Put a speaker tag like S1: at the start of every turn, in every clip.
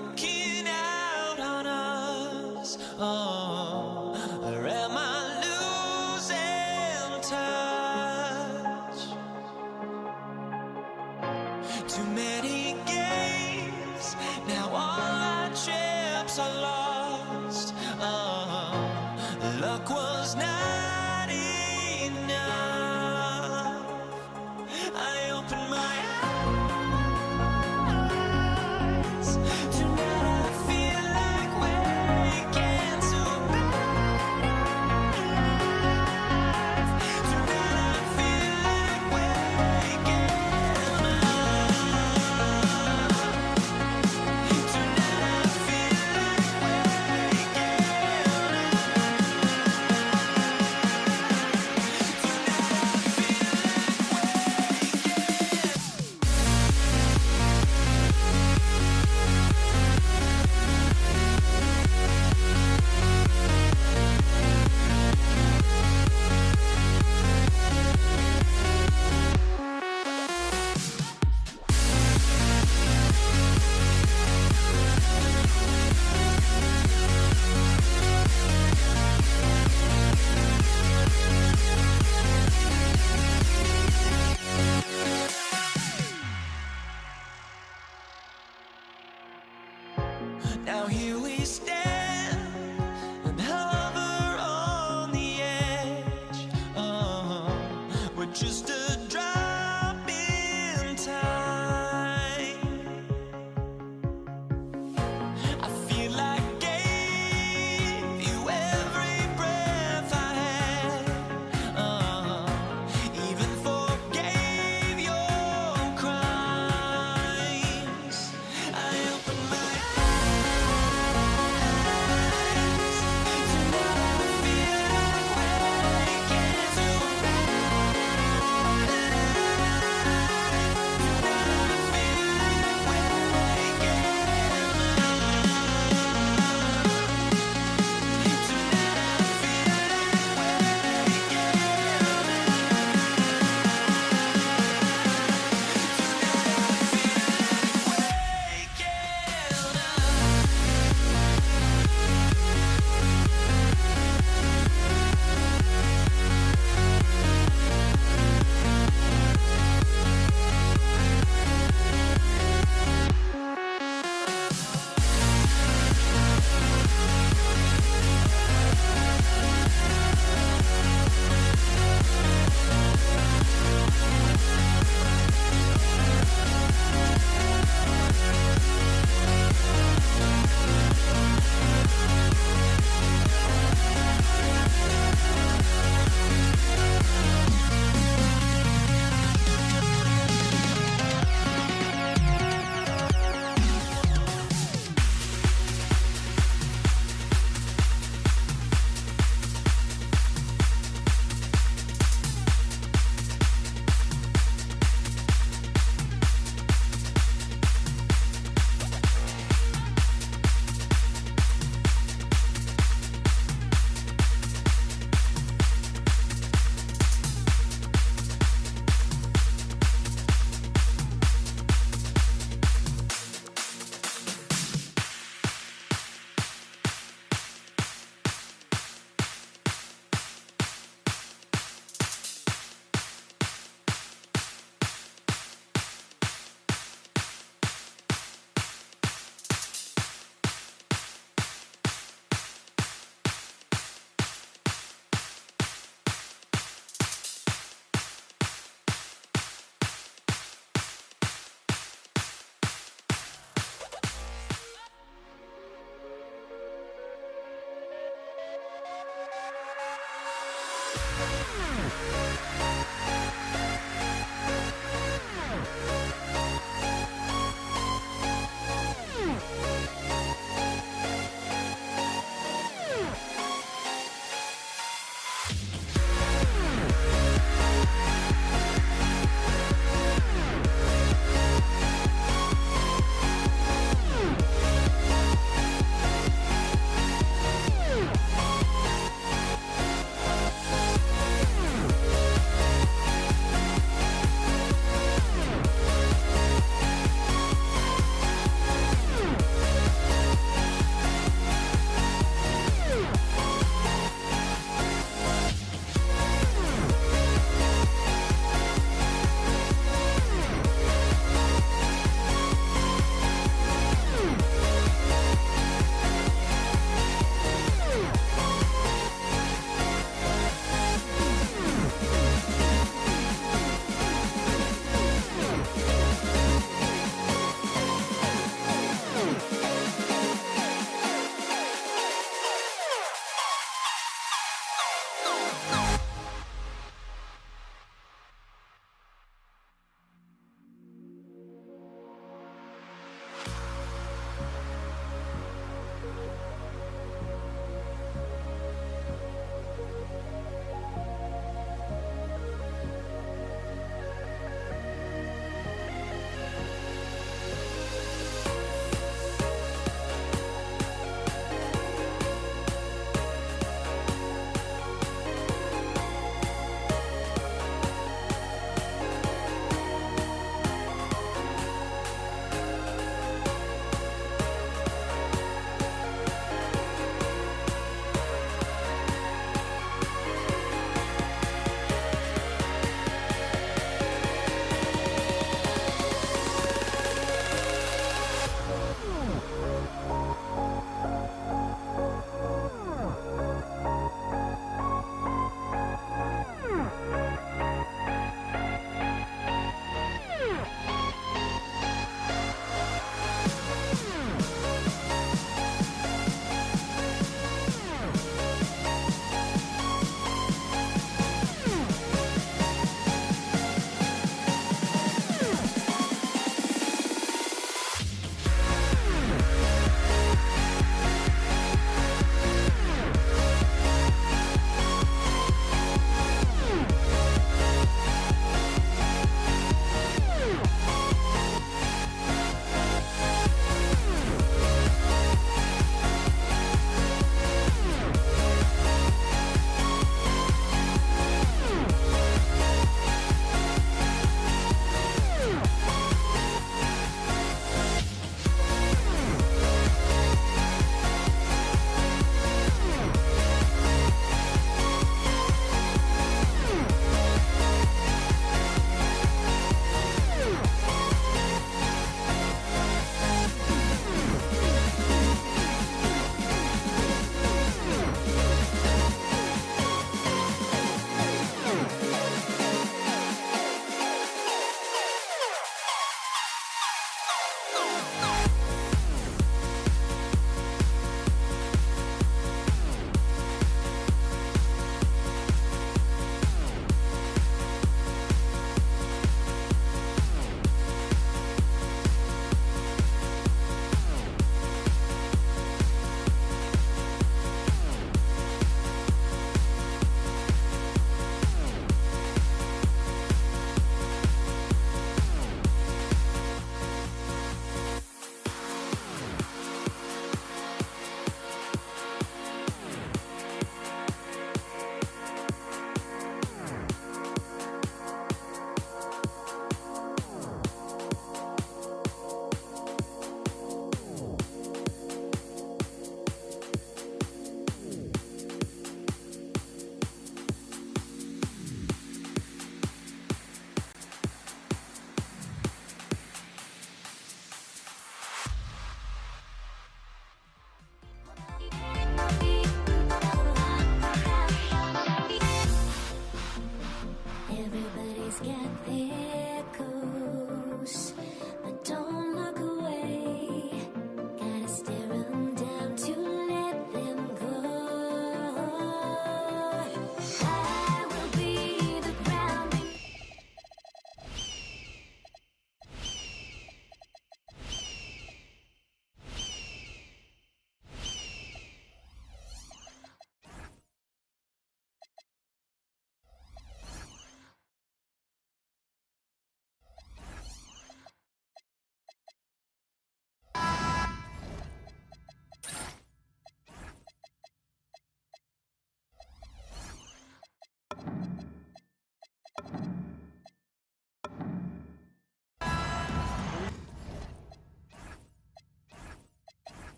S1: walking out on us. Oh, or am I losing touch? Too many games, now all our chips are lost. Oh, luck was not enough. I opened my eyes. Tonight I feel like waking to life. Tonight I feel like waking up. Tonight I feel like waking Now here we stand and hover on the edge. Oh, we're just a drop in time. I feel like I gave you every breath I had. Even forgave your crimes. I opened my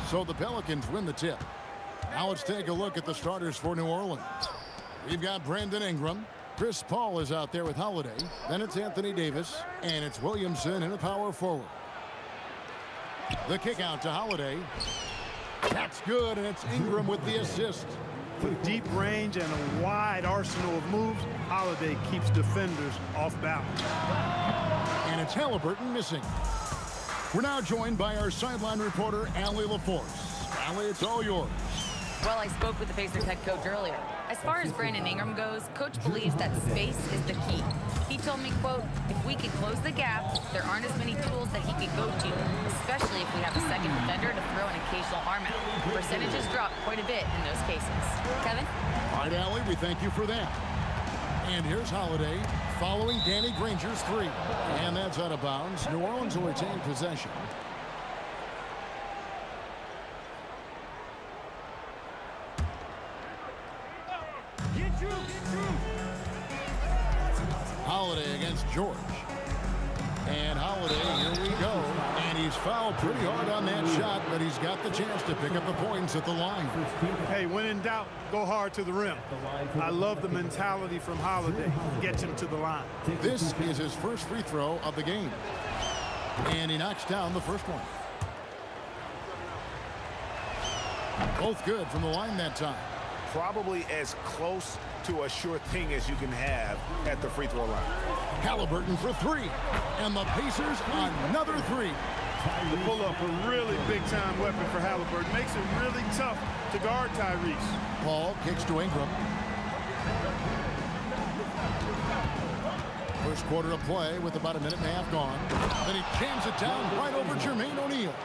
S2: So the Pelicans win the tip. Now let's take a look at the starters for New Orleans. We've got Brandon Ingram. Chris Paul is out there with Holiday. Then it's Anthony Davis. And it's Williamson in a power forward. The kick out to Holiday. That's good, and it's Ingram with the assist.
S3: With deep range and a wide arsenal of moves, Holiday keeps defenders off balance.
S2: And it's Halliburton missing. We're now joined by our sideline reporter, Allie LaForce. Allie, it's all yours.
S4: Well, I spoke with the Pacers head coach earlier. As far as Brandon Ingram goes, coach believes that space is the key. He told me, quote, if we could close the gap, there aren't as many tools that he could go to, especially if we have a second defender to throw an occasional arm out. Percentages drop quite a bit in those cases. Kevin?
S2: All right, Allie, we thank you for that. And here's Holiday following Danny Granger's three. And that's out of bounds. New Orleans will retain possession. Holiday against George. And Holiday, here we go. And he's fouled pretty hard on that shot, but he's got the chance to pick up the points at the line.
S3: Hey, when in doubt, go hard to the rim. I love the mentality from Holiday. Gets him to the line.
S2: This is his first free throw of the game. And he knocks down the first one. Both good from the line that time.
S5: Probably as close to a sure thing as you can have at the free throw line.
S2: Halliburton for three. And the Pacers another three.
S3: The pull-up, a really big-time weapon for Halliburton. Makes it really tough to guard Tyrese.
S2: Paul kicks to Ingram. First quarter of play with about a minute and a half gone. Then he jams it down right over Jermaine O'Neal.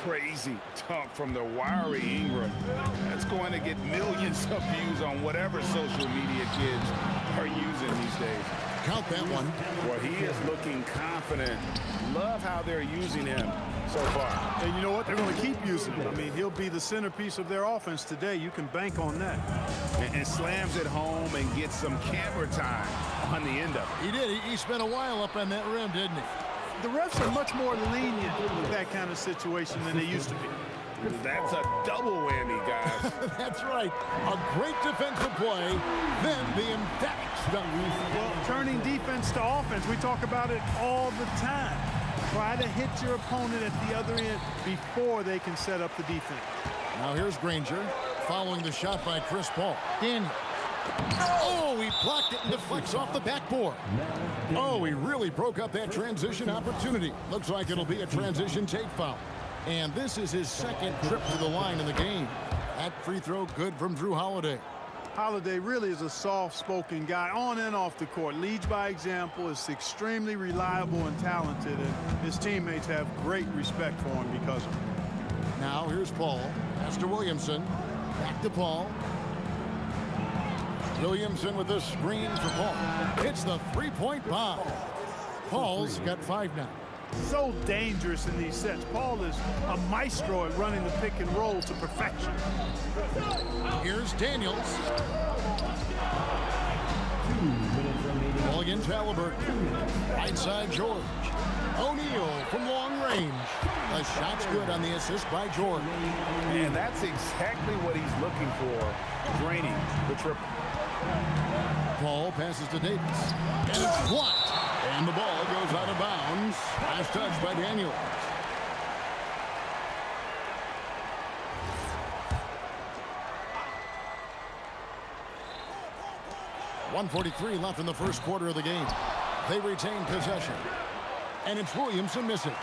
S5: Crazy dunk from the wiry Ingram. That's going to get millions of views on whatever social media kids are using these days.
S2: Count that one.
S5: Well, he is looking confident. Love how they're using him so far.
S3: And you know what? They're going to keep using him. I mean, he'll be the centerpiece of their offense today. You can bank on that.
S5: And slams it home and gets some camera time on the end of it.
S2: He did. He spent a while up on that rim, didn't he?
S3: The refs are much more lenient with that kind of situation than they used to be.
S5: That's a double whammy, guys.
S2: That's right. A great defensive play, then the emphatic stuff.
S3: Well, turning defense to offense, we talk about it all the time. Try to hit your opponent at the other end before they can set up the defense.
S2: Now here's Granger following the shot by Chris Paul. Daniel. Oh, he blocked it and deflects off the backboard. Oh, he really broke up that transition opportunity. Looks like it'll be a transition take foul. And this is his second trip to the line in the game. That free throw good from Drew Holiday.
S3: Holiday really is a soft-spoken guy on and off the court. Leads by example, is extremely reliable and talented, and his teammates have great respect for him because of it.
S2: Now here's Paul. Pass to Williamson. Back to Paul. Williamson with the screen for Paul. Hits the three-point bomb. Paul's got 5 now.
S3: So dangerous in these sets. Paul is a maestro at running the pick and roll to perfection.
S2: Here's Daniels. Ball against Halliburton. Right side George. O'Neal from long range. The shot's good on the assist by George.
S5: And that's exactly what he's looking for. Draining the triple.
S2: Paul passes to Davis. And it's blocked. And the ball goes out of bounds. Last touch by Daniels. .143 left in the first quarter of the game. They retain possession. And it's Williamson missing.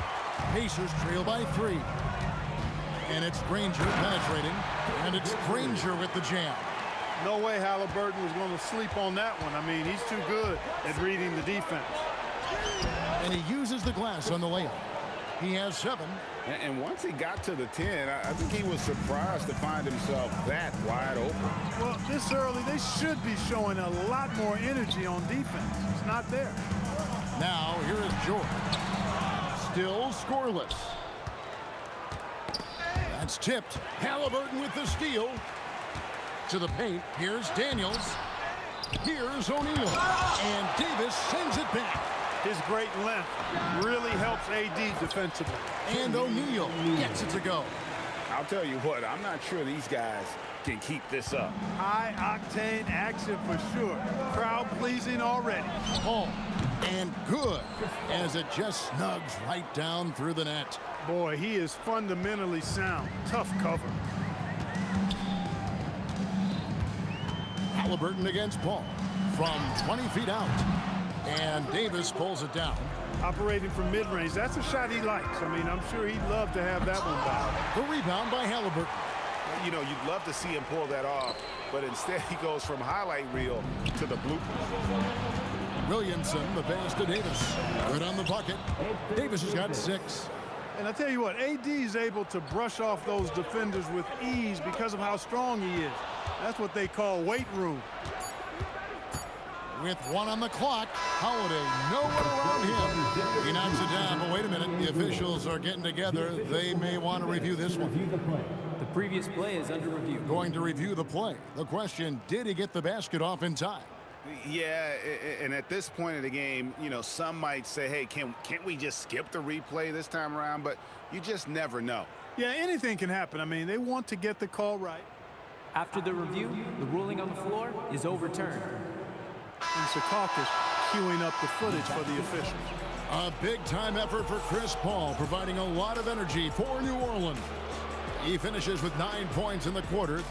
S2: Pacers trail by 3. And it's Granger penetrating. And it's Granger with the jam.
S3: No way Halliburton was going to sleep on that one. I mean, he's too good at reading the defense.
S2: And he uses the glass on the layup. He has 7.
S5: And once he got to the 10, I think he was surprised to find himself that wide open.
S3: Well, this early, they should be showing a lot more energy on defense. It's not there.
S2: Now, here is George. Still scoreless. That's tipped. Halliburton with the steal. To the paint. Here's Daniels. Here's O'Neal. And Davis sends it back.
S3: His great length really helps AD defensively.
S2: And O'Neal gets it to go.
S5: I'll tell you what, I'm not sure these guys can keep this up.
S3: High-octane action for sure. Crowd-pleasing already.
S2: Paul, and good, as it just snugs right down through the net.
S3: Boy, he is fundamentally sound. Tough cover.
S2: Halliburton against Paul from 20 feet out. And Davis pulls it down.
S3: Operating from mid-range, that's a shot he likes. I mean, I'm sure he'd love to have that one back.
S2: The rebound by Halliburton.
S5: You know, you'd love to see him pull that off, but instead he goes from highlight reel to the bloopers.
S2: Williamson, the pass to Davis. Good on the bucket. Davis has got 6.
S3: And I tell you what, AD is able to brush off those defenders with ease because of how strong he is. That's what they call weight room.
S2: With 1 on the clock, Holiday nowhere around him. He knocks it down, but wait a minute. The officials are getting together. They may want to review this one.
S6: The previous play is under review.
S2: Going to review the play. The question, did he get the basket off in time?
S5: Yeah, and at this point of the game, you know, some might say, hey, can't we just skip the replay this time around? But you just never know.
S3: Yeah, anything can happen. I mean, they want to get the call right.
S6: After the review, the ruling on the floor is overturned.
S3: And Secaucus queuing up the footage for the officials.
S2: A big-time effort for Chris Paul, providing a lot of energy for New Orleans. He finishes with 9 points in the quarter.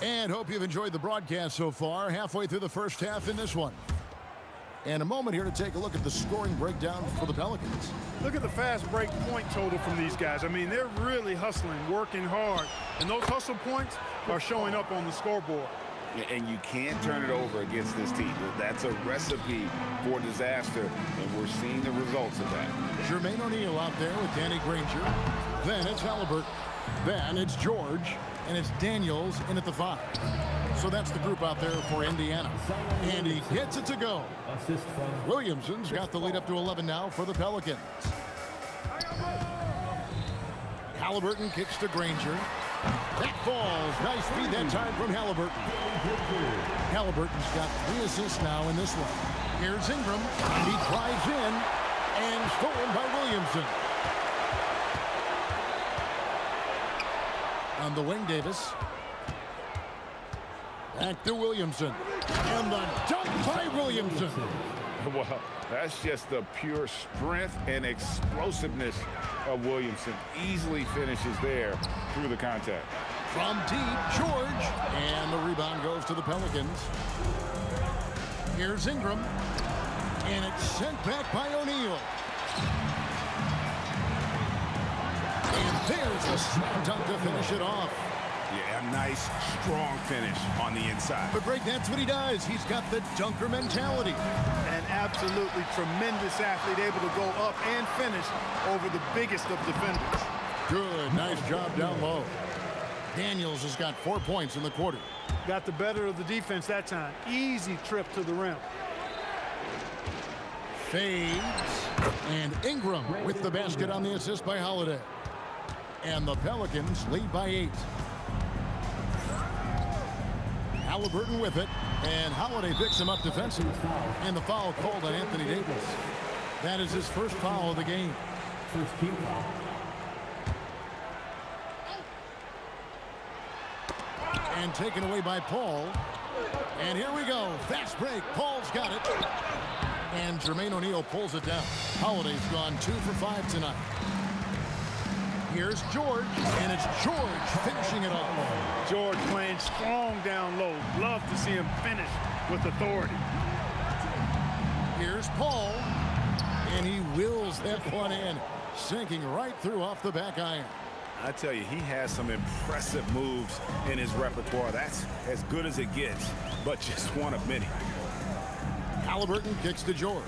S2: And hope you've enjoyed the broadcast so far. Halfway through the first half in this one. And a moment here to take a look at the scoring breakdown for the Pelicans.
S3: Look at the fast break point total from these guys. I mean, they're really hustling, working hard. And those hustle points are showing up on the scoreboard.
S5: And you can't turn it over against this team. That's a recipe for disaster, and we're seeing the results of that.
S2: Jermaine O'Neal out there with Danny Granger. Then it's Halliburton. Then it's George. And it's Daniels in at the 5. So that's the group out there for Indiana. And he gets it to go. Williamson's got the lead up to 11 now for the Pelicans. Halliburton kicks to Granger. That falls. Nice feed that time from Halliburton. Halliburton's got 3 assists now in this one. Here's Ingram. And he drives in. And stolen by Williamson. On the wing, Davis. Back to Williamson. And the dunk by Williamson.
S5: Well, that's just the pure strength and explosiveness of Williamson. Easily finishes there through the contact.
S2: From deep, George. And the rebound goes to the Pelicans. Here's Ingram. And it's sent back by O'Neal. And there's the slam dunk to finish it off.
S5: Yeah, a nice, strong finish on the inside.
S2: But Greg, that's what he does. He's got the dunker mentality.
S3: An absolutely tremendous athlete, able to go up and finish over the biggest of defenders.
S2: Good, nice job down low. Daniels has got 4 points in the quarter.
S3: Got the better of the defense that time. Easy trip to the rim.
S2: Fades. And Ingram with the basket on the assist by Holiday. And the Pelicans lead by 8. Halliburton with it. And Holiday picks him up defensively. And the foul called on Anthony Davis. That is his first foul of the game.
S6: First team foul.
S2: And taken away by Paul. And here we go. Fast break. Paul's got it. And Jermaine O'Neal pulls it down. Holiday's gone 2 for 5 tonight. Here's George. And it's George finishing it off.
S3: George playing strong down low. Love to see him finish with authority.
S2: Here's Paul. And he wills that one in. Sinking right through off the back iron.
S5: I tell you, he has some impressive moves in his repertoire. That's as good as it gets, but just one of many.
S2: Halliburton kicks to George.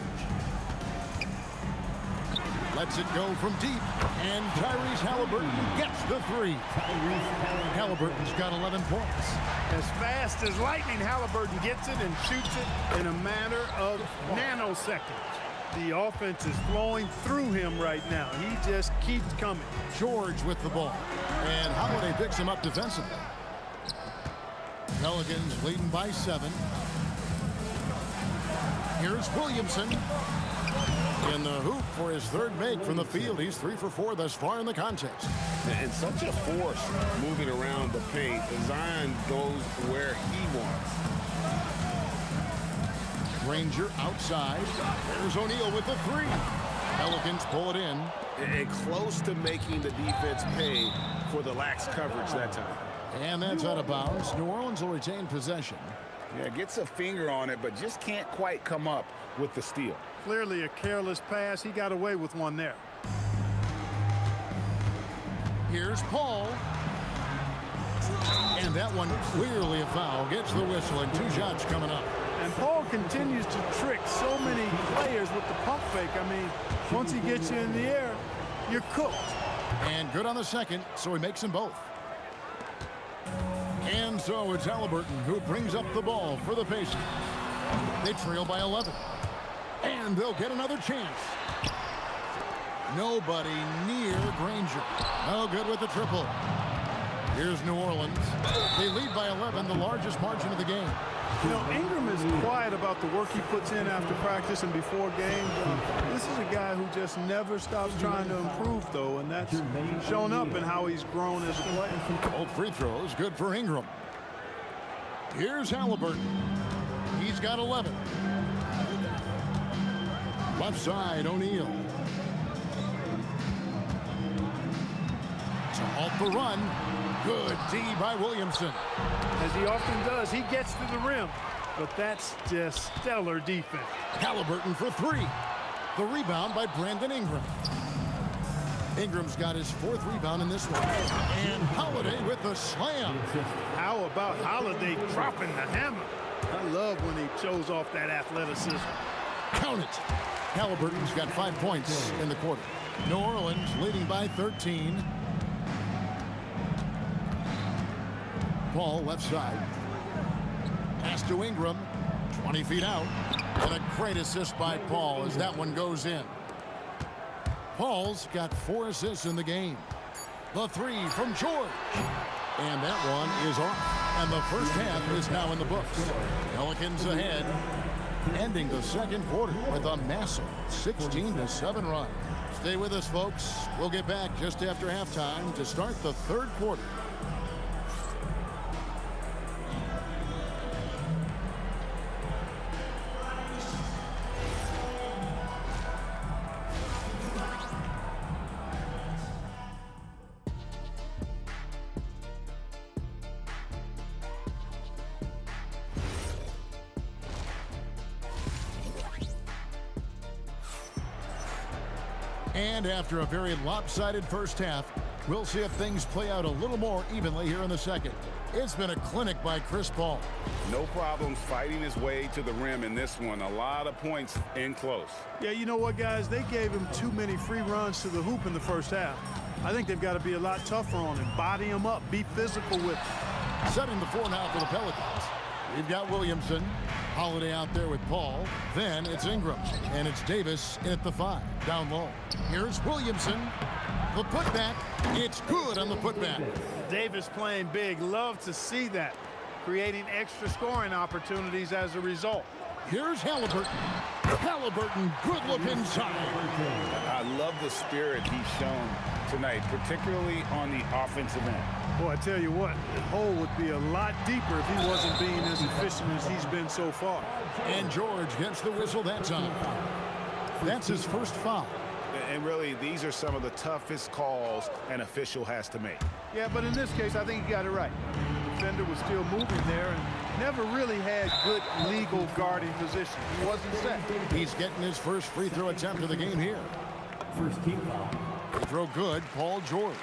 S2: Lets it go from deep. And Tyrese Halliburton gets the 3. Halliburton's got 11 points.
S3: As fast as lightning, Halliburton gets it and shoots it in a matter of nanoseconds. The offense is flowing through him right now. He just keeps coming.
S2: George with the ball. And Holiday picks him up defensively. Pelicans leading by 7. Here's Williamson. In the hoop for his third make from the field. He's 3 for 4 thus far in the contest.
S5: And such a force moving around the paint. Zion goes where he wants.
S2: Granger outside. There's O'Neal with the 3. Pelicans pull it in.
S5: And close to making the defense pay for the lax coverage that time.
S2: And that's out of bounds. New Orleans will retain possession.
S5: Yeah, gets a finger on it, but just can't quite come up with the steal.
S3: Clearly a careless pass. He got away with one there.
S2: Here's Paul. And that one clearly a foul. Gets the whistle and 2 shots coming up.
S3: And Paul continues to trick so many players with the pump fake. I mean, once he gets you in the air, you're cooked.
S2: And good on the second, so he makes them both. And so it's Halliburton who brings up the ball for the Pacers. They trail by 11. And they'll get another chance. Nobody near Granger. No good with the triple. Here's New Orleans. They lead by 11, the largest margin of the game.
S3: You know, Ingram is quiet about the work he puts in after practice and before games. This is a guy who just never stops trying to improve, though, and that's shown up in how he's grown as a player.
S2: Both free throws, good for Ingram. Here's Halliburton. He's got 11. Left side, O'Neal. To halt the run. Good D by Williamson.
S3: As he often does, he gets to the rim, but that's just stellar defense.
S2: Halliburton for 3. The rebound by Brandon Ingram. Ingram's got his 4th rebound in this one. And Holiday with the slam.
S3: How about Holiday dropping the hammer? I love when he shows off that athleticism.
S2: Count it. Halliburton's got 5 points in the quarter. New Orleans leading by 13. Paul left side. Pass to Ingram. 20 feet out. And a great assist by Paul as that one goes in. Paul's got 4 assists in the game. The 3 from George. And that one is off. And the first half is now in the books. Pelicans ahead. Ending the second quarter with a massive 16-7 run. Stay with us, folks. We'll get back just after halftime to start the third quarter. And after a very lopsided first half, we'll see if things play out a little more evenly here in the second. It's been a clinic by Chris Paul.
S5: No problems fighting his way to the rim in this one. A lot of points in close.
S3: Yeah, you know what, guys? They gave him too many free runs to the hoop in the first half. I think they've got to be a lot tougher on him. Body him up. Be physical with him.
S2: Setting the floor now for the Pelicans. We've got Williamson. Holiday out there with Paul. Then it's Ingram. And it's Davis in at the 5. Down low. Here's Williamson. The putback. It's good on the putback.
S3: Davis playing big. Love to see that. Creating extra scoring opportunities as a result.
S2: Here's Halliburton. Halliburton, good look inside.
S5: I love the spirit he's shown tonight, particularly on the offensive end.
S3: Boy, I tell you what, the hole would be a lot deeper if he wasn't being as efficient as he's been so far.
S2: And George gets the whistle that time. That's his first foul.
S5: And really, these are some of the toughest calls an official has to make.
S3: Yeah, but in this case, I think he got it right. The defender was still moving there and never really had good legal guarding position. He wasn't set.
S2: He's getting his first free throw attempt of the game here.
S6: First team foul.
S2: Free throw good, Paul George.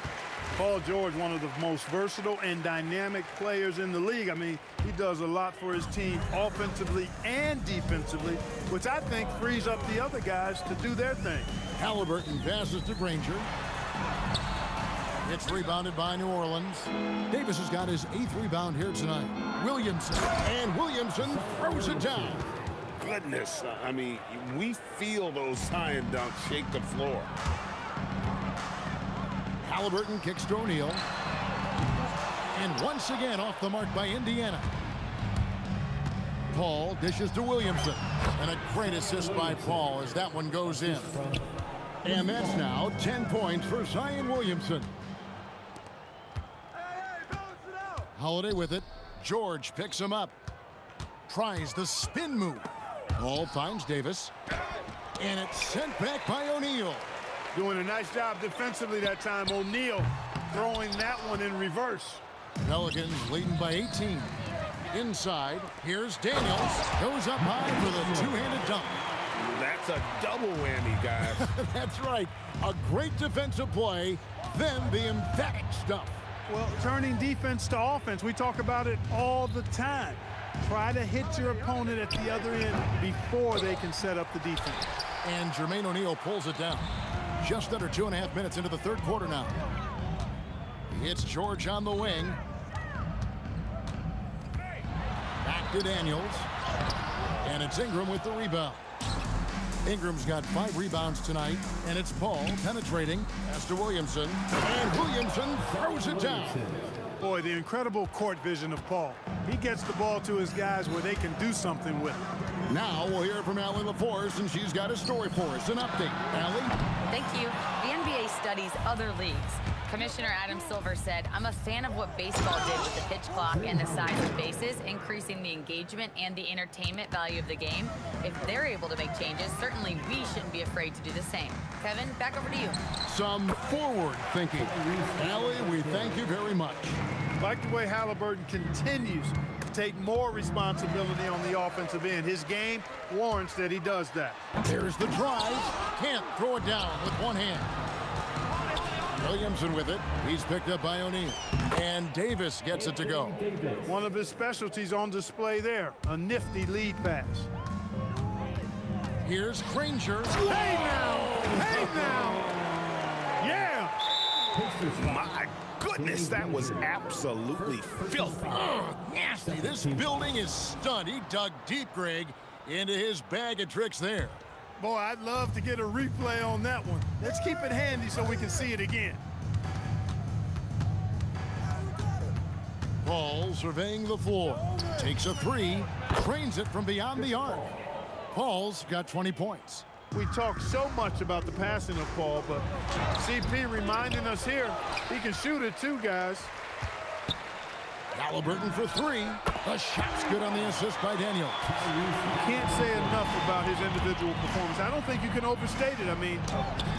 S3: Paul George, one of the most versatile and dynamic players in the league. I mean, he does a lot for his team offensively and defensively, which I think frees up the other guys to do their thing.
S2: Halliburton passes to Granger. It's rebounded by New Orleans. Davis has got his 8th rebound here tonight. Williamson, and Williamson throws it down.
S5: Goodness, I mean, we feel those Zion dunks shake the floor.
S2: Halliburton kicks to O'Neal. And once again off the mark by Indiana. Paul dishes to Williamson. And a great assist by Paul as that one goes in. And that's now 10 points for Zion Williamson. Holiday with it. George picks him up. Tries the spin move. Paul finds Davis. And it's sent back by O'Neal.
S3: Doing a nice job defensively that time. O'Neal throwing that one in reverse.
S2: Pelicans leading by 18. Inside, here's Daniels. Goes up high for the two-handed dunk.
S5: That's a double whammy, guys.
S2: That's right. A great defensive play, then the emphatic stuff.
S3: Well, turning defense to offense, we talk about it all the time. Try to hit your opponent at the other end before they can set up the defense.
S2: And Jermaine O'Neal pulls it down. Just under 2.5 minutes into the third quarter now. It's George on the wing. Back to Daniels. And it's Ingram with the rebound. Ingram's got 5 rebounds tonight, and it's Paul penetrating. Pass to Williamson. And Williamson throws it down.
S3: Boy, the incredible court vision of Paul. He gets the ball to his guys where they can do something with it.
S2: Now we'll hear from Allie LaForce, and she's got a story for us. An update. Allie?
S4: Thank you. The NBA studies other leagues. Commissioner Adam Silver said, I'm a fan of what baseball did with the pitch clock and the size of bases, increasing the engagement and the entertainment value of the game. If they're able to make changes, certainly we shouldn't be afraid to do the same. Kevin, back over to you.
S2: Some forward thinking. Allie, we thank you very much.
S3: Like the way Halliburton continues to take more responsibility on the offensive end. His game warrants that he does that.
S2: There's the drive. Can't throw it down with one hand. Williamson with it. He's picked up by O'Neal. And Davis gets it to go.
S3: One of his specialties on display there. A nifty lead pass.
S2: Here's Granger.
S3: Hey now! Hey now! Yeah!
S5: My goodness, that was absolutely filthy.
S2: Nasty. This building is stunned. He dug deep, Greg, into his bag of tricks there.
S3: Boy, I'd love to get a replay on that one. Let's keep it handy so we can see it again.
S2: Paul surveying the floor. Takes a 3. Trains it from beyond the arc. Paul's got 20 points.
S3: We talk so much about the passing of Paul, but CP reminding us here, he can shoot it too, guys.
S2: Halliburton for 3. The shot's good on the assist by Daniels.
S3: Can't say enough about his individual performance. I don't think you can overstate it. I mean,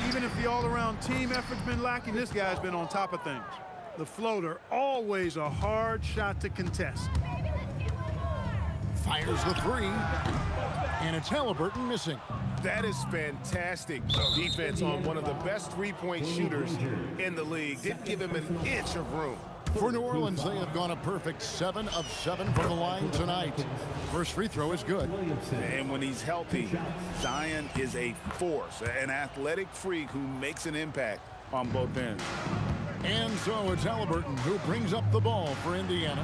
S3: even if the all-around team effort's been lacking, this guy's been on top of things. The floater, always a hard shot to contest.
S2: Fires the 3. And it's Halliburton missing.
S5: That is fantastic defense on one of the best three-point shooters in the league. Didn't give him an inch of room.
S2: For New Orleans, they have gone a perfect 7 of 7 from the line tonight. First free throw is good.
S5: And when he's healthy, Zion is a force, an athletic freak who makes an impact on both ends.
S2: And so it's Halliburton who brings up the ball for Indiana.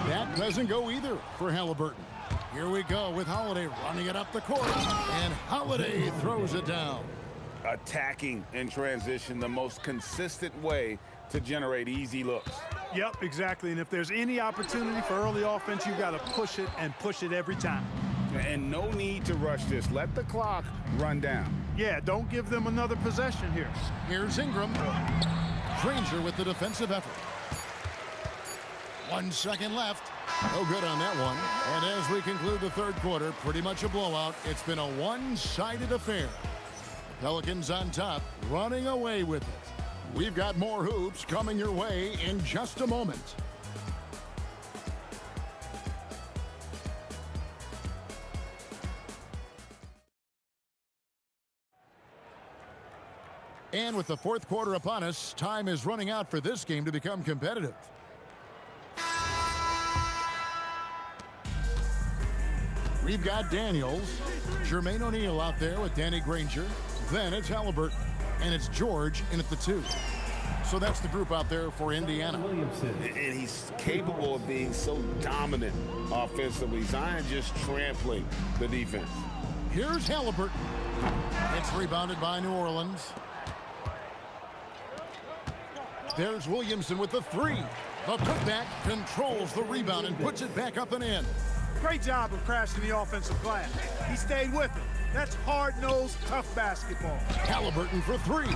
S2: That doesn't go either for Halliburton. Here we go with Holiday running it up the court. And Holiday throws it down.
S5: Attacking in transition, the most consistent way to generate easy looks.
S3: Yep, exactly. And if there's any opportunity for early offense, you've got to push it and push it every time.
S5: And no need to rush this. Let the clock run down.
S3: Yeah, don't give them another possession here.
S2: Here's Ingram. Granger with the defensive effort. 1 second left. No good on that one. And as we conclude the third quarter, pretty much a blowout. It's been a one-sided affair. The Pelicans on top, running away with it. We've got more hoops coming your way in just a moment. And with the fourth quarter upon us, time is running out for this game to become competitive. We've got Daniels, Jermaine O'Neal out there with Danny Granger. Then it's Halliburton, and it's George in at the 2. So that's the group out there for Indiana.
S5: And he's capable of being so dominant offensively. Zion just trampling the defense.
S2: Here's Halliburton. It's rebounded by New Orleans. There's Williamson with the 3. The putback controls the rebound and puts it back up and in.
S3: Great job of crashing the offensive glass. He stayed with it. That's hard-nosed, tough basketball.
S2: Halliburton for three.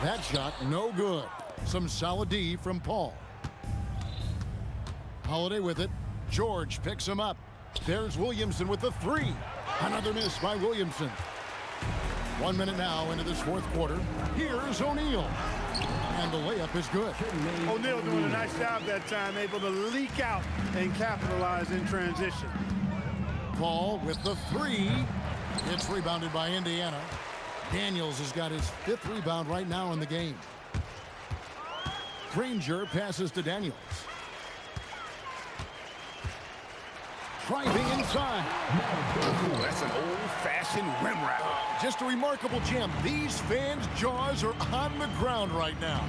S2: That shot no good. Some solid D from Paul. Holiday with it. George picks him up. There's Williamson with the three. Another miss by Williamson. 1 minute now into this fourth quarter. Here's O'Neal. And the layup is good.
S3: O'Neal doing a nice job that time, able to leak out and capitalize in transition.
S2: Paul with the three. It's rebounded by Indiana. Daniels has got his fifth rebound right now in the game. Granger passes to Daniels. Driving inside.
S5: Ooh, that's an old-fashioned rim wrap.
S2: Just a remarkable jam. These fans' jaws are on the ground right now.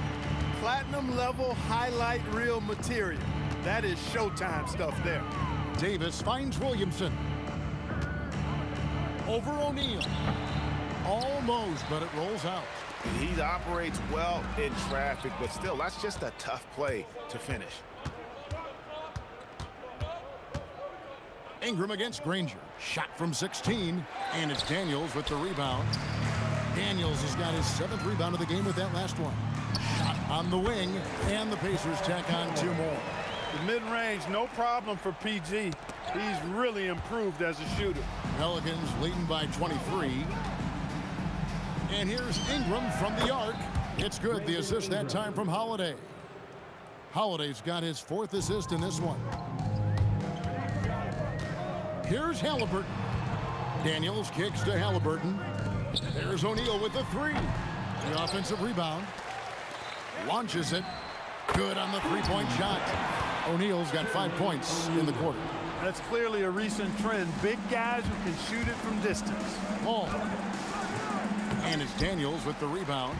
S3: Platinum level highlight reel material. That is Showtime stuff there.
S2: Davis finds Williamson. Over O'Neal. Almost, but it rolls out.
S5: He operates well in traffic, but still, that's just a tough play to finish.
S2: Ingram against Granger. Shot from 16, and it's Daniels with the rebound. Daniels has got his seventh rebound of the game with that last one. Shot on the wing, and the Pacers tack on two more.
S3: The mid-range, no problem for PG. He's really improved as a shooter.
S2: Pelicans leading by 23. And here's Ingram from the arc. It's good. The assist that time from Holiday. Holiday's got his fourth assist in this one. Here's Halliburton. Daniels kicks to Halliburton. There's O'Neal with the three. The offensive rebound. Launches it. Good on the three-point shot. O'Neal's got 5 points in the quarter.
S3: That's clearly a recent trend. Big guys who can shoot it from distance.
S2: Paul. And it's Daniels with the rebound.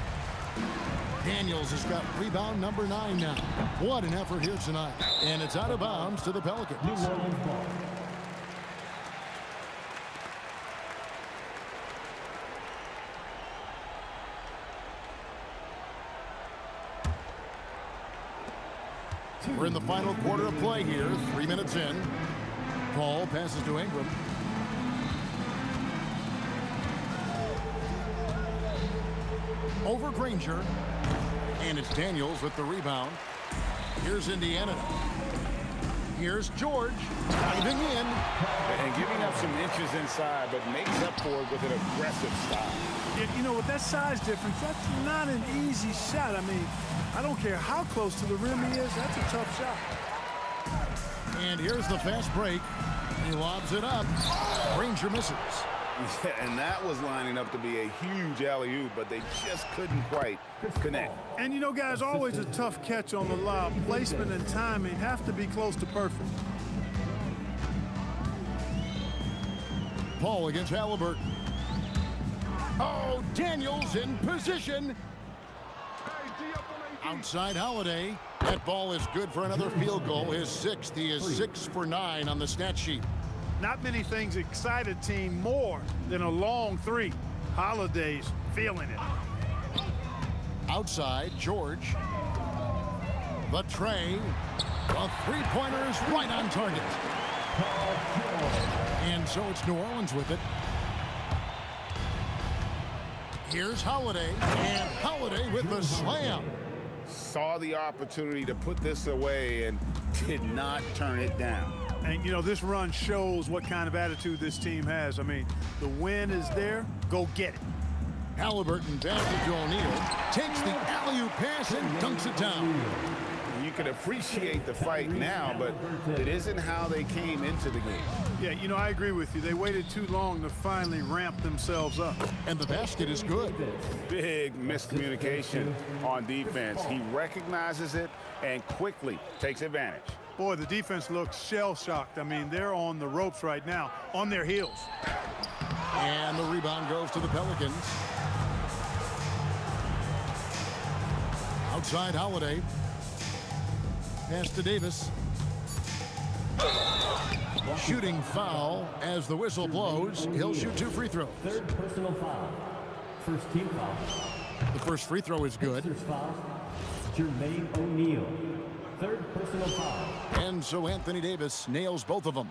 S2: Daniels has got rebound number 9 now. What an effort here tonight. And it's out of bounds to the Pelicans. We're in the final quarter of play here. 3 minutes in. Paul passes to Ingram. Over Granger. And it's Daniels with the rebound. Here's Indiana. Here's George diving in.
S5: And giving up some inches inside, but makes up for it with an aggressive style.
S3: You know, with that size difference, that's not an easy shot. I mean, I don't care how close to the rim he is. That's a tough shot.
S2: And here's the fast break. He lobs it up. Granger misses.
S5: And that was lining up to be a huge alley-oop, but they just couldn't quite connect.
S3: And you know, guys, always a tough catch on the lob. Placement and timing have to be close to perfect.
S2: Paul against Halliburton. Oh, Daniels in position. Outside Holiday. That ball is good for another field goal. His sixth. He is 6 for 9 on the stat sheet.
S3: Not many things excite a team more than a long three. Holiday's feeling it.
S2: Outside, George. The tray. The three-pointer is right on target. And so it's New Orleans with it. Here's Holiday. And Holiday with the slam.
S5: Saw the opportunity to put this away and did not turn it down.
S3: And, you know, this run shows what kind of attitude this team has. I mean, the win is there. Go get it.
S2: Halliburton passes to O'Neal. Takes the alley-oop pass and dunks it down.
S5: You can appreciate the fight now, but it isn't how they came into the game.
S3: Yeah, you know, I agree with you. They waited too long to finally ramp themselves up.
S2: And the basket is good.
S5: Big miscommunication on defense. He recognizes it and quickly takes advantage.
S3: Boy, the defense looks shell-shocked. I mean, they're on the ropes right now, on their heels.
S2: And the rebound goes to the Pelicans. Outside Holiday. Pass to Davis. Shooting foul as the whistle blows. He'll shoot 2 free throws.
S7: Third personal foul. First team foul.
S2: The first free throw is good.
S7: Pacers foul. Jermaine O'Neal. Third personal foul.
S2: And so Anthony Davis nails both of them.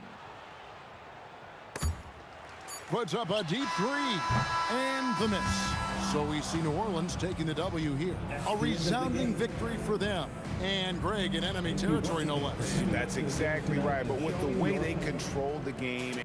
S2: puts up a deep three. And the miss. So we see New Orleans taking the W here. A resounding victory for them. And Greg in enemy territory, no less.
S5: That's exactly right. But with the way they controlled the game.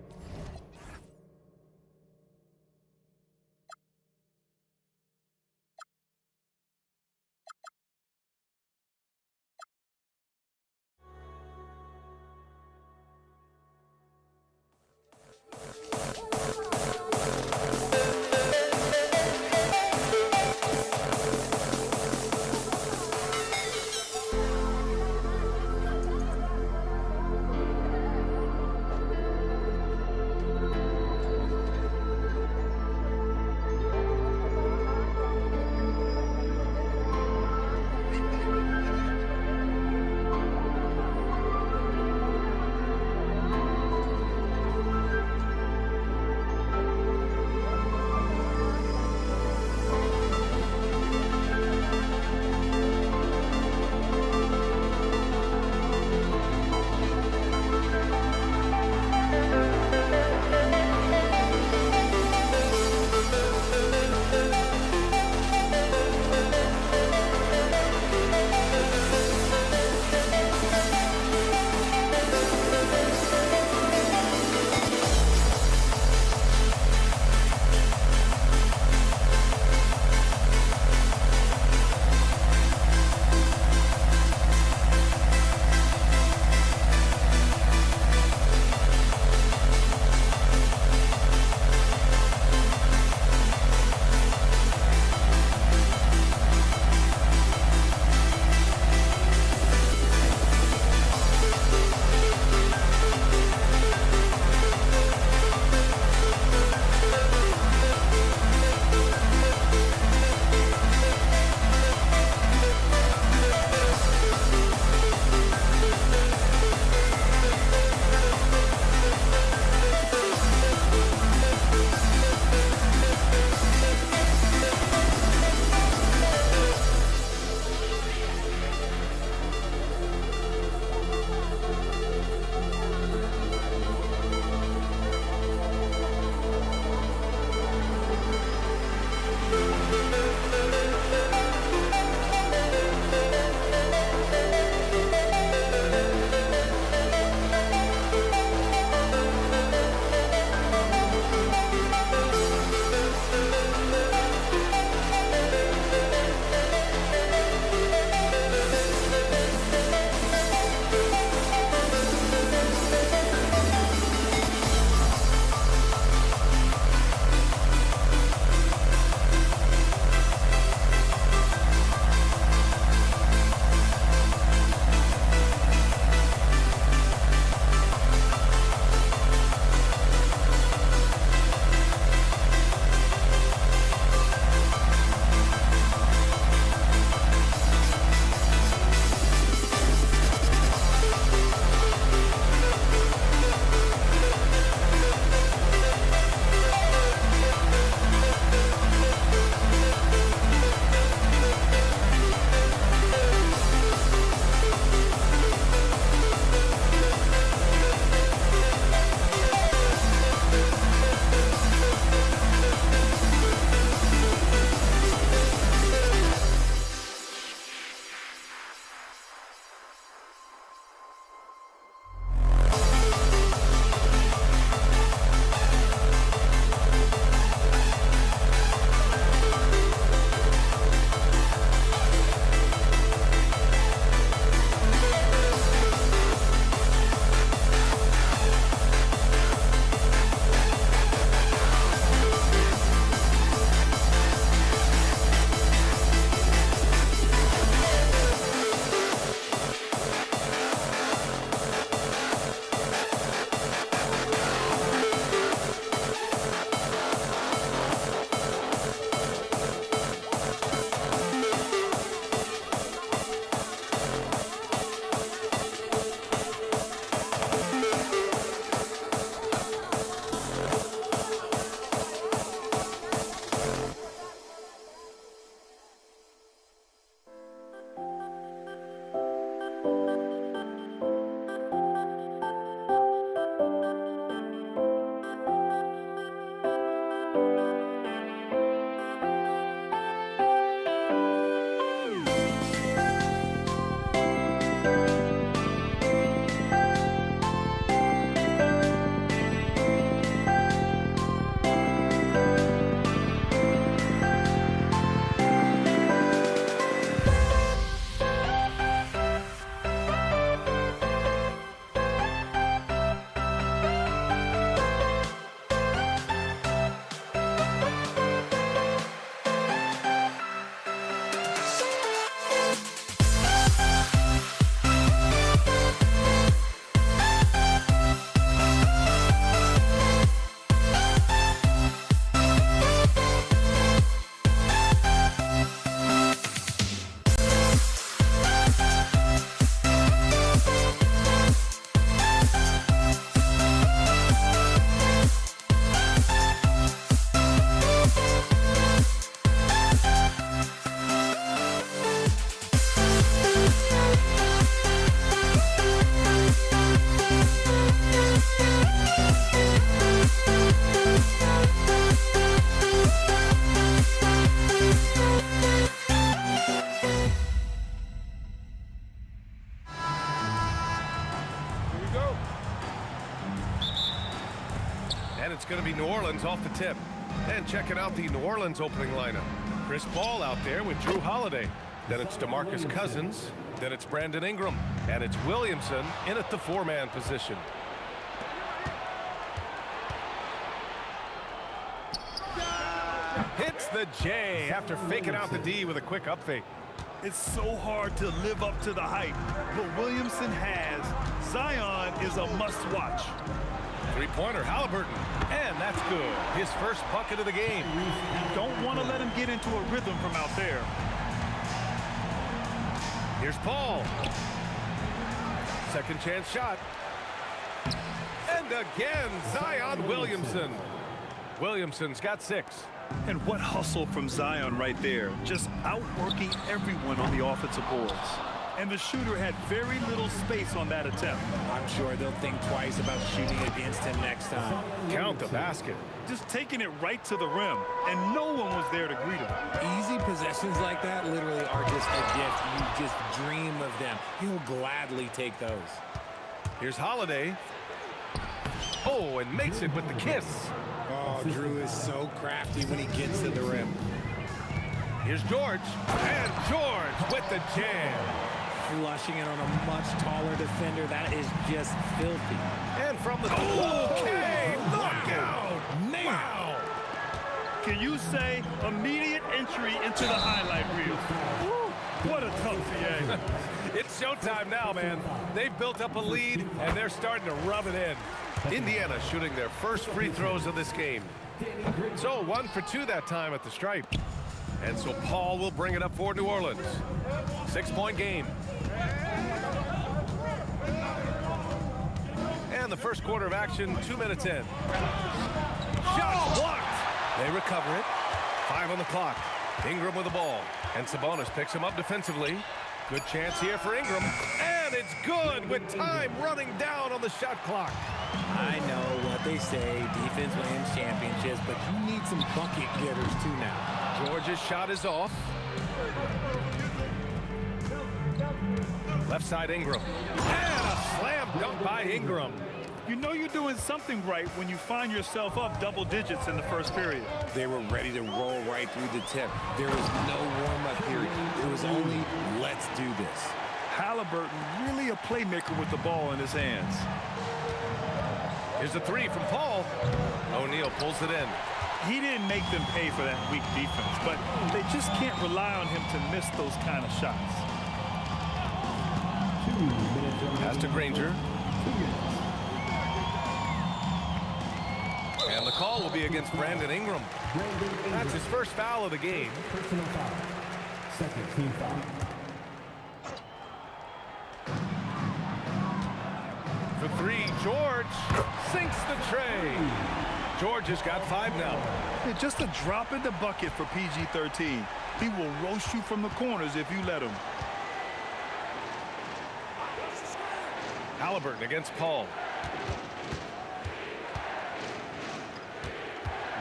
S8: going to be New Orleans off the tip. And checking out the New Orleans opening lineup. Chris Paul out there with Drew Holiday. Then it's DeMarcus Cousins. Then it's Brandon Ingram. And it's Williamson in at the four-man position. Hits the J after faking out the D with a quick up fake.
S9: It's so hard to live up to the hype, but Williamson has. Zion is a must-watch.
S8: Three-pointer, Halliburton, and that's good. His first bucket of the game.
S9: You don't want to let him get into a rhythm from out there.
S8: Here's Paul. Second chance shot. And again, Zion Williamson. Williamson's got 6.
S9: And what hustle from Zion right there. Just outworking everyone on the offensive boards. And the shooter had very little space on that attempt.
S10: I'm sure they'll think twice about shooting against him next time.
S8: Count the basket.
S9: Just taking it right to the rim, and no one was there to greet him.
S10: Easy possessions like that literally are just a gift. You just dream of them. He'll gladly take those.
S8: Here's Holiday. Oh, and makes it with the kiss.
S10: Oh, Drew is so crafty when he gets to the rim.
S8: Here's George. And George with the jam.
S10: Flushing it on a much taller defender. That is just filthy.
S8: And from the... Okay! Knockout!
S10: Man!
S8: Wow!
S9: Can you say immediate entry into the highlight reel? Woo, what a tough CA.
S8: It's showtime now, man. They've built up a lead, and they're starting to rub it in. Indiana shooting their first free throws of this game. So 1 for 2 that time at the stripe. And so Paul will bring it up for New Orleans. 6-point game. And the first quarter of action, 2 minutes in. Shot blocked. They recover it. 5 on the clock. Ingram with the ball. And Sabonis picks him up defensively. Good chance here for Ingram. And it's good with time running down on the shot clock.
S10: I know what they say, defense wins championships, but you need some bucket getters too now.
S8: George's shot is off. Left side Ingram. And a slam dunk by Ingram.
S9: You know you're doing something right when you find yourself up double digits in the first period.
S10: They were ready to roll right through the tip. There was no warm-up period. It was only, let's do this.
S9: Halliburton really a playmaker with the ball in his hands.
S8: Here's a 3 from Paul. O'Neal pulls it in.
S9: He didn't make them pay for that weak defense, but they just can't rely on him to miss those kind of shots.
S8: Pass to Granger. And the call will be against Brandon Ingram. That's his first foul of the game.
S7: Personal foul. Second team foul.
S8: For 3, George sinks the tray. George has got 5 now.
S9: Yeah, just a drop in the bucket for PG-13. He will roast you from the corners if you let him.
S8: Halliburton against Paul.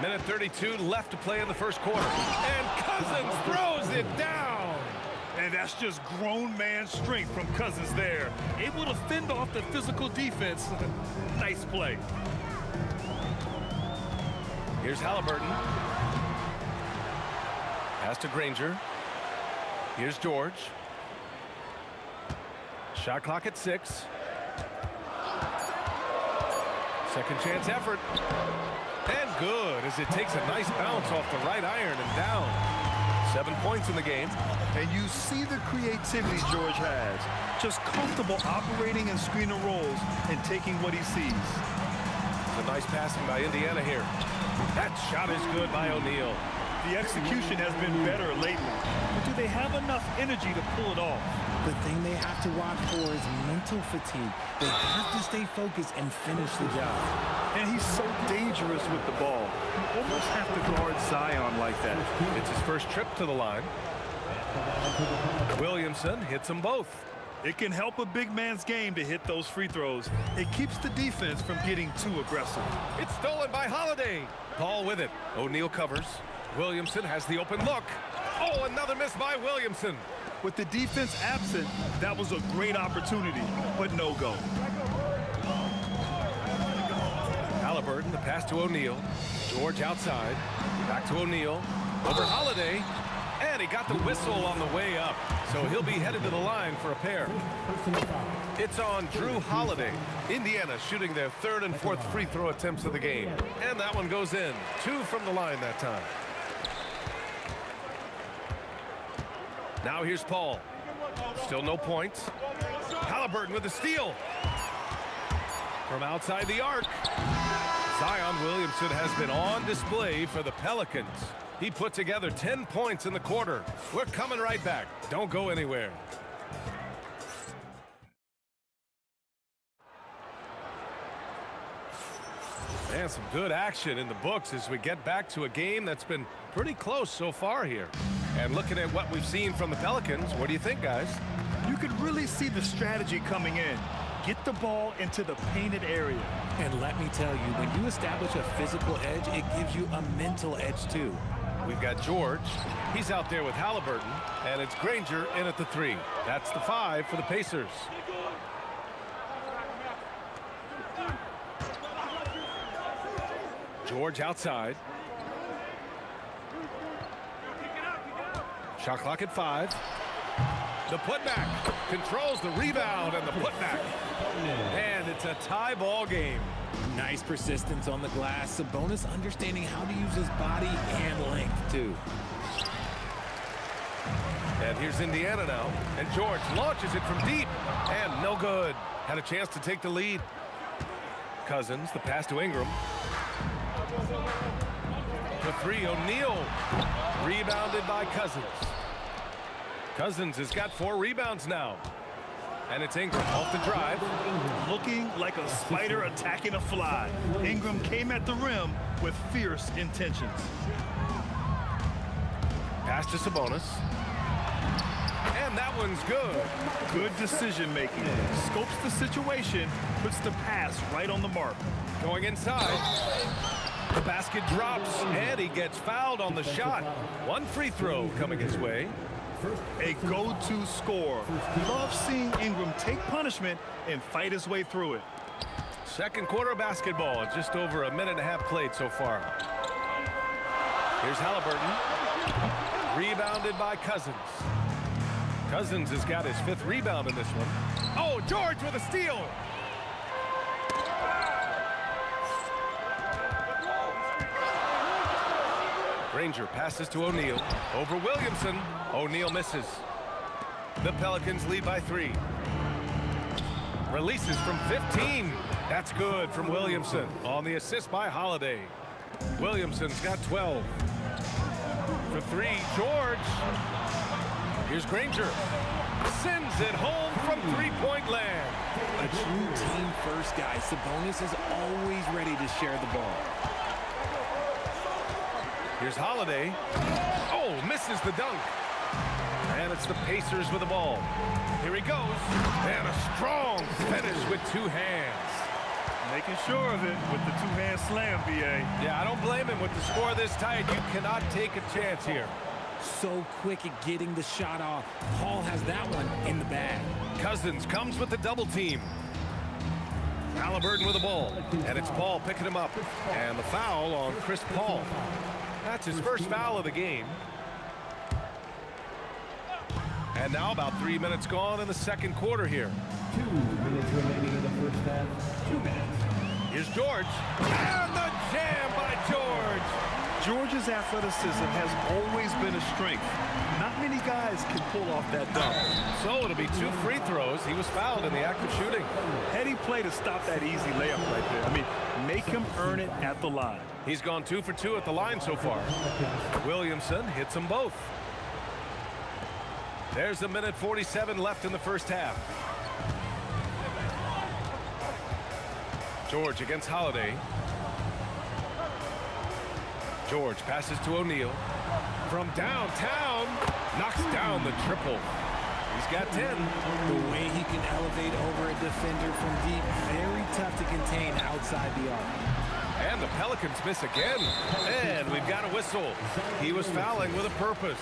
S8: Minute 32 left to play in the first quarter. And Cousins throws it down.
S9: And that's just grown man strength from Cousins there. Able to fend off the physical defense. Nice play.
S8: Here's Halliburton. Pass to Granger. Here's George. Shot clock at 6. Second chance effort. And good as it takes a nice bounce off the right iron and down. 7 points in the game.
S9: And you see the creativity George has. Just comfortable operating in screen and rolls and taking what he sees.
S8: It's a nice passing by Indiana here. That shot is good by O'Neal.
S9: The execution has been better lately. But do they have enough energy to pull it off?
S10: The thing they have to watch for is mental fatigue. They have to stay focused and finish the job.
S9: And he's so dangerous with the ball. You almost have to guard Zion like that.
S8: It's his first trip to the line. Williamson hits them both.
S9: It can help a big man's game to hit those free throws. It keeps the defense from getting too aggressive.
S8: It's stolen by Holiday. Paul with it. O'Neal covers. Williamson has the open look. Oh, another miss by Williamson.
S9: With the defense absent, that was a great opportunity, but no go.
S8: Halliburton, the pass to O'Neal. George outside. Back to O'Neal. Over Holiday. And he got the whistle on the way up. So he'll be headed to the line for a pair. It's on Drew Holiday. Indiana shooting their third and fourth free throw attempts of the game. And that one goes in. 2 from the line that time. Now here's Paul. Still no points. Halliburton with the steal. From outside the arc. Zion Williamson has been on display for the Pelicans. He put together 10 points in the quarter. We're coming right back. Don't go anywhere. And some good action in the books as we get back to a game that's been pretty close so far here. And looking at what we've seen from the Pelicans, what do you think, guys?
S9: You could really see the strategy coming in. Get the ball into the painted area.
S10: And let me tell you, when you establish a physical edge, it gives you a mental edge too.
S8: We've got George. He's out there with Halliburton. And it's Granger in at the 3. That's the 5 for the Pacers. George outside. Shot clock at 5. The putback controls the rebound and the putback. And it's a tie ball game.
S10: Nice persistence on the glass. Sabonis understanding how to use his body and length too.
S8: And here's Indiana now. And George launches it from deep. And no good. Had a chance to take the lead. Cousins, the pass to Ingram. The 3, O'Neal. Rebounded by Cousins. Cousins has got 4 rebounds now. And it's Ingram off the drive.
S9: Looking like a spider attacking a fly. Ingram came at the rim with fierce intentions.
S8: Pass to Sabonis. And that one's good.
S9: Good decision making. Scopes the situation, puts the pass right on the mark.
S8: Going inside. The basket drops, and he gets fouled on the shot. 1 free throw coming his way.
S9: A go-to score. Love seeing Ingram take punishment and fight his way through it.
S8: Second quarter basketball, just over a minute and a half played so far. Here's Halliburton. Rebounded by Cousins. Cousins has got his 5th rebound in this one. Oh, George with a steal. Granger passes to O'Neal. Over Williamson. O'Neal misses. The Pelicans lead by 3. Releases from 15. That's good from Williamson on the assist by Holiday. Williamson's got 12. For 3, George. Here's Granger. Sends it home from 3-point land.
S10: A true team-first guy. Sabonis is always ready to share the ball.
S8: Here's Holiday. Oh, misses the dunk. And it's the Pacers with the ball. Here he goes. And a strong finish with 2 hands.
S9: Making sure of it with the 2-hand slam, B.A.
S8: Yeah, I don't blame him with the score this tight. You cannot take a chance here.
S10: So quick at getting the shot off. Paul has that one in the bag.
S8: Cousins comes with the double team. Halliburton with the ball. And it's Paul picking him up. And the foul on Chris Paul. That's his first foul of the game. And now about 3 minutes gone in the second quarter here.
S7: 2 minutes remaining in the first half. 2 minutes.
S8: Here's George. And the jam by George.
S9: George's athleticism has always been a strength. Not many guys can pull off that dunk.
S8: So it'll be 2 free throws. He was fouled in the act of shooting.
S9: Heady play to stop that easy layup right there. I mean, make him earn it at the line.
S8: He's gone 2 for 2 at the line so far. Williamson hits them both. There's a minute 47 left in the first half. George against Holiday. George passes to O'Neal. From downtown, knocks down the triple. He's got 10.
S10: The way he can elevate over a defender from deep, very tough to contain outside the arc.
S8: And the Pelicans miss again. And we've got a whistle. He was fouling with a purpose.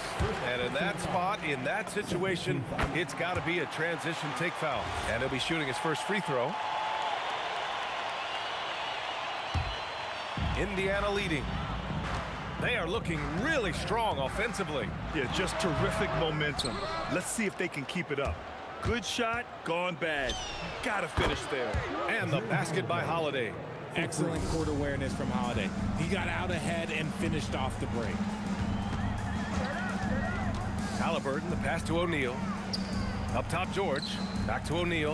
S8: And in that spot, in that situation, it's got to be a transition take foul. And he'll be shooting his first free throw. Indiana leading. They are looking really strong offensively.
S9: Yeah, just terrific momentum. Let's see if they can keep it up. Good shot, gone bad. Gotta finish there.
S8: And the basket by Holiday.
S10: Excellent court awareness from Holiday. He got out ahead and finished off the break.
S8: Halliburton, the pass to O'Neal. Up top, George. Back to O'Neal.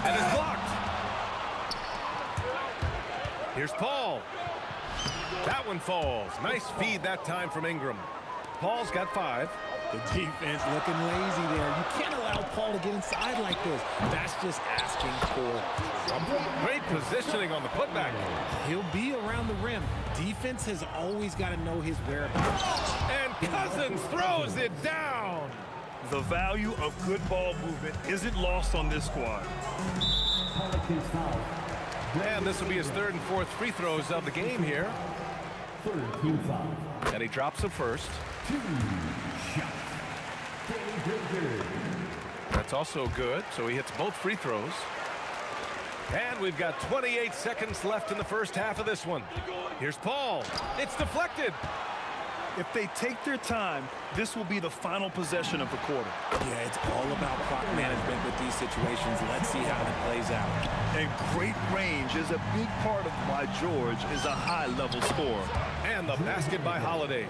S8: And it's blocked. Here's Paul. That one falls. Nice feed that time from Ingram. Paul's got 5.
S10: The defense looking lazy there. You can't allow Paul to get inside like this. That's just asking for trouble.
S8: Great positioning on the putback.
S10: He'll be around the rim. Defense has always got to know his whereabouts.
S8: And Cousins throws it down.
S9: The value of good ball movement isn't lost on this squad.
S7: Pelicans foul.
S8: And this will be his 3rd and 4th free throws of the game here.
S7: 3rd team foul.
S8: And he drops the first.
S7: 2 shots.
S8: That's also good, so he hits both free throws. And we've got 28 seconds left in the first half of this one. Here's Paul. It's deflected.
S9: If they take their time, this will be the final possession of the quarter.
S10: Yeah, it's all about clock management with these situations. Let's see how it plays out.
S9: And great range is a big part of why George is a high-level scorer.
S8: And the basket by Holiday.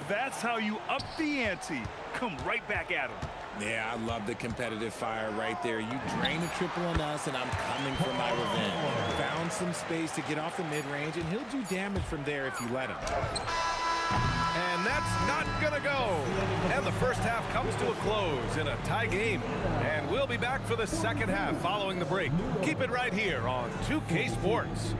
S9: That's how you up the ante. Come right back at him.
S10: Yeah, I love the competitive fire right there. You drain a triple on us, and I'm coming for my revenge. Found some space to get off the mid-range, and he'll do damage from there if you let him.
S8: And that's not gonna go. And the first half comes to a close in a tie game. And we'll be back for the second half following the break. Keep it right here on 2K Sports.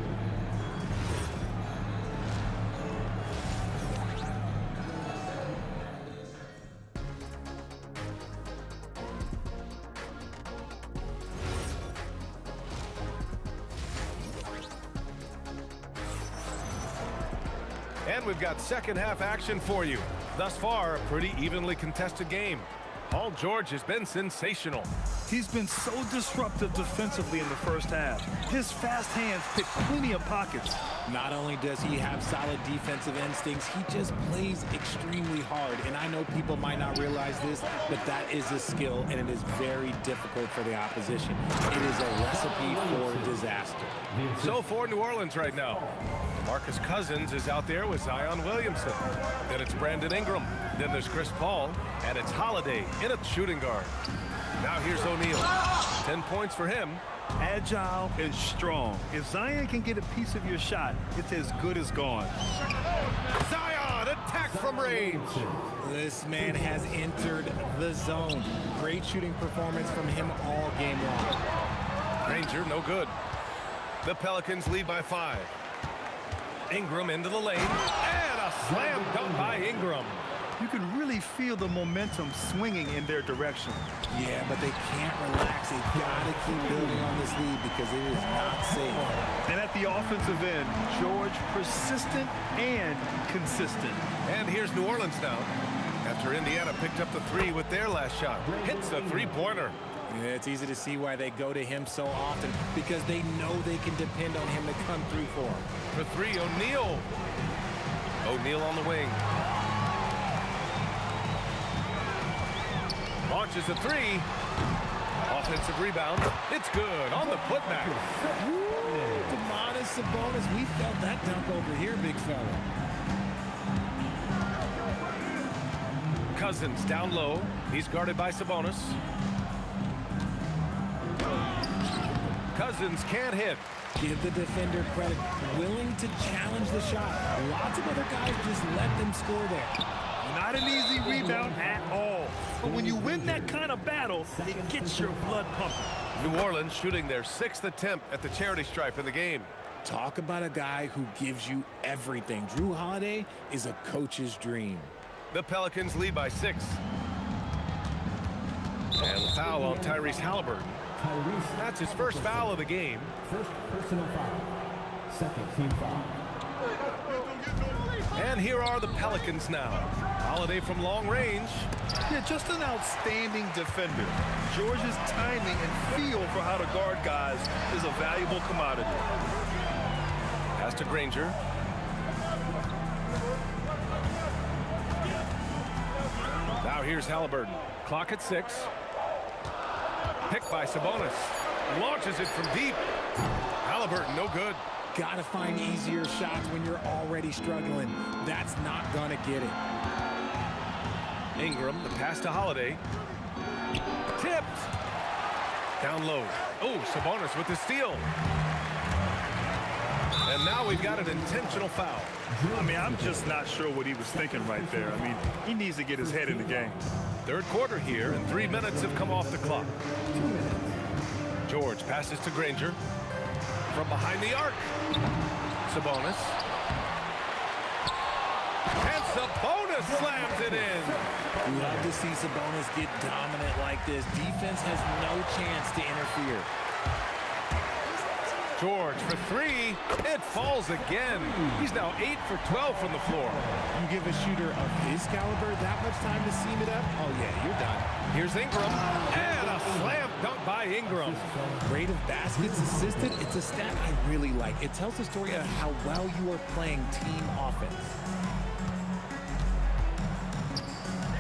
S8: And we've got second half action for you. Thus far, a pretty evenly contested game. Paul George has been sensational.
S9: He's been so disruptive defensively in the first half. His fast hands pick plenty of pockets.
S10: Not only does he have solid defensive instincts, he just plays extremely hard. And I know people might not realize this, but that is a skill, and it is very difficult for the opposition. It is a recipe for disaster.
S8: So for New Orleans right now, Marcus Cousins is out there with Zion Williamson. Then it's Brandon Ingram. Then there's Chris Paul. And it's Holiday in at shooting guard. Now here's O'Neal. 10 points for him.
S9: Agile and strong. If Zion can get a piece of your shot, it's as good as gone.
S8: Zion, attack from range.
S10: This man has entered the zone. Great shooting performance from him all game long.
S8: Granger, no good. The Pelicans lead by 5. Ingram into the lane. And a slam dunk by Ingram.
S9: You can really feel the momentum swinging in their direction.
S10: Yeah, but they can't relax. They've got to keep building on this lead because it is not safe.
S9: And at the offensive end, George persistent and consistent.
S8: And here's New Orleans now. After Indiana picked up the 3 with their last shot. Hits the three-pointer.
S10: Yeah, it's easy to see why they go to him so often because they know they can depend on him to come through for them.
S8: For 3, O'Neal. O'Neal on the wing. Launches a 3. Offensive rebound. It's good on the putback.
S10: Domantas Sabonis, we felt that dunk over here, big fella.
S8: Cousins down low. He's guarded by Sabonis. Cousins can't hit.
S10: Give the defender credit. Willing to challenge the shot. Lots of other guys just let them score there.
S9: Not an easy rebound at all. But when you win that kind of battle, it gets your blood pumping.
S8: New Orleans shooting their 6th attempt at the charity stripe in the game.
S10: Talk about a guy who gives you everything. Jrue Holiday is a coach's dream.
S8: The Pelicans lead by 6. And the foul on Tyrese Halliburton. That's his first foul of the game.
S7: First personal foul. Second team foul.
S8: And here are the Pelicans now. Holiday from long range.
S9: Yeah, just an outstanding defender. George's timing and feel for how to guard guys is a valuable commodity.
S8: Pass to Granger. Now here's Halliburton. Clock at 6. Picked by Sabonis. Launches it from deep. Halliburton, no good.
S10: Gotta find easier shots when you're already struggling. That's not gonna get it.
S8: Ingram, the pass to Holiday. Tipped. Down low. Oh, Sabonis with the steal. And now we've got an intentional foul.
S9: I mean, I'm just not sure what he was thinking right there. I mean, he needs to get his head in the game.
S8: Third quarter here, and 3 minutes have come off the clock. George passes to Granger. From behind the arc. Sabonis. And Sabonis slams it in.
S10: We love to see Sabonis get dominant like this. Defense has no chance to interfere.
S8: George for 3. It falls again. He's now 8 for 12 from the floor.
S10: You give a shooter of his caliber that much time to seam it up? Oh, yeah, you're done.
S8: Here's Ingram. And a slam dunk by Ingram.
S10: Rate of baskets assisted, it's a stat I really like. It tells the story of how well you are playing team offense.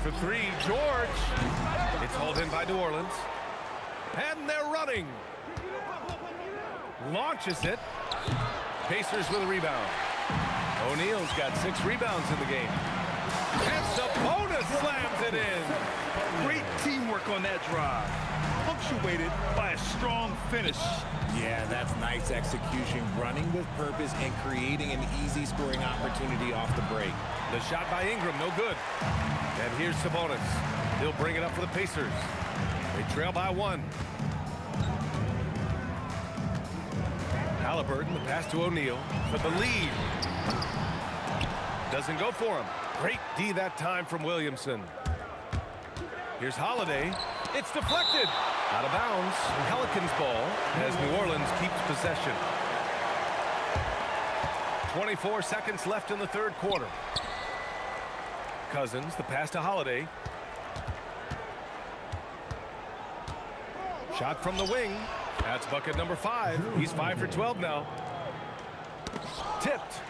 S8: For 3, George. It's hauled in by New Orleans. And they're running. Launches it. Pacers with a rebound. O'Neal's got 6 rebounds in the game. And Sabonis slams it in.
S9: Great teamwork on that drive. Punctuated by a strong finish.
S10: Yeah, that's nice execution. Running with purpose and creating an easy scoring opportunity off the break.
S8: The shot by Ingram, no good. And here's Sabonis. He'll bring it up for the Pacers. They trail by 1. Halliburton, the pass to O'Neal for the lead. Doesn't go for him. Great D that time from Williamson. Here's Holiday. It's deflected. Out of bounds. Pelicans ball as New Orleans keeps possession. 24 seconds left in the third quarter. Cousins, the pass to Holiday. Shot from the wing. That's bucket number 5. He's 5 for 12 now. Tipped.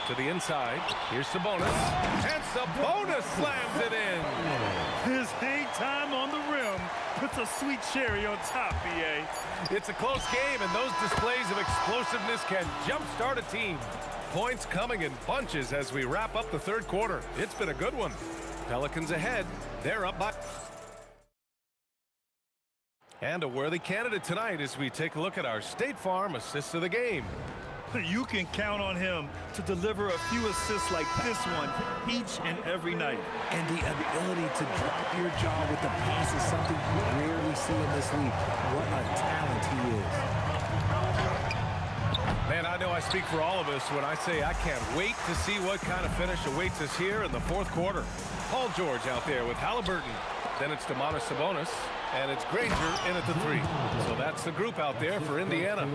S8: To the inside. Here's Sabonis. And Sabonis slams it in.
S9: His hang time on the rim puts a sweet cherry on top, BA.
S8: It's a close game, and those displays of explosiveness can jumpstart a team. Points coming in bunches as we wrap up the third quarter. It's been a good one. Pelicans ahead. They're up by... And a worthy candidate tonight as we take a look at our State Farm assists of the game.
S9: You can count on him to deliver a few assists like this one each and every night.
S10: And the ability to drop your jaw with the pass is something you rarely see in this league. What a talent he is.
S8: Man, I know I speak for all of us when I say I can't wait to see what kind of finish awaits us here in the fourth quarter. Paul George out there with Halliburton. Then it's Domantas Sabonis. And it's Granger in at the 3. So that's the group out there for Indiana.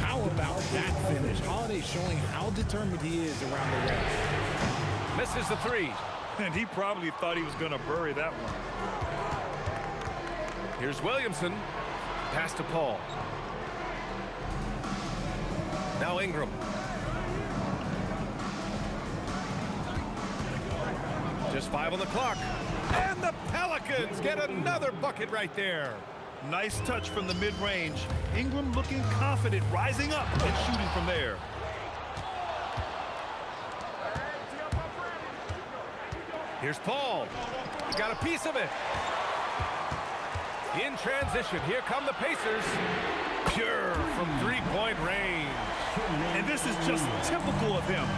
S10: How about that finish? Holiday showing how determined he is around the rim.
S8: Misses the 3.
S9: And he probably thought he was going to bury that one.
S8: Here's Williamson. Pass to Paul. Now Ingram. Just 5 on the clock. And the Pelicans get another bucket right there.
S9: Nice touch from the mid-range. Ingram looking confident, rising up and shooting from there.
S8: Here's Paul. Got a piece of it. In transition, here come the Pacers. Pure from three-point range.
S9: And this is just typical of him.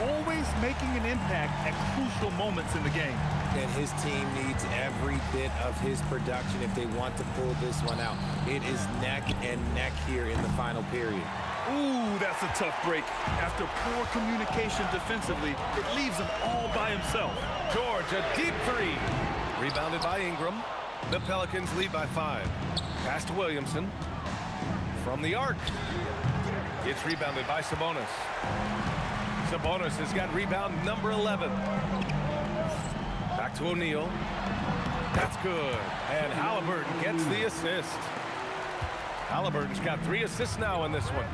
S9: Always making an impact at crucial moments in the game.
S10: And his team needs every bit of his production if they want to pull this one out. It is neck and neck here in the final period.
S9: Ooh, that's a tough break. After poor communication defensively, it leaves him all by himself.
S8: George, a deep 3. Rebounded by Ingram. The Pelicans lead by 5. Pass to Williamson. From the arc. It's rebounded by Sabonis. Sabonis has got rebound number 11. Back to O'Neal. That's good. And Halliburton gets the assist. Halliburton's got 3 assists now in this one.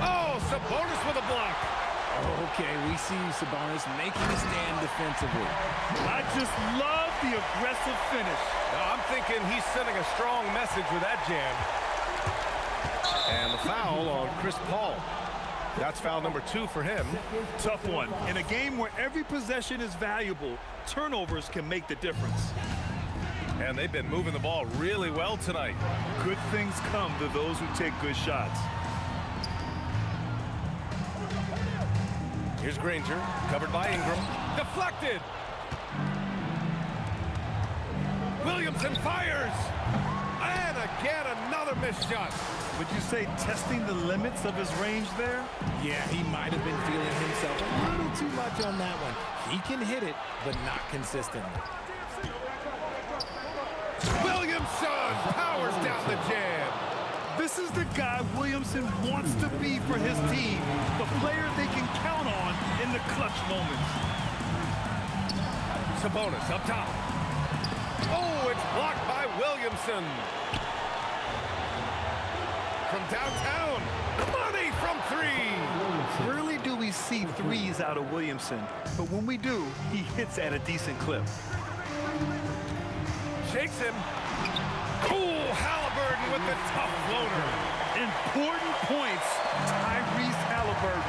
S8: Oh, Sabonis with a block.
S10: Okay, we see Sabonis making a stand defensively.
S9: I just love the aggressive finish.
S8: Now, I'm thinking he's sending a strong message with that jam. And the foul on Chris Paul. That's foul number 2 for him.
S9: Tough one. In a game where every possession is valuable, turnovers can make the difference.
S8: And they've been moving the ball really well tonight.
S9: Good things come to those who take good shots.
S8: Here's Granger, covered by Ingram. Deflected! Williamson fires! And again, another missed shot.
S9: Would you say testing the limits of his range there?
S10: Yeah, he might have been feeling himself a little too much on that one. He can hit it, but not consistently.
S8: Williamson powers down the jam.
S9: This is the guy Williamson wants to be for his team. The player they can count on in the clutch moments.
S8: Sabonis up top. Oh, it's blocked by Williamson. From downtown, money from 3.
S9: Rarely do we see threes out of Williamson, but when we do, he hits at a decent clip.
S8: Shakes him. Cool Halliburton with the tough floater.
S9: Important points, Tyrese Halliburton.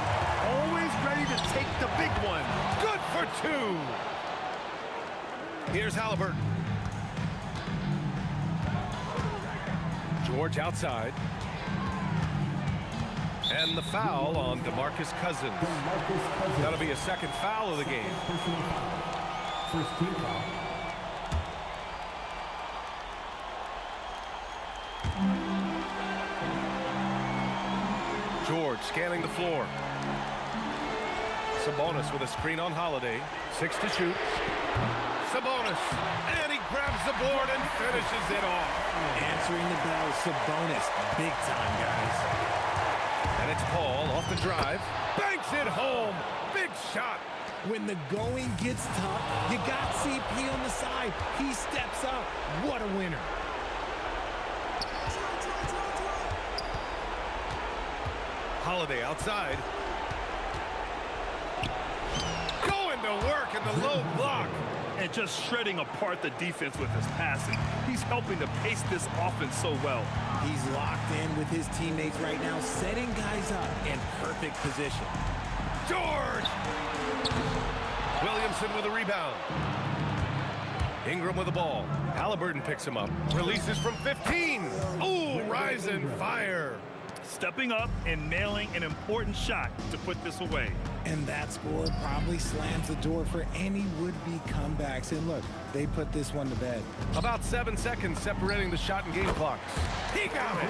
S9: Always ready to take the big one.
S8: Good for 2. Here's Halliburton. George outside. And the foul on DeMarcus Cousins. That'll be a second foul of the game.
S7: First team foul.
S8: George scanning the floor. Sabonis with a screen on Holiday. 6 to shoot. Sabonis, and he grabs the board and finishes it off.
S10: Answering the bell, Sabonis. Big time, guys.
S8: And it's Paul off the drive. Banks it home. Big shot.
S10: When the going gets tough, you got CP on the side. He steps up. What a winner.
S8: Holiday outside. Going to work in the low block.
S9: And just shredding apart the defense with his passing. He's helping to pace this offense so well.
S10: He's locked in with his teammates right now, setting guys up in perfect position.
S8: George! Williamson with a rebound. Ingram with the ball. Halliburton picks him up. Releases from 15. Ooh, rise and fire.
S9: Stepping up and nailing an important shot to put this away.
S10: And that score probably slams the door for any would-be comebacks. And look, they put this one to bed.
S8: About 7 seconds separating the shot and game clocks. He got it.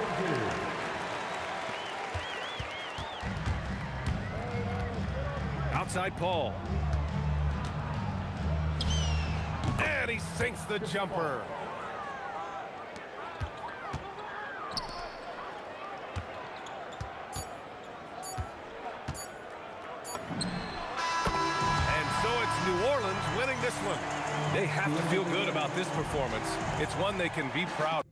S8: Outside Paul. And he sinks the jumper. New Orleans winning this one. They have to feel good about this performance. It's one they can be proud of.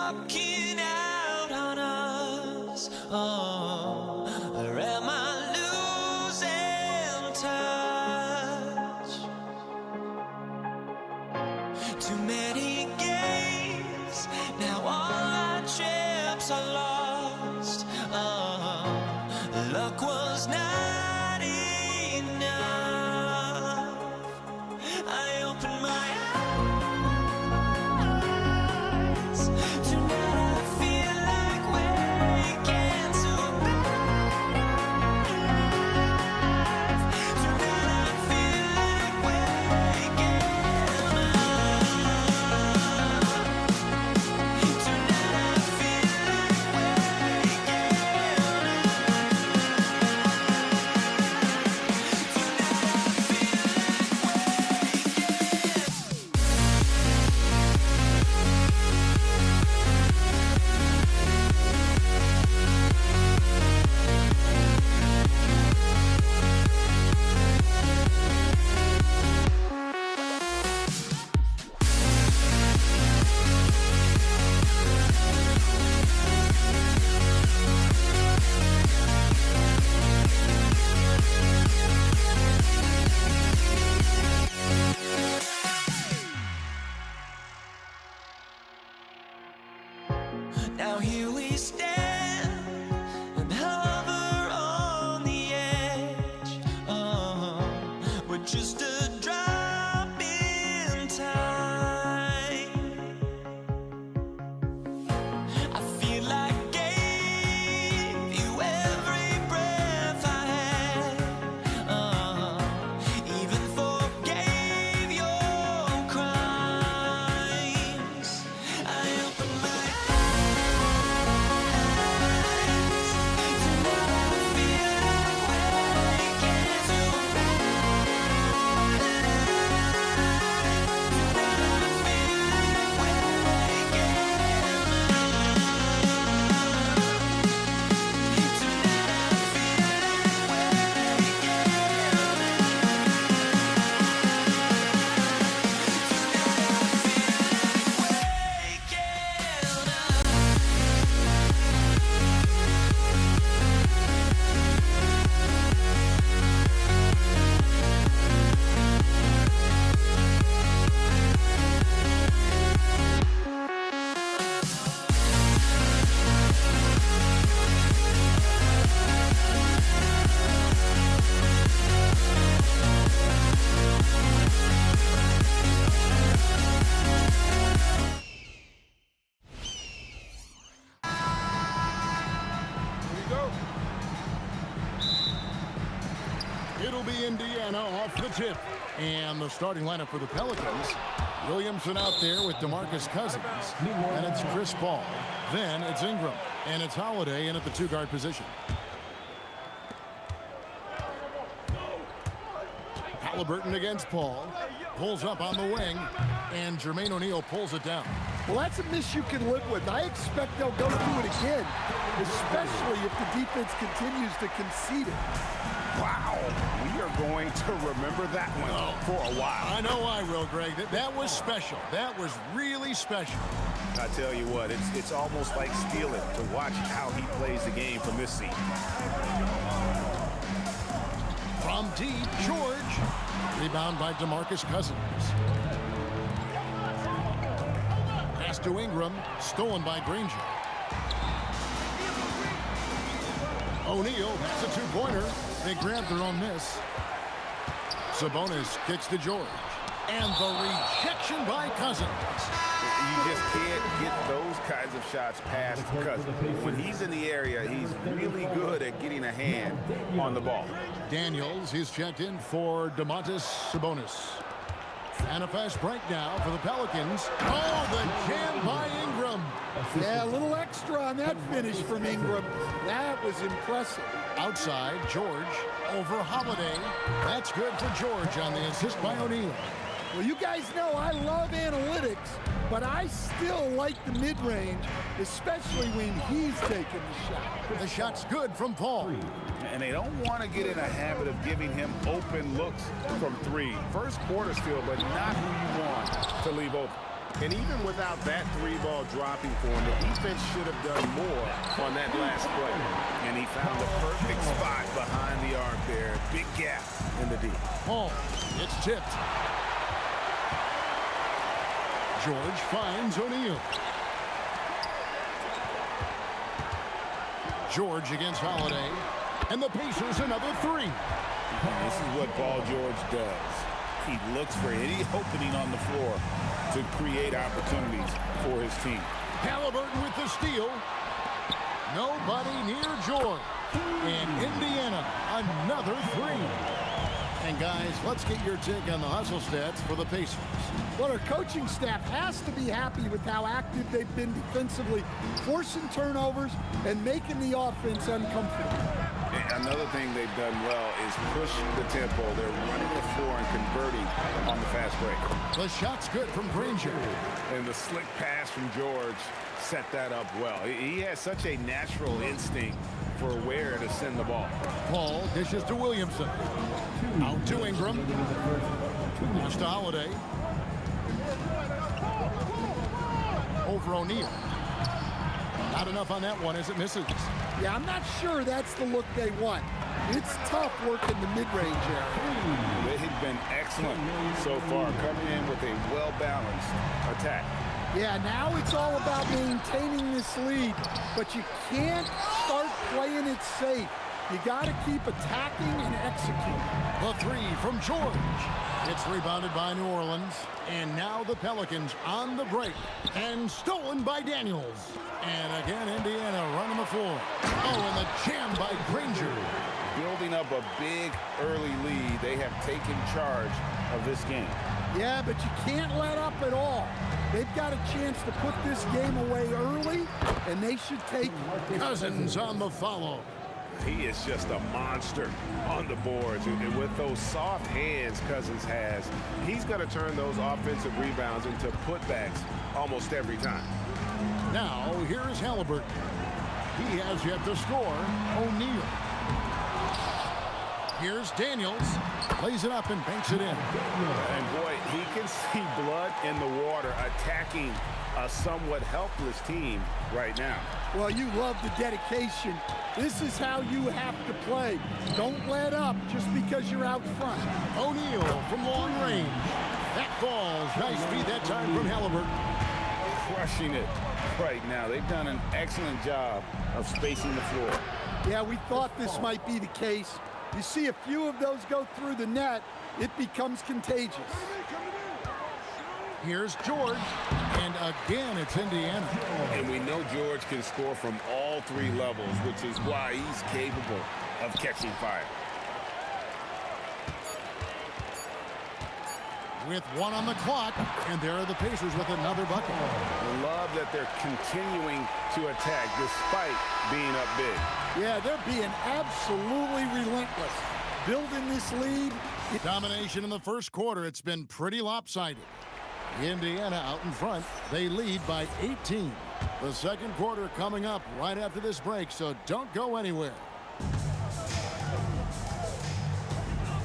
S1: walking out on us. Oh, or am I losing touch? Too many games, now all our chips are lost. Oh, luck was not enough. I opened my eyes. Tonight I feel like waking to life. Tonight I feel like waking up. Tonight I feel like now here we stand and hover on the edge. Oh, we're just a drop in time. I feel like gave you every breath I had. Even forgave your crimes. I opened my
S2: It'll be Indiana off the tip. And the starting lineup for the Pelicans. Williamson out there with DeMarcus Cousins. And it's Chris Paul. Then it's Ingram. And it's Holiday in at the two-guard position. Halliburton against Paul. Pulls up on the wing. And Jermaine O'Neal pulls it down.
S11: Well, that's a miss you can live with. I expect they'll go through it again, especially if the defense continues to concede it.
S5: Wow, we are going to remember that one for a while.
S2: I know I will, Greg. That was special. That was really special.
S5: I tell you what, it's almost like stealing to watch how he plays the game from this seat.
S2: From deep, George. Rebound by DeMarcus Cousins. Pass to Ingram, stolen by Granger. O'Neal, that's a two-pointer. They grab their own miss. Sabonis kicks to George. And the rejection by Cousins.
S5: You just can't get those kinds of shots past Cousins. When he's in the area, he's really good at getting a hand on the ball.
S2: Daniels, he's checked in for Domantas Sabonis. And a fast break now for the Pelicans. Oh, the jam by Ingram.
S11: Yeah, a little extra on that finish from Ingram. That was impressive.
S2: Outside, George over Holiday. That's good for George on the assist by O'Neal.
S11: Well, you guys know I love analytics, but I still like the mid-range, especially when he's taking the shot.
S2: The shot's good from Paul.
S5: And they don't want to get in a habit of giving him open looks from three. First quarter still, but not who you want to leave open. And even without that three-ball dropping for him, the defense should have done more on that last play. And he found the perfect spot behind the arc there. Big gap in the D.
S2: Paul, it's tipped. George finds O'Neal. George against Holiday. And the Pacers another three.
S5: This is what Paul George does. He looks for any opening on the floor to create opportunities for his team.
S2: Halliburton with the steal. Nobody near George. And Indiana, another three. And guys, let's get your take on the hustle stats for the Pacers.
S11: Well, our coaching staff has to be happy with how active they've been defensively, forcing turnovers and making the offense uncomfortable.
S5: Another thing they've done well is push the tempo. They're running the floor and converting on the fast break.
S2: The shot's good from Granger.
S5: And the slick pass from George set that up well. He has such a natural instinct for where to send the ball.
S2: Paul dishes to Williamson. Out to Ingram. Pass to Holiday. Over O'Neal. Not enough on that one as it misses.
S11: Yeah, I'm not sure that's the look they want. It's tough working the mid-range area.
S5: They've been excellent so far, coming in with a well-balanced attack.
S11: Yeah, now it's all about maintaining this lead, but you can't start playing it safe. You got to keep attacking and executing.
S2: The three from George. It's rebounded by New Orleans. And now the Pelicans on the break. And stolen by Daniels. And again, Indiana running the floor. Oh, and the jam by Granger.
S5: Building up a big early lead. They have taken charge of this game.
S11: Yeah, but you can't let up at all. They've got a chance to put this game away early, and they should take it.
S2: Cousins on the follow.
S5: He is just a monster on the boards. And with those soft hands Cousins has, he's going to turn those offensive rebounds into putbacks almost every time.
S2: Now, here's Halliburton. He has yet to score. O'Neal. Here's Daniels. Plays it up and banks it in.
S5: And boy, he can see blood in the water attacking a somewhat helpless team right now.
S11: Well, you love the dedication. This is how you have to play. Don't let up just because you're out front.
S2: O'Neal from long range. That falls. Nice feed that time from Halliburton.
S5: Crushing it right now. They've done an excellent job of spacing the floor.
S11: Yeah, we thought this might be the case. You see a few of those go through the net, it becomes contagious.
S2: Here's George, and again it's Indiana.
S5: And we know George can score from all three levels, which is why he's capable of catching fire.
S2: With one on the clock, and there are the Pacers with another bucket.
S5: I love that they're continuing to attack despite being up big.
S11: Yeah, they're being absolutely relentless. Building this lead.
S2: Domination in the first quarter. It's been pretty lopsided. Indiana out in front. They lead by 18. The second quarter coming up right after this break, so don't go anywhere.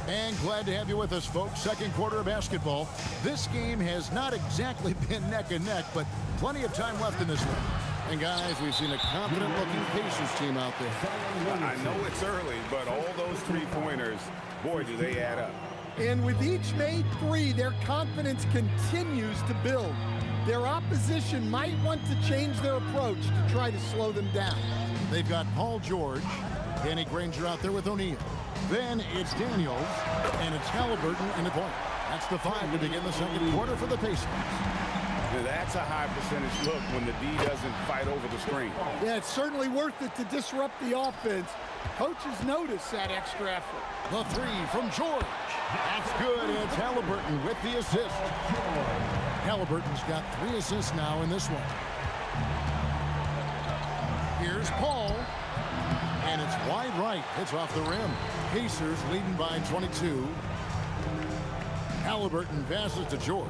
S2: And glad to have you with us, folks. Second quarter of basketball. This game has not exactly been neck and neck, but plenty of time left in this one. And guys, we've seen a confident-looking Pacers team out there.
S5: I know it's early, but all those three-pointers, boy, do they add up.
S11: And with each made three, their confidence continues to build. Their opposition might want to change their approach to try to slow them down.
S2: They've got Paul George, Danny Granger out there with O'Neal. Then it's Daniels, and it's Halliburton in the point. That's the five to begin the second quarter for the Pacers.
S5: That's a high percentage look when the D doesn't fight over the screen.
S11: Yeah, it's certainly worth it to disrupt the offense. Coaches notice that extra effort.
S2: The three from George. That's good. It's Halliburton with the assist. Halliburton's got 3 assists now in this one. Here's Paul. And it's wide right. It's off the rim. Pacers leading by 22. Halliburton passes to George.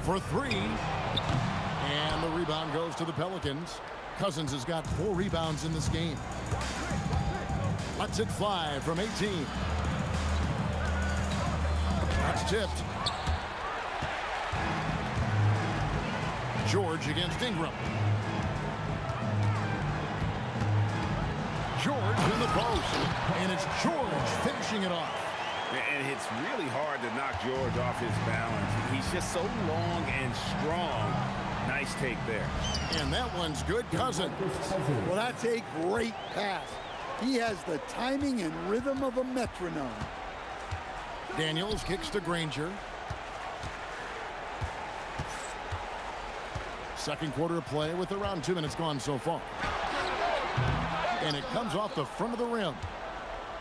S2: For 3. And the rebound goes to the Pelicans. Cousins has got 4 rebounds in this game. Lets it fly from 18. That's tipped. George against Ingram. George in the post. And it's George finishing it off.
S5: And it's really hard to knock George off his balance. He's just so long and strong. Nice take there.
S2: And that one's good. Cousins.
S11: Well, that's a great pass. He has the timing and rhythm of a metronome.
S2: Daniels kicks to Granger. Second quarter of play with around 2 minutes gone so far. And it comes off the front of the rim.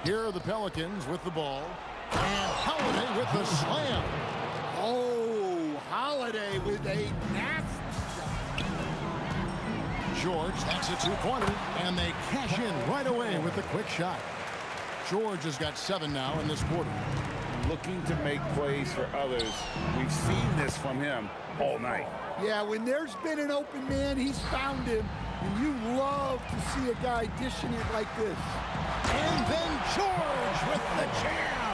S2: Here are the Pelicans with the ball. And Holiday with the slam.
S11: Oh, Holiday with a nasty shot.
S2: George, that's a two-pointer. And they cash in right away with the quick shot. George has got 7 now in this quarter.
S5: Looking to make plays for others. We've seen this from him all night.
S11: Yeah, when there's been an open man, he's found him. And you love to see a guy dishing it like this.
S2: And then George with the jam.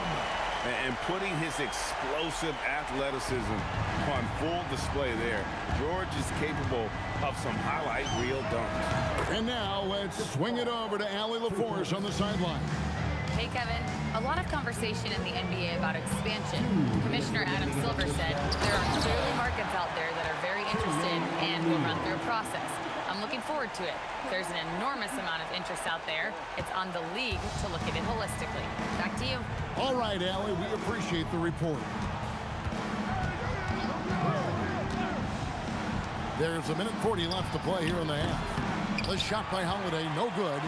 S5: And putting his explosive athleticism on full display there. George is capable of some highlight reel dunks.
S2: And now let's swing it over to Allie LaForce on the sideline.
S4: Hey, Kevin. A lot of conversation in the NBA about expansion. Commissioner Adam Silver said there are clearly markets out there that are very interested and will run through a process. I'm looking forward to it. There's an enormous amount of interest out there. It's on the league to look at it holistically. Back to you.
S2: All right, Allie, we appreciate the report. There's 1:40 left to play here in the half. The shot by Holiday, no good.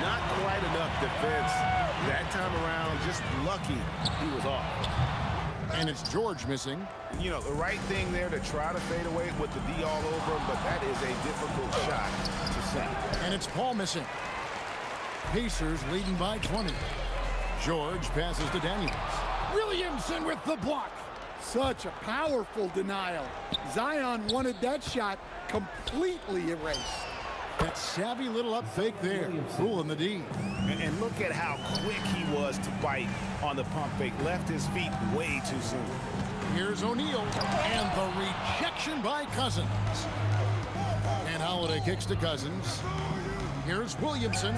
S5: Not quite enough defense. That time around, just lucky he was off.
S2: And it's George missing.
S5: You know, the right thing there to try to fade away with the D all over him, but that is a difficult shot to sink.
S2: And it's Paul missing. Pacers leading by 20. George passes to Daniels. Williamson with the block.
S11: Such a powerful denial. Zion wanted that shot completely erased.
S2: That savvy little up fake there. Fooling the D.
S5: And look at how quick he was to bite on the pump fake. Left his feet way too soon.
S2: Here's O'Neal. And the rejection by Cousins. And Holiday kicks to Cousins. Here's Williamson.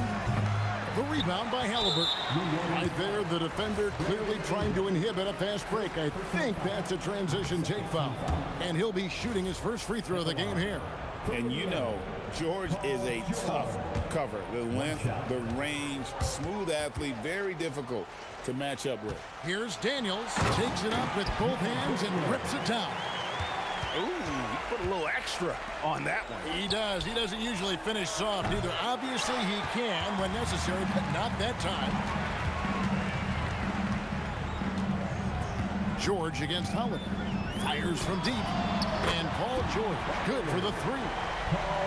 S2: The rebound by Halliburton. Right there, the defender clearly trying to inhibit a fast break. I think that's a transition take foul. And he'll be shooting his first free throw of the game here.
S5: And you know, George is a tough cover. The length, the range, smooth athlete, very difficult to match up with.
S2: Here's Daniels. Takes it up with both hands and rips it down.
S5: Ooh, he put a little extra on that one.
S2: He does. He doesn't usually finish soft either. Obviously, he can when necessary, but not that time. George against Holiday. Fires from deep. And Paul George, good for the three.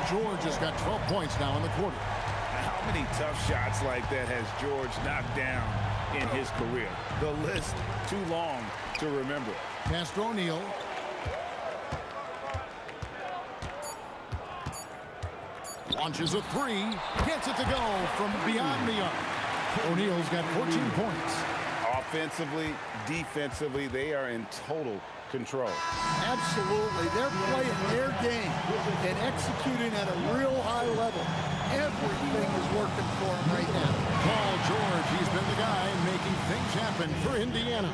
S2: George has got 12 points now in the quarter.
S5: How many tough shots like that has George knocked down in his career? The list too long to remember.
S2: Pass to O'Neal. Launches a three. Gets it to go from beyond the arc. O'Neal's got 14 points.
S5: Offensively, defensively, they are in total control.
S11: Absolutely. They're playing their game and executing at a real high level. Everything is working for them right now.
S2: Paul George, he's been the guy making things happen for Indiana.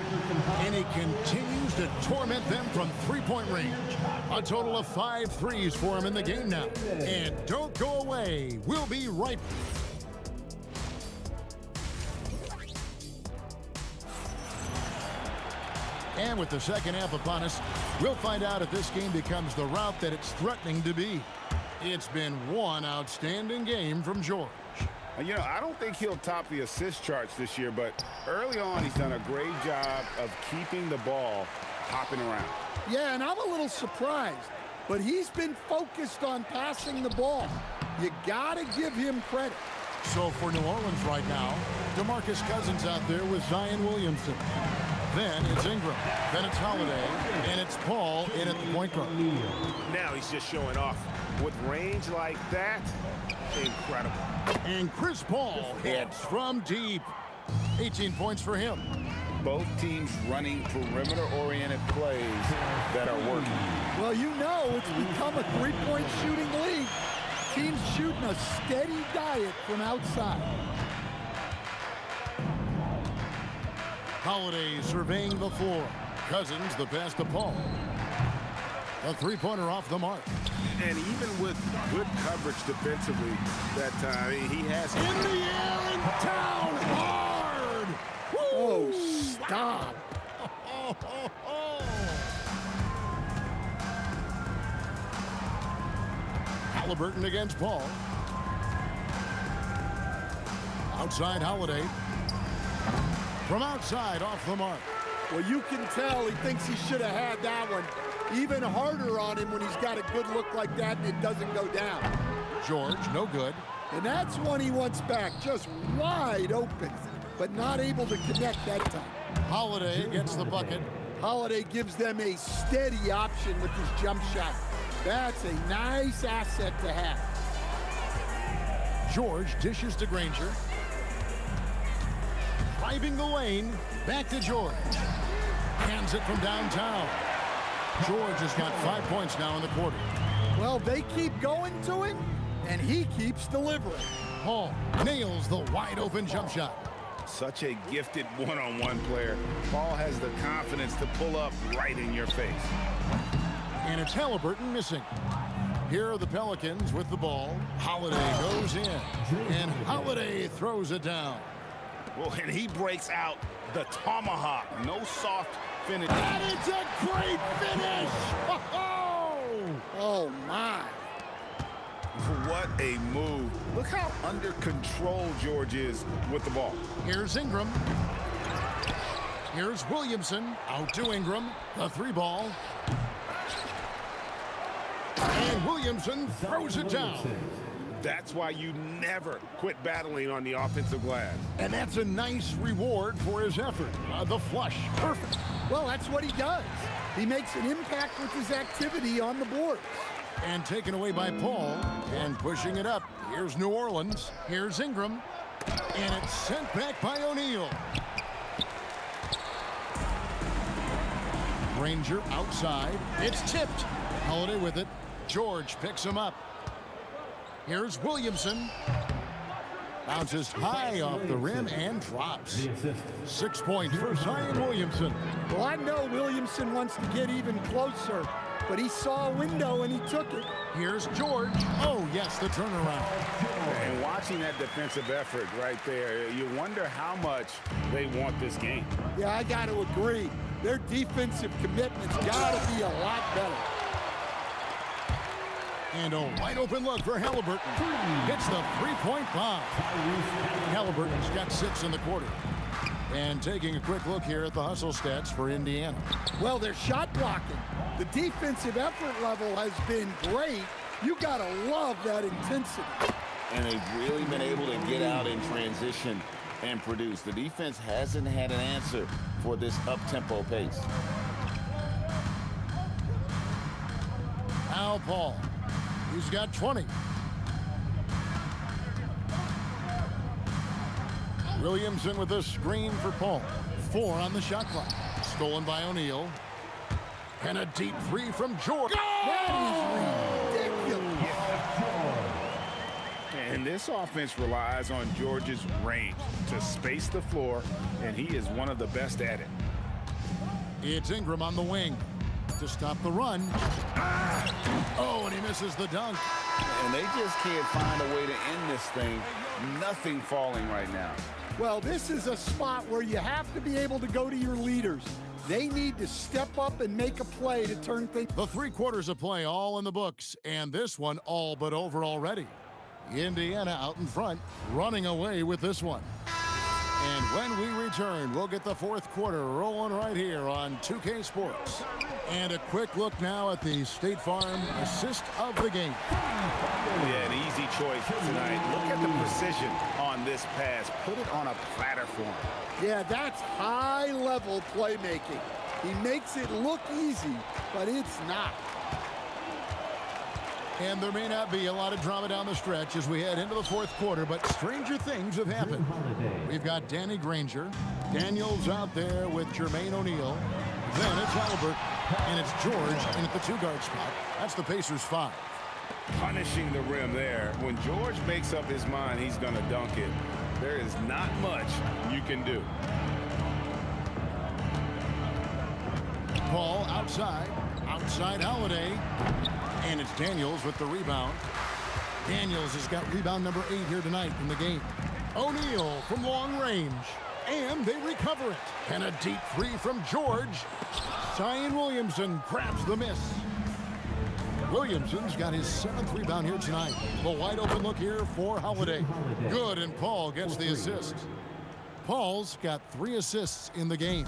S2: And he continues to torment them from three-point range. A total of 5 threes for him in the game now. And don't go away. We'll be right back. And with the second half upon us, we'll find out if this game becomes the route that it's threatening to be. It's been one outstanding game from George.
S5: You know, I don't think he'll top the assist charts this year, but early on he's done a great job of keeping the ball hopping around.
S11: Yeah, and I'm a little surprised, but he's been focused on passing the ball. You got to give him credit.
S2: So for New Orleans right now, DeMarcus Cousins out there with Zion Williamson. Then it's Ingram. Then it's Holiday. And it's Paul in at the point guard.
S5: Now he's just showing off. With range like that, incredible.
S2: And Chris Paul hits from deep. 18 points for him.
S12: both teams running perimeter-oriented plays that are working.
S11: Well, you know it's become a three-point shooting league. Teams shooting a steady diet from outside.
S2: Holiday surveying the floor. Cousins the pass to Paul. A three-pointer off the mark.
S5: And even with good coverage defensively that time, he has...
S2: In the air and down hard! Woo!
S11: Oh, stop.
S2: Halliburton against Paul. Outside Holiday. From outside, off the mark.
S11: Well, you can tell he thinks he should have had that one. Even harder on him when he's got a good look like that and it doesn't go down.
S2: George, no good.
S11: And that's one he wants back, just wide open, but not able to connect that time.
S2: Holiday gets the bucket.
S11: Holiday gives them a steady option with his jump shot. That's a nice asset to have.
S2: George dishes to Granger. Driving the lane, back to George. Hands it from downtown. George has got 5 points now in the quarter.
S11: Well, they keep going to him, and he keeps delivering.
S2: Paul nails the wide-open jump shot.
S5: Such a gifted one-on-one player. Paul has the confidence to pull up right in your face.
S2: And it's Halliburton missing. Here are the Pelicans with the ball. Holiday goes in, and Holiday throws it down.
S5: Well, and he breaks out the tomahawk. No soft finish.
S2: That is a great finish!
S11: Oh, my.
S5: What a move. Look how under control George is with the ball.
S2: Here's Ingram. Here's Williamson. Out to Ingram. The three ball. And Williamson throws it down.
S5: That's why you never quit battling on the offensive glass.
S2: And that's a nice reward for his effort. The flush. Perfect.
S11: Well, that's what he does. He makes an impact with his activity on the boards.
S2: And taken away by Paul. And pushing it up. Here's New Orleans. Here's Ingram. And it's sent back by O'Neal. Granger outside. It's tipped. Holiday with it. George picks him up. Here's Williamson. Bounces high off the rim and drops. 6 points for Zion Williamson.
S11: Well, I know Williamson wants to get even closer, but he saw a window and he took it.
S2: Here's George. Oh, yes, the turnaround.
S5: And watching that defensive effort right there, you wonder how much they want this game.
S11: Yeah, I got to agree. Their defensive commitment's got to be a lot better.
S2: And a wide open look for Halliburton. Hits the three-point bomb. Halliburton's got 6 in the quarter. And taking a quick look here at the hustle stats for Indiana.
S11: Well, they're shot blocking. The defensive effort level has been great. You got to love that intensity.
S12: And they've really been able to get out in transition and produce. The defense hasn't had an answer for this up-tempo pace.
S2: Now Paul. He's got 20. Williamson with a screen for Paul. 4 on the shot clock. Stolen by O'Neal. And a deep three from George.
S11: That is ridiculous.
S5: And this offense relies on George's range to space the floor, and he is one of the best at it.
S2: It's Ingram on the wing to stop the run. Oh, and he misses the dunk.
S12: And they just can't find a way to end this thing. Nothing falling right now.
S11: Well, this is a spot where you have to be able to go to your leaders. They need to step up and make a play to turn things.
S2: The 3 quarters of play all in the books, and this one all but over already. Indiana out in front, running away with this one. And when we return, we'll get the 4th quarter rolling right here on 2K Sports. And a quick look now at the State Farm assist of the game.
S5: Yeah, an easy choice tonight. Look at the precision on this pass. Put it on a platter for him.
S11: Yeah, that's high-level playmaking. He makes it look easy, but it's not.
S2: And there may not be a lot of drama down the stretch as we head into the 4th quarter, but stranger things have happened. We've got Danny Granger, Daniels out there with Jermaine O'Neal. Then it's Halliburton, and it's George in at the 2-guard spot. That's the Pacers' 5.
S5: Punishing the rim there. When George makes up his mind he's going to dunk it, there is not much you can do.
S2: Paul outside Holiday, and it's Daniels with the rebound. Daniels has got rebound number 8 here tonight in the game. O'Neal from long range, and they recover it. And a deep 3 from George. Zion Williamson grabs the miss. Williamson's got his 7th rebound here tonight. The wide open look here for Holiday. Good, and Paul gets the assist. Paul's got 3 assists in the game.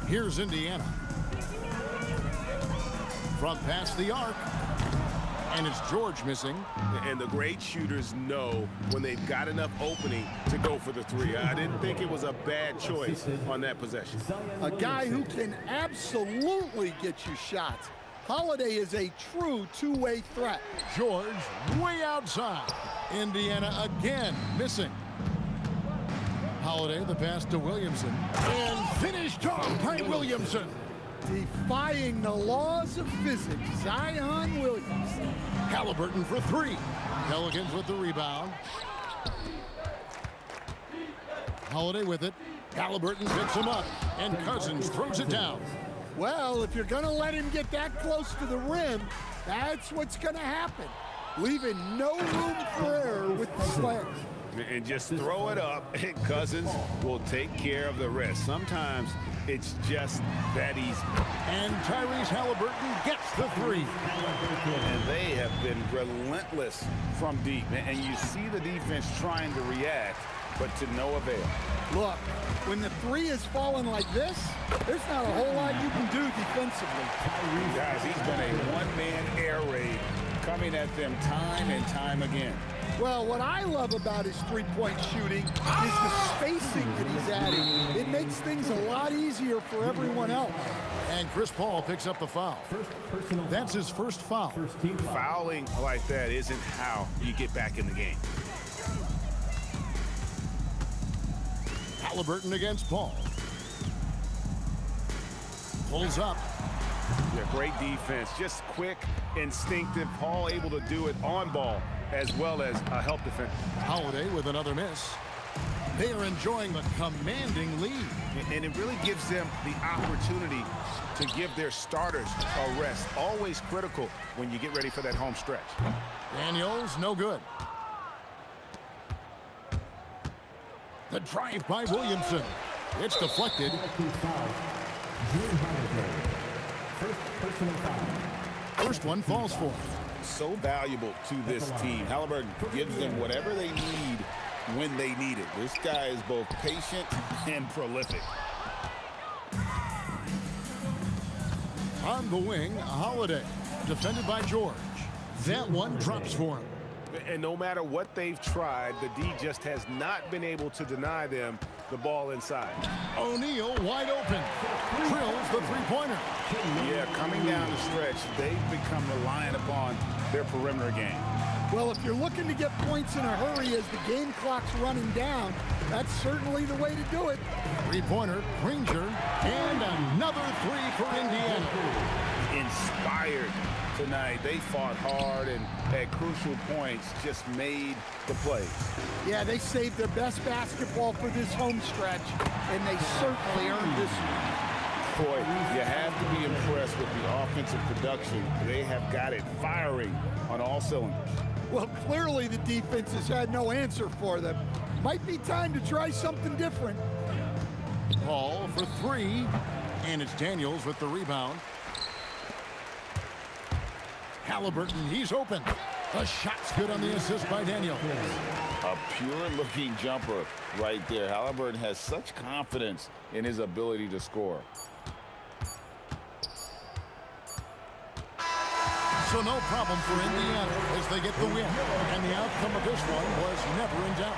S2: Here's Indiana. From past the arc. And it's George missing.
S5: And the great shooters know when they've got enough opening to go for the 3. I didn't think it was a bad choice on that possession.
S11: A guy who can absolutely get you shots. Holiday is a true two-way threat.
S2: George way outside. Indiana again missing. Holiday, the pass to Williamson. And finished off by Williamson.
S11: Defying the laws of physics, Zion Williamson.
S2: Halliburton for 3. Pelicans with the rebound. Holiday with it. Halliburton picks him up, and Cousins throws it down.
S11: Well, if you're going to let him get that close to the rim, that's what's going to happen. Leaving no room for error with the slam.
S5: And just throw it up, and Cousins will take care of the rest. Sometimes it's just that easy.
S2: And Tyrese Halliburton gets the 3.
S12: And they have been relentless from deep. And you see the defense trying to react, but to no avail.
S11: Look, when the 3 is falling like this, there's not a whole lot you can do defensively.
S12: Guys, he's been a one-man air raid coming at them time and time again.
S11: Well, what I love about his three-point shooting is the spacing that he's adding. It makes things a lot easier for everyone else.
S2: And Chris Paul picks up the foul. That's his first foul.
S5: Fouling like that isn't how you get back in the game.
S2: Halliburton against Paul. Pulls up.
S5: Yeah, great defense. Just quick, instinctive. Paul able to do it on ball as well as a help defense.
S2: Holiday with another miss. They are enjoying a commanding lead.
S5: And it really gives them the opportunity to give their starters a rest. Always critical when you get ready for that home stretch.
S2: Daniels, no good. The drive by Williamson. It's deflected. First one falls for him.
S12: So valuable to this team. Halliburton gives them whatever they need when they need it. This guy is both patient and prolific.
S2: On the wing, Holiday, defended by George. That one drops for him.
S5: And no matter what they've tried, the D just has not been able to deny them the ball inside.
S2: O'Neal wide open. Drills the three-pointer.
S12: Yeah, coming down the stretch, they've become reliant upon their perimeter game.
S11: Well, if you're looking to get points in a hurry as the game clock's running down, that's certainly the way to do it.
S2: Three-pointer, Granger, and another 3 for Indiana.
S12: Inspired tonight. They fought hard and at crucial points just made the plays.
S11: Yeah, they saved their best basketball for this home stretch, and they certainly earned this one.
S12: Boy, you have to be impressed with the offensive production. They have got it firing on all cylinders.
S11: Well, clearly the defense has had no answer for them. Might be time to try something different.
S2: Paul for 3, and it's Daniels with the rebound. Halliburton, he's open. The shot's good on the assist by Daniels.
S12: A pure-looking jumper right there. Halliburton has such confidence in his ability to score.
S2: So no problem for Indiana as they get the win. And the outcome of this one was never in doubt.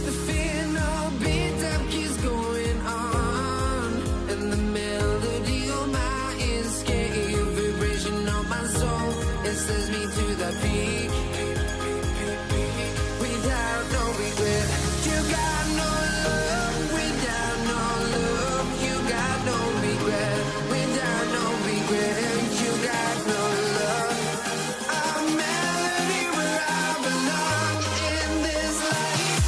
S1: The fear no beat up keeps going on, and the melody on my escape, vibration on my soul, it sends me to the peak. Without no regret, you got no love. Without no love, you got no regret. Without no regret, you got no love. A melody where I belong in this life.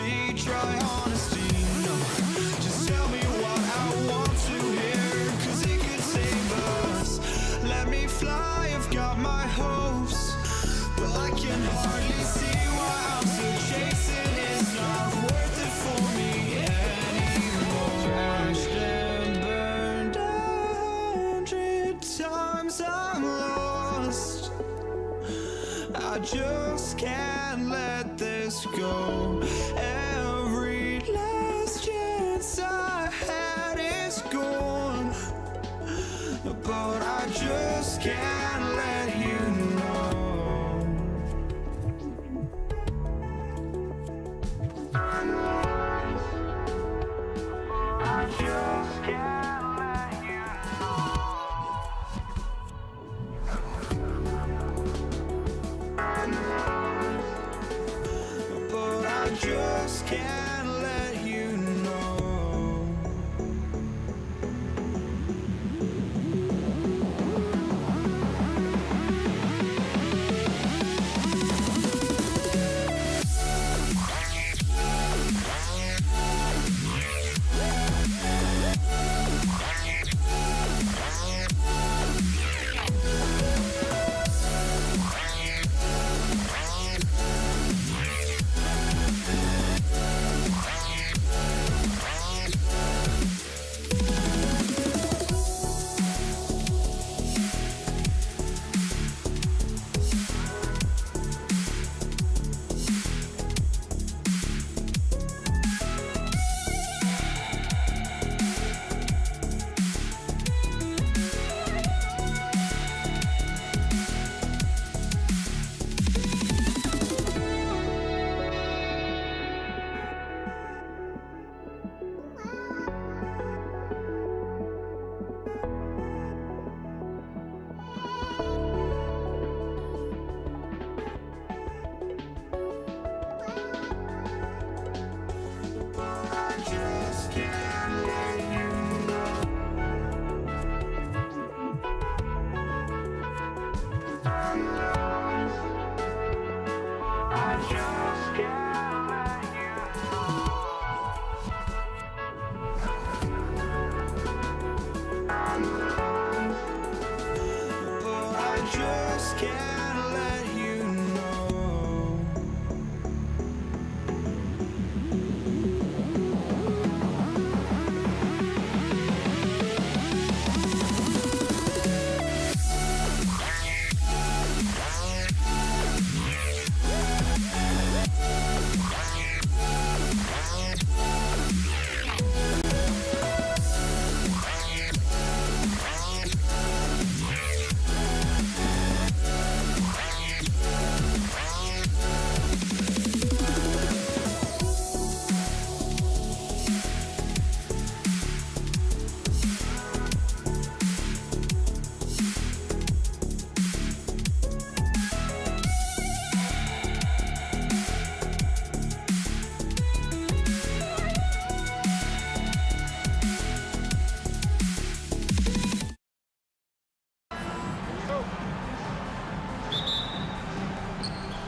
S1: really try honesty. No, just tell me what I want to hear, 'cause it could save us. Let me fly, I've got my hopes, but I can hardly see why I'm still chasing. It's not worth it for me anymore. Crashed and burned 100 times, I'm lost. I just can't let this go. Every last chance I had is gone, but I just can't let you know. I just can't let you know. But I just can't let you know.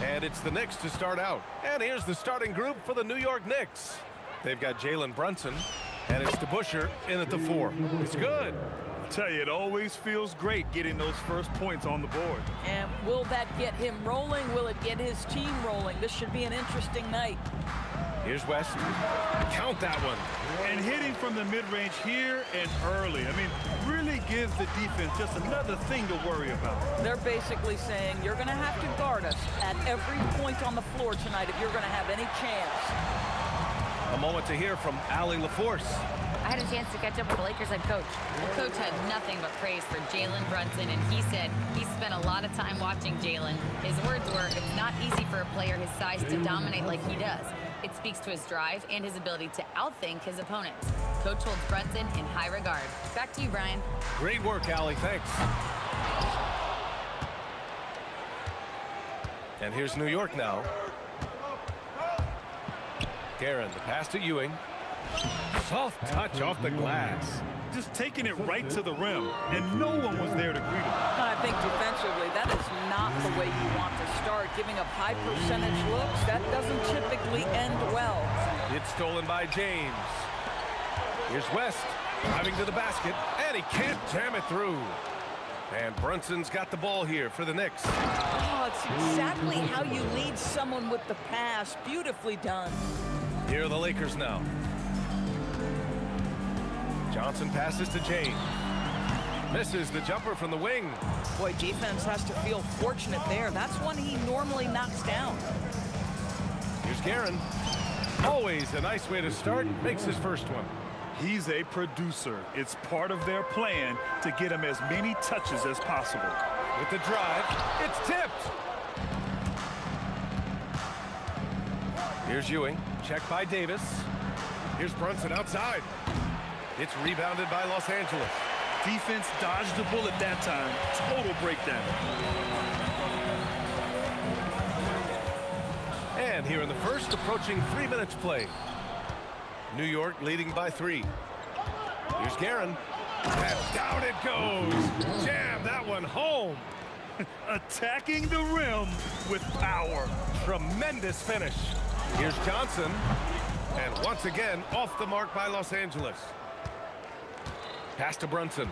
S8: And it's the Knicks to start out. And here's the starting group for the New York Knicks. They've got Jalen Brunson, and it's DeBusschere in at the 4. It's good.
S9: I tell you, it always feels great getting those first points on the board.
S13: And will that get him rolling? Will it get his team rolling? This should be an interesting night.
S8: Here's West. Count that one.
S9: And hitting from the mid-range here and early. I mean, really gives the defense just another thing to worry about.
S13: They're basically saying you're going to have to guard us at every point on the floor tonight if you're going to have any chance.
S8: A moment to hear from Allie LaForce.
S4: I had a chance to catch up with the Lakers head coach. The coach had nothing but praise for Jalen Brunson, and he said he spent a lot of time watching Jalen. His words were, it's not easy for a player his size to dominate like he does. It speaks to his drive and his ability to outthink his opponents. Coach holds Brunson in high regard. Back to you, Brian.
S8: Great work, Allie. Thanks. And here's New York now. Guerin, the pass to Ewing. Soft touch off the glass.
S9: Just taking it right to the rim, and no one was there to greet him.
S13: And I think defensively, that is not the way you want to start. Giving up high percentage looks, that doesn't typically end well.
S8: It's stolen by James. Here's West driving to the basket, and he can't jam it through. And Brunson's got the ball here for the Knicks.
S13: Oh, it's exactly how you lead someone with the pass. Beautifully done.
S8: Here are the Lakers now. Johnson passes to James. Misses the jumper from the wing.
S13: Boy, defense has to feel fortunate there. That's one he normally knocks down.
S8: Here's Guerin. Always a nice way to start. Makes his first one.
S9: He's a producer. It's part of their plan to get him as many touches as possible.
S8: With the drive, it's tipped. Here's Ewing. Checked by Davis. Here's Brunson outside. It's rebounded by Los Angeles.
S9: Defense dodged the bullet that time. Total breakdown.
S8: And here in the first, approaching 3 minutes play. New York leading by 3. Here's Guerin. And down it goes. Jam that one home.
S9: Attacking the rim with power.
S8: Tremendous finish. Here's Johnson. And once again, off the mark by Los Angeles. Pass to Brunson.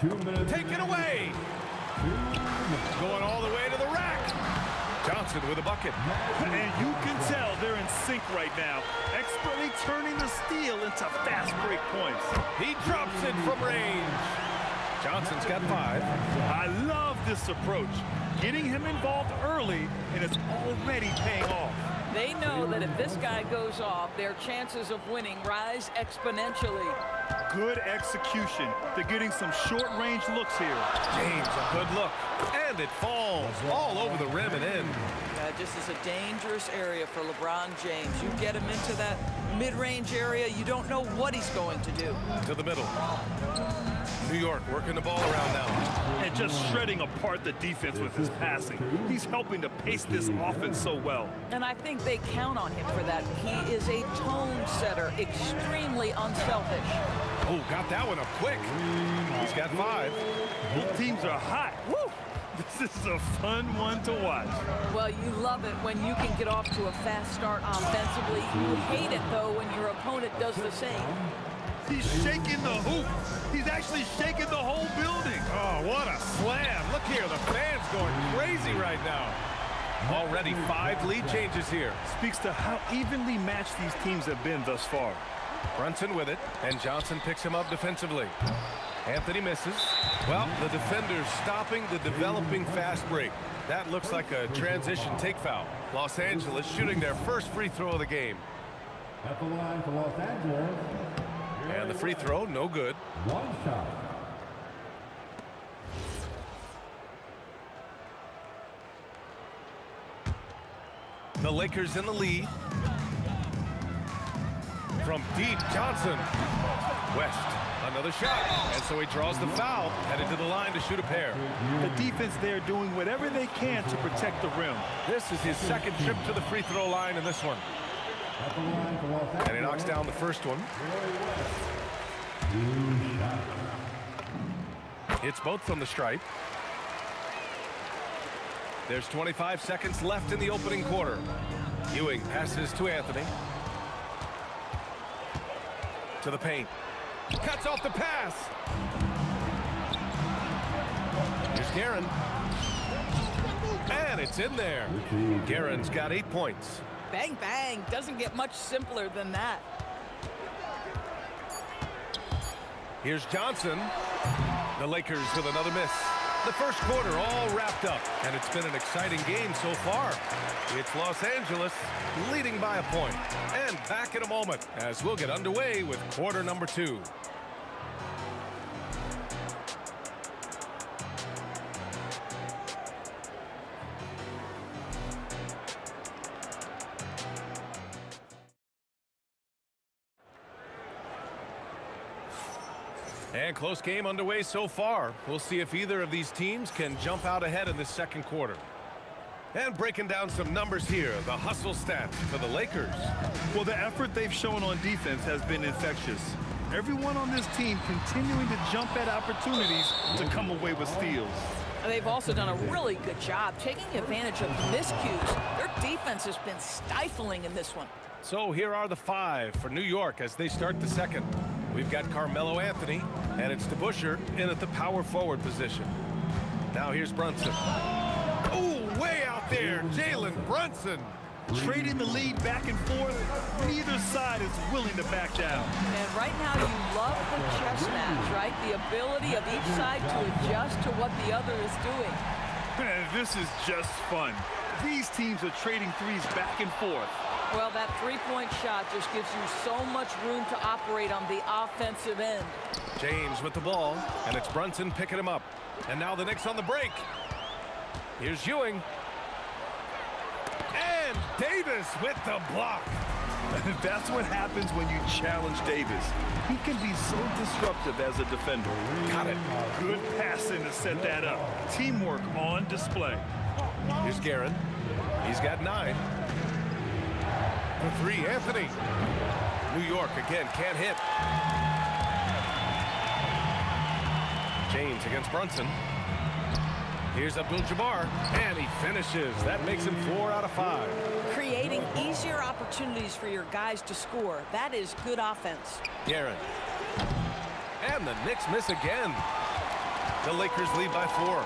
S7: 2 minutes.
S8: Taken away. Going all the way to the rack. Johnson with a bucket.
S9: And you can tell they're in sync right now. Expertly turning the steal into fast break points.
S8: He drops it from range. Johnson's got 5.
S9: I love this approach. Getting him involved early, and it's already paying off.
S13: They know that if this guy goes off, their chances of winning rise exponentially.
S9: Good execution. They're getting some short-range looks here.
S8: James, a good look. And it falls all over the rim and in.
S13: This is a dangerous area for LeBron James. You get him into that mid-range area, you don't know what he's going to do.
S8: To the middle. New York working the ball around now.
S9: And just shredding apart the defense with his passing. He's helping to pace this offense so well.
S13: And I think they count on him for that. He is a tone setter, extremely unselfish.
S8: Oh, got that one up quick. He's got 5.
S9: Both teams are hot. Woo! This is a fun one to watch.
S13: Well, you love it when you can get off to a fast start offensively. You hate it, though, when your opponent does the same.
S9: He's shaking the hoop. He's actually shaking the whole building.
S8: Oh, what a slam. Look here, the fans going crazy right now. Already 5 lead changes here.
S9: Speaks to how evenly matched these teams have been thus far.
S8: Brunson with it, and Johnson picks him up defensively. Anthony misses. Well, the defender's stopping the developing fast break. That looks like a transition take foul. Los Angeles shooting their first free throw of the game.
S7: At the line for Los Angeles.
S8: And the free throw, no good.
S7: 1 shot.
S8: The Lakers in the lead. From deep, Johnson. West, another shot. And so he draws the foul, headed to the line to shoot a pair.
S9: The defense there doing whatever they can to protect the rim.
S8: This is his second trip to the free throw line in this one. And he knocks down the first one. It's both from the stripe. There's 25 seconds left in the opening quarter. Ewing passes to Anthony. To the paint. Cuts off the pass. Here's Guerin. And it's in there. Guerin's got 8 points.
S13: Bang, bang. Doesn't get much simpler than that.
S8: Here's Johnson. The Lakers with another miss. The first quarter all wrapped up, and it's been an exciting game so far. It's Los Angeles leading by a point. And back in a moment as we'll get underway with quarter number 2. And close game underway so far. We'll see if either of these teams can jump out ahead in this second quarter. And breaking down some numbers here, the hustle stats for the Lakers.
S9: Well, the effort they've shown on defense has been infectious. Everyone on this team continuing to jump at opportunities to come away with steals.
S13: They've also done a really good job taking advantage of miscues. Their defense has been stifling in this one.
S8: So here are the 5 for New York as they start the second. We've got Carmelo Anthony, and it's DeBusschere in at the power forward position. Now here's Brunson. Oh, way out there, Jalen Brunson.
S9: Trading the lead back and forth, neither side is willing to back down.
S13: And right now you love the chess match, right? The ability of each side to adjust to what the other is doing.
S9: This is just fun. These teams are trading threes back and forth.
S13: Well, that three-point shot just gives you so much room to operate on the offensive end.
S8: James with the ball, and it's Brunson picking him up. And now the Knicks on the break. Here's Ewing. And Davis with the block.
S9: That's what happens when you challenge Davis. He can be so disruptive as a defender.
S8: Got it.
S9: Good passing to set that up. Teamwork on display.
S8: Here's Guerin. He's got 9. For 3, Anthony. New York again, can't hit. James against Brunson. Here's Abdul-Jabbar, and he finishes. That makes him 4 out of 5.
S13: Creating easier opportunities for your guys to score. That is good offense.
S8: Guerin. And the Knicks miss again. The Lakers lead by 4.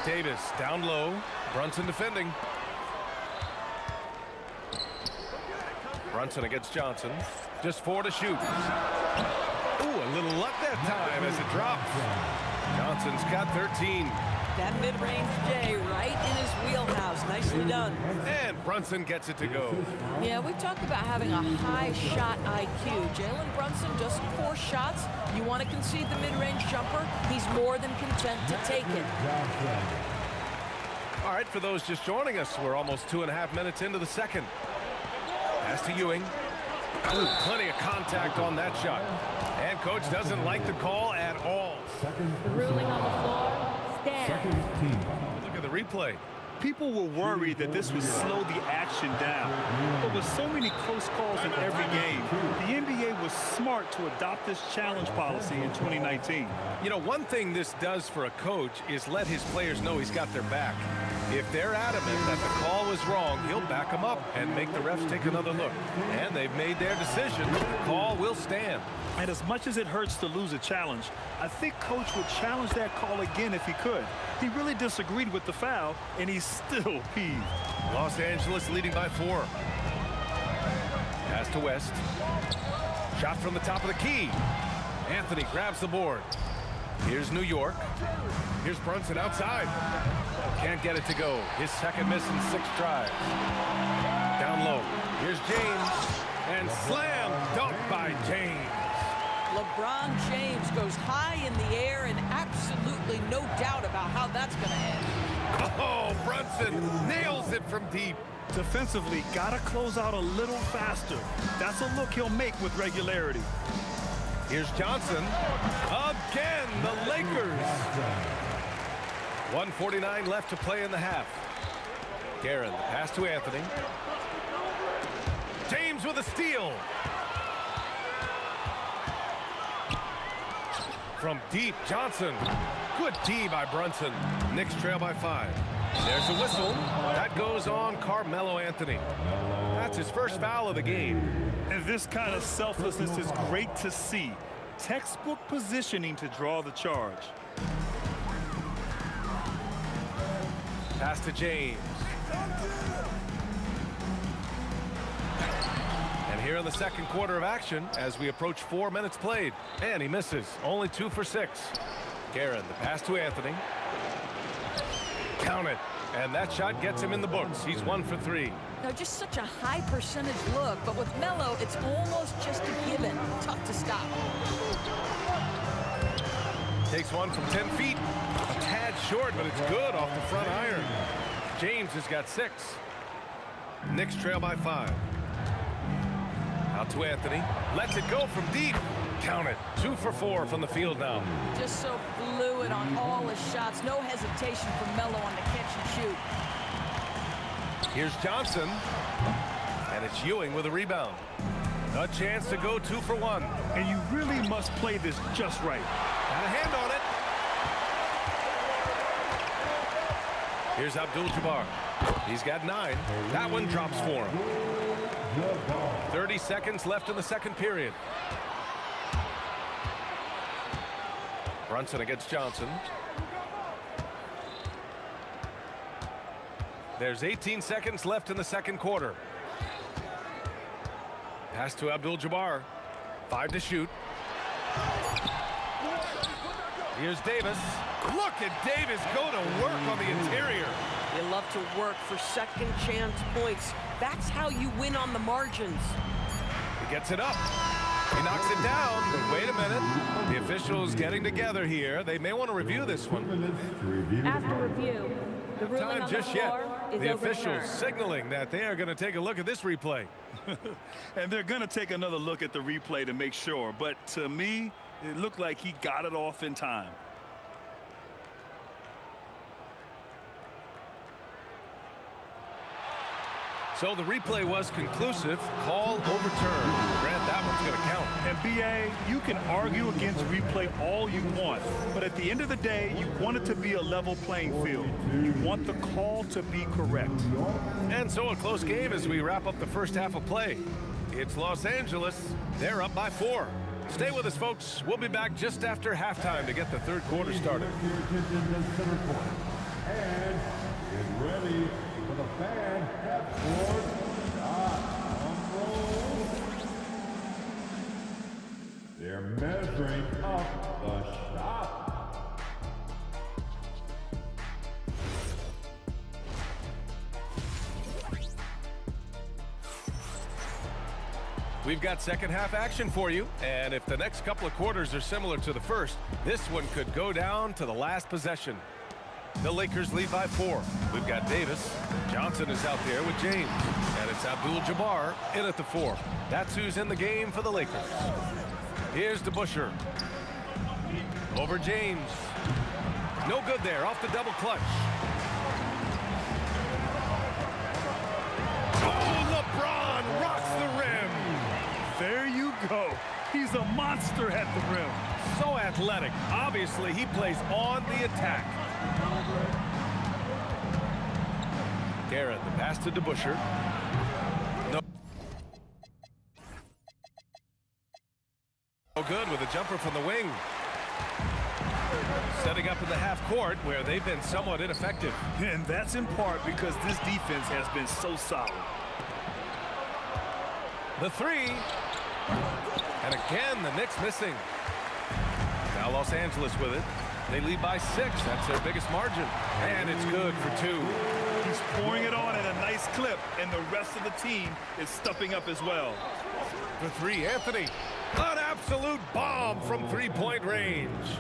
S8: Davis down low. Brunson defending. Brunson against Johnson. Just 4 to shoot. Ooh, a little luck that time as it drops. Johnson's got 13.
S13: That mid-range J right in his wheelhouse. Nicely done.
S8: And Brunson gets it to go.
S13: Yeah, we talk about having a high shot IQ. Jalen Brunson doesn't force shots. You want to concede the mid-range jumper, he's more than content to take it.
S8: All right, for those just joining us, we're almost 2.5 minutes into the second. Pass to Ewing. Ooh, plenty of contact on that shot. And coach doesn't like the call at all.
S4: Ruling on the floor, stand.
S8: Look at the replay.
S9: People were worried that this would slow the action down. But with so many close calls in every game, the NBA was smart to adopt this challenge policy in 2019.
S8: You know, one thing this does for a coach is let his players know he's got their back. If they're adamant that the call was wrong, he'll back them up and make the refs take another look. And they've made their decision. The call will stand.
S9: And as much as it hurts to lose a challenge, I think coach would challenge that call again if he could. He really disagreed with the foul, and he's still peeved.
S8: Los Angeles leading by 4. Pass to West. Shot from the top of the key. Anthony grabs the board. Here's New York. Here's Brunson outside. Can't get it to go. His second miss in 6 tries. Down low. Here's James. And slam dunk by James.
S13: LeBron James goes high in the air and absolutely no doubt about how that's going to end.
S8: Oh, Brunson nails it from deep.
S9: Defensively, got to close out a little faster. That's a look he'll make with regularity.
S8: Here's Johnson. Again, the Lakers. 1:49 left to play in the half. Guerin, the pass to Anthony. James with a steal. From deep, Johnson. Good D by Brunson. Knicks trail by 5. There's a whistle. That goes on Carmelo Anthony. That's his first foul of the game.
S9: And this kind of selflessness is great to see. Textbook positioning to draw the charge.
S8: Pass to James. And here in the second quarter of action as we approach 4 minutes played. And he misses. Only 2 for 6. Guerin, the pass to Anthony. Count it. And that shot gets him in the books. He's 1 for 3.
S13: Now, just such a high percentage look, but with Melo, it's almost just a given. Tough to stop.
S8: Takes one from 10 feet. A tad short, but it's good off the front iron. James has got 6. Knicks trail by 5. Out to Anthony. Lets it go from deep. Count it. 2 for 4 from the field now.
S13: Just so fluid on all his shots. No hesitation for Melo on the catch and shoot.
S8: Here's Johnson. And it's Ewing with a rebound. A chance to go 2 for 1.
S9: And you really must play this just right.
S8: Got a hand on it. Here's Abdul-Jabbar. He's got 9. That one drops for him. 30 seconds left in the second period. Brunson against Johnson. There's 18 seconds left in the second quarter. Pass to Abdul-Jabbar. 5 to shoot. Here's Davis. Look at Davis go to work on the interior.
S13: You love to work for second chance points. That's how you win on the margins.
S8: He gets it up. He knocks it down, but wait a minute. The officials getting together here. They may want to review this one.
S14: After review, the ruling
S8: Time
S14: on
S8: just
S14: the floor
S8: yet.
S14: is
S8: The
S14: overturned.
S8: officials signaling that they are going to take a look at this replay.
S9: And they're going to take another look at the replay to make sure. But to me, it looked like he got it off in time.
S8: So the replay was conclusive. Call overturned. Grant, that one's going to count.
S9: And BA, you can argue against replay all you want, but at the end of the day, you want it to be a level playing field. You want the call to be correct.
S8: And so a close game as we wrap up the first half of play. It's Los Angeles. They're up by 4. Stay with us, folks. We'll be back just after halftime to get the third quarter started.
S15: And get ready for the fan half court shot on roll. They're measuring up the shot.
S8: We've got second half action for you, and if the next couple of quarters are similar to the first, this one could go down to the last possession. The Lakers lead by 4. We've got Davis. Johnson is out there with James, and it's Abdul-Jabbar in at the 4. That's who's in the game for the Lakers. Here's DeBusschere. Over James. No good there, off the double clutch. Oh, LeBron rocks the rim.
S9: There you go. He's a monster at the rim.
S8: So athletic. Obviously, he plays on the attack. Garrett, the pass to DeBusschere. No good with a jumper from the wing. Setting up in the half court where they've been somewhat ineffective.
S9: And that's in part because this defense has been so solid.
S8: The 3. And again, the Knicks missing. Now Los Angeles with it. They lead by 6. That's their biggest margin. And it's good for 2.
S9: He's pouring it on at a nice clip, and the rest of the team is stepping up as well.
S8: The 3, Anthony. An absolute bomb from three-point range.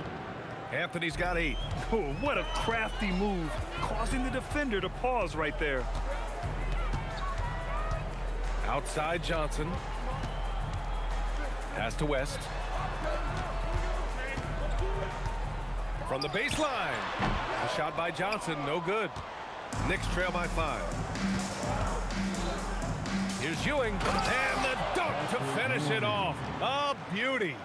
S8: Anthony's got 8.
S9: Oh, what a crafty move, causing the defender to pause right there.
S8: Outside Johnson. Pass to West. From the baseline. A shot by Johnson, no good. Knicks trail by 5. Here's Ewing, and the dunk to finish it off. A beauty.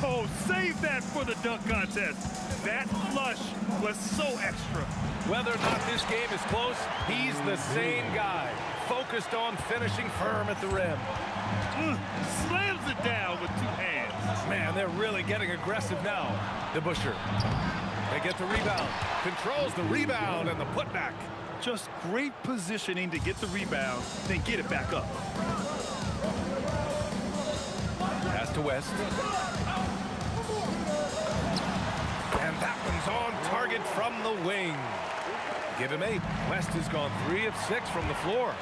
S9: Oh, save that for the dunk contest. That flush was so extra.
S8: Whether or not this game is close, he's the same guy. Focused on finishing firm at the rim.
S9: Slams it down with 2 hands.
S8: Man, they're really getting aggressive now. DeBusschere. They get the rebound. Controls the rebound and the putback.
S9: Just great positioning to get the rebound, then get it back up.
S8: Pass to West. And that one's on target from the wing. Give him 8. West has gone 3 of 6 from the floor.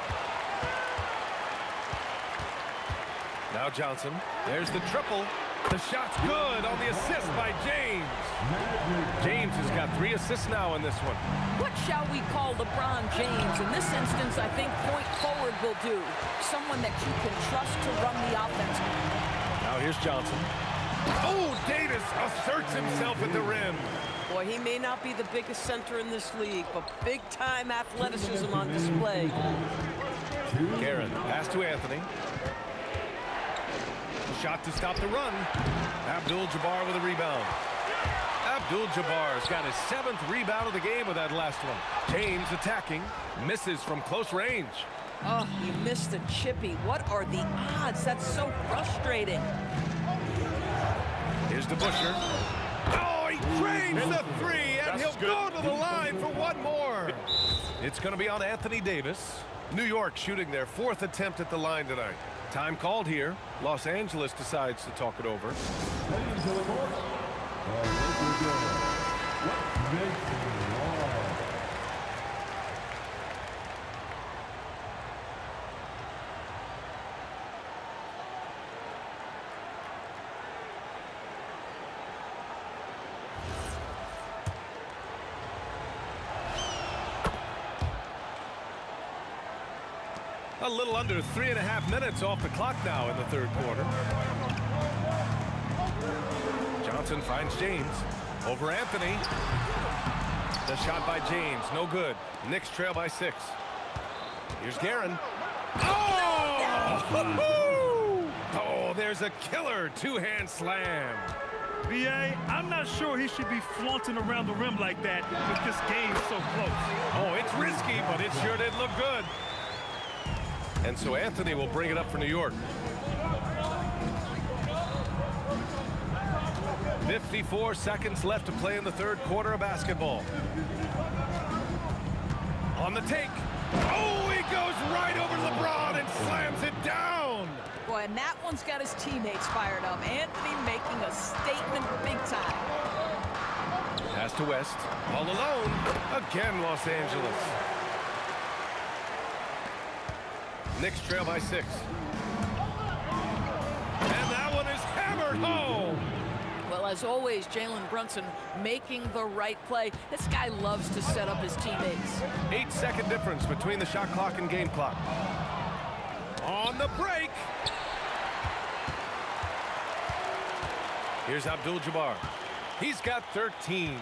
S8: Now Johnson. There's the triple. The shot's good on the assist by James. James has got 3 assists now in this one.
S13: What shall we call LeBron James? In this instance, I think point forward will do. Someone that you can trust to run the offense.
S8: Now here's Johnson. Oh, Davis asserts himself at the rim.
S13: Boy, he may not be the biggest center in this league, but big-time athleticism on display.
S8: Guerin, pass to Anthony. Shot to stop the run. Abdul-Jabbar with a rebound. Abdul-Jabbar's got his 7th rebound of the game with that last one. James attacking, misses from close range.
S13: Oh, he missed the chippy. What are the odds? That's so frustrating.
S8: Here's DeBusschere. Oh, he drains the 3, and he'll go to the line for one more. It's going to be on Anthony Davis. New York shooting their 4th attempt at the line tonight. Time called here. Los Angeles decides to talk it over. A little under 3.5 minutes off the clock now in the 3rd quarter. Johnson finds James over Anthony. The shot by James, no good. Knicks trail by 6. Here's Guerin. Oh! Oh, there's a killer 2-hand slam.
S9: B.A., I'm not sure he should be flaunting around the rim like that with this game so close.
S8: Oh, it's risky, but it sure did look good. And so Anthony will bring it up for New York. 54 seconds left to play in the 3rd quarter of basketball. On the take. Oh, he goes right over LeBron and slams it down.
S13: Boy, and that one's got his teammates fired up. Anthony making a statement big time.
S8: Pass to West. All alone. Again, Los Angeles. Knicks trail by 6. And that one is hammered home.
S13: Well, as always, Jalen Brunson making the right play. This guy loves to set up his teammates.
S8: 8-second difference between the shot clock and game clock. On the break. Here's Abdul-Jabbar. He's got 13.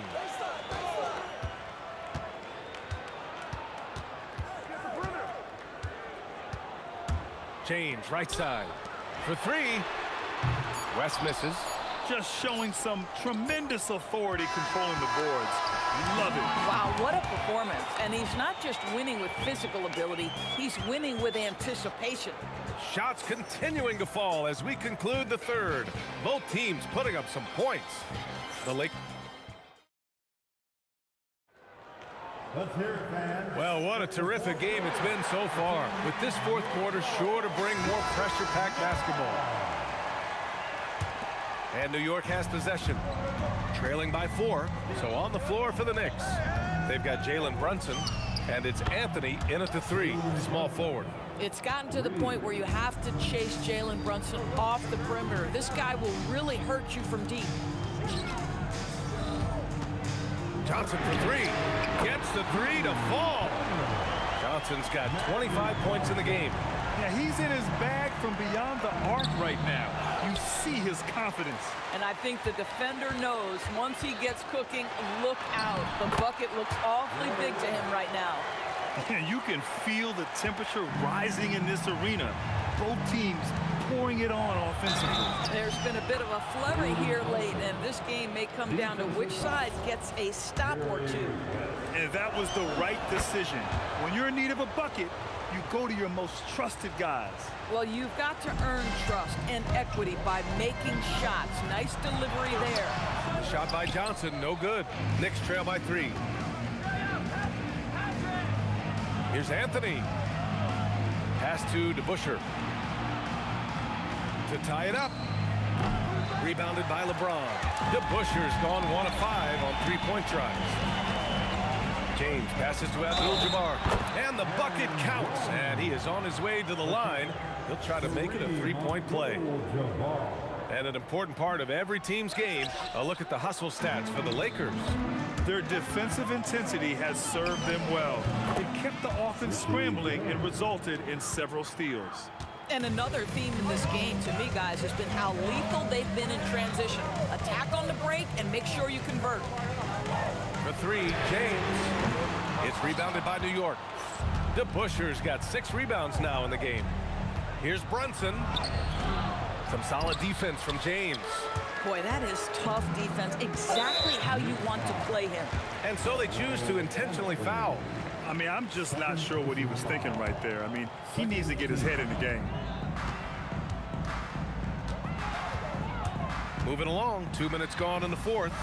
S8: James, right side. For 3. West misses.
S9: Just showing some tremendous authority controlling the boards. Love it.
S13: Wow, what a performance. And he's not just winning with physical ability, he's winning with anticipation.
S8: Shots continuing to fall as we conclude the 3rd. Both teams putting up some points. The Lake.
S15: Let's hear it, fans.
S8: Well, what a terrific game it's been so far. With this 4th quarter sure to bring more pressure-packed basketball. And New York has possession, trailing by 4. So on the floor for the Knicks. They've got Jalen Brunson, and it's Anthony in at the 3, small forward.
S13: It's gotten to the point where you have to chase Jalen Brunson off the perimeter. This guy will really hurt you from deep.
S8: Johnson for 3. Gets the 3 to fall. Johnson's got 25 points in the game.
S9: Yeah, he's in his bag from beyond the arc right now. You see his confidence.
S13: And I think the defender knows once he gets cooking, look out. The bucket looks awfully big to him right now.
S9: Yeah, you can feel the temperature rising in this arena. Both teams pouring it on offensively.
S13: There's been a bit of a flurry here late, and this game may come down to which side gets a stop or 2.
S9: And that was the right decision. When you're in need of a bucket, you go to your most trusted guys.
S13: Well, you've got to earn trust and equity by making shots. Nice delivery there.
S8: Shot by Johnson, no good. Knicks trail by 3. Here's Anthony. Pass to DeBusschere. To tie it up. Rebounded by LeBron. DeBusschere's gone 1 of 5 on 3-point tries. James passes to Abdul-Jabbar. And the bucket counts. And he is on his way to the line. He'll try to make it a 3-point play. And an important part of every team's game, a look at the hustle stats for the Lakers.
S9: Their defensive intensity has served them well. It kept the offense scrambling and resulted in several steals.
S13: And another theme in this game, to me, guys, has been how lethal they've been in transition. Attack on the break and make sure you convert.
S8: For three, James. It's rebounded by New York. The Bushers got 6 rebounds now in the game. Here's Brunson. Some solid defense from James.
S13: Boy, that is tough defense. Exactly how you want to play him.
S8: And so they choose to intentionally foul.
S9: I mean, I'm just not sure what he was thinking right there. I mean, he needs to get his head in the game.
S8: Moving along, 2 minutes gone in the fourth.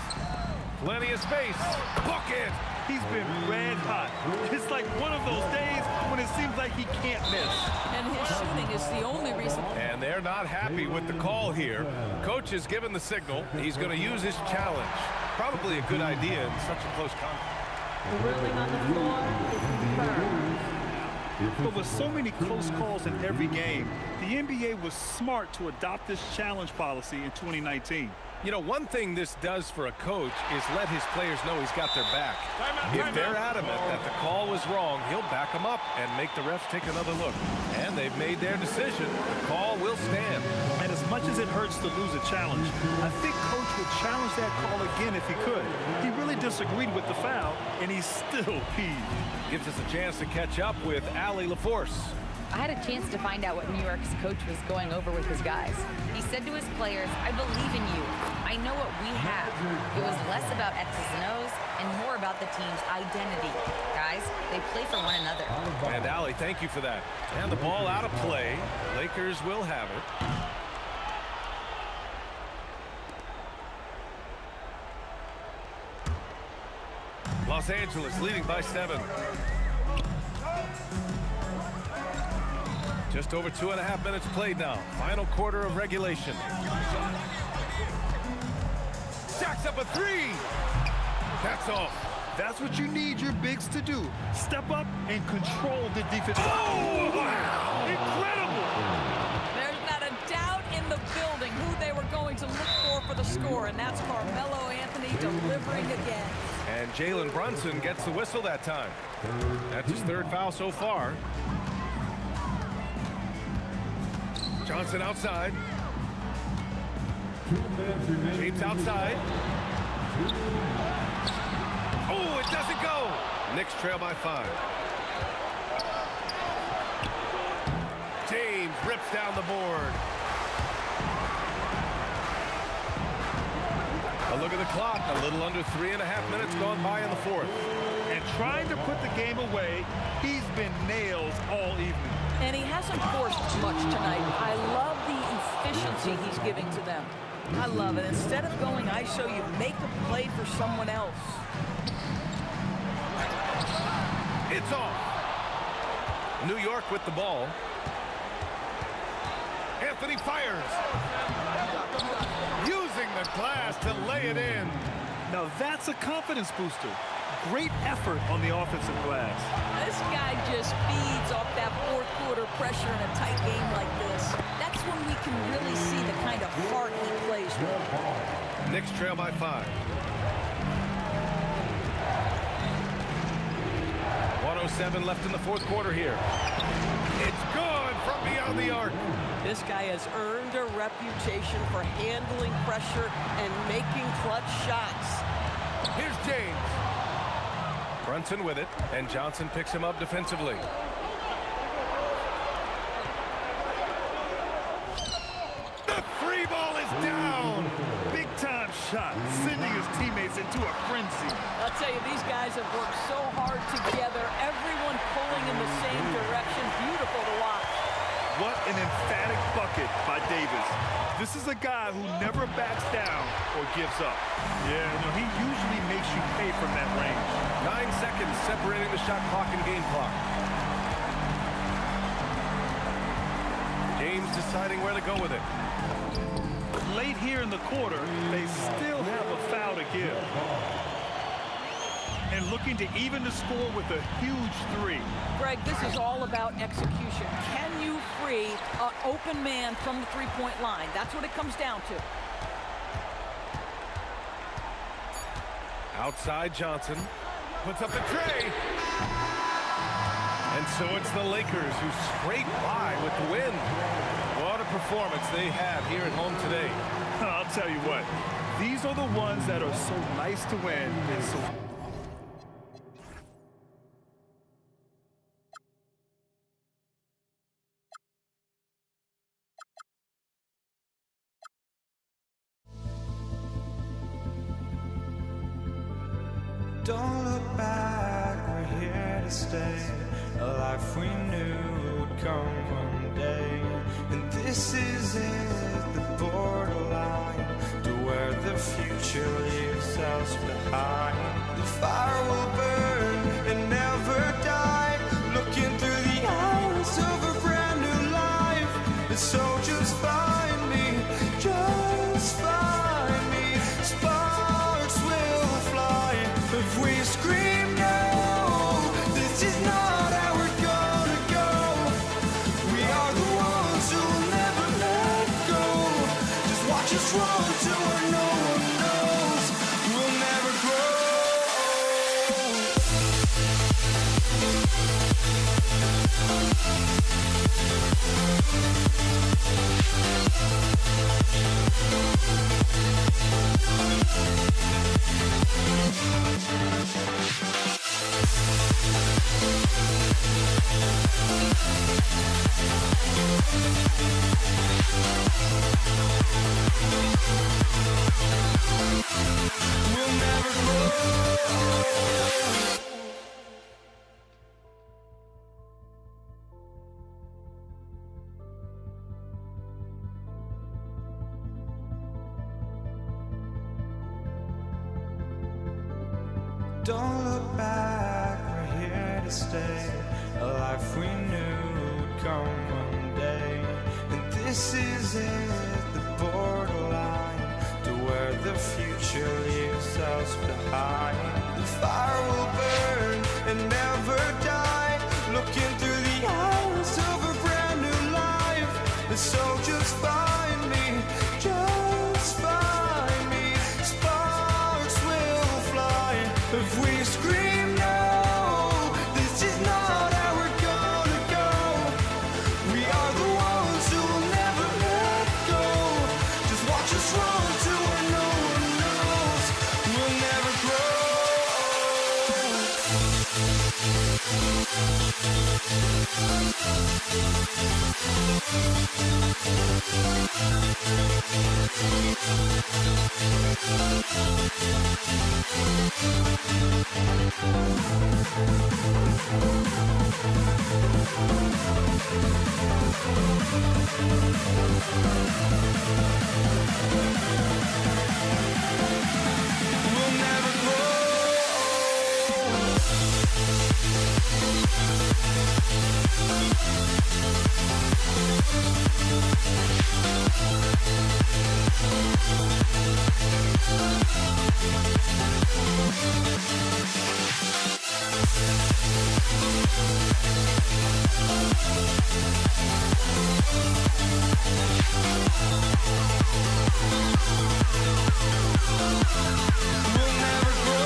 S8: Plenty of space. Bucket!
S9: He's been red hot. It's like one of those days when it seems like he can't miss.
S13: And his shooting is the only reason.
S8: And they're not happy with the call here. Coach has given the signal. He's going to use his challenge. Probably a good idea in such a close contest.
S14: The ruling on the floor is confirmed.
S9: But with so many close calls in every game, the NBA was smart to adopt this challenge policy in 2019.
S8: You know, one thing this does for a coach is let his players know he's got their back. If they're adamant that the call was wrong, he'll back them up and make the refs take another look. And they've made their decision. The call will stand.
S9: And as much as it hurts to lose a challenge, I think Coach would challenge that call again if he could. He really disagreed with the foul, and he's still peeved.
S8: Gives us a chance to catch up with Allie LaForce.
S4: I had a chance to find out what New York's coach was going over with his guys. He said to his players, I believe in you. I know what we have. It was less about X's and O's and more about the team's identity. Guys, they play for one another.
S8: And Allie, thank you for that. And the ball out of play. Lakers will have it. Los Angeles leading by 7. Just over 2.5 minutes played now. Final quarter of regulation. Stacks up a 3. That's all.
S9: That's what you need your bigs to do. Step up and control the defense.
S8: Oh, wow.
S9: Incredible.
S13: There's not a doubt in the building who they were going to look for the score, and that's Carmelo Anthony delivering again.
S8: And Jalen Brunson gets the whistle that time. That's his 3rd foul so far. Johnson outside. James outside. Oh, it doesn't go. Knicks trail by 5. James rips down the board. A look at the clock. A little under 3.5 minutes gone by in the fourth.
S9: And trying to put the game away, he's been nails all evening.
S13: And he hasn't forced much tonight. I love the efficiency he's giving to them. I love it. Instead of going ISO, you make a play for someone else.
S8: It's off. New York with the ball. Anthony fires. Using the glass to lay it in.
S9: Now that's a confidence booster. Great effort on the offensive glass.
S13: This guy just feeds off that fourth quarter pressure in a tight game like this. That's when we can really see the kind of heart he plays with.
S8: Knicks trail by 5. 1:07 left in the fourth quarter here. It's gone from beyond the arc.
S13: This guy has earned a reputation for handling pressure and making clutch shots.
S8: Here's James. Brunson with it, and Johnson picks him up defensively. The free ball is down.
S9: Big time shot, sending his teammates into a frenzy.
S13: I'll tell you, these guys have worked so hard together, everyone pulling in the same direction. Beautiful to watch.
S9: What an emphatic bucket by Davis. This is a guy who never backs down or gives up. Yeah, he usually makes you pay from that range.
S8: 9 seconds separating the shot clock and game clock. James deciding where to go with it.
S9: Late here in the quarter, they still have a foul to give. And looking to even the score with a huge 3.
S13: Greg, this is all about execution. Can you free an open man from the three-point line? That's what it comes down to.
S8: Outside Johnson puts up the tray. And And so it's the Lakers who scrape by with the win. What a performance they have here at home today.
S9: I'll tell you what, these are the ones that are so nice to win and so...
S1: Don't look back, we're here to stay. A life we knew would come one day. And this is it, the borderline to where the future leaves us behind. The fire will burn and never die. Looking through the eyes of a brand new life. And so just find me, just find me. Sparks will fly if we scream no. This is not how we're gonna go. We are the ones who will never let go. Just watch us run to where no one knows. We'll never grow. We'll never grow. Don't look back, we're here to stay. A life we knew would come one day. And this is it, the borderline to where the future leaves us behind. The fire will burn and never die. Looking through the eyes of a brand new life. And so just find me, just find me. Sparks will fly if we scream no. This is not how we're gonna go. We are the ones who will never let go. Just watch us run to where no one knows. We'll never grow. We'll never grow. We'll never grow.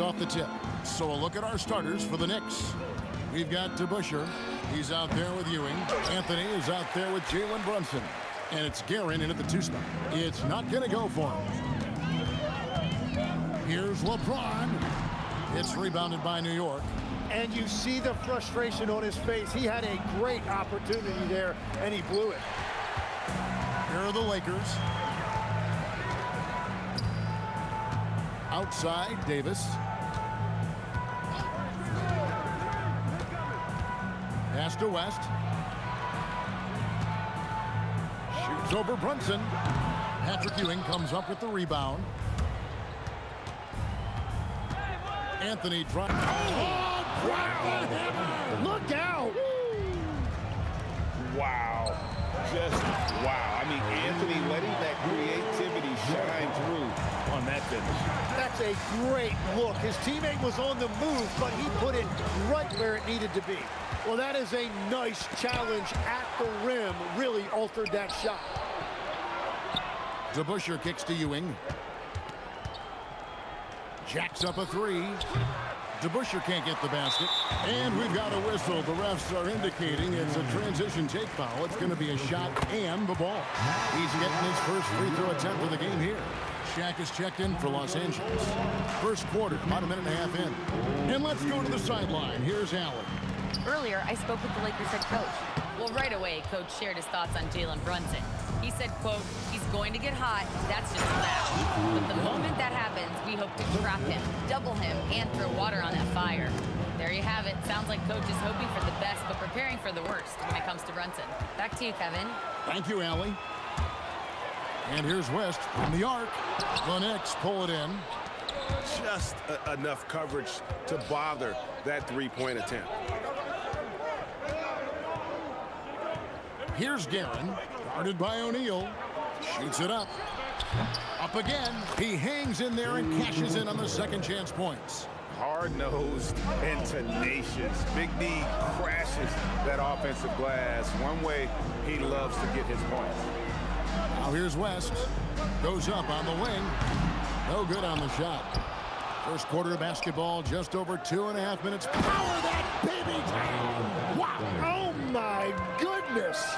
S2: off the tip. So a look at our starters for the Knicks. We've got DeBusschere. He's out there with Ewing. Anthony is out there with Jalen Brunson. And it's Guerin in at the 2 spot. It's not going to go for him. Here's LeBron. It's rebounded by New York.
S16: And you see the frustration on his face. He had a great opportunity there, and he blew it.
S2: Here are the Lakers. Outside, Davis. Pass to West. Shoots over Brunson. Patrick Ewing comes up with the rebound. Anthony drives. Oh, drop the hammer!
S16: Look out!
S12: Wow. Just wow. I mean, Anthony letting that creativity shine through on that finish.
S16: That's a great look. His teammate was on the move, but he put it right where it needed to be. Well, that is a nice challenge at the rim. Really altered that shot.
S2: DeBusschere kicks to Ewing. Jacks up a 3. DeBusschere can't get the basket. And we've got a whistle. The refs are indicating it's a transition take foul. It's going to be a shot and the ball. He's getting his first free throw attempt of the game here. Shaq is checked in for Los Angeles. First quarter, about a minute and a half in. And let's go to the sideline. Here's Allen.
S4: Earlier, I spoke with the Lakers head coach. Well, right away, Coach shared his thoughts on Jalen Brunson. He said, quote, he's going to get hot. That's just that. But the moment that happens, we hope to trap him, double him, and throw water on that fire. There you have it. Sounds like Coach is hoping for the best, but preparing for the worst when it comes to Brunson. Back to you, Kevin.
S2: Thank you, Allie. And here's West from the arc. The Knicks pull it in.
S5: Just enough coverage to bother that three-point attempt.
S2: Here's Guerin, guarded by O'Neal. Shoots it up. Up again. He hangs in there and cashes in on the second chance points.
S5: Hard-nosed and tenacious. Big D crashes that offensive glass. One way he loves to get his points.
S2: Now here's West. Goes up on the wing. No good on the shot. First quarter of basketball, just over 2.5 minutes. Power that baby down. Wow.
S16: Oh, my goodness.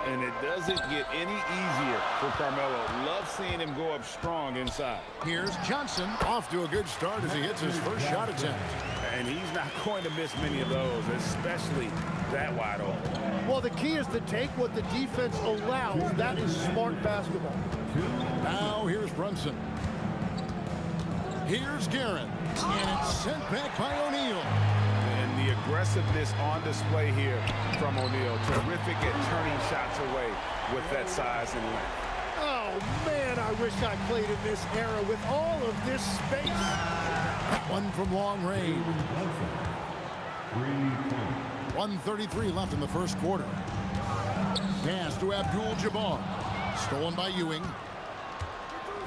S12: And it doesn't get any easier for Carmelo. Love seeing him go up strong inside.
S2: Here's Johnson. Off to a good start as he hits his first shot attempt.
S5: And he's not going to miss many of those, especially that wide open.
S16: Well, the key is to take what the defense allows. That is smart basketball.
S2: Now here's Brunson. Here's Guerin. And it's sent back by O'Neal.
S5: And the aggressiveness on display here from O'Neal. Terrific at turning shots away with that size and length.
S16: Oh, man, I wish I played in this era with all of this space.
S2: One from long range. 1:33 left in the first quarter. Pass to Abdul-Jabbar. Stolen by Ewing.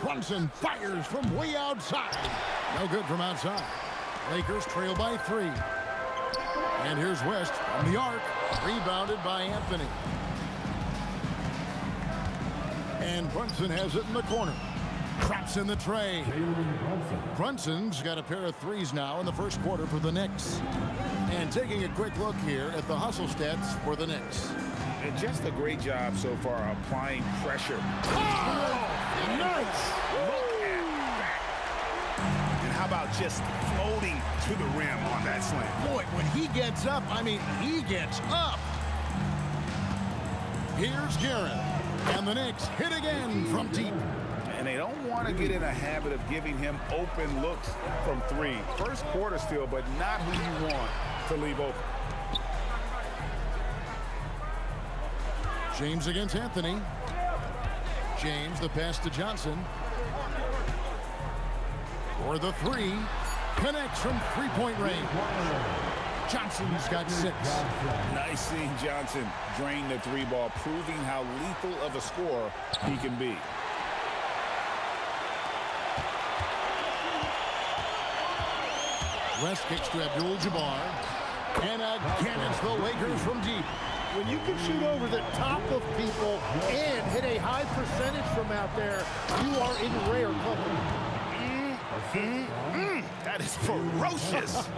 S2: Brunson fires from way outside. No good from outside. Lakers trail by 3. And here's West from the arc. Rebounded by Anthony. And Brunson has it in the corner. Traps in the tray. Brunson's got a pair of threes now in the first quarter for the Knicks. And taking a quick look here at the hustle stats for the Knicks.
S12: And just a great job so far applying pressure.
S16: Oh, nice.
S5: Look at that. And how about just floating to the rim on that slam?
S2: Boy, when he gets up, I mean, he gets up. Here's Guerin. And the Knicks hit again from deep.
S12: And they don't want to get in a habit of giving him open looks from 3. First quarter still, but not who you want to leave open.
S2: James against Anthony. James, the pass to Johnson. For the 3. Connects from three-point range. Johnson's got 6.
S12: Nice seeing Johnson drain the 3 ball, proving how lethal of a scorer he can be.
S2: West kicks to Abdul-Jabbar. And again, it's the Lakers from deep.
S16: When you can shoot over the top of people and hit a high percentage from out there, you are in rare company.
S12: That is ferocious.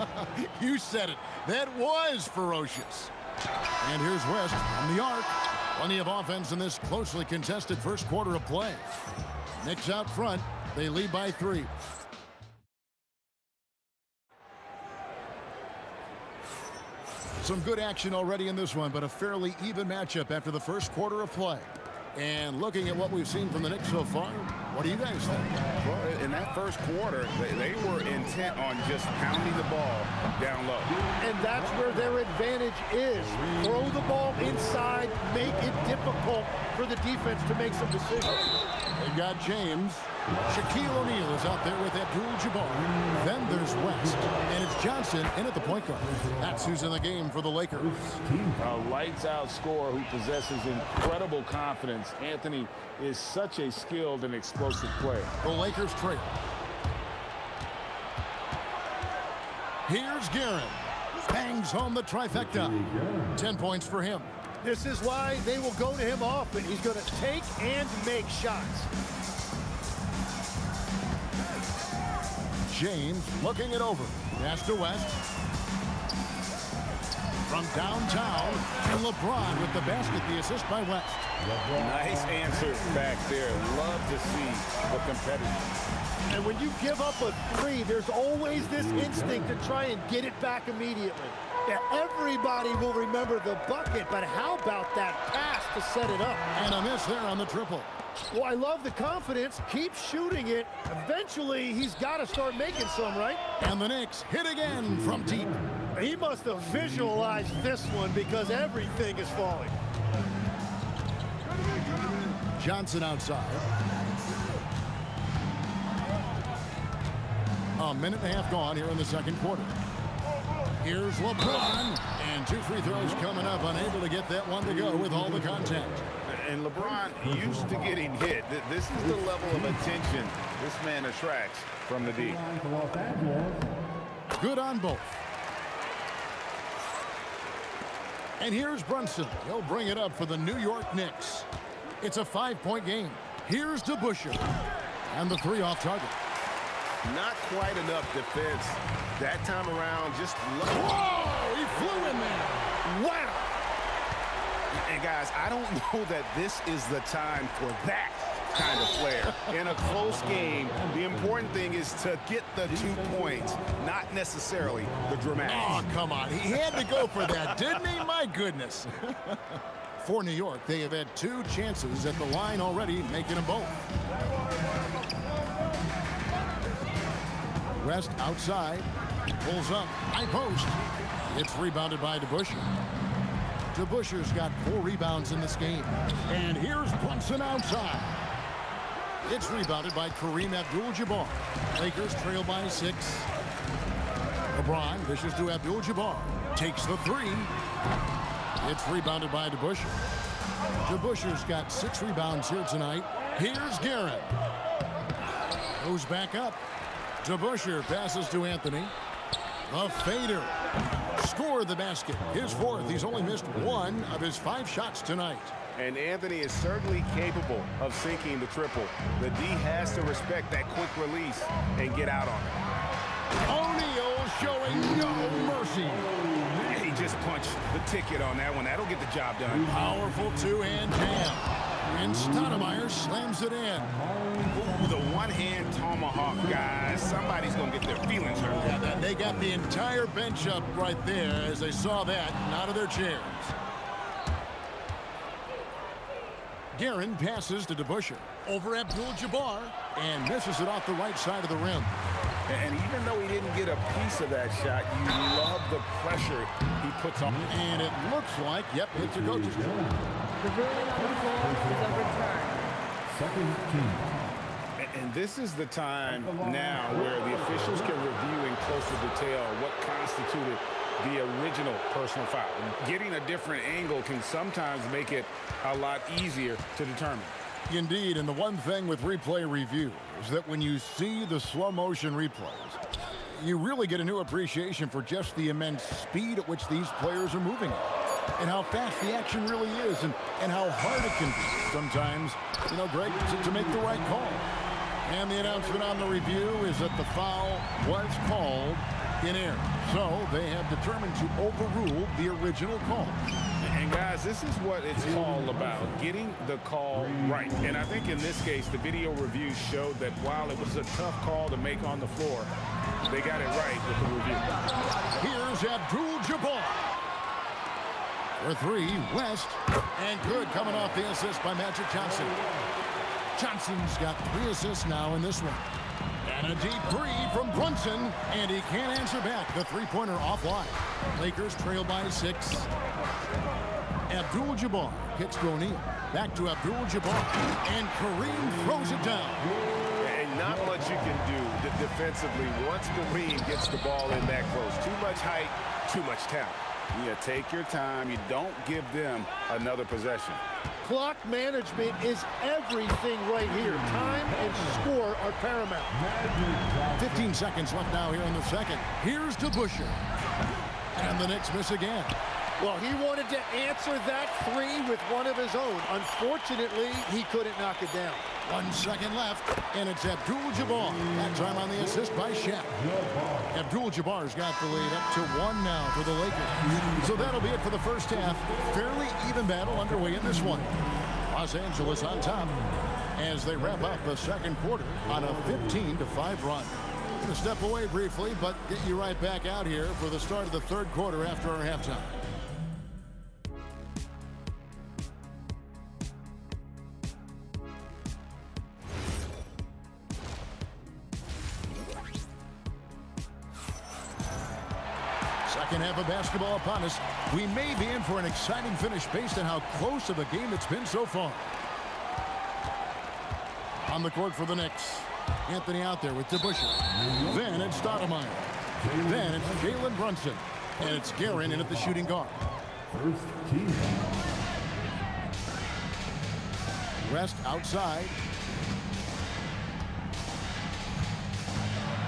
S2: You said it. That was ferocious. And here's West from the arc. Plenty of offense in this closely contested first quarter of play. Knicks out front. They lead by 3. Some good action already in this one, but a fairly even matchup after the first quarter of play. And looking at what we've seen from the Knicks so far, what do you guys think?
S12: Well, in that first quarter, they were intent on just pounding the ball down low.
S16: And that's where their advantage is. Throw the ball inside, make it difficult for the defense to make some decisions.
S2: They've got James. Shaquille O'Neal is out there with Abdul-Jabbar. Then there's West. And it's Johnson in at the point guard. That's who's in the game for the Lakers.
S12: A lights-out scorer who possesses incredible confidence. Anthony is such a skilled and explosive player.
S2: The Lakers trail. Here's Guerin. Bangs home the trifecta. 10 points for him.
S16: This is why they will go to him often. He's going to take and make shots.
S2: James looking it over. Pass to West. From downtown, and LeBron with the basket, the assist by West.
S12: Nice answer back there. Love to see the competitive.
S16: And when you give up a 3, there's always this instinct to try and get it back immediately. Yeah, everybody will remember the bucket, but how about that pass to set it up?
S2: And a miss there on the triple.
S16: Well, I love the confidence. Keep shooting it. Eventually, he's got to start making some, right?
S2: And the Knicks hit again from deep.
S16: He must have visualized this one because everything is falling.
S2: Johnson outside. A minute and a half gone here in the second quarter. Here's LeBron. And 2 free throws coming up. Unable to get that one to go with all the contact.
S12: And LeBron used to getting hit. This is the level of attention this man attracts from the D.
S2: Good on both. And here's Brunson. He'll bring it up for the New York Knicks. It's a 5-point game. Here's DeBusschere. And the 3 off target.
S5: Not quite enough defense that time around. Just
S2: whoa! He flew in there.
S16: Wow!
S5: And guys, I don't know that this is the time for that kind of flair. In a close game, the important thing is to get the 2 points, not necessarily the dramatics.
S2: Oh, come on. He had to go for that, didn't he? My goodness. For New York, they have had 2 chances at the line already, making them both. West outside. Pulls up. High post. It's rebounded by DeBusschere. DeBusschere's got 4 rebounds in this game. And here's Brunson outside. It's rebounded by Kareem Abdul-Jabbar. Lakers trail by 6. LeBron dishes to Abdul-Jabbar. Takes the 3. It's rebounded by DeBusschere. DeBusschere's got 6 rebounds here tonight. Here's Guerin. Goes back up. DeBusschere passes to Anthony. A fader. Scored the basket. His 4th. He's only missed 1 of his 5 shots tonight.
S5: And Anthony is certainly capable of sinking the triple. The D has to respect that quick release and get out on it.
S2: O'Neal showing no mercy.
S5: He just punched the ticket on that one. That'll get the job done.
S2: Powerful 2-hand jam. And Stoudemire slams it in.
S5: Ooh, the one-hand tomahawk, guys. Somebody's going to get their feelings hurt.
S2: Yeah, they got the entire bench up right there as they saw that and out of their chairs. Guerin passes to DeBusschere. Over Abdul-Jabbar and misses it off the right side of the rim.
S12: And even though he didn't get a piece of that shot, you love the pressure he puts on.
S2: And it looks like, yep, it's a coach's job.
S14: The ruling on the floor is overturned.
S15: Second team.
S5: And this is the time now where the officials can review in closer detail what constituted the original personal foul. Getting a different angle can sometimes make it a lot easier to determine.
S2: Indeed, and the one thing with replay review is that when you see the slow motion replays, you really get a new appreciation for just the immense speed at which these players are moving at, and how fast the action really is, and how hard it can be sometimes, you know, Greg, to make the right call. And the announcement on the review is that the foul was called in air. So they have determined to overrule the original call.
S5: And guys, this is what it's all about, getting the call right. And I think in this case, the video review showed that while it was a tough call to make on the floor, they got it right with the review.
S2: Here's Abdul-Jabbar. For three, West. And good, coming off the assist by Magic Johnson. Johnson's got 3 assists now in this one. And a deep three from Brunson, and he can't answer back. The three-pointer offline. Lakers trail by 6. Abdul-Jabbar kicks to O'Neal. Back to Abdul-Jabbar, and Kareem throws it down.
S8: And not much you can do defensively once Kareem gets the ball in that close. Too much height, too much talent.
S12: Yeah, take your time. You don't give them another possession.
S16: Clock management is everything right here. Time and score are paramount.
S2: 15 seconds left now here in the second. Here's DeBusschere. And the Knicks miss again.
S16: Well, he wanted to answer that three with one of his own. Unfortunately, he couldn't knock it down.
S2: 1 second left, and it's Abdul-Jabbar. That time on the assist by Shaq. Abdul-Jabbar's got the lead up to 1 now for the Lakers. So that'll be it for the first half. Fairly even battle underway in this one. Los Angeles on top as they wrap up the second quarter on a 15-5 run. Going to step away briefly, but get you right back out here for the start of the third quarter after our halftime. Second half of basketball upon us. We may be in for an exciting finish based on how close of a game it's been so far. On the court for the Knicks. Anthony out there with DeBusschere. Then it's Stoudemire. Then it's Jalen Brunson. And it's Guerin in at the shooting guard. West outside.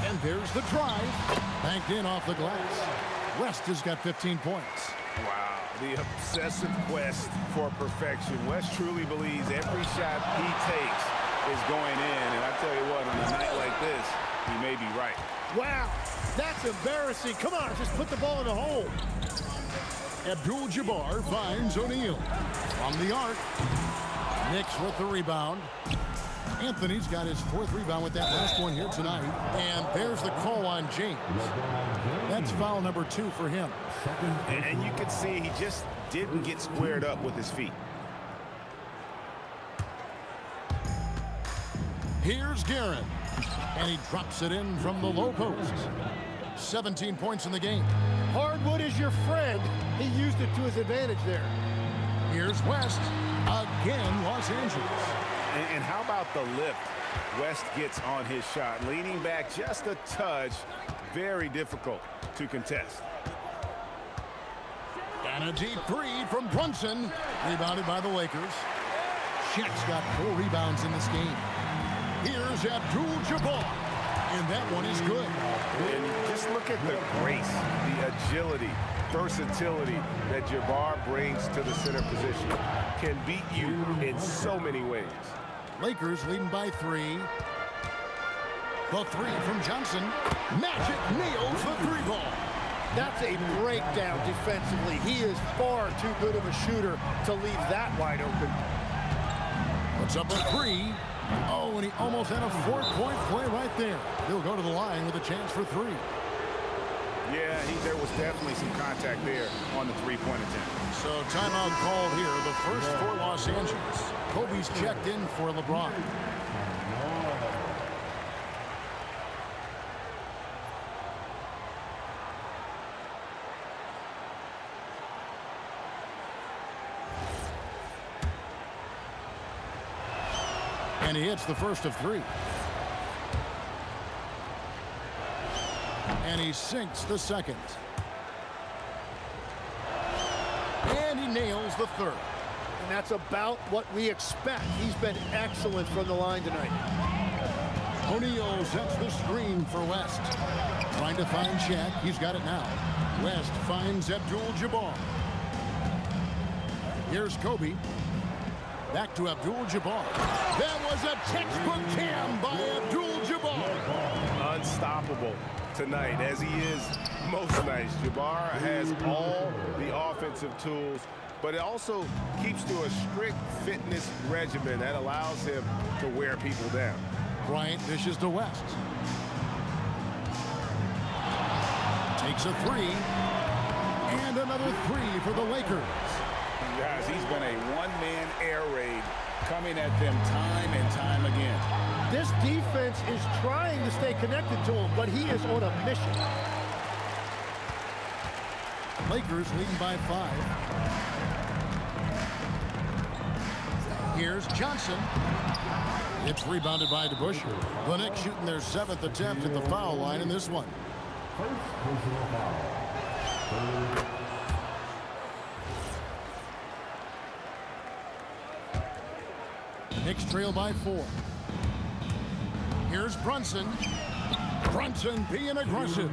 S2: And there's the drive. Banked in off the glass. West has got 15 points.
S8: Wow, the obsessive quest for perfection. West truly believes every shot he takes is going in. And I tell you what, on a night like this, he may be right.
S16: Wow, that's embarrassing. Come on, just put the ball in the hole.
S2: Abdul-Jabbar finds O'Neal. From the arc. Knicks with the rebound. Anthony's got his 4th rebound with that last one here tonight. And there's the call on James. That's foul number 2 for him.
S8: And you can see he just didn't get squared up with his feet.
S2: Here's Guerin. And he drops it in from the low post. 17 points in the game.
S16: Hardwood is your friend. He used it to his advantage there.
S2: Here's West. Again, Los Angeles.
S8: And how about the lift West gets on his shot? Leaning back just a touch. Very difficult to contest.
S2: And a deep three from Brunson. Rebounded by the Lakers. Shaq's got 4 rebounds in this game. Here's Abdul-Jabbar. And that one is good.
S8: And just look at the grace, the agility, versatility that Jabbar brings to the center position. Can beat you in so many ways.
S2: Lakers leading by 3. The 3 from Johnson. Magic nails the 3-ball.
S16: That's a breakdown defensively. He is far too good of a shooter to leave that wide open.
S2: Puts up a 3. Oh, and he almost had a 4-point play right there. He'll go to the line with a chance for 3.
S5: Yeah, there was definitely some contact there on the 3-point attempt.
S2: So timeout called here. The first for Los Angeles. Kobe's checked in for LeBron. And he hits the first of 3. And he sinks the second. And he nails the third.
S16: And that's about what we expect. He's been excellent from the line tonight.
S2: O'Neal sets the screen for West. Trying to find Shaq. He's got it now. West finds Abdul-Jabbar. Here's Kobe. Back to Abdul-Jabbar. That was a textbook jam by Abdul-Jabbar.
S5: Unstoppable tonight, as he is most nights. Jabbar has all the offensive tools, but it also keeps to a strict fitness regimen that allows him to wear people down.
S2: Bryant dishes to West. Takes a three. And another three for the Lakers.
S12: Guys, he's been a one-man air raid coming at them time and time again.
S16: This defense is trying to stay connected to him, but he is on a mission.
S2: Lakers leading by 5. Here's Johnson. It's rebounded by DeBusschere. The Knicks shooting their 7th attempt at the foul line in this one.
S15: First personal foul.
S2: Knicks trail by 4. Here's Brunson. Brunson being aggressive.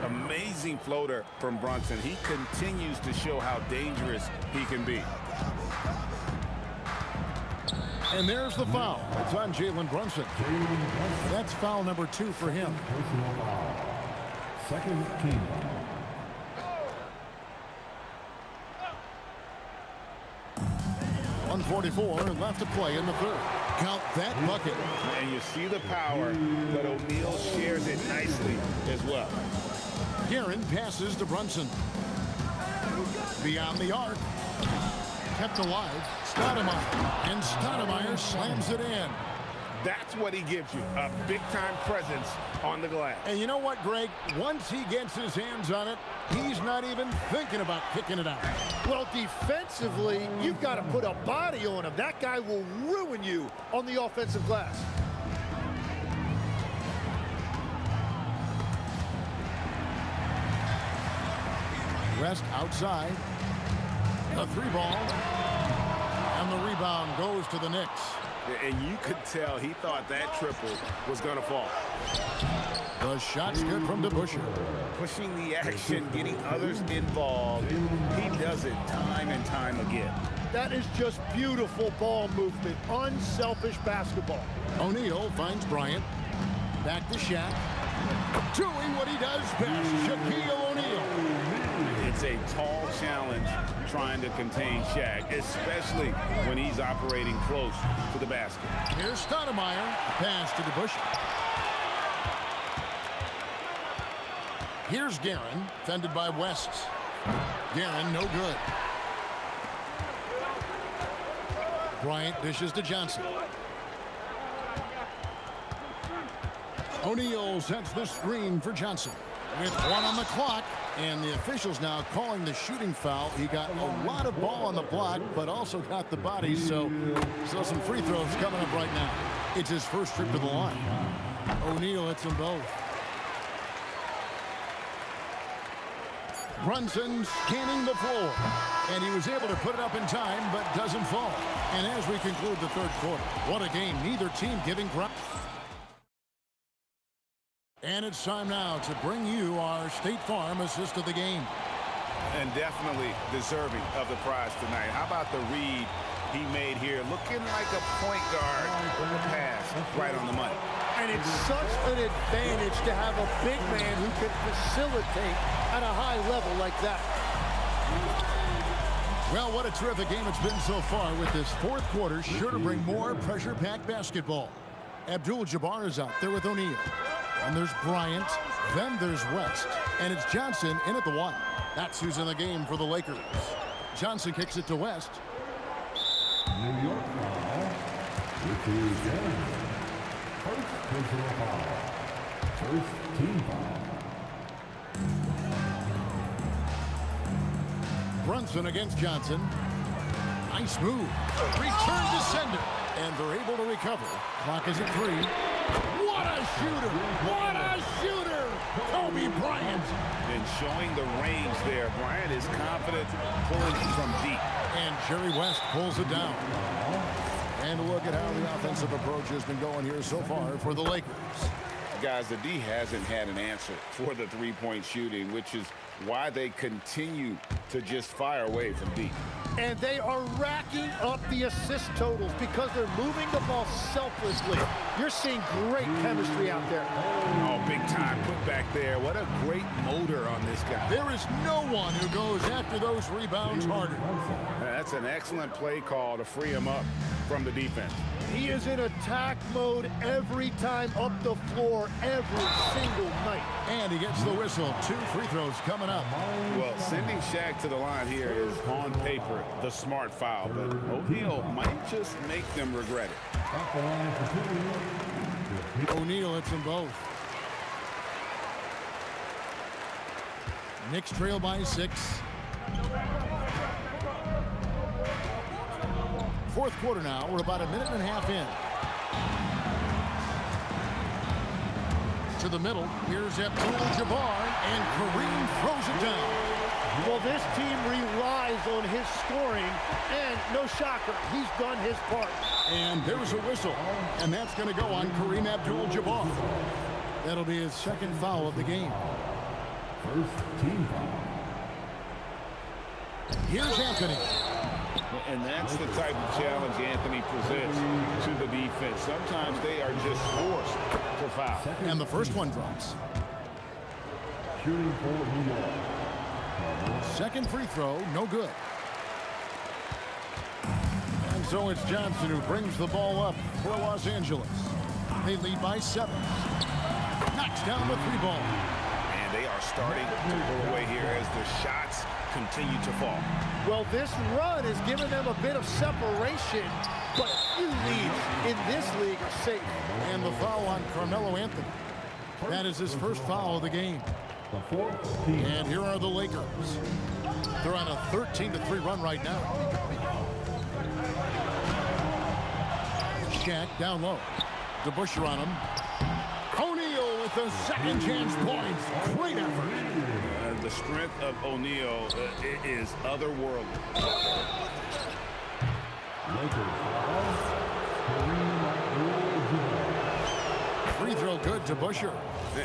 S12: Amazing floater from Brunson. He continues to show how dangerous he can be.
S2: And there's the foul. It's on Jalen Brunson. That's foul number 2 for him.
S15: Personal foul. Second team foul.
S2: .144 left to play in the third. Count that bucket.
S12: And you see the power, but O'Neal shares it nicely as well.
S2: Guerin passes to Brunson. Beyond the arc. Kept alive. Stoudemire. And Stoudemire slams it in.
S5: That's what he gives you, a big-time presence on the glass.
S2: And you know what, Greg? Once he gets his hands on it, he's not even thinking about kicking it out.
S16: Well, defensively, you've got to put a body on him. That guy will ruin you on the offensive glass.
S2: West outside. A 3-ball. And the rebound goes to the Knicks.
S12: And you could tell he thought that triple was going to fall.
S2: The shot's good from DeBusschere.
S12: Pushing the action, getting others involved. He does it time and time again.
S16: That is just beautiful ball movement, unselfish basketball.
S2: O'Neal finds Bryant. Back to Shaq. Doing what he does best, Shaquille O'Neal.
S12: It's a tall challenge trying to contain Shaq, especially when he's operating close to the basket.
S2: Here's Stoudemire. Pass to DeBusschere. Here's Guerin, fended by West. Guerin, no good. Bryant dishes to Johnson. O'Neal sets the screen for Johnson. With 1 on the clock, and the officials now calling the shooting foul. He got a lot of ball on the block, but also got the body, so some free throws coming up right now. It's his first trip to the line. O'Neal hits them both. Brunson scanning the floor, and he was able to put it up in time, but doesn't fall. And as we conclude the third quarter, what a game. Neither team giving ground. And it's time now to bring you our State Farm assist of the game.
S12: And definitely deserving of the prize tonight. How about the read he made here? Looking like a point guard with the pass right on the money.
S16: And it's such an advantage to have a big man who can facilitate at a high level like that.
S2: Well, what a terrific game it's been so far, with this fourth quarter sure to bring more pressure-packed basketball. Abdul-Jabbar is out there with O'Neal. And there's Bryant, then there's West, and it's Johnson in at the 1. That's who's in the game for the Lakers. Johnson kicks it to West.
S15: New York foul, which is Guerin. First personal foul. First team foul.
S2: Brunson against Johnson. Nice move. Return to sender. And they're able to recover. Clock is at 3. What a shooter! What a shooter! Kobe Bryant.
S12: And showing the range there. Bryant is confident pulling from deep.
S2: And Jerry West pulls it down. And look at how the offensive approach has been going here so far for the Lakers.
S12: Guys, the D hasn't had an answer for the three-point shooting, which is why they continue to just fire away from deep.
S16: And they are racking up the assist totals because they're moving the ball selflessly. You're seeing great chemistry out there.
S12: Oh, big time put back there. What a great motor on this guy.
S2: There is no one who goes after those rebounds harder.
S12: That's an excellent play call to free him up from the defense.
S16: He is in attack mode every time up the floor, every single night.
S2: And he gets the whistle. 2 free throws coming up.
S12: Well, sending Shaq to the line here is on paper the smart foul, but O'Neal might just make them regret it.
S2: O'Neal hits them both. Knicks trail by 6. Fourth quarter now. We're about a minute and a half in. To the middle. Here's Abdul-Jabbar, and Kareem throws it down.
S16: Well, this team relies on his scoring, and no shocker, he's done his part.
S2: And there's a whistle, and that's going to go on Kareem Abdul-Jabbar. That'll be his second foul of the game.
S15: First team foul.
S2: Here's Anthony.
S12: And that's the type of challenge Anthony presents to the defense. Sometimes they are just forced to foul.
S2: And the first one drops.
S15: Shooting for New York.
S2: Second free throw, no good. And so it's Johnson who brings the ball up for Los Angeles. They lead by 7. Knocks down the 3 ball.
S12: And they are starting to pull away here as the shots continue to fall.
S16: Well, this run has given them a bit of separation, but few leads in this league are safe.
S2: And the foul on Carmelo Anthony. That is his first foul of the game. And here are the Lakers. They're on a 13-3 run right now. Shaq down low. DeBusschere on him. O'Neal with the second chance points. Great effort.
S12: The strength of O'Neal is otherworldly.
S2: Free throw good to DeBusschere.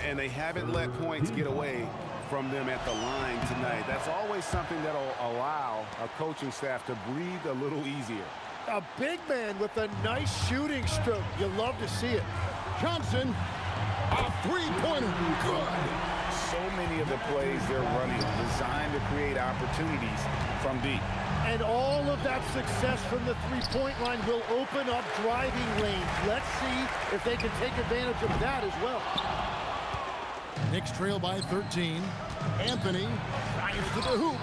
S12: And they haven't let points get away from them at the line tonight. That's always something that'll allow a coaching staff to breathe a little easier.
S16: A big man with a nice shooting stroke. You love to see it.
S2: Johnson, a three-pointer. Good.
S12: So many of the plays they're running designed to create opportunities from deep.
S16: And all of that success from the three-point line will open up driving lanes. Let's see if they can take advantage of that as well.
S2: Knicks trail by 13. Anthony drives to the hoop.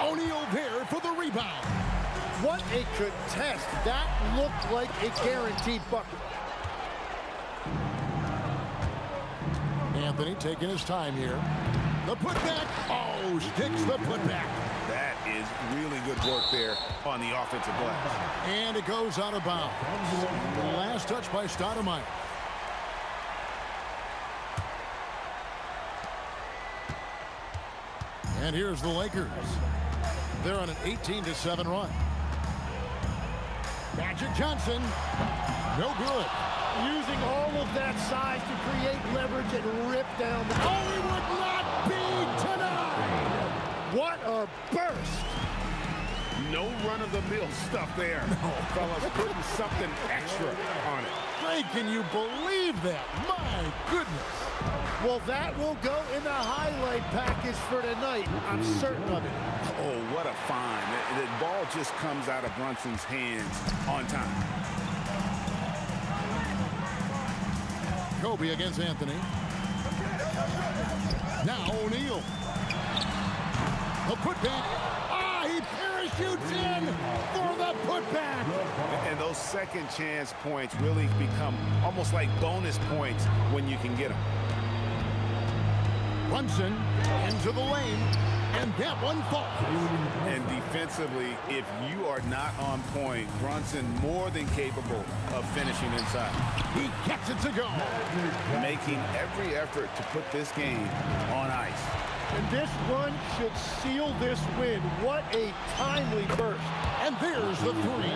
S2: O'Neal there for the rebound.
S16: What a contest. That looked like a guaranteed bucket.
S2: Anthony taking his time here. The putback. Oh, sticks the putback.
S12: That is really good work there on the offensive glass.
S2: And it goes out of bounds. Last touch by Stoudemire. And here's the Lakers. They're on an 18-7 run. Magic Johnson. No good.
S16: Using all of that size to create leverage and rip down the...
S2: Oh, he would not be denied!
S16: What a burst!
S12: No run-of-the-mill stuff there. No, fellas, putting something extra on it.
S2: Ray, can you believe that? My goodness.
S16: Well, that will go in the highlight package for tonight. I'm certain of it.
S12: Oh, what a find. The ball just comes out of Brunson's hands on time.
S2: Kobe against Anthony. Now O'Neal. The putback. Ah, he parachutes in for the putback.
S12: And those second chance points really become almost like bonus points when you can get them.
S2: Brunson into the lane, and that one falls.
S12: And defensively, if you are not on point, Brunson more than capable of finishing inside.
S2: He gets it to go.
S12: Making every effort to put this game on ice.
S16: And this run should seal this win. What a timely burst.
S2: And there's the three.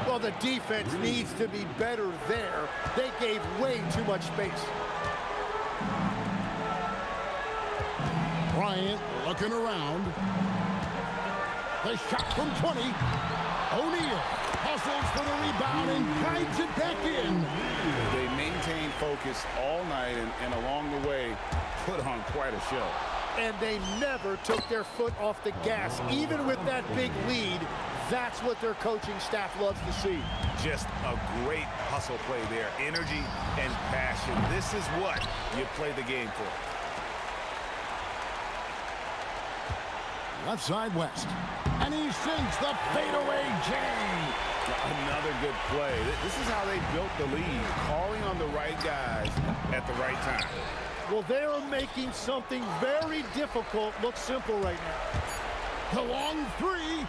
S16: Well, the defense needs to be better there. They gave way too much space.
S2: Bryant looking around. The shot from 20. O'Neal hustles for the rebound and guides it back in.
S12: They maintained focus all night and along the way put on quite a show.
S16: And they never took their foot off the gas. Even with that big lead, that's what their coaching staff loves to see.
S12: Just a great hustle play there. Energy and passion. This is what you play the game for.
S2: Left side West. And he sinks the fadeaway J.
S12: Another good play. This is how they built the lead. Calling on the right guys at the right time.
S16: Well, they're making something very difficult look simple right now.
S2: The long three.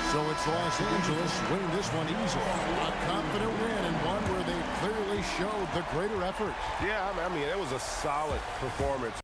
S2: So it's Los Angeles winning this one easily. A confident win and one where they clearly showed the greater effort.
S8: Yeah, I mean, it was a solid performance.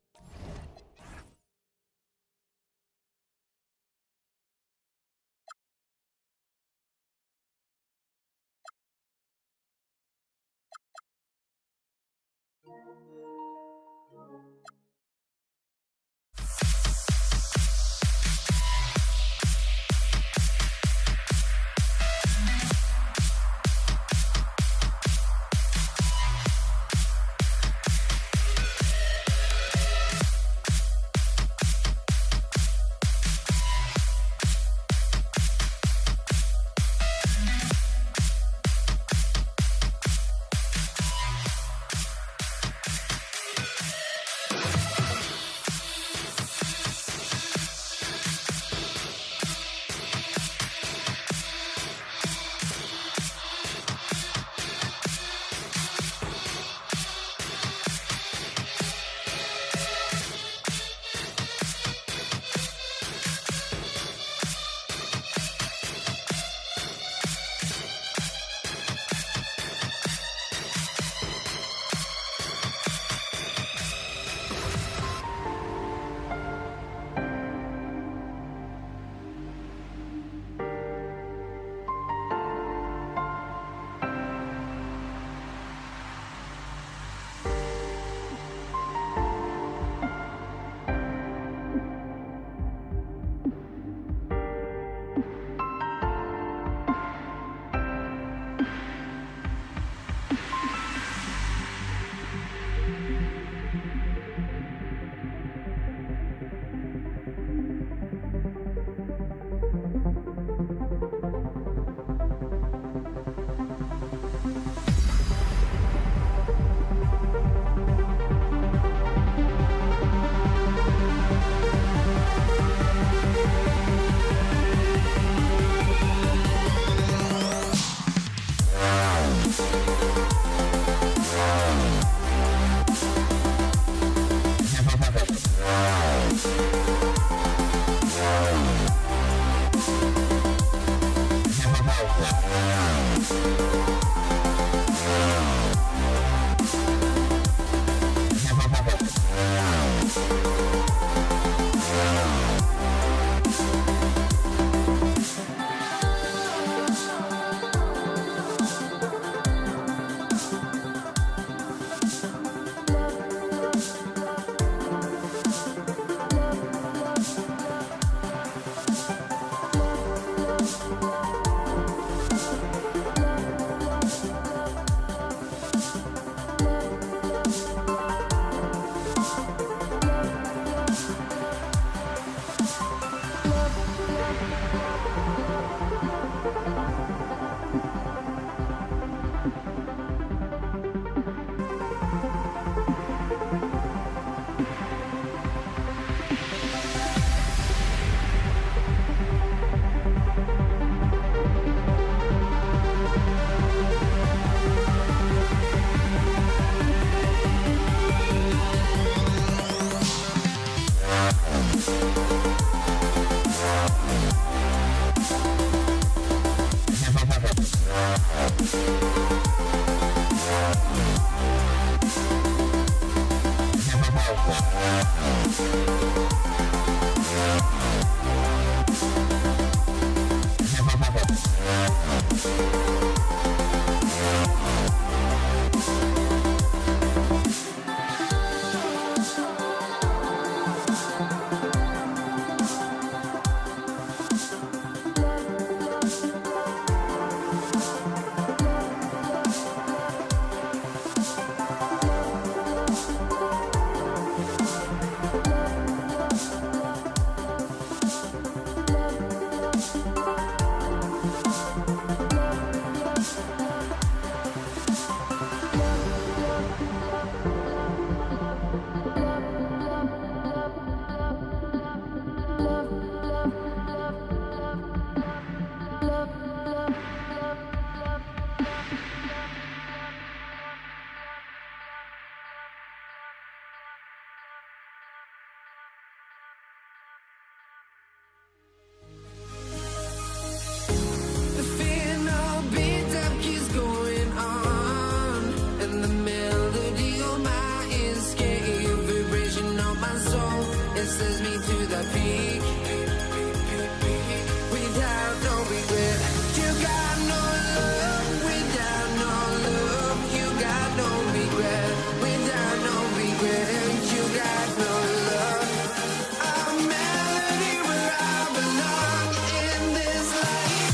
S1: feet. Without no regret, you got no love. Without no love, you got no regret. Without no regret, you got no love. A melody where I belong in this life.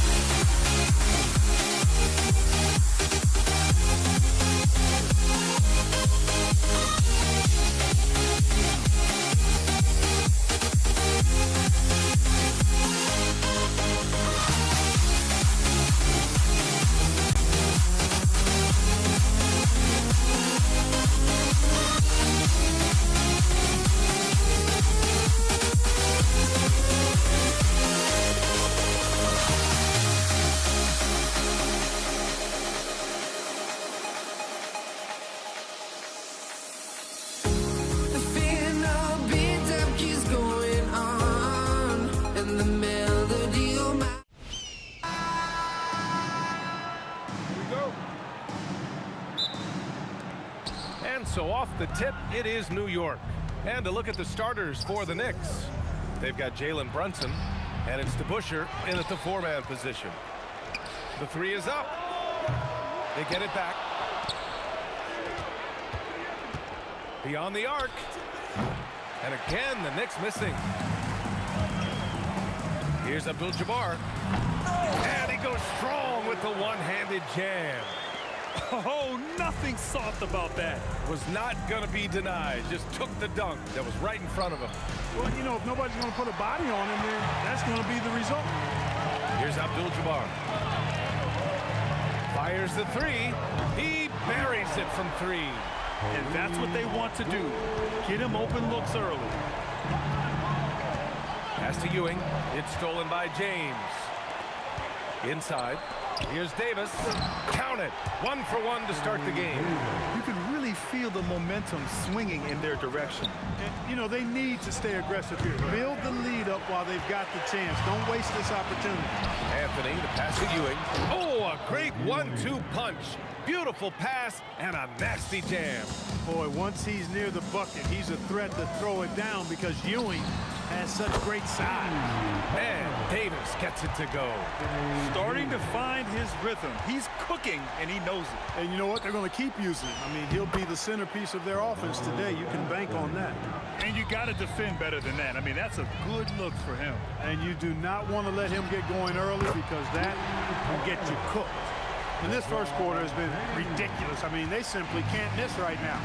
S1: The final beat up keeps going on, and the melody of my
S8: And so off the tip, it is New York. And to look at the starters for the Knicks. They've got Jalen Brunson, and it's DeBusschere in at the four-man position. The three is up. They get it back. Beyond the arc. And again, the Knicks missing. Here's Abdul-Jabbar. And he goes strong with the one-handed jam.
S9: Oh, nothing soft about that.
S8: Was not going to be denied. Just took the dunk that was right in front of him.
S3: Well, you know, if nobody's going to put a body on him, then that's going to be the result.
S8: Here's Abdul-Jabbar. Fires the three. He buries it from three.
S9: And that's what they want to do. Get him open looks early.
S8: Pass to Ewing. It's stolen by James. Inside. Here's Davis. Count it. 1 for 1 to start the game.
S9: You can really feel the momentum swinging in their direction.
S3: And, you know, they need to stay aggressive here. Build the lead up while they've got the chance. Don't waste this opportunity.
S8: Anthony, the pass to Ewing. Oh, a great 1-2 punch. Beautiful pass and a nasty jam.
S3: Boy, once he's near the bucket, he's a threat to throw it down because Ewing has such great size.
S8: And Davis gets it to go.
S9: Starting to find his rhythm. He's cooking, and he knows it.
S3: And you know what? They're going to keep using him. I mean, he'll be the centerpiece of their offense today. You can bank on that.
S9: And you got to defend better than that. I mean, that's a good look for him.
S3: And you do not want to let him get going early because that will get you cooked. And this first quarter has been ridiculous. I mean, they simply can't miss right now.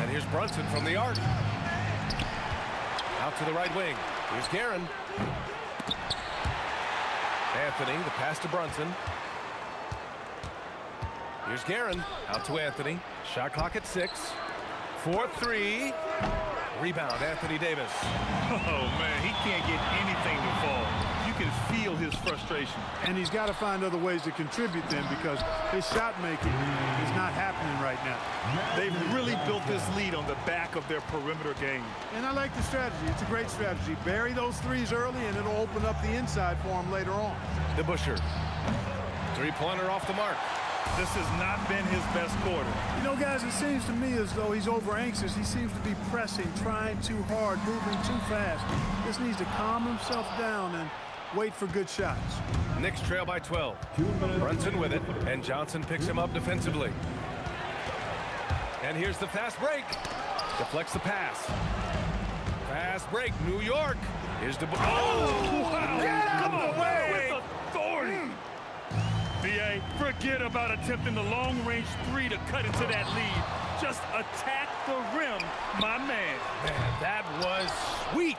S8: And here's Brunson from the arc. Out to the right wing. Here's Guerin. Anthony, the pass to Brunson. Here's Guerin. Out to Anthony. Shot clock at 6. 4-3. Rebound, Anthony Davis.
S9: Oh, man, he can't get anything to fall. You can feel his frustration.
S3: And he's got to find other ways to contribute then because his shot making is not happening right now.
S9: They've really built this lead on the back of their perimeter game.
S3: And I like the strategy. It's a great strategy. Bury those threes early and it'll open up the inside for him later on.
S8: DeBusschere. Three-pointer off the mark.
S9: This has not been his best quarter.
S3: You know, guys, it seems to me as though he's over anxious. He seems to be pressing, trying too hard, moving too fast. Just needs to calm himself down and wait for good shots.
S8: Knicks trail by 12. Brunson with it, and Johnson picks him up defensively. And here's the fast break. Deflects the pass. Fast break, New York. Here's the... Oh!
S9: Wow.
S8: Get out of the way!
S9: With authority. B.A., forget about attempting the long-range three to cut into that lead. Just attack the rim, my man.
S8: Man, that was sweet.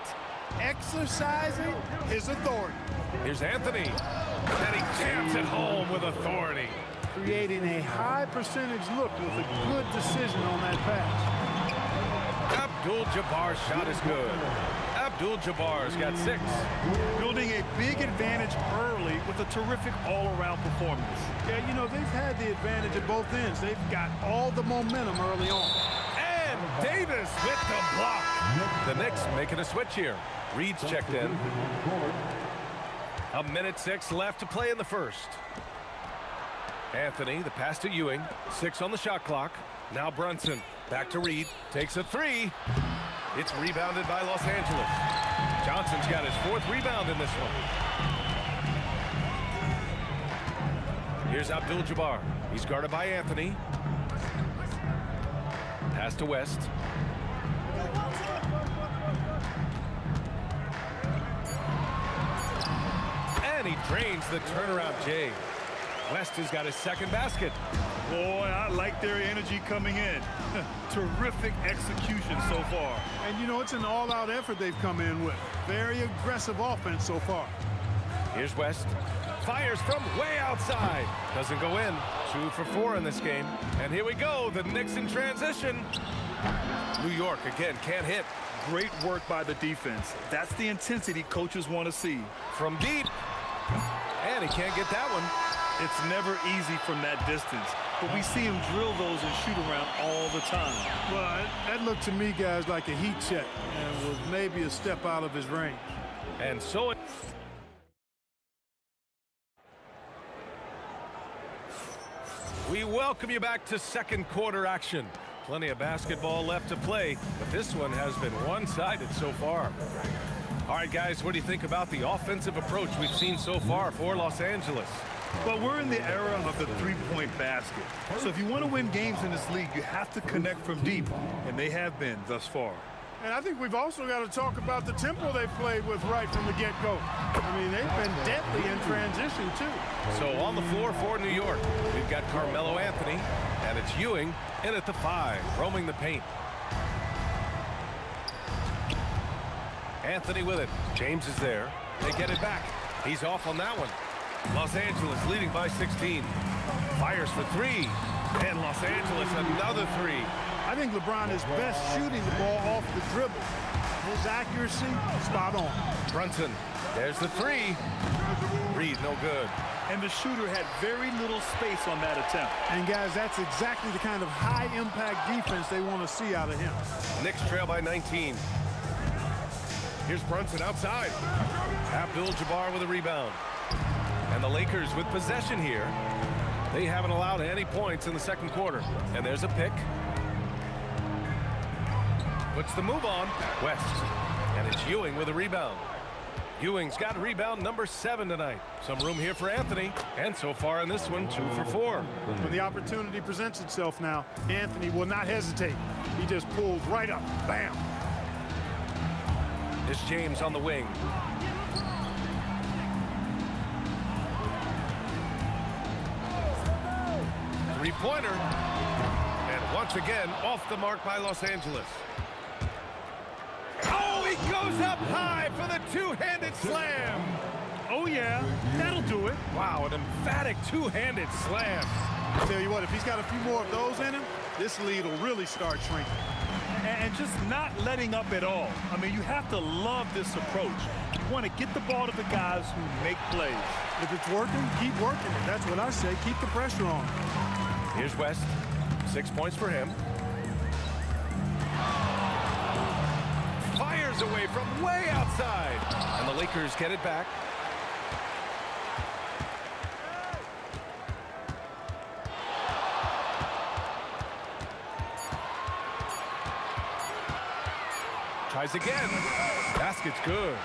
S3: Exercising his authority.
S8: Here's Anthony. And he jams it home with authority.
S3: Creating a high percentage look with a good decision on that pass.
S8: Abdul-Jabbar's shot is good. Abdul-Jabbar's got 6.
S9: Building a big advantage early with a terrific all-around performance.
S3: Yeah, you know, they've had the advantage at both ends. They've got all the momentum early on.
S8: And Davis with the block. The Knicks making a switch here. Reed's checked in. 1:06 left to play in the first. Anthony, the pass to Ewing. 6 on the shot clock. Now Brunson. Back to Reed. Takes a three. It's rebounded by Los Angeles. Johnson's got his 4th rebound in this one. Here's Abdul-Jabbar. He's guarded by Anthony. Pass to West. And he drains the turnaround J. West has got his 2nd basket.
S9: Boy, I like their energy coming in. Terrific execution so far.
S3: And, you know, it's an all-out effort they've come in with. Very aggressive offense so far.
S8: Here's West. Fires from way outside. Doesn't go in. 2 for 4 in this game. And here we go. The Knicks in transition. New York, again, can't hit.
S9: Great work by the defense. That's the intensity coaches want to see.
S8: From deep. And he can't get that one.
S9: It's never easy from that distance, but we see him drill those and shoot around all the time.
S3: Well, that looked to me, guys, like a heat check and was maybe a step out of his range.
S8: And so it... We welcome you back to 2nd quarter action. Plenty of basketball left to play, but this one has been one-sided so far. All right, guys, what do you think about the offensive approach we've seen so far for Los Angeles?
S9: Well, we're in the era of the three-point basket. So if you want to win games in this league, you have to connect from deep, and they have been thus far.
S3: And I think we've also got to talk about the tempo they've played with right from the get-go. I mean, they've been deadly in transition, too.
S8: So on the floor for New York, we've got Carmelo Anthony, and it's Ewing in at the 5, roaming the paint. Anthony with it. James is there. They get it back. He's off on that one. Los Angeles leading by 16. Fires for 3. And Los Angeles another 3.
S3: I think LeBron is best shooting the ball off the dribble. His accuracy, spot on.
S8: Brunson, there's the 3. Reed, no good.
S9: And the shooter had very little space on that attempt.
S3: And guys, that's exactly the kind of high-impact defense they want to see out of him.
S8: Knicks trail by 19. Here's Brunson outside. Abdul-Jabbar with a rebound. And the Lakers with possession here. They haven't allowed any points in the 2nd quarter. And there's a pick. Puts the move on. West. And it's Ewing with a rebound. Ewing's got rebound number 7 tonight. Some room here for Anthony. And so far in this one, 2 for 4.
S3: When the opportunity presents itself now, Anthony will not hesitate. He just pulls right up. Bam.
S8: It's James on the wing. Three-pointer. And once again, off the mark by Los Angeles. Oh, he goes up high for the two-handed slam.
S9: Oh, yeah, that'll do it.
S8: Wow, an emphatic two-handed slam.
S3: I'll tell you what, if he's got a few more of those in him, this lead will really start shrinking.
S9: And just not letting up at all. I mean, you have to love this approach. You want to get the ball to the guys who make plays.
S3: If it's working, keep working it. That's what I say. Keep the pressure on.
S8: Here's West. 6 points for him. Fires away from way outside. And the Lakers get it back. Tries again. Basket's good.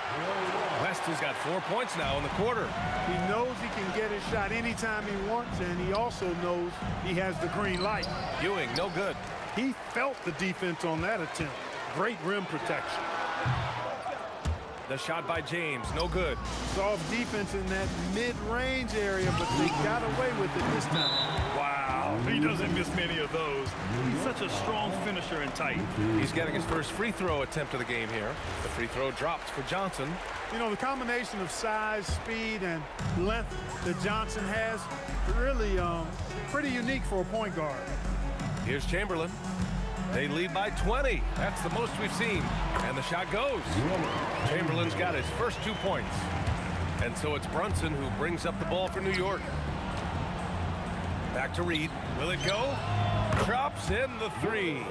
S8: West has got 4 points now in the quarter.
S3: He knows he can get his shot anytime he wants, and he also knows he has the green light.
S8: Ewing, no good.
S3: He felt the defense on that attempt. Great rim protection.
S8: The shot by James, no good.
S3: Soft defense in that mid-range area, but they got away with it this time.
S9: Wow, he doesn't miss many of those. He's such a strong finisher and tight.
S8: He's getting his first free throw attempt of the game here. The free throw drops for Johnson.
S3: You know, the combination of size, speed, and length that Johnson has, really pretty unique for a point guard.
S8: Here's Chamberlain. They lead by 20. That's the most we've seen. And the shot goes. Chamberlain's got his first 2 points. And so it's Brunson who brings up the ball for New York. Back to Reed. Will it go? Drops in the 3.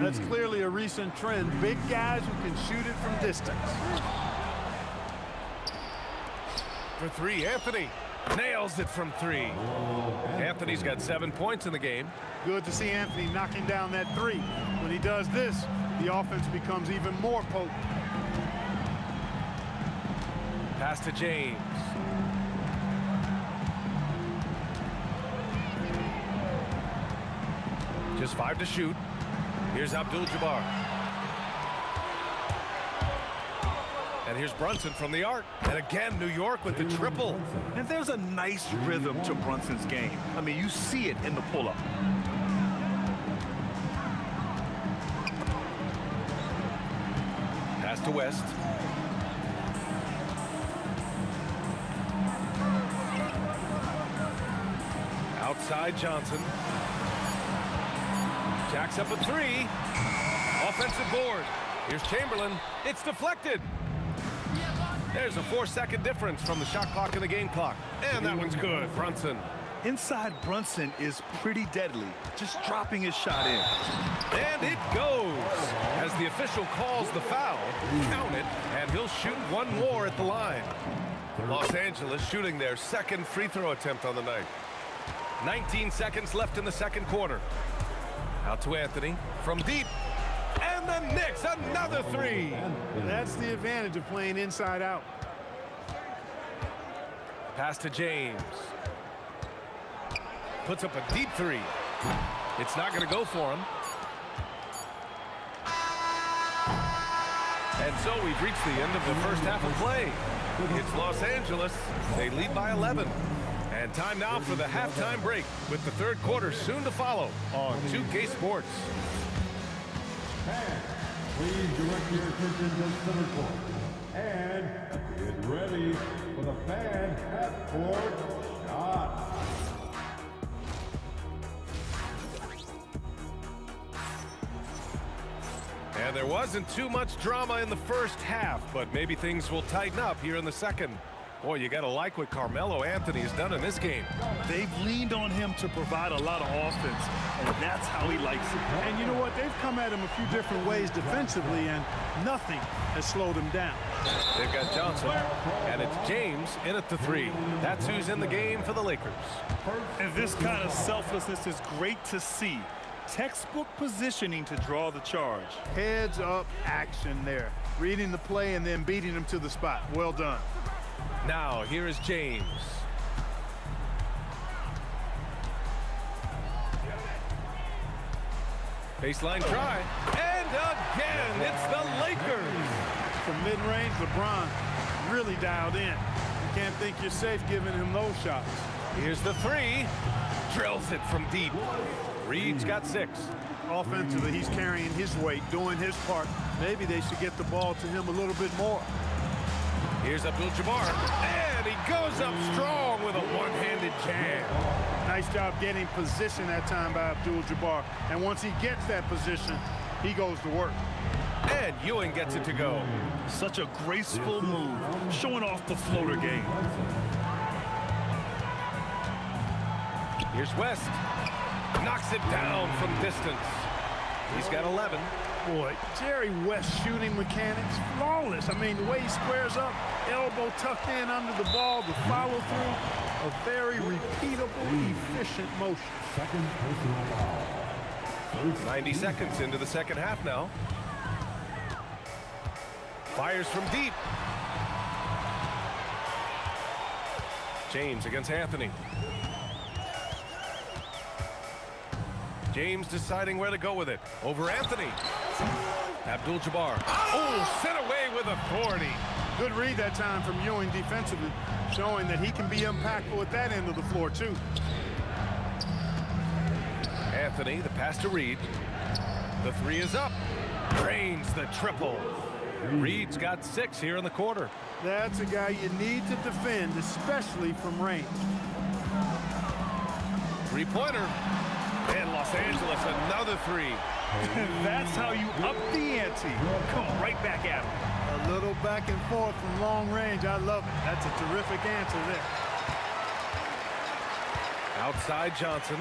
S3: That's clearly a recent trend. Big guys who can shoot it from distance.
S8: For 3, Anthony. Nails it from 3. Anthony's got 7 points in the game.
S3: Good to see Anthony knocking down that 3. When he does this, the offense becomes even more potent.
S8: Pass to James. Just 5 to shoot. Here's Abdul-Jabbar. And here's Brunson from the arc. And again, New York with the triple.
S9: And there's a nice rhythm to Brunson's game. I mean, you see it in the pull-up.
S8: Pass to West. Outside Johnson. Jacks up a 3. Offensive board. Here's Chamberlain. It's deflected. There's a 4-second difference from the shot clock and the game clock. And that one's good. Brunson.
S9: Inside Brunson is pretty deadly, just dropping his shot in.
S8: And it goes. As the official calls the foul, count it, and he'll shoot one more at the line. Los Angeles shooting their second free throw attempt on the night. 19 seconds left in the second quarter. Out to Anthony from deep. And the Knicks, another 3.
S3: That's the advantage of playing inside out.
S8: Pass to James. Puts up a deep 3. It's not going to go for him. And so we've reached the end of the first half of play. It's Los Angeles. They lead by 11. And time now for the halftime break, with the third quarter soon to follow on 2K Sports.
S15: And please direct your attention to center court. And get ready for the fan half-court shot.
S8: And there wasn't too much drama in the first half, but maybe things will tighten up here in the second. Boy, you got to like what Carmelo Anthony has done in this game.
S9: They've leaned on him to provide a lot of offense, and that's how he likes it.
S3: And you know what? They've come at him a few different ways defensively, and nothing has slowed him down.
S8: They've got Johnson, and it's James in at the 3. That's who's in the game for the Lakers.
S9: And this kind of selflessness is great to see. Textbook positioning to draw the charge.
S3: Heads up action there. Reading the play and then beating him to the spot. Well done.
S8: Now, here is James. Baseline try. And again, it's the Lakers.
S3: From mid-range, LeBron really dialed in. You can't think you're safe giving him those shots.
S8: Here's the 3. Drills it from deep. Reed's got 6.
S3: Offensively, he's carrying his weight, doing his part. Maybe they should get the ball to him a little bit more.
S8: Here's Abdul-Jabbar, and he goes up strong with a one-handed jam.
S3: Nice job getting position that time by Abdul-Jabbar. And once he gets that position, he goes to work.
S8: And Ewing gets it to go.
S9: Such a graceful move, showing off the floater game.
S8: Here's West. Knocks it down from distance. He's got 11.
S3: Boy, Jerry West shooting mechanics, flawless. I mean, the way he squares up, elbow tucked in under the ball, the follow through, a very repeatable, efficient motion.
S8: 90 seconds into the second half now. Fires from deep. James against Anthony. James deciding where to go with it. Over Anthony. Abdul-Jabbar. Oh, sent away with authority.
S3: Good read that time from Ewing defensively, showing that he can be impactful at that end of the floor, too.
S8: Anthony, the pass to Reed. The 3 is up. Drains the triple. Reed's got 6 here in the quarter.
S3: That's a guy you need to defend, especially from range.
S8: 3-pointer. And Los Angeles, another 3.
S9: That's how you up the ante. Come right back at him.
S3: A little back and forth from long range. I love it. That's a terrific answer there.
S8: Outside Johnson.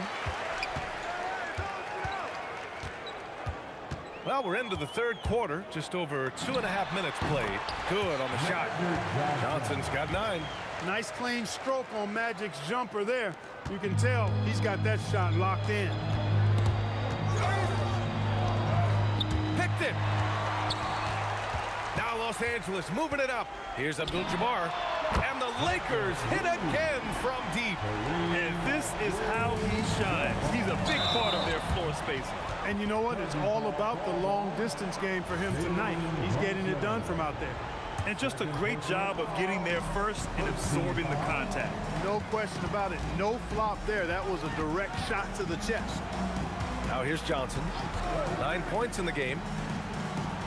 S8: Well, we're into the third quarter. Just over 2.5 minutes played. Good on the shot. Johnson's got 9.
S3: Nice clean stroke on Magic's jumper there. You can tell he's got that shot locked in.
S8: Picked it. Now Los Angeles moving it up. Here's Abdul-Jabbar. And the Lakers hit again from deep.
S9: And this is how he shines. He's a big part of their floor spacing.
S3: And you know what? It's all about the long distance game for him tonight. He's getting it done from out there.
S9: And just a great job of getting there first and absorbing the contact.
S3: No question about it. No flop there. That was a direct shot to the chest.
S8: Now here's Johnson. 9 points in the game.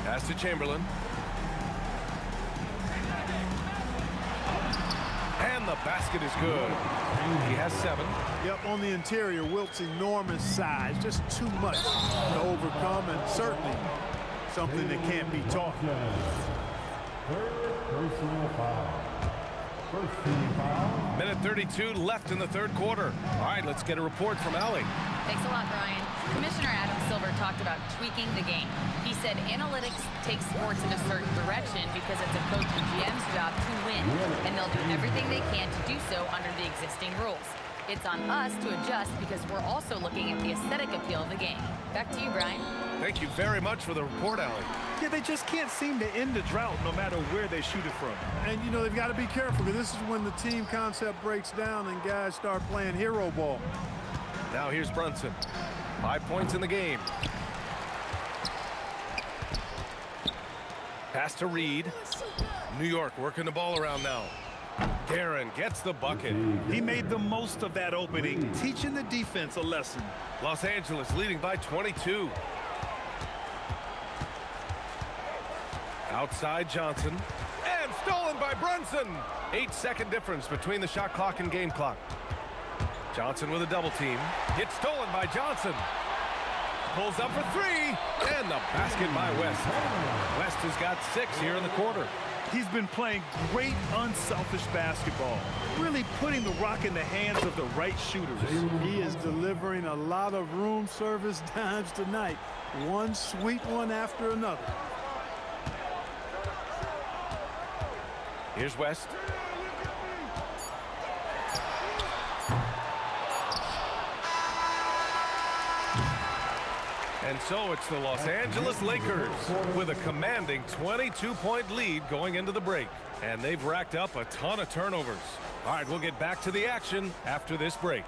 S8: Pass to Chamberlain. And the basket is good. He has 7.
S3: Yep, on the interior, Wilt's enormous size. Just too much to overcome, and certainly something that can't be taught.
S15: Third personal foul. First team foul.
S8: Minute 32 left in the third quarter. All right, let's get a report from Allie.
S4: Thanks a lot, Brian. Commissioner Adam Silver talked about tweaking the game. He said analytics take sports in a certain direction because it's a coach and GM's job to win, and they'll do everything they can to do so under the existing rules. It's on us to adjust because we're also looking at the aesthetic appeal of the game. Back to you, Brian.
S8: Thank you very much for the report, Allie.
S9: Yeah, they just can't seem to end the drought no matter where they shoot it from.
S3: And, you know, they've got to be careful because this is when the team concept breaks down and guys start playing hero ball.
S8: Now here's Brunson. 5 points in the game. Pass to Reed. New York working the ball around now. Guerin gets the bucket.
S9: He made the most of that opening, teaching the defense a lesson.
S8: Los Angeles leading by 22. Outside Johnson. And stolen by Brunson. 8-second difference between the shot clock and game clock. Johnson with a double team. Gets stolen by Johnson. Pulls up for 3. And the basket by West. West has got 6 here in the quarter.
S9: He's been playing great, unselfish basketball, really putting the rock in the hands of the right shooters.
S3: He is delivering a lot of room service dimes tonight. One sweet one after another.
S8: Here's West. And so it's the Los Angeles Lakers with a commanding 22-point lead going into the break. And they've racked up a ton of turnovers. All right, we'll get back to the action after this break.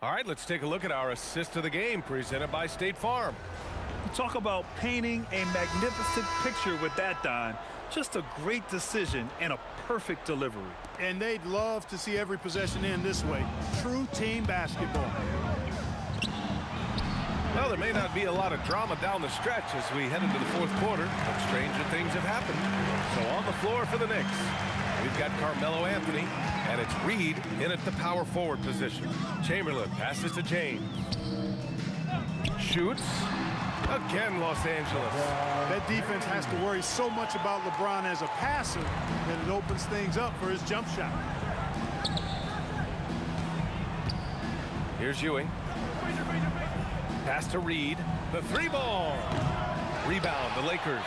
S8: All right, let's take a look at our assist of the game presented by State Farm.
S9: Talk about painting a magnificent picture with that dime. Just a great decision and a perfect delivery.
S3: And they'd love to see every possession end this way. True team basketball.
S8: Well, there may not be a lot of drama down the stretch as we head into the fourth quarter, but stranger things have happened. So on the floor for the Knicks, we've got Carmelo Anthony, and it's Reed in at the power forward position. Chamberlain passes to James. Shoots. Again, Los Angeles.
S3: That defense has to worry so much about LeBron as a passer that it opens things up for his jump shot.
S8: Here's Ewing. Pass to Reed. The 3-ball. Rebound, the Lakers.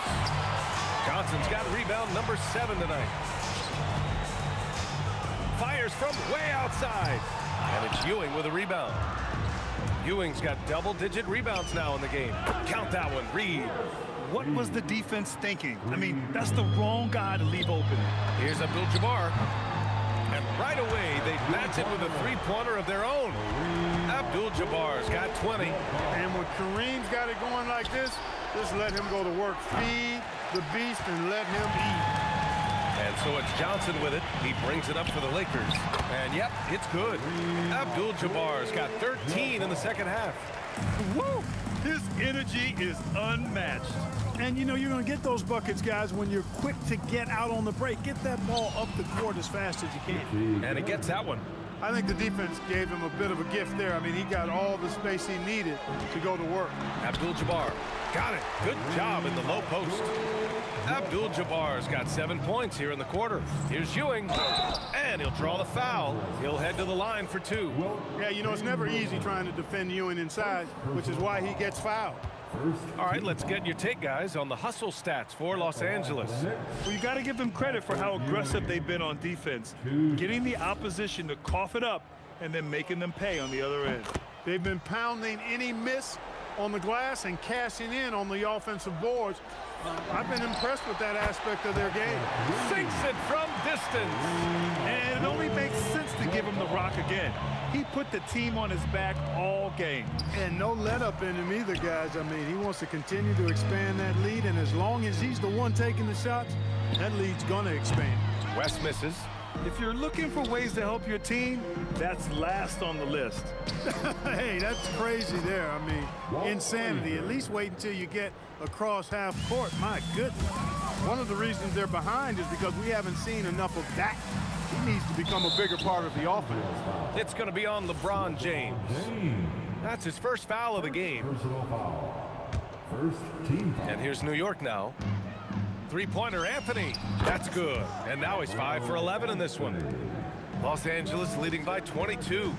S8: Johnson's got rebound number 7 tonight. Fires from way outside. And it's Ewing with a rebound. Ewing's got double-digit rebounds now in the game. Count that one, Reed.
S9: What was the defense thinking? I mean, that's the wrong guy to leave open.
S8: Here's Abdul-Jabbar. And right away, they match it with a three-pointer of their own. Abdul-Jabbar's got 20.
S3: And when Kareem's got it going like this, just let him go to work. Feed the beast and let him eat.
S8: And so it's Johnson with it. He brings it up for the Lakers. And yep, it's good. Abdul-Jabbar's got 13 in the second half.
S9: Woo! His energy is unmatched.
S3: And, you know, you're going to get those buckets, guys, when you're quick to get out on the break. Get that ball up the court as fast as you can.
S8: And he gets that one.
S3: I think the defense gave him a bit of a gift there. I mean, he got all the space he needed to go to work.
S8: Abdul-Jabbar got it. Good job in the low post. Abdul-Jabbar's got 7 points here in the quarter. Here's Ewing, and he'll draw the foul. He'll head to the line for 2.
S3: Yeah, you know, it's never easy trying to defend Ewing inside, which is why he gets fouled.
S8: All right, let's get your take, guys, on the hustle stats for Los Angeles.
S9: Well, you got to give them credit for how aggressive they've been on defense, getting the opposition to cough it up and then making them pay on the other end.
S3: They've been pounding any miss on the glass and cashing in on the offensive boards. I've been impressed with that aspect of their game.
S8: Sinks it from distance.
S9: And it only makes sense to give him the rock again. He put the team on his back all game.
S3: And no let up in him either, guys. I mean, he wants to continue to expand that lead, and as long as he's the one taking the shots, that lead's gonna expand.
S8: West misses.
S9: If you're looking for ways to help your team, that's last on the list.
S3: Hey, that's crazy there. I mean, insanity. At least wait until you get across half court. My goodness. One of the reasons they're behind is because we haven't seen enough of that. He needs to become a bigger part of the offense.
S8: It's going to be on LeBron James. That's his first foul of the game.
S15: Personal foul. First team foul.
S8: And here's New York now. Three-pointer, Anthony. That's good. And now he's 5 for 11 in this one. Los Angeles leading by 22.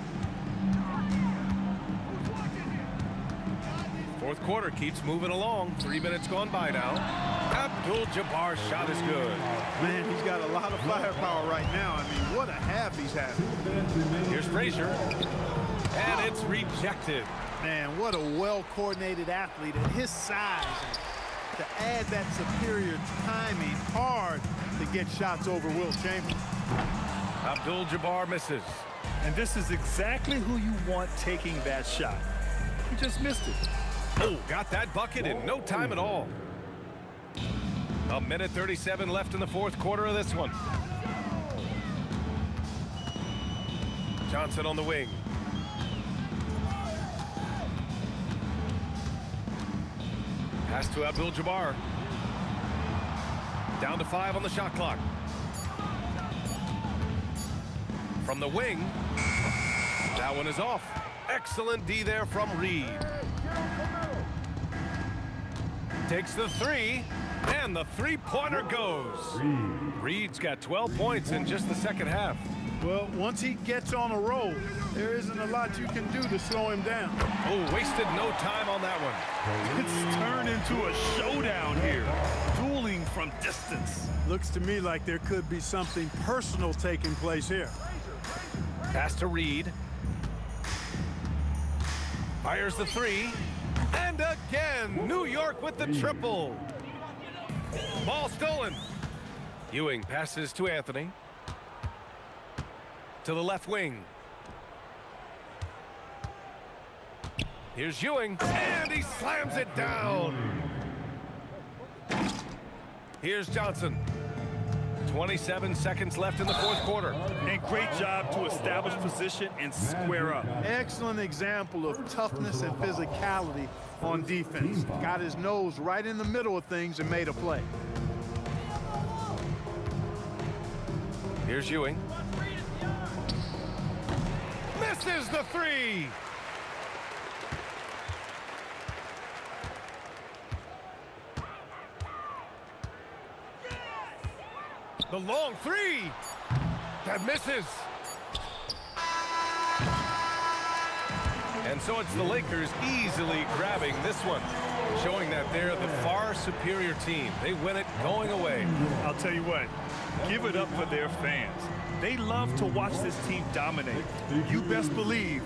S8: Fourth quarter keeps moving along. 3 minutes gone by now. Abdul-Jabbar's shot is good.
S3: Man, he's got a lot of firepower right now. I mean, what a half he's having.
S8: Here's Frazier. And it's rejected.
S3: Man, what a well-coordinated athlete at his size. To add that superior timing, hard to get shots over Will Chamberlain.
S8: Abdul-Jabbar misses.
S9: And this is exactly who you want taking that shot. He just missed it.
S8: Oh, got that bucket in no time at all. A minute 37 left in the fourth quarter of this one. Johnson on the wing. Pass to Abdul-Jabbar. Down to 5 on the shot clock. From the wing. That one is off. Excellent D there from Reed. Takes the three, and the three-pointer goes. Reed's got 12 points in just the second half.
S3: Well, once he gets on a roll, there isn't a lot you can do to slow him down.
S8: Oh, wasted no time on that one.
S9: It's turned into a showdown here. Dueling from distance.
S3: Looks to me like there could be something personal taking place here.
S8: Pass to Reed. Fires the three. And again, New York with the triple. Ball stolen. Ewing passes to Anthony. To the left wing. Here's Ewing, and he slams it down. Here's Johnson. 27 seconds left in the fourth quarter.
S9: And great job to establish position and square up.
S3: Excellent example of toughness and physicality on defense. Got his nose right in the middle of things and made a play.
S8: Here's Ewing. Misses the three. The long three. That misses. And so it's the Lakers easily grabbing this one, showing that they're the far superior team. They win it going away.
S9: I'll tell you what, give it up for their fans. They love to watch this team dominate. You best believe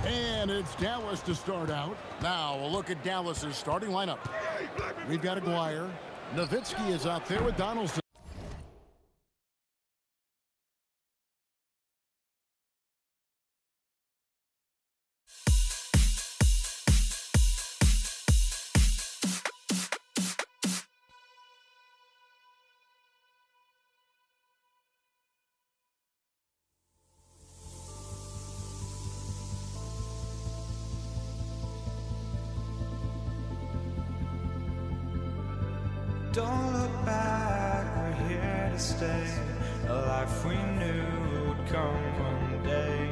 S2: And it's Dallas to start out. Now a look at Dallas's starting lineup. We've got Aguirre. Nowitzki is out there with Donaldson.
S1: Don't look back, we're here to stay. A life we knew would come one day.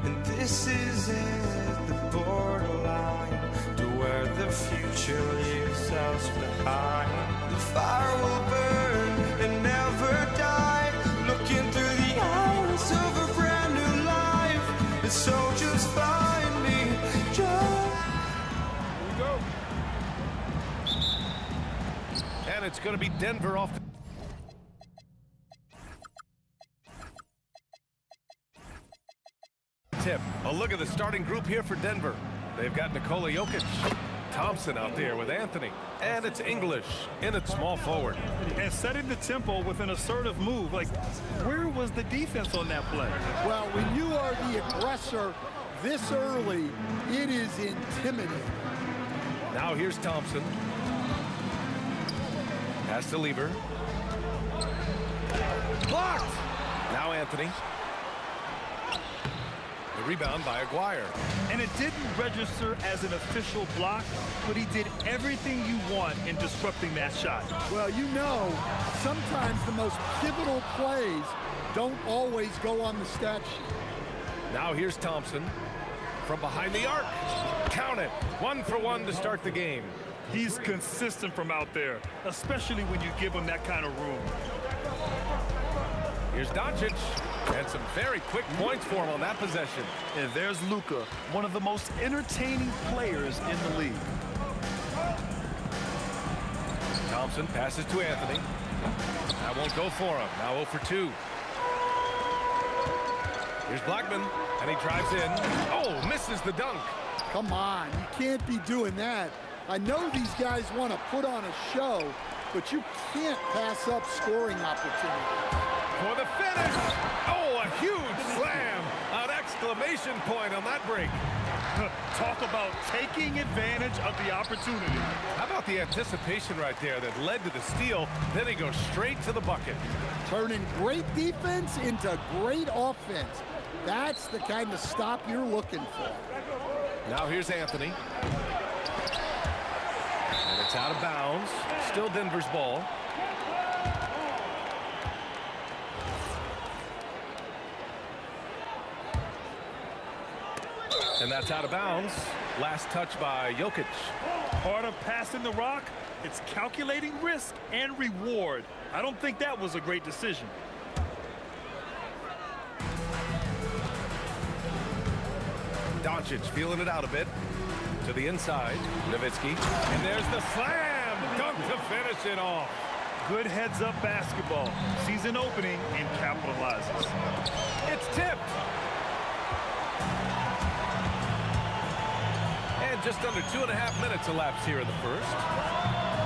S1: And this is it, the borderline to where the future leaves us behind. The fire will burn and never die. Looking through the eyes of a brand new life. And so just find me, just...
S8: Here we go. And it's going to be Denver off. Tip. A look at the starting group here for Denver. They've got Nikola Jokic, Thompson out there with Anthony, and it's English in at small forward.
S9: And setting the tempo with an assertive move. Like, where was the defense on that play?
S11: Well, when you are the aggressor this early, it is intimidating.
S8: Now here's Thompson. Pass to Lieber. Blocked! Now Anthony. The rebound by Aguirre.
S9: And it didn't register as an official block, but he did everything you want in disrupting that shot.
S11: Well, you know, sometimes the most pivotal plays don't always go on the stat sheet.
S8: Now here's Thompson from behind the arc. Count it. 1 for 1 to start the game.
S9: He's consistent from out there, especially when you give him that kind of room.
S8: Here's Doncic, and some very quick points for him on that possession.
S9: And there's Luka, one of the most entertaining players in the league.
S8: Thompson passes to Anthony. That won't go for him. Now 0 for 2. Here's Blackman, and he drives in. Oh, misses the dunk.
S11: Come on, you can't be doing that. I know these guys want to put on a show, but you can't pass up scoring opportunity.
S8: For the finish! Oh, a huge slam! An exclamation point on that break.
S9: Talk about taking advantage of the opportunity.
S8: How about the anticipation right there that led to the steal? Then he goes straight to the bucket.
S11: Turning great defense into great offense. That's the kind of stop you're looking for.
S8: Now here's Anthony. And it's out of bounds. Still Denver's ball. And that's out of bounds. Last touch by Jokic.
S9: Part of passing the rock, it's calculating risk and reward. I don't think that was a great decision.
S8: Doncic feeling it out a bit. To the inside, Nowitzki. And there's the slam! Dunk to finish it off.
S9: Good heads-up basketball. Sees an opening and capitalizes.
S8: It's tipped. And just under 2.5 minutes elapsed here in the first.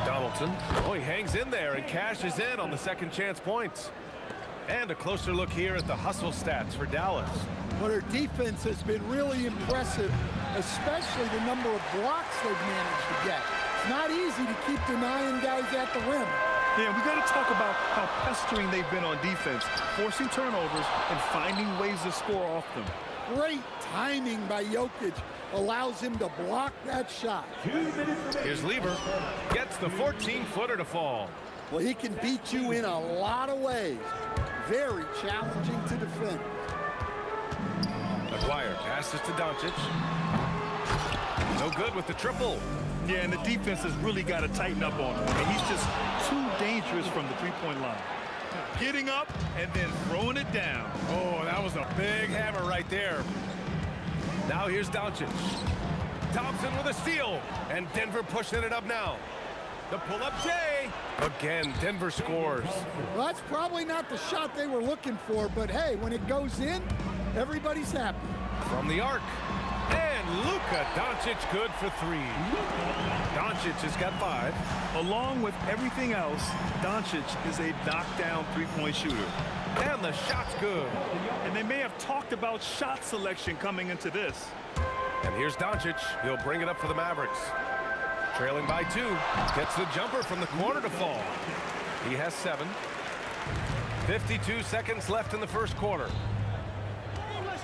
S8: Donaldson. Oh, he hangs in there and cashes in on the second chance points. And a closer look here at the hustle stats for Dallas.
S11: But her defense has been really impressive, especially the number of blocks they've managed to get. It's not easy to keep denying guys at the rim.
S9: Yeah, we got to talk about how pestering they've been on defense, forcing turnovers and finding ways to score off them.
S11: Great timing by Jokic allows him to block that shot.
S8: Here's Lieber. Gets the 14-footer to fall.
S11: Well, he can beat you in a lot of ways. Very challenging to defend.
S8: Aguirre passes to Doncic. No good with the triple.
S9: Yeah, and the defense has really got to tighten up on him. And he's just too dangerous from the three-point line. Getting up and then throwing it down.
S8: Oh, that was a big hammer right there. Now here's Doncic. Thompson with a steal. And Denver pushing it up now. The pull-up J. Again, Denver scores.
S11: Well, that's probably not the shot they were looking for, but hey, when it goes in, everybody's happy.
S8: From the arc. And And Luka Doncic good for 3. Doncic has got 5.
S9: Along with everything else, Doncic is a knockdown three-point shooter.
S8: And the shot's good.
S9: And they may have talked about shot selection coming into this.
S8: And here's Doncic. He'll bring it up for the Mavericks. Trailing by 2. Gets the jumper from the corner to fall. He has 7. 52 seconds left in the first quarter.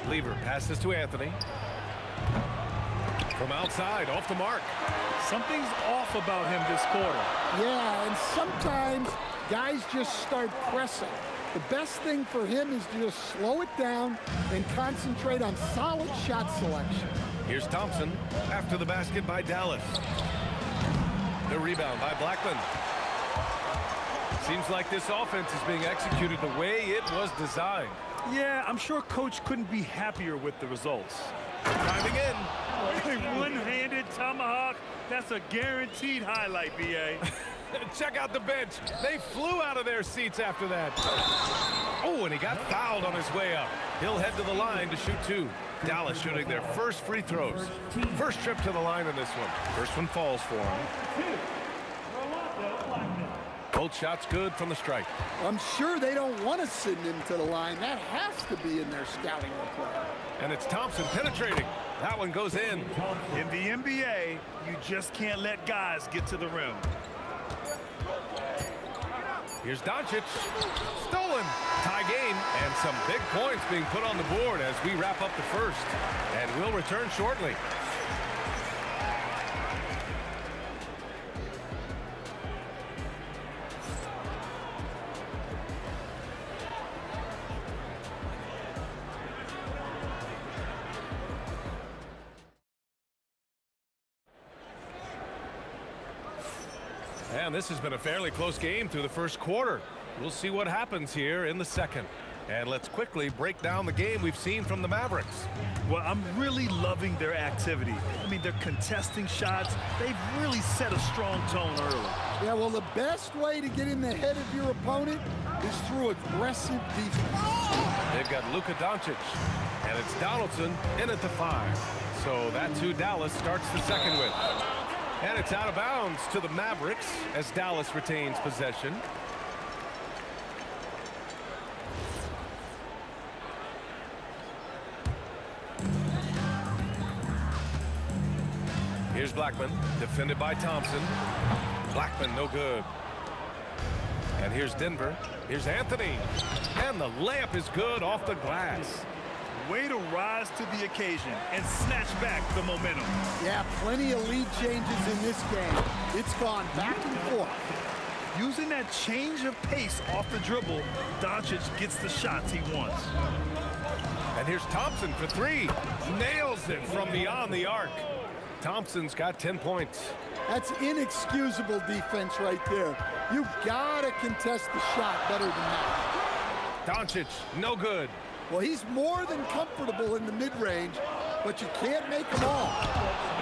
S8: Lever passes to Anthony. From outside, off the mark.
S9: Something's off about him this quarter.
S11: Yeah, and sometimes guys just start pressing. The best thing for him is to just slow it down and concentrate on solid shot selection.
S8: Here's Thompson after the basket by Dallas. The rebound by Blackman. Seems like this offense is being executed the way it was designed.
S9: Yeah, I'm sure Coach couldn't be happier with the results.
S8: Diving in.
S9: A one-handed tomahawk. That's a guaranteed highlight, B.A.
S8: Check out the bench. They flew out of their seats after that. Oh, and he got fouled on his way up. He'll head to the line to shoot 2. Dallas shooting their first free throws. First trip to the line in this one. First one falls for him. Both shots good from the strike.
S11: I'm sure they don't want to send him to the line. That has to be in their scouting report.
S8: And it's Thompson penetrating. That one goes in.
S9: In the NBA, you just can't let guys get to the rim.
S8: Here's Doncic. Stolen. Tie game. And some big points being put on the board as we wrap up the first. And we'll return shortly. And this has been a fairly close game through the first quarter. We'll see what happens here in the second. And let's quickly break down the game we've seen from the Mavericks.
S9: Well, I'm really loving their activity. I mean, they're contesting shots. They've really set a strong tone early.
S11: Yeah, well, the best way to get in the head of your opponent is through aggressive defense.
S8: They've got Luka Doncic, and it's Donaldson in at the 5. So that's who Dallas starts the second with. And it's out of bounds to the Mavericks as Dallas retains possession. Here's Blackman, defended by Thompson. Blackman, no good. And here's Denver. Here's Anthony. And the layup is good off the glass.
S9: Way to rise to the occasion and snatch back the momentum.
S11: Yeah, plenty of lead changes in this game. It's gone back and forth.
S9: Using that change of pace off the dribble, Doncic gets the shots he wants.
S8: And here's Thompson for 3. Nails it from beyond the arc. Thompson's got 10 points.
S11: That's inexcusable defense right there. You gotta contest the shot better than that.
S8: Doncic, no good.
S11: Well, he's more than comfortable in the mid-range, but you can't make them all.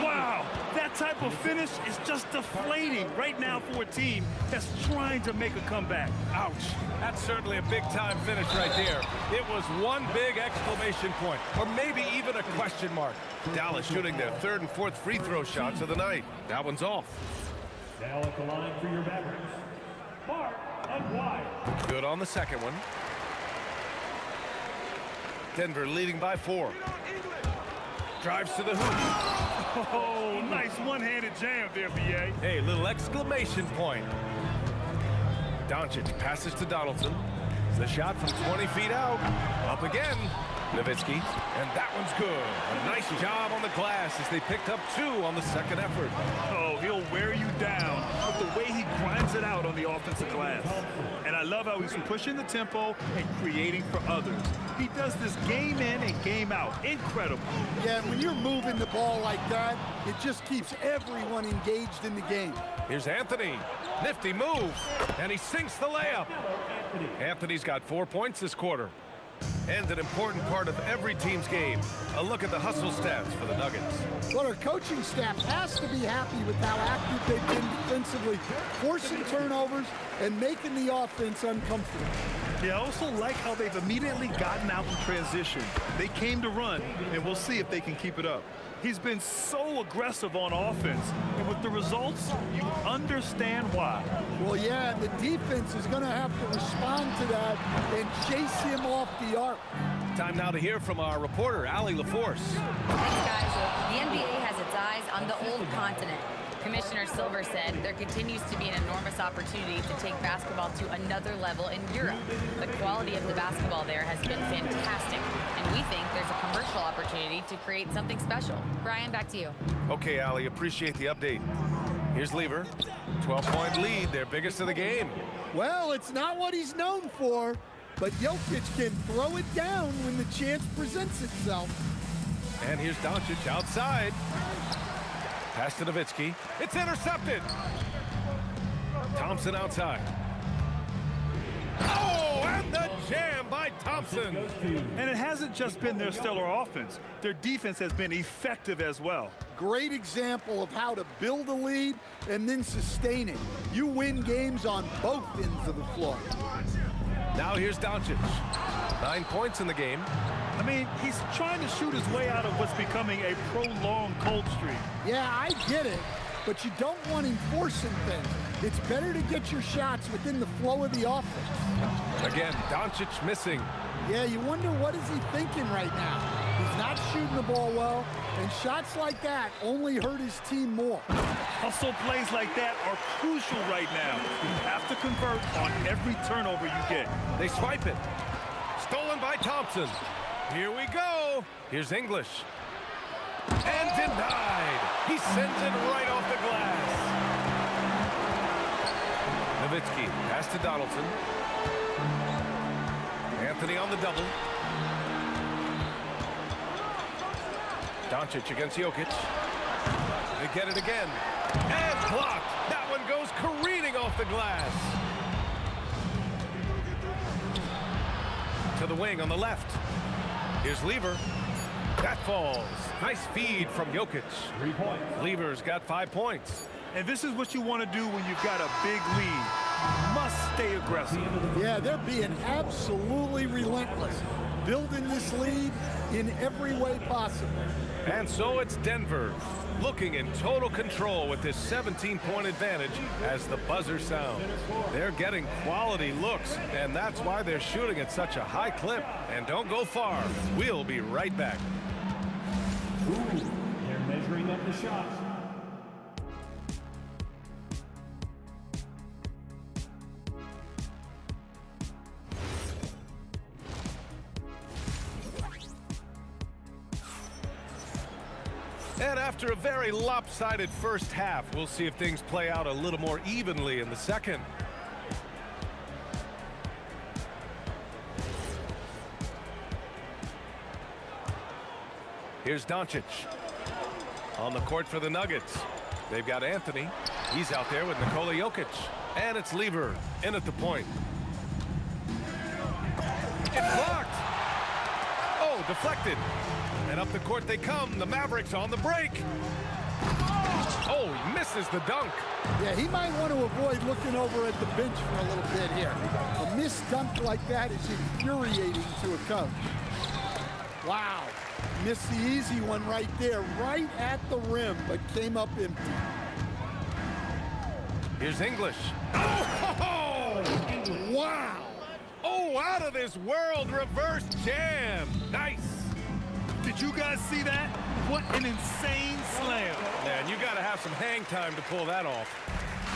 S9: Wow, that type of finish is just deflating right now for a team that's trying to make a comeback.
S8: Ouch. That's certainly a big-time finish right there. It was one big exclamation point, or maybe even a question mark. Dallas shooting their 3rd and 4th free throw shots of the night. That one's off.
S15: Now at the line for your Mavericks, Mark White.
S8: Good on the second one. Denver leading by 4. Drives to the hoop.
S9: Oh, nice one-handed jam there, B.A.
S8: Hey, little exclamation point. Doncic passes to Donaldson. The shot from 20 feet out. Up again. Nowitzki. And that one's good. A nice job on the glass as they picked up 2 on the second effort.
S9: Oh, he'll wear you down with the way he grinds it out on the offensive glass. And I love how he's pushing the tempo and creating for others. He does this game in and game out. Incredible.
S11: Yeah, when you're moving the ball like that, it just keeps everyone engaged in the game.
S8: Here's Anthony. Nifty move. And he sinks the layup. Anthony's got 4 points this quarter. And an important part of every team's game. A look at the hustle stats for the Nuggets.
S11: Well, our coaching staff has to be happy with how active they've been defensively, forcing turnovers and making the offense uncomfortable.
S9: Yeah, I also like how they've immediately gotten out in transition. They came to run, and we'll see if they can keep it up. He's been so aggressive on offense, and with the results, you understand why.
S11: Well, yeah, and the defense is going to have to respond to that and chase him off the arc.
S8: Time now to hear from our reporter, Allie LaForce.
S4: Thanks, guys. The NBA has its eyes on the old continent. Commissioner Silver said there continues to be an enormous opportunity to take basketball to another level in Europe. The quality of the basketball there has been fantastic, and we think there's a commercial opportunity to create something special. Brian, back to you.
S8: Okay, Allie, appreciate the update. Here's Lever. 12-point lead, their biggest of the game.
S11: Well, it's not what he's known for, but Jokic can throw it down when the chance presents itself.
S8: And here's Doncic outside. Pass to Nowitzki. It's intercepted. Thompson outside. Oh, and the jam by Thompson.
S9: And it hasn't just been their stellar offense. Their defense has been effective as well.
S11: Great example of how to build a lead and then sustain it. You win games on both ends of the floor.
S8: Now here's Doncic. 9 points in the game.
S9: I mean, he's trying to shoot his way out of what's becoming a prolonged cold streak.
S11: Yeah, I get it, but you don't want him forcing things. It's better to get your shots within the flow of the offense.
S8: Again, Doncic missing.
S11: Yeah, you wonder what is he thinking right now. He's not shooting the ball well, and shots like that only hurt his team more.
S9: Hustle plays like that are crucial right now. You have to convert on every turnover you get.
S8: They swipe it. Stolen by Thompson. Here we go. Here's English. And denied. He sends it right off the glass. Nowitzki, pass to Donaldson. Anthony on the double. Doncic against Jokic. They get it again. And blocked. That one goes careening off the glass. To the wing on the left. Here's Lever. That falls. Nice feed from Jokic.
S15: 3 points.
S8: Lever's got 5 points.
S9: And this is what you want to do when you've got a big lead. You must stay aggressive.
S11: Yeah, they're being absolutely relentless, building this lead in every way possible.
S8: And so it's Denver, looking in total control with this 17-point advantage as the buzzer sounds. They're getting quality looks, and that's why they're shooting at such a high clip. And don't go far. We'll be right back.
S15: They're measuring up the shots.
S8: And after a very lopsided first half, we'll see if things play out a little more evenly in the second. Here's Doncic on the court for the Nuggets. They've got Anthony. He's out there with Nikola Jokic. And it's Lever in at the point. It's blocked. Oh, deflected. And up the court they come. The Mavericks on the break. Oh, he misses the dunk.
S11: Yeah, he might want to avoid looking over at the bench for a little bit here. A missed dunk like that is infuriating to a coach. Wow. Missed the easy one right there, right at the rim, but came up empty.
S8: Here's English. Oh!
S11: Wow.
S8: Oh, out of this world reverse jam. Nice.
S9: Did you guys see that? What an insane slam.
S8: Man, you got to have some hang time to pull that off.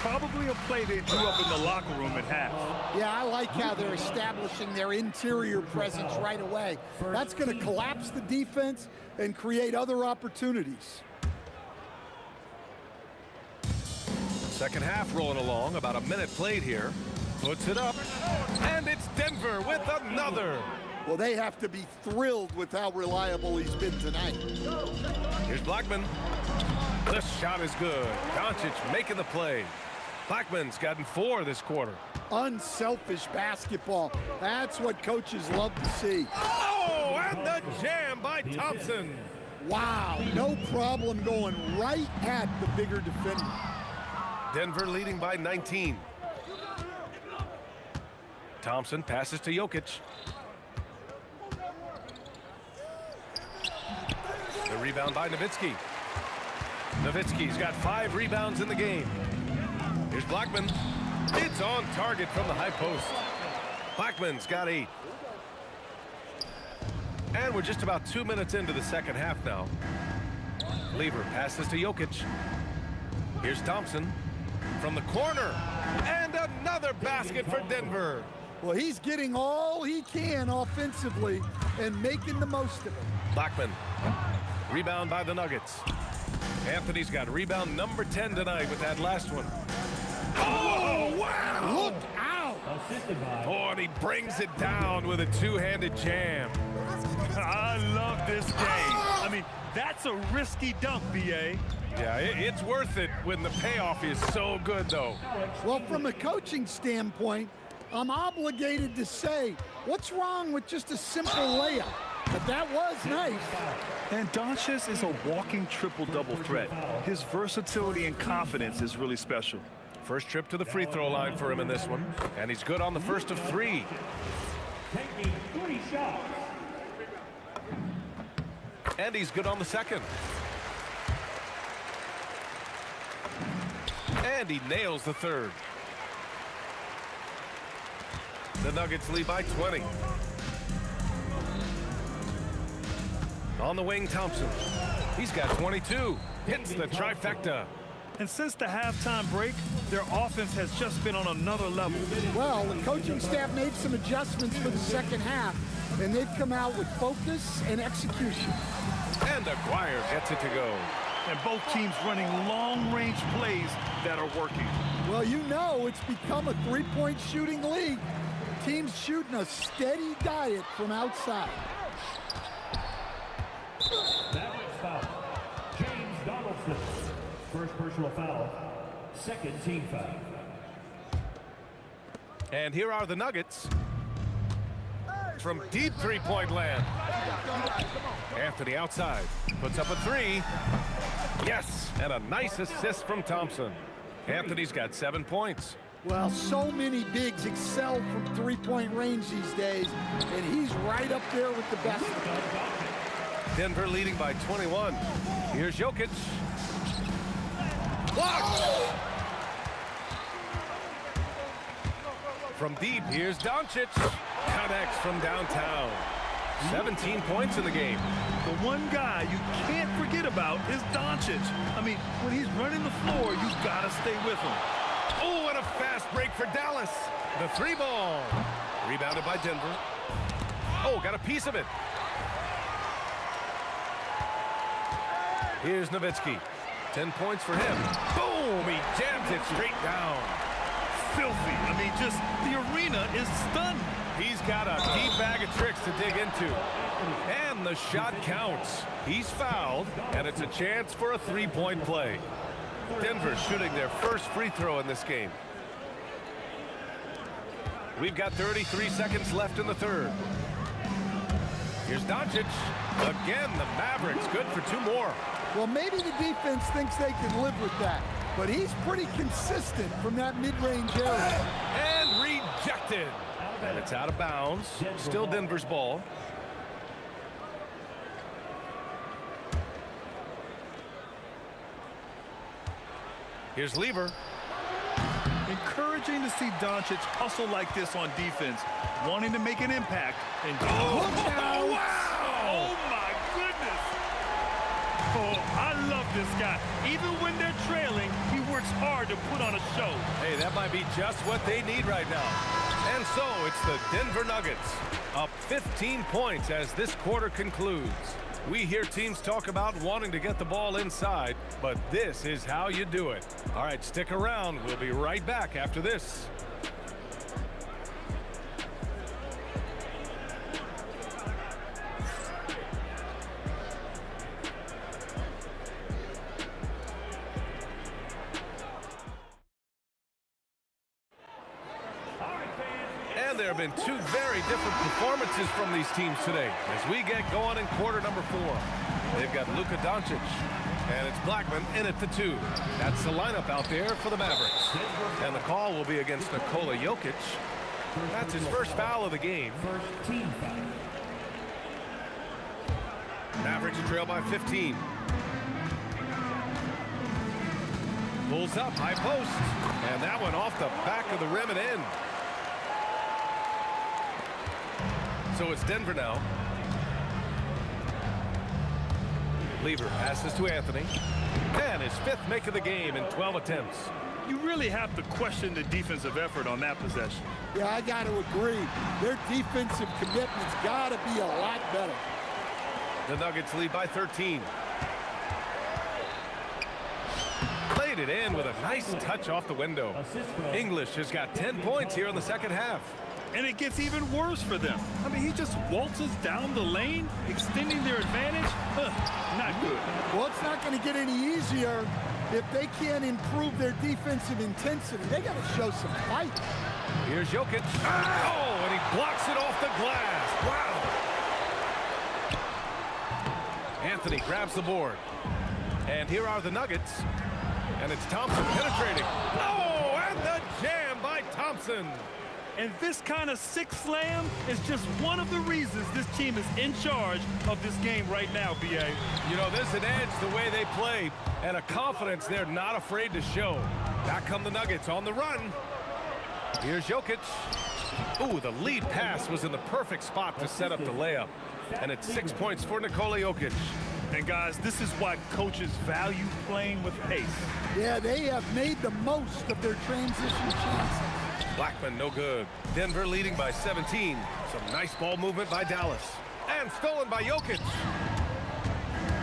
S9: Probably a play they drew up in the locker room at half.
S11: Yeah, I like how they're establishing their interior presence right away. That's going to collapse the defense and create other opportunities.
S8: Second half rolling along, about a minute played here. Puts it up, and it's Denver with another.
S11: Well, they have to be thrilled with how reliable he's been tonight.
S8: Here's Blackman. The shot is good. Doncic making the play. Blackman's gotten 4 this quarter.
S11: Unselfish basketball. That's what coaches love to see.
S8: Oh, and And the jam by Thompson.
S11: Wow, no problem going right at the bigger defender.
S8: Denver leading by 19. Thompson passes to Jokic. The rebound by Nowitzki. Nowitzki's got 5 rebounds in the game. Here's Blackman. It's on target from the high post. Blackman's got 8. And we're just about 2 minutes into the second half now. Lever passes to Jokic. Here's Thompson from the corner. And another basket for Denver.
S11: Well, he's getting all he can offensively and making the most of it.
S8: Blackman. Rebound by the Nuggets. Anthony's got rebound number 10 tonight with that last one. Oh, wow!
S11: Look out!
S8: Oh, and he brings it down with a two-handed jam.
S9: I love this game. I mean, that's a risky dunk, B.A.
S8: Yeah, it's worth it when the payoff is so good, though.
S11: Well, from a coaching standpoint, I'm obligated to say, what's wrong with just a simple layup? But that was nice.
S9: And Doncic is a walking triple-double threat. His versatility and confidence is really special.
S8: First trip to the free throw line for him in this one. And he's good on the first of 3.
S15: Taking 3 shots.
S8: And he's good on the second. And he nails the third. The Nuggets lead by 20. On the wing, Thompson. He's got 22. Hits the trifecta.
S9: And since the halftime break, their offense has just been on another level.
S11: Well, the coaching staff made some adjustments for the second half, and they've come out with focus and execution.
S8: And Aguirre gets it to go.
S9: And both teams running long-range plays that are working.
S11: Well, you know it's become a three-point shooting league. Teams shooting a steady diet from outside.
S15: That was foul. James Donaldson. First personal foul. Second team foul.
S8: And here are the Nuggets. From deep three-point land. Anthony outside. Puts up a 3. Yes, and a nice assist from Thompson. Anthony's got 7 points.
S11: Well, so many bigs excel from three-point range these days, and he's right up there with the best.
S8: Denver leading by 21. Here's Jokic. Blocked! From deep, here's Doncic. Connects from downtown. 17 points in the game.
S9: The one guy you can't forget about is Doncic. I mean, when he's running the floor, you gotta stay with him.
S8: Oh, and a fast break for Dallas. The 3-ball. Rebounded by Denver. Oh, got a piece of it. Here's Nowitzki. 10 points for him. Boom! He jams it straight down.
S9: Filthy. I mean, just the arena is stunned.
S8: He's got a deep bag of tricks to dig into. And the shot counts. He's fouled, and it's a chance for a 3-point play. Denver shooting their first free throw in this game. We've got 33 seconds left in the third. Here's Doncic. Again, the Mavericks good for 2 more.
S11: Well, maybe the defense thinks they can live with that, but he's pretty consistent from that mid-range area.
S8: And rejected. And it's out of bounds. Still Denver's ball. Here's Lever.
S9: Encouraging to see Doncic hustle like this on defense, wanting to make an impact. And
S8: oh, wow!
S9: Oh, my goodness! Oh, I love this guy. Even when they're trailing, he works hard to put on a show.
S8: Hey, that might be just what they need right now. And so it's the Denver Nuggets up 15 points as this quarter concludes. We hear teams talk about wanting to get the ball inside, but this is how you do it. All right, stick around. We'll be right back after this. there have been two very different performances from these teams today as we get going in quarter number 4. They've got Luka Doncic, and it's Blackman in at the 2. That's the lineup out there for the Mavericks. And the call will be against Nikola Jokic. That's his first foul of the game. Mavericks trail by 15. Pulls up, high post. And that one off the back of the rim and in. So it's Denver now. Lever passes to Anthony. And his 5th make of the game in 12 attempts.
S9: You really have to question the defensive effort on that possession.
S11: Yeah, I got to agree. Their defensive commitment's got to be a lot better.
S8: The Nuggets lead by 13. Played it in with a nice touch off the window. English has got 10 points here in the second half.
S9: And it gets even worse for them. I mean, he just waltzes down the lane, extending their advantage. Not good.
S11: Well, it's not going to get any easier if they can't improve their defensive intensity. They got to show some fight.
S8: Here's Jokic. Oh, and he blocks it off the glass. Wow. Anthony grabs the board. And here are the Nuggets. And it's Thompson penetrating. Oh, and the jam by Thompson.
S9: And this kind of sick slam is just one of the reasons this team is in charge of this game right now, B.A.
S8: You know, there's an edge the way they play and a confidence they're not afraid to show. Back come the Nuggets on the run. Here's Jokic. Ooh, the lead pass was in the perfect spot to set up the layup. And it's 6 points for Nikola Jokic.
S9: And guys, this is why coaches value playing with pace.
S11: Yeah, they have made the most of their transition chances.
S8: Blackman no good. Denver leading by 17. Some nice ball movement by Dallas. And stolen by Jokic.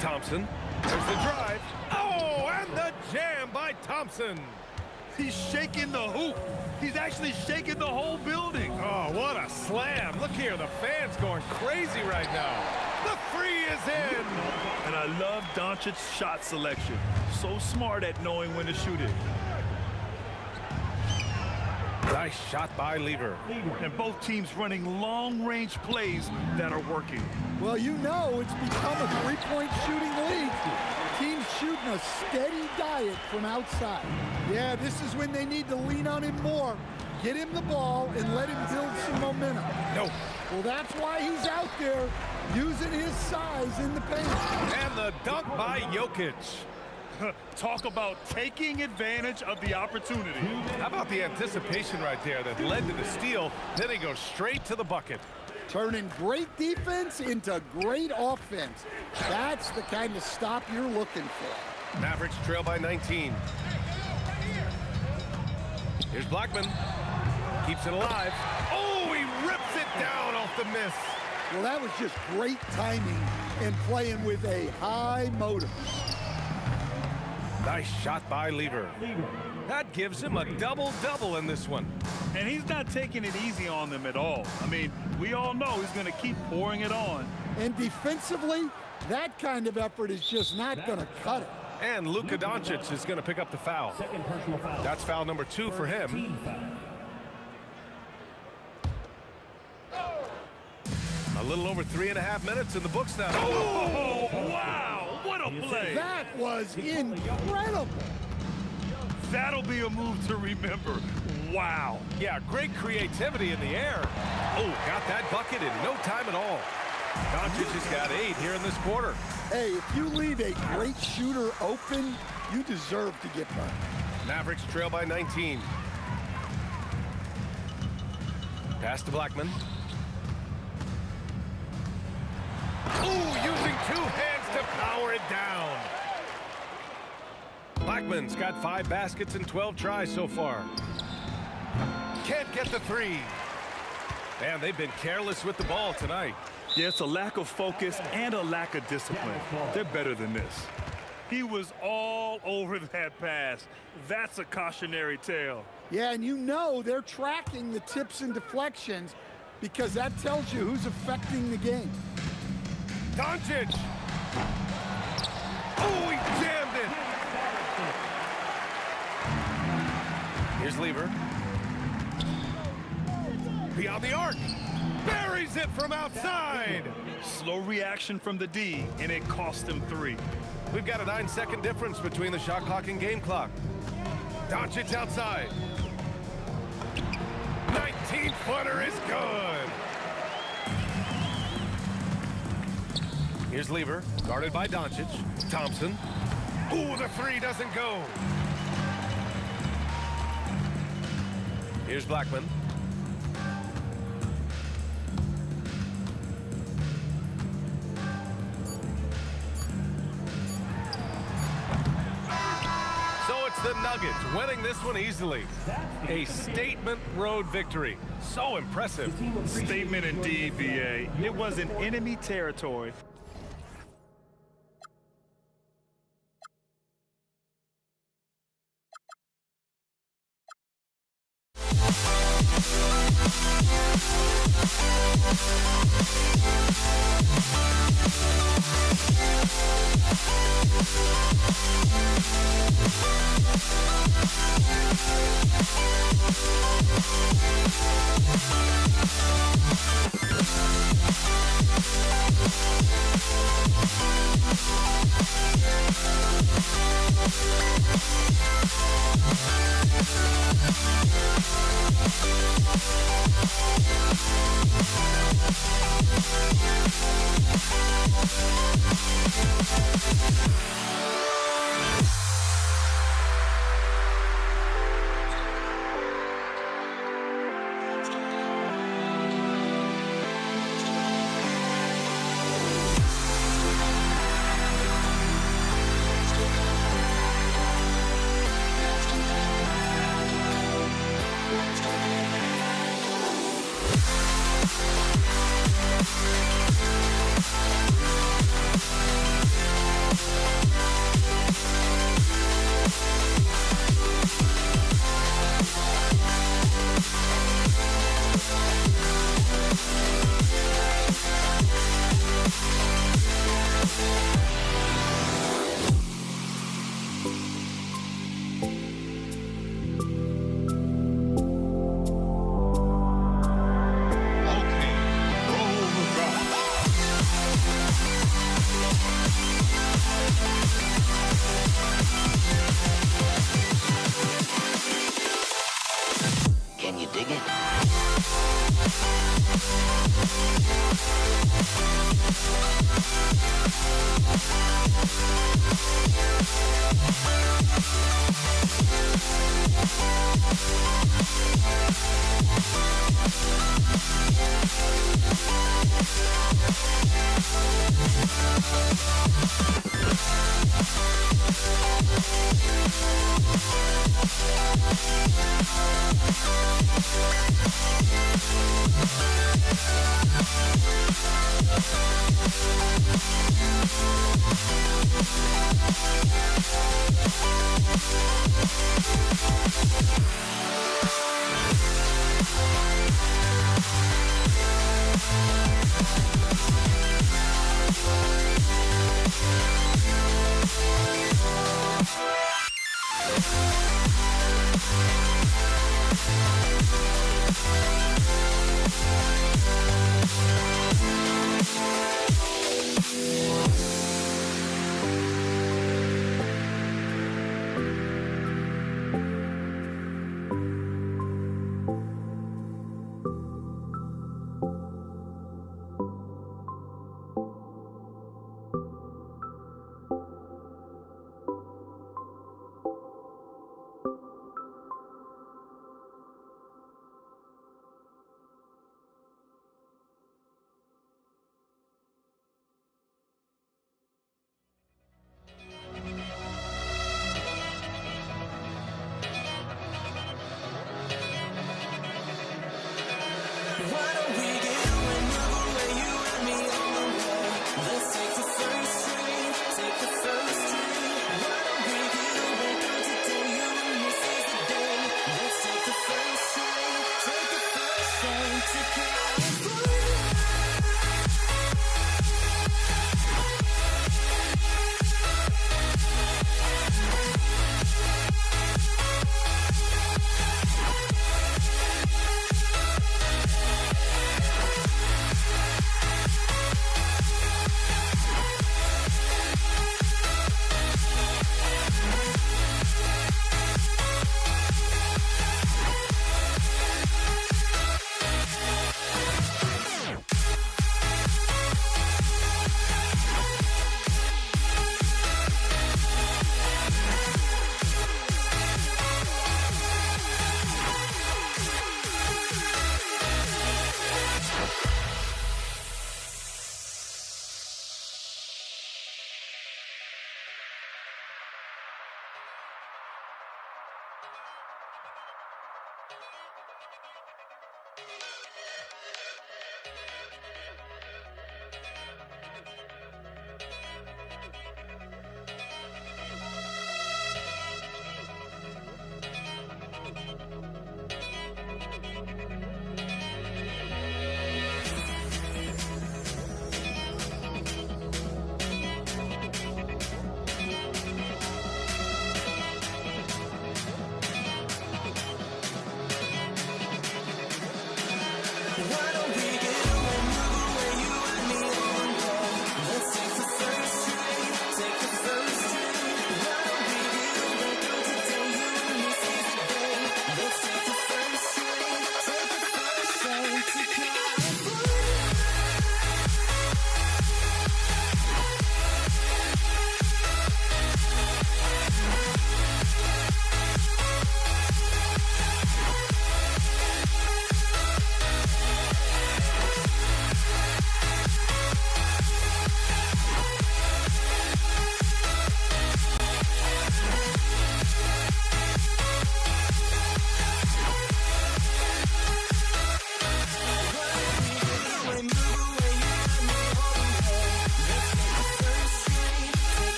S8: Thompson. There's the drive. Oh, and the jam by Thompson.
S9: He's shaking the hoop. He's actually shaking the whole building.
S8: Oh, what a slam. Look here, the fans going crazy right now. The 3 is in.
S9: And I love Doncic's shot selection. So smart at knowing when to shoot it.
S8: Nice shot by Lever.
S9: And both teams running long-range plays that are working.
S11: Well, you know it's become a three-point shooting league. Teams shooting a steady diet from outside. Yeah, this is when they need to lean on him more. Get him the ball and let him build some momentum.
S8: No.
S11: Well, that's why he's out there using his size in the paint.
S8: And the dunk by Jokic.
S9: Talk about taking advantage of the opportunity.
S8: How about the anticipation right there that led to the steal? Then he goes straight to the bucket.
S11: Turning great defense into great offense. That's the kind of stop you're looking for.
S8: Mavericks trail by 19. Here's Blackman. Keeps it alive. Oh, he rips it down off the miss.
S11: Well, that was just great timing and playing with a high motor.
S8: Nice shot by Lever. That gives him a double-double in this one.
S9: And he's not taking it easy on them at all. I mean, we all know he's going to keep pouring it on.
S11: And defensively, that kind of effort is just not going to cut it.
S8: And Luka Doncic is going to pick up the foul. That's foul number 2 for him. A little over 3.5 minutes in the books now.
S9: Oh, wow, what a play.
S11: That was incredible.
S9: That'll be a move to remember. Wow.
S8: Yeah, great creativity in the air. Oh, got that bucket in no time at all. Doncic has got 8 here in this quarter.
S11: Hey, if you leave a great shooter open, you deserve to get burned.
S8: Mavericks trail by 19. Pass to Blackman. Ooh, using 2 hands to power it down. Blackman's got 5 baskets and 12 tries so far. Can't get the 3. And they've been careless with the ball tonight.
S9: Yeah, it's a lack of focus and a lack of discipline. They're better than this. He was all over that pass. That's a cautionary tale.
S11: Yeah, and you know they're tracking the tips and deflections because that tells you who's affecting the game.
S8: Doncic! Oh, he jammed it! Here's Lever. beyond the arc. Buries it from outside.
S9: Slow reaction from the D, and it cost him 3.
S8: We've got a 9-second difference between the shot clock and game clock. Doncic outside. 19-footer is good. Here's Lever, guarded by Doncic. Thompson. Ooh, the 3 doesn't go. Here's Blackman. So it's the Nuggets winning this one easily. A statement road victory. So impressive.
S9: Statement indeed, VA. It was in enemy territory.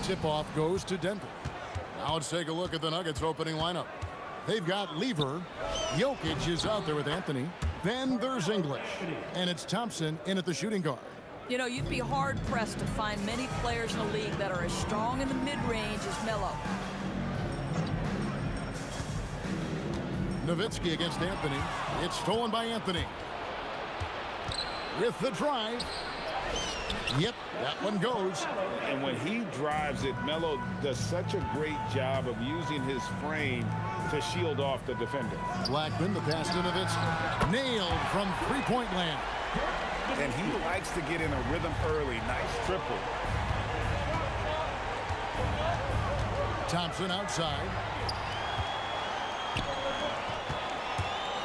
S2: Tip-off goes to Denver. Now let's take a look at the Nuggets opening lineup. They've got Lever. Jokic is out there with Anthony. Then there's English. And it's Thompson in at the shooting guard.
S13: You know, you'd be hard-pressed to find many players in the league that are as strong in the mid-range as Melo.
S2: Nowitzki against Anthony. It's stolen by Anthony. With the drive. Yep, that one goes.
S12: And when he drives it, Melo does such a great job of using his frame to shield off the defender.
S2: Blackman, the pass to Nowitzki. Nailed from three-point land.
S12: And he likes to get in a rhythm early. Nice triple.
S2: Thompson outside.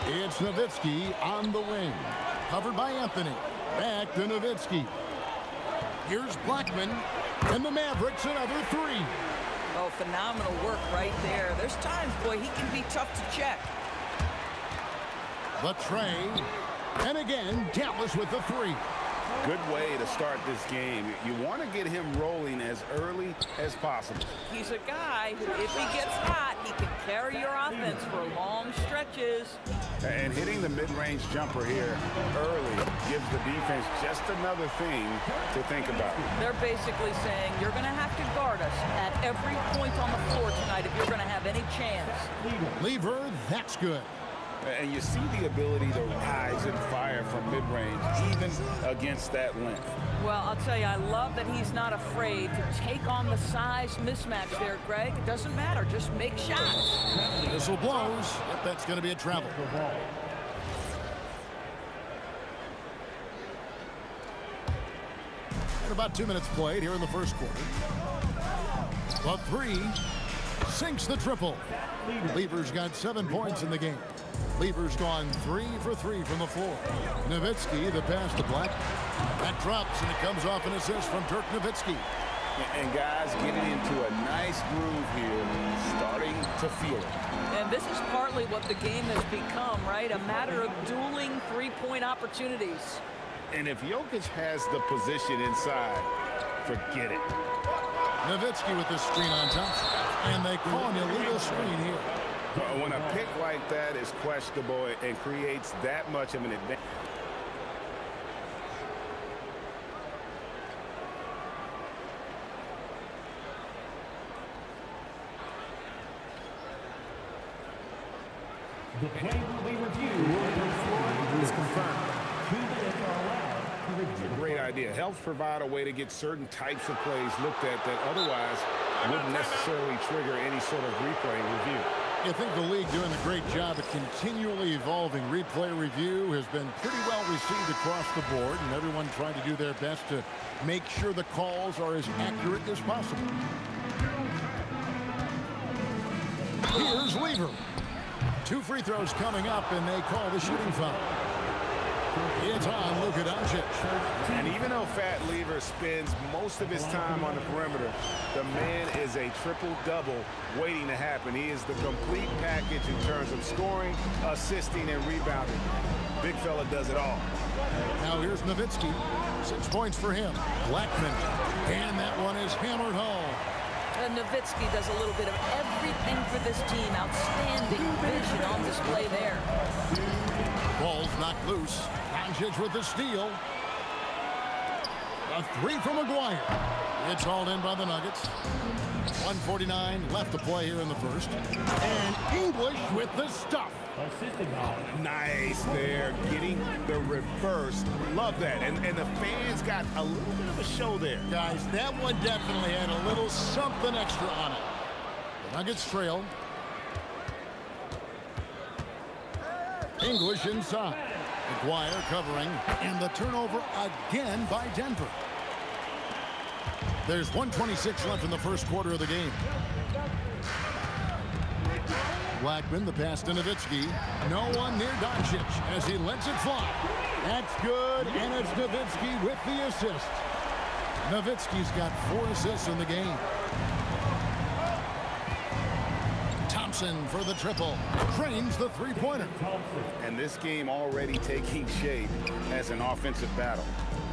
S2: It's Nowitzki on the wing. Covered by Anthony. Back to Nowitzki. Here's Blackman. And the Mavericks another three.
S13: Oh, phenomenal work right there. There's times, boy, he can be tough to check.
S2: The tray. And again, Dallas with the three.
S12: Good way to start this game. You want to get him rolling as early as possible.
S13: He's a guy who, if he gets hot, he can carry your offense for long stretches.
S12: And hitting the mid-range jumper here early gives the defense just another thing to think about.
S13: They're basically saying you're going to have to guard us at every point on the floor tonight if you're going to have any chance.
S2: Lever, that's good.
S12: And you see the ability to rise and fire from mid-range, even against that length.
S13: Well, I'll tell you, I love that he's not afraid to take on the size mismatch there, Greg. It doesn't matter. Just make shots.
S2: Whistle blows. Yep, that's going to be a travel. And about 2 minutes played here in the first quarter. The three sinks the triple. Lever's got 7 points in the game. Lever's gone 3 for 3 from the floor. Nowitzki, the pass to Black. That drops, and it comes off an assist from Dirk Nowitzki.
S12: And guys getting into a nice groove here, starting to feel it.
S13: And this is partly what the game has become, right? A matter of dueling three-point opportunities.
S12: And if Jokic has the position inside, forget it.
S2: Nowitzki with the screen on top. And they call an illegal screen here.
S12: When a pick like that is questionable and creates that much of an advantage.
S7: The play will be reviewed.
S6: Is confirmed.
S7: 2 minutes are allowed to review.
S12: It's a great idea. Helps provide a way to get certain types of plays looked at that otherwise wouldn't necessarily trigger any sort of replay review.
S2: I think the league doing a great job at continually evolving. Replay review has been pretty well received across the board, and everyone trying to do their best to make sure the calls are as accurate as possible. Here's Lever. 2 free throws coming up, and they call the shooting foul. It's on Luka Doncic.
S12: And even though Fat Lever spends most of his time on the perimeter, the man is a triple-double waiting to happen. He is the complete package in terms of scoring, assisting, and rebounding. Big fella does it all.
S2: Now here's Nowitzki. 6 points for him. Blackman. And that one is hammered home.
S13: Nowitzki does a little bit of everything for this team. Outstanding vision on display there.
S2: Ball's knocked loose. Doncic with the steal. A 3 from Maguire. It's hauled in by the Nuggets. 1:49 left to play here in the first. And English with the stuff.
S12: Nice there, getting the reverse. Love that. And the fans got a little bit of a show there.
S2: Guys, that one definitely had a little something extra on it. The Nuggets trail. English inside. Maguire covering. And the turnover again by Denver. There's 1:26 left in the first quarter of the game. Blackman, the pass to Nowitzki. No one near Doncic as he lets it fly. That's good, and it's Nowitzki with the assist. Nowitzki's got 4 assists in the game. Thompson for the triple. Trains the three-pointer.
S12: And this game already taking shape as an offensive battle.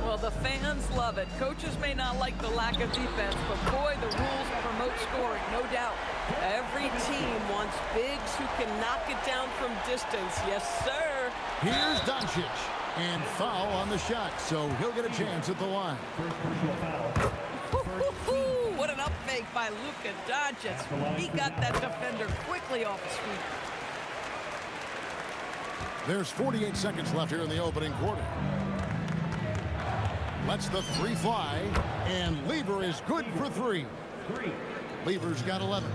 S13: Well, the fans love it. Coaches may not like the lack of defense, but boy, the rules promote scoring, no doubt. Every team wants bigs who can knock it down from distance. Yes, sir.
S2: Here's Doncic. And foul on the shot, so he'll get a chance at the line.
S13: What an up fake by Luka Doncic. He got that defender quickly off his feet.
S2: There's 48 seconds left here in the opening quarter. Lets the 3 fly, and Lever is good for 3. Lever's got 11.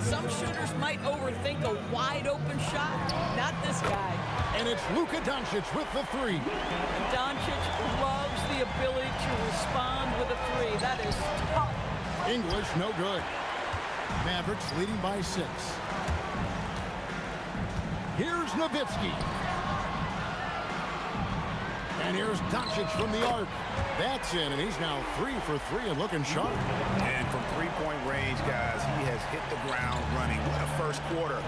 S13: Some shooters might overthink a wide-open shot. Not this guy.
S2: And it's Luka Doncic with the 3.
S13: Doncic loves the ability to respond with a 3. That is tough.
S2: English, no good. Mavericks leading by 6. Here's Nowitzki. And here's Doncic from the arc. That's in, and he's now 3 for 3 and looking sharp.
S12: And from three-point range, guys, he has hit the ground running. What a first quarter.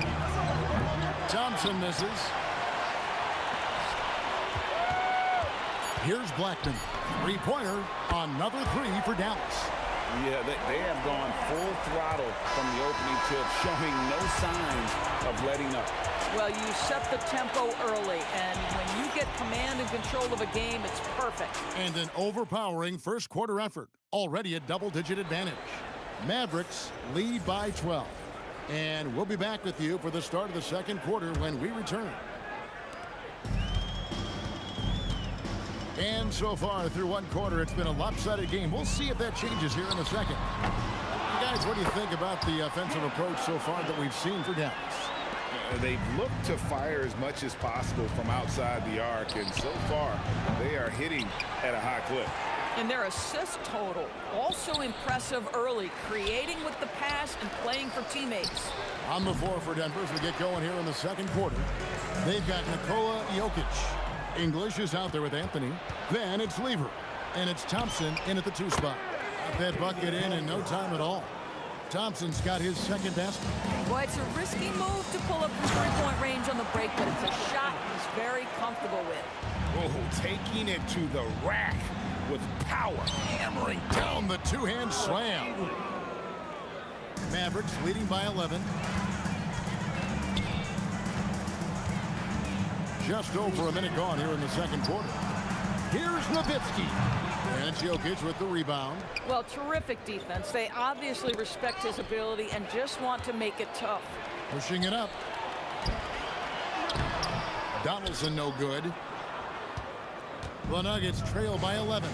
S2: Thompson misses. Here's Blackman. 3-pointer. Another 3 for Dallas.
S12: Yeah, they have gone full throttle from the opening tip, showing no signs of letting up.
S13: Well, you set the tempo early, and when you get command and control of a game, it's perfect.
S2: And an overpowering first quarter effort. Already a double-digit advantage. Mavericks lead by 12. And we'll be back with you for the start of the second quarter when we return. And so far through one quarter, it's been a lopsided game. We'll see if that changes here in a second. Guys, what do you think about the offensive approach so far that we've seen for Dallas?
S12: They've looked to fire as much as possible from outside the arc, and so far they are hitting at a high clip.
S13: And their assist total, also impressive early, creating with the pass and playing for teammates.
S2: On the floor for Denver as we get going here in the second quarter. They've got Nikola Jokic. English is out there with Anthony. Then it's Lever. And it's Thompson in at the 2 spot. Got that bucket in no time at all. Thompson's got his second basket.
S13: Well, it's a risky move to pull up from three-point range on the break, but it's a shot he's very comfortable with.
S12: Oh, taking it to the rack with power.
S2: Hammering down the two-hand slam. Mavericks leading by 11. Just over a minute gone here in the second quarter. Here's Nowitzki. And it's Jokic with the rebound.
S13: Well, terrific defense. They obviously respect his ability and just want to make it tough.
S2: Pushing it up. Donaldson no good. The Nuggets trail by 11.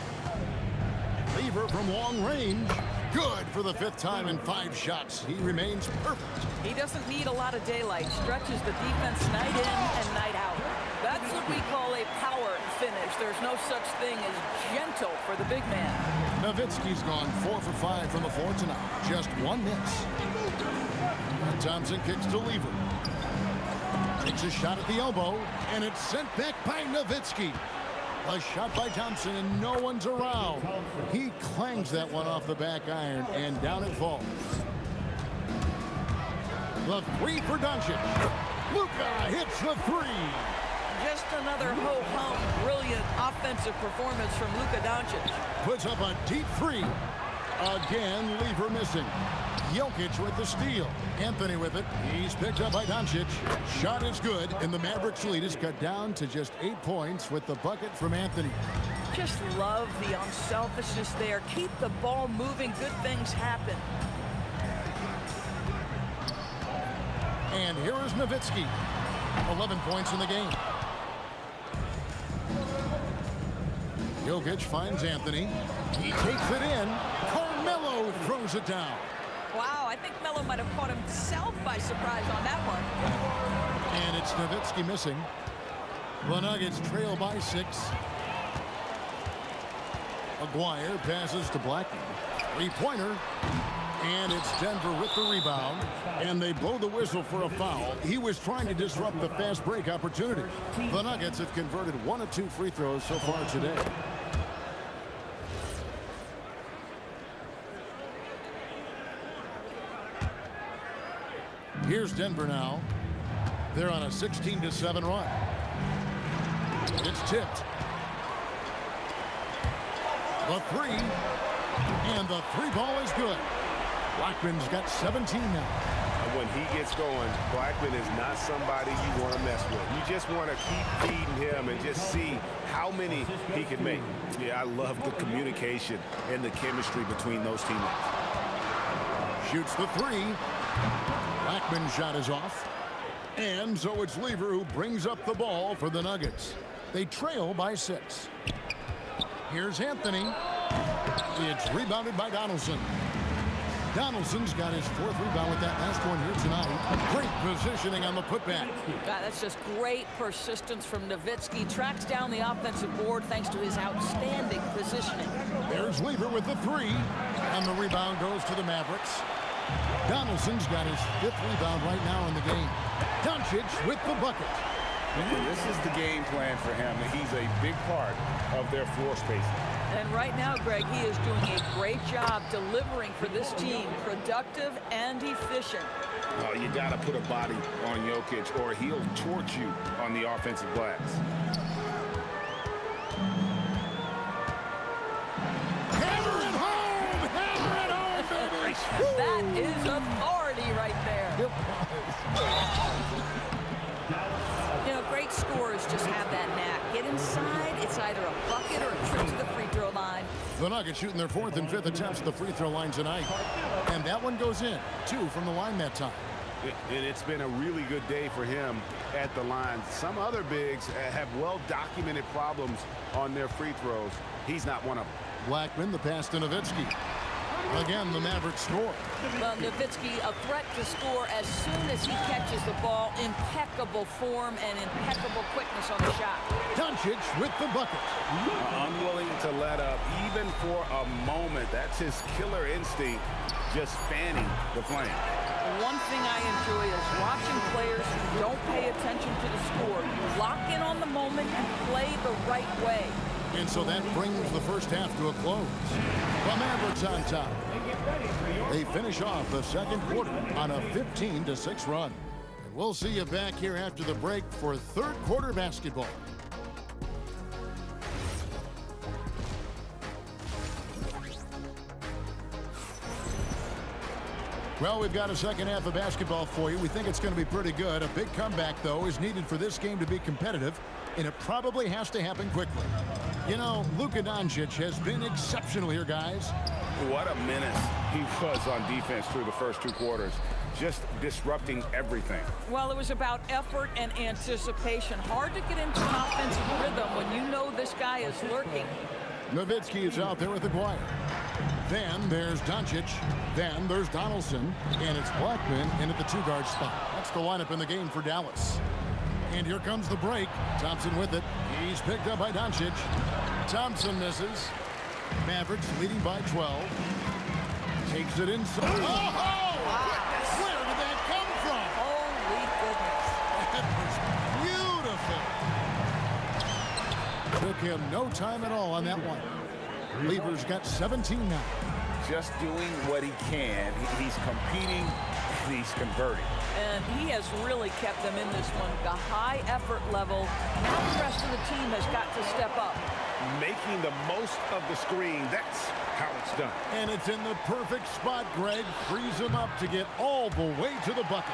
S2: Lever from long range. Good for the 5th time in 5 shots. He remains perfect.
S13: He doesn't need a lot of daylight. Stretches the defense night in and night out. That's what we call a power finish. There's no such thing as gentle for the big man.
S2: Nowitzki's gone 4 for 5 from the floor tonight. Just 1 miss. And Thompson kicks to Lever. Takes a shot at the elbow, and it's sent back by Nowitzki. A shot by Thompson, and no one's around. He clangs that one off the back iron, and down it falls. The three for Doncic. Luka hits the three.
S13: Just another ho-hum, brilliant offensive performance from Luka Doncic.
S2: Puts up a deep three. Again, lever missing. Jokic with the steal. Anthony with it. He's picked up by Doncic. Shot is good, and the Mavericks lead is cut down to just 8 points with the bucket from Anthony.
S13: Just love the unselfishness there. Keep the ball moving. Good things happen.
S2: And here is Nowitzki. 11 points in the game. Jokic finds Anthony. He takes it in. Carmelo throws it down.
S13: Wow, I think Melo might have caught himself by surprise on that one.
S2: And it's Nowitzki missing. The Nuggets trail by 6. Aguirre passes to Blackman. Three-pointer. And it's Denver with the rebound. And they blow the whistle for a foul. He was trying to disrupt the fast break opportunity. The Nuggets have converted 1 of 2 free throws so far today. Here's Denver now. They're on a 16-7 run. It's tipped. The three. And the three ball is good. Blackman's got 17 now.
S12: When he gets going, Blackman is not somebody you want to mess with. You just want to keep feeding him and just see how many he can make. Yeah, I love the communication and the chemistry between those teammates.
S2: Shoots the three. Blackman's shot is off. And so it's Lever who brings up the ball for the Nuggets. They trail by 6. Here's Anthony. It's rebounded by Donaldson. Donaldson's got his 4th rebound with that last one here tonight. Great positioning on the putback.
S13: That's just great persistence from Nowitzki. Tracks down the offensive board thanks to his outstanding positioning.
S2: There's Lever with the three. And the rebound goes to the Mavericks. Donaldson's got his 5th rebound right now in the game. Doncic with the bucket.
S5: This is the game plan for him. He's a big part of their floor spacing.
S13: And right now, Greg, he is doing a great job delivering for this team. Productive and efficient.
S5: Oh, you got to put a body on Jokic or he'll torch you on the offensive glass.
S2: Hammer it home! Hammer it home, baby!
S13: That is authority right there. You know, great scorers just have that knack. Get inside, it's either a bucket or a trip to the free throw line.
S2: The Nuggets shooting their 4th and 5th attempts at the free throw line tonight. And that one goes in. 2 from the line that time.
S12: It's been a really good day for him at the line. Some other bigs have well-documented problems on their free throws. He's not one of them.
S2: Blackman, the pass to Nowitzki. Again, the Mavericks score.
S13: Well, Nowitzki, a threat to score as soon as he catches the ball. Impeccable form and impeccable quickness on the shot.
S2: Doncic with the bucket.
S12: Unwilling to let up, even for a moment. That's his killer instinct, just fanning the flame.
S13: One thing I enjoy is watching players who don't pay attention to the score. You lock in on the moment and play the right way.
S2: And so that brings the first half to a close. The Mavericks on top. They finish off the second quarter on a 15-6 run. And we'll see you back here after the break for third quarter basketball. Well, we've got a second half of basketball for you. We think it's going to be pretty good. A big comeback, though, is needed for this game to be competitive, and it probably has to happen quickly. You know, Luka Doncic has been exceptional here, guys.
S5: What a menace he was on defense through the first 2 quarters, just disrupting everything.
S13: Well, it was about effort and anticipation. Hard to get into an offensive rhythm when you know this guy is lurking.
S2: Nowitzki is out there with Aguirre. Then there's Doncic. Then there's Donaldson. And it's Blackman in at the 2-guard spot. That's the lineup in the game for Dallas. And here comes the break. Thompson with it. He's picked up by Doncic. Thompson misses. Mavericks leading by 12. Takes it inside. Oh! Where did that come from?
S13: Holy goodness.
S2: That was Beautiful. Took him no time at all on that one. Lever's got 17 now.
S5: Just doing what he can. He's competing, he's converting.
S13: And he has really kept them in this one. The high effort level. Now the rest of the team has got to step up.
S5: Making the most of the screen. That's how it's done.
S2: And it's in the perfect spot, Greg. Frees him up to get all the way to the bucket.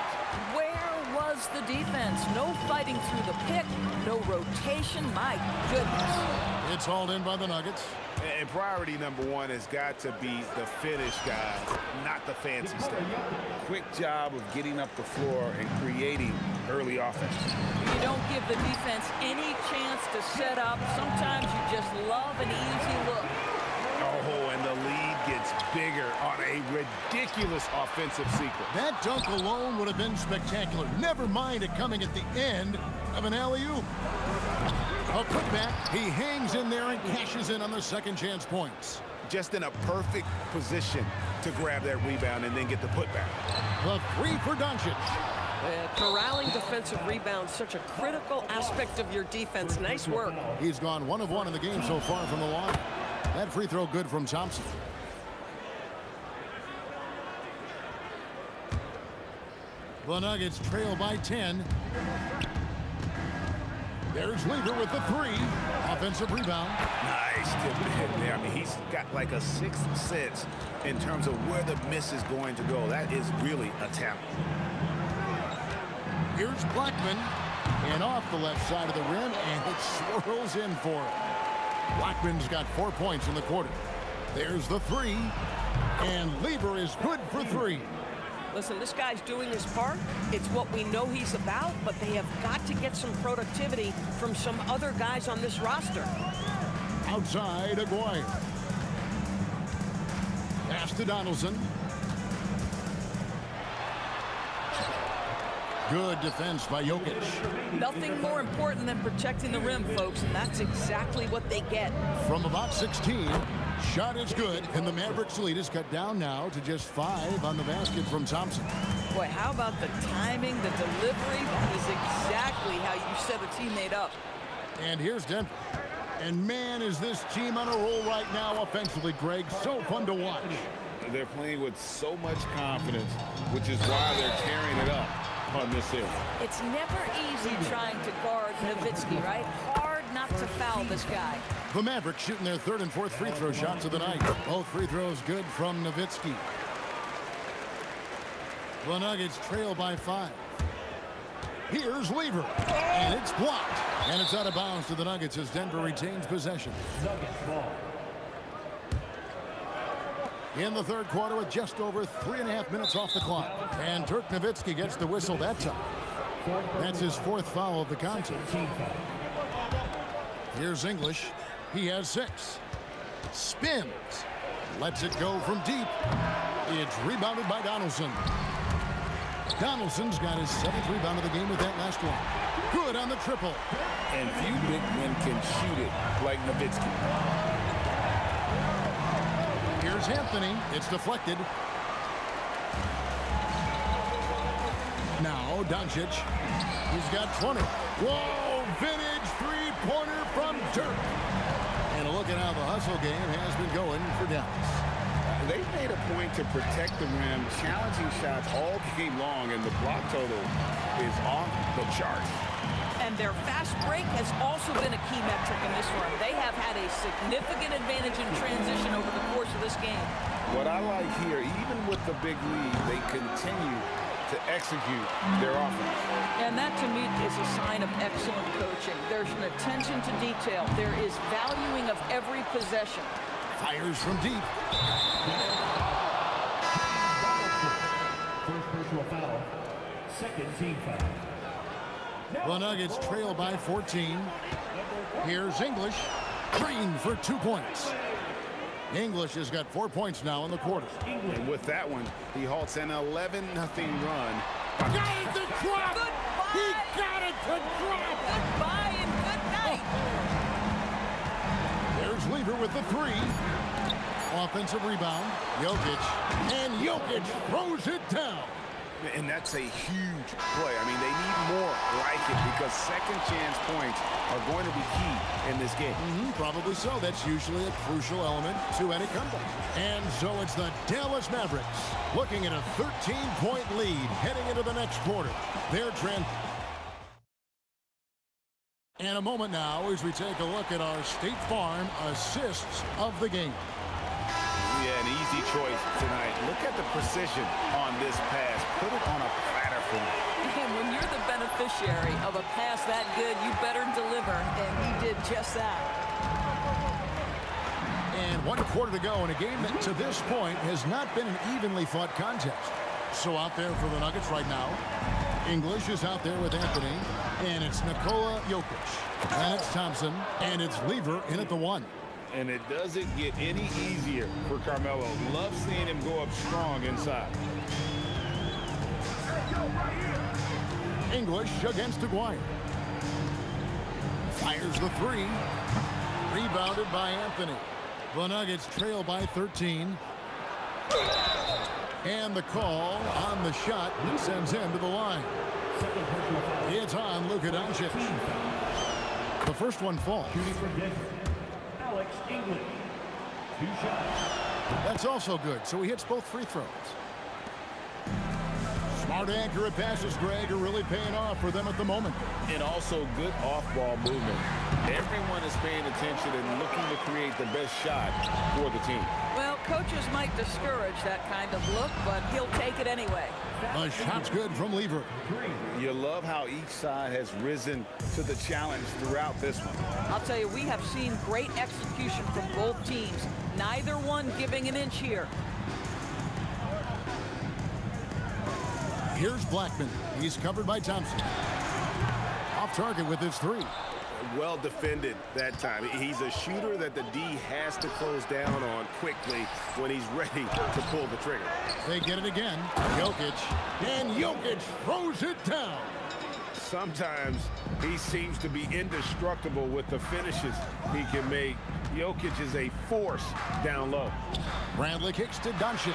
S13: Where was the defense? No fighting through the pick, no rotation. My goodness.
S2: It's hauled in by the Nuggets.
S12: And priority number one has got to be the finish, guys, not the fancy stuff.
S5: Quick job of getting up the floor and creating early offense.
S13: You don't give the defense any chance to set up. Sometimes you just love an easy look.
S12: Oh, and the lead gets bigger on a ridiculous offensive sequence.
S2: That dunk alone would have been spectacular. Never mind it coming at the end of an alley-oop. A putback. He hangs in there and cashes in on the second chance points.
S12: Just in a perfect position to grab that rebound and then get the putback.
S2: The three for Doncic.
S13: Corralling defensive rebounds, such a critical aspect of your defense. Nice work.
S2: He's gone 1 of 1 in the game so far from the line. That free throw good from Thompson. The Nuggets trail by 10. There's Lever with the three. Offensive rebound.
S12: Nice tip hit there. I mean, he's got like a sixth sense in terms of where the miss is going to go. That is really a talent.
S2: Here's Blackman. And off the left side of the rim, and it swirls in for him. Blackman's got 4 points in the quarter. There's the three. And Lever is good for three.
S13: Listen, this guy's doing his part. It's what we know he's about, but they have got to get some productivity from some other guys on this roster.
S2: Outside, Aguirre. Pass to Donaldson. Good defense by Jokic.
S13: Nothing more important than protecting the rim, folks, and that's exactly what they get.
S2: From about 16, shot is good, and the Mavericks lead is cut down now to just 5 on the basket from Thompson.
S13: Boy, how about the timing, the delivery? That is exactly how you set a teammate up.
S2: And here's Denver. And man, is this team on a roll right now offensively, Greg. So fun to watch.
S5: They're playing with so much confidence, which is why they're tearing it up on this area.
S13: It's never easy trying to guard Nowitzki, right? Hard not to foul this guy.
S2: The Mavericks shooting their third and fourth free throw shots of the night. Both free throws good from Nowitzki. The Nuggets trail by 5. Here's Lever. And it's blocked. And it's out of bounds to the Nuggets as Denver retains possession.
S15: Nuggets ball.
S2: In the third quarter with just over 3.5 minutes off the clock. And Dirk Nowitzki gets the whistle that time. That's his 4th foul of the contest. Here's English. He has 6. Spins. Lets it go from deep. It's rebounded by Donaldson. Donaldson's got his 7th rebound of the game with that last one. Good on the triple.
S5: And few big men can shoot it like Nowitzki.
S2: Here's Anthony. It's deflected. Now Doncic. He's got 20. Whoa! Vintage three-pointer from Dirk. And a look at how the hustle game has been going for Dallas.
S5: They made a point to protect the rim, challenging shots all game long, and the block total is off the chart.
S13: And their fast break has also been a key metric in this one. They have had a significant advantage in transition over the course of this game.
S5: What I like here, even with the big lead, they continue to execute their offense.
S13: And that, to me, is a sign of excellent coaching. There's an attention to detail. There is valuing of every possession.
S2: Fires from deep.
S15: First personal foul. Second team foul.
S2: The Nuggets trail by 14. Here's English. Green for 2 points. English has got 4 points now in the quarter.
S12: And with that one, he halts an 11-0 run.
S2: Got it to drop!
S13: Goodbye!
S2: He got it to drop!
S13: Goodbye and good night!
S2: There's Lever with the 3. Offensive rebound. Jokic. And Jokic throws it down.
S12: And that's a huge play. I mean, they need more like it because second chance points are going to be key in this game.
S2: Probably so. That's usually a crucial element to any comeback. And so it's the Dallas Mavericks looking at a 13-point lead heading into the next quarter. And a moment now as we take a look at our State Farm assists of the game.
S12: Yeah, an easy choice tonight. Look at the precision on this pass. Put it on a platter for him.
S13: And when you're the beneficiary of a pass that good, you better deliver, and he did just that.
S2: And 1 quarter to go in a game that to this point has not been an evenly fought contest. So out there for the Nuggets right now, English is out there with Anthony, and it's Nikola Jokic. And it's Thompson, and it's Lever in at the 1.
S12: And it doesn't get any easier for Carmelo. Love seeing him go up strong inside.
S2: English against Aguirre. Fires the 3. Rebounded by Anthony. The Nuggets trail by 13. And the call on the shot that sends him to the line. It's on Luka Doncic. The first one falls.
S15: English. 2 shots.
S2: That's also good, so he hits both free throws. Smart accurate passes, Greg, are really paying off for them at the moment.
S12: And also good off-ball movement. Everyone is paying attention and looking to create the best shot for the team.
S13: Well, coaches might discourage that kind of look, but he'll take it anyway.
S2: The shot's good from Lever.
S12: You love how each side has risen to the challenge throughout this one.
S13: I'll tell you, we have seen great execution from both teams. Neither one giving an inch here.
S2: Here's Blackman. He's covered by Thompson. Off target with his 3.
S12: Well defended that time. He's a shooter that the D has to close down on quickly when he's ready to pull the trigger.
S2: They get it again. Jokic. And Jokic throws it down.
S12: Sometimes he seems to be indestructible with the finishes he can make. Jokic is a force down low.
S2: Bradley kicks to Doncic.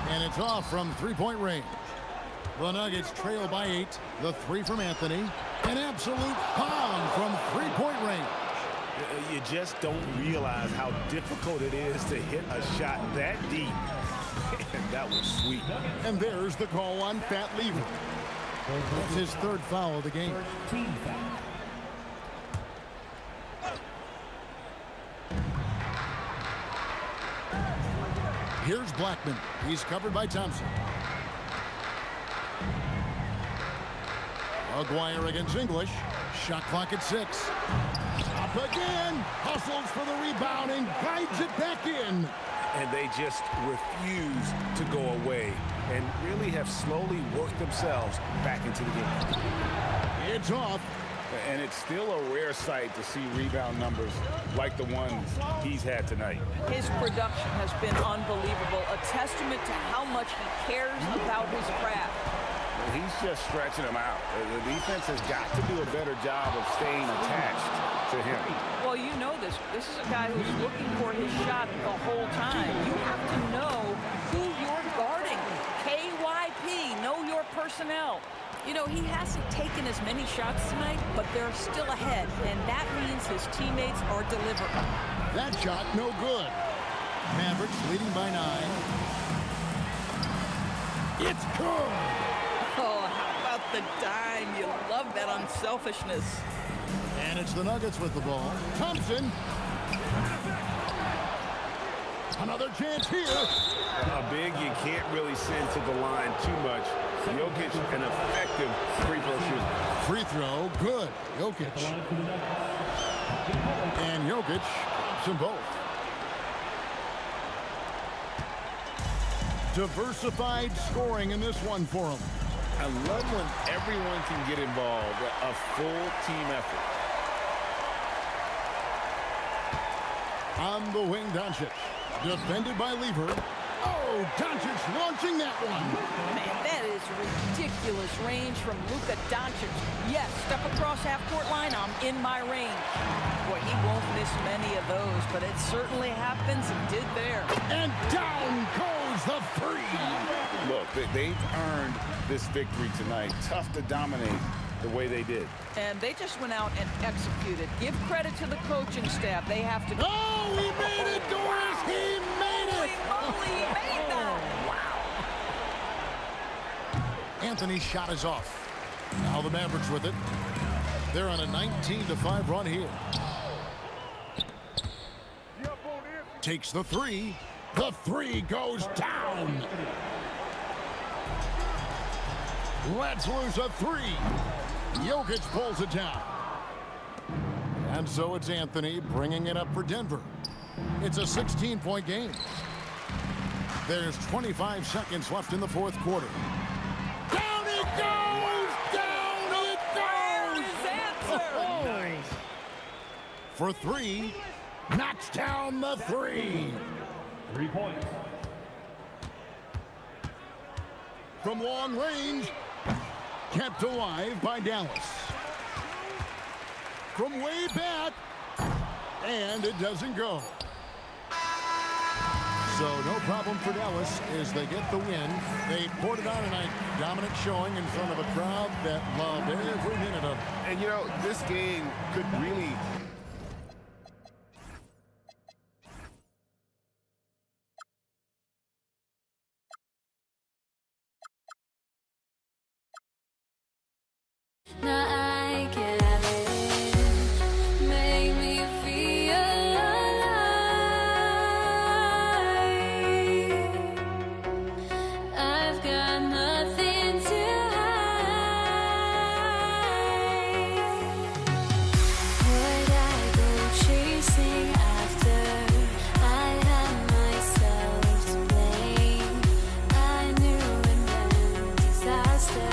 S2: And it's off from 3-point range. The Nuggets trail by 8. The 3 from Anthony. An absolute bomb from 3-point range.
S12: You just don't realize how difficult it is to hit a shot that deep. And that was sweet.
S2: And there's the call on Fat Lever. That's his 3rd foul of the game. Here's Blackman. He's covered by Thompson. Aguirre against English. Shot clock at 6. Up again. Hustles for the rebound and guides it back in.
S12: And they just refuse to go away and really have slowly worked themselves back into the game.
S2: It's off.
S12: And it's still a rare sight to see rebound numbers like the ones he's had tonight.
S13: His production has been unbelievable, a testament to how much he cares about his craft.
S12: He's just stretching them out. The defense has got to do a better job of staying attached to him.
S13: Well, you know this. This is a guy who's looking for his shot the whole time. You have to know who you're guarding. KYP, know your personnel. You know, he hasn't taken as many shots tonight, but they're still ahead, and that means his teammates are delivering.
S2: That shot, no good. Mavericks leading by 9. It's good.
S13: Oh, how about the dime? You love that unselfishness.
S2: And it's the Nuggets with the ball. Thompson. Another chance here.
S12: A big you can't really send to the line too much. Jokic, an effective free throw shooter.
S2: Free throw, good. Jokic. And Jokic drops them both. Diversified scoring in this one for him.
S12: I love when everyone can get involved, a full team effort.
S2: On the wing, Doncic. Defended by Lever. Oh, Doncic launching that one.
S13: Man, that is ridiculous range from Luka Doncic. Yes, step across half-court line, I'm in my range. Boy, he won't miss many of those, but it certainly happens and did there.
S2: And down goes the 3.
S12: Look, look, they've earned this victory tonight. Tough to dominate the way they did.
S13: And they just went out and executed. Give credit to the coaching staff. They have to.
S2: Oh, he made it, Doris! He made it!
S13: Holy moly, he made that!
S2: Wow. Anthony's shot is off. Now the Mavericks with it. They're on a 19-5 run here. Takes the three. The three goes down. Let's lose a three. Jokic pulls it down. And so it's Anthony bringing it up for Denver. It's a 16-point game. There's 25 seconds left in the fourth quarter. Down it goes! Down it goes!
S13: Oh,
S2: nice. For three, knocks down the three.
S15: 3 points.
S2: From long range, kept alive by Dallas. From way back, and it doesn't go. So no problem for Dallas as they get the win. They poured it on tonight. Dominant showing in front of a crowd that loved every minute of it.
S12: And you know, this game could really
S1: Now I can have it. Make me feel alive. I've got nothing to hide. Would I go chasing after? I had myself to blame. I knew it meant disaster.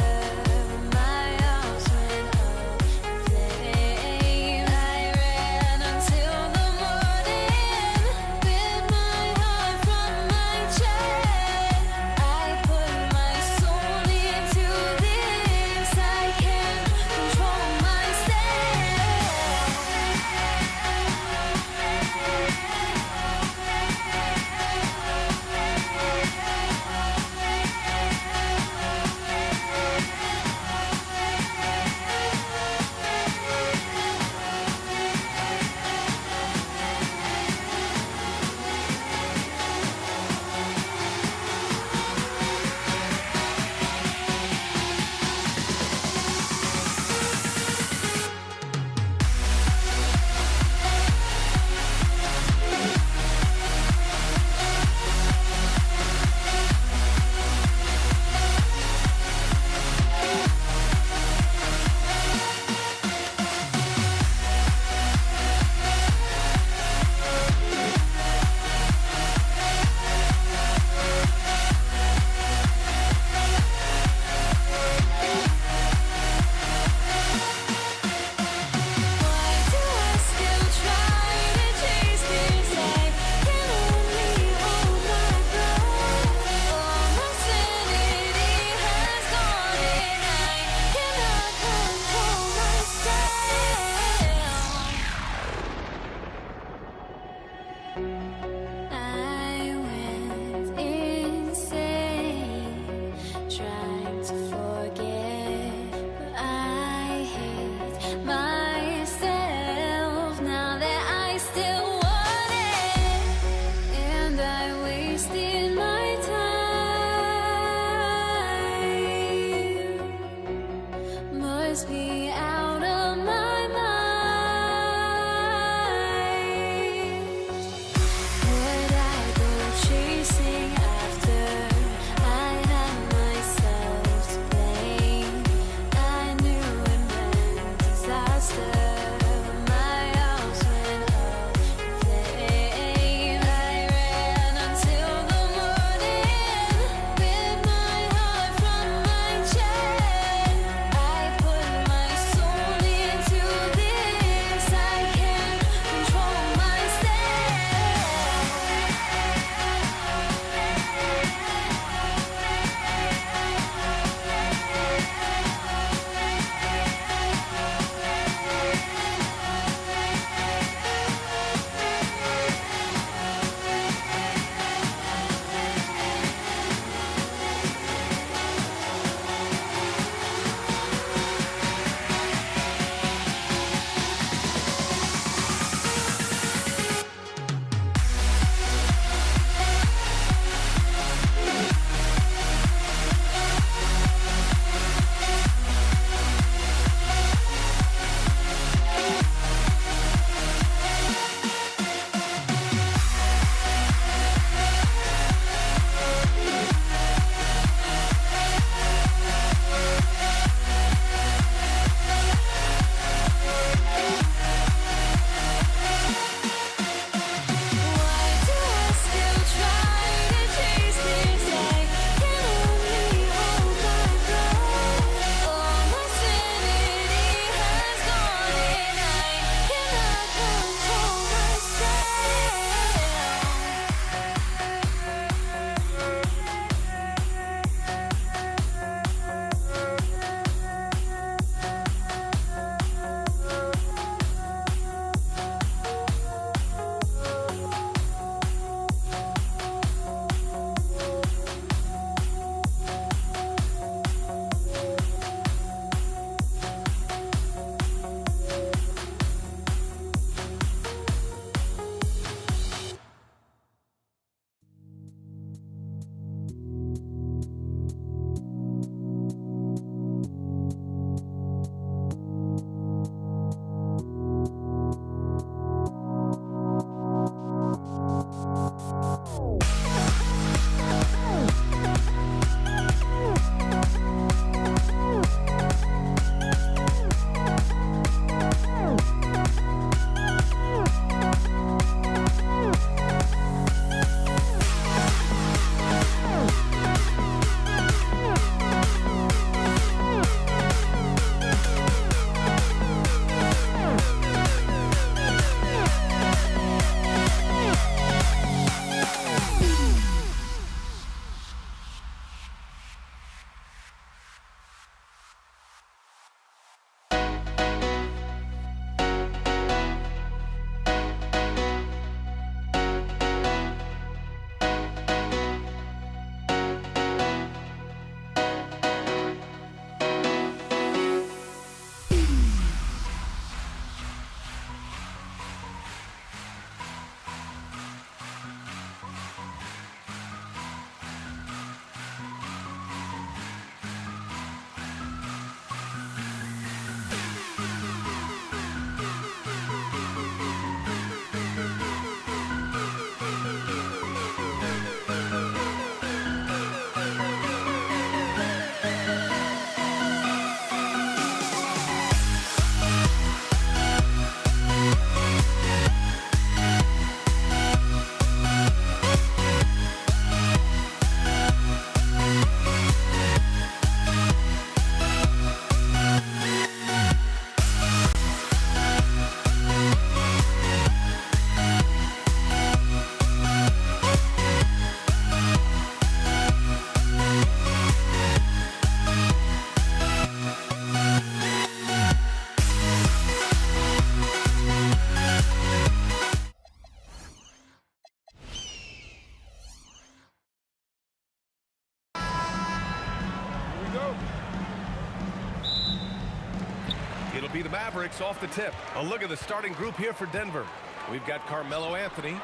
S8: It'll be the Mavericks off the tip. A look at the starting group here for Denver. We've got Carmelo Anthony.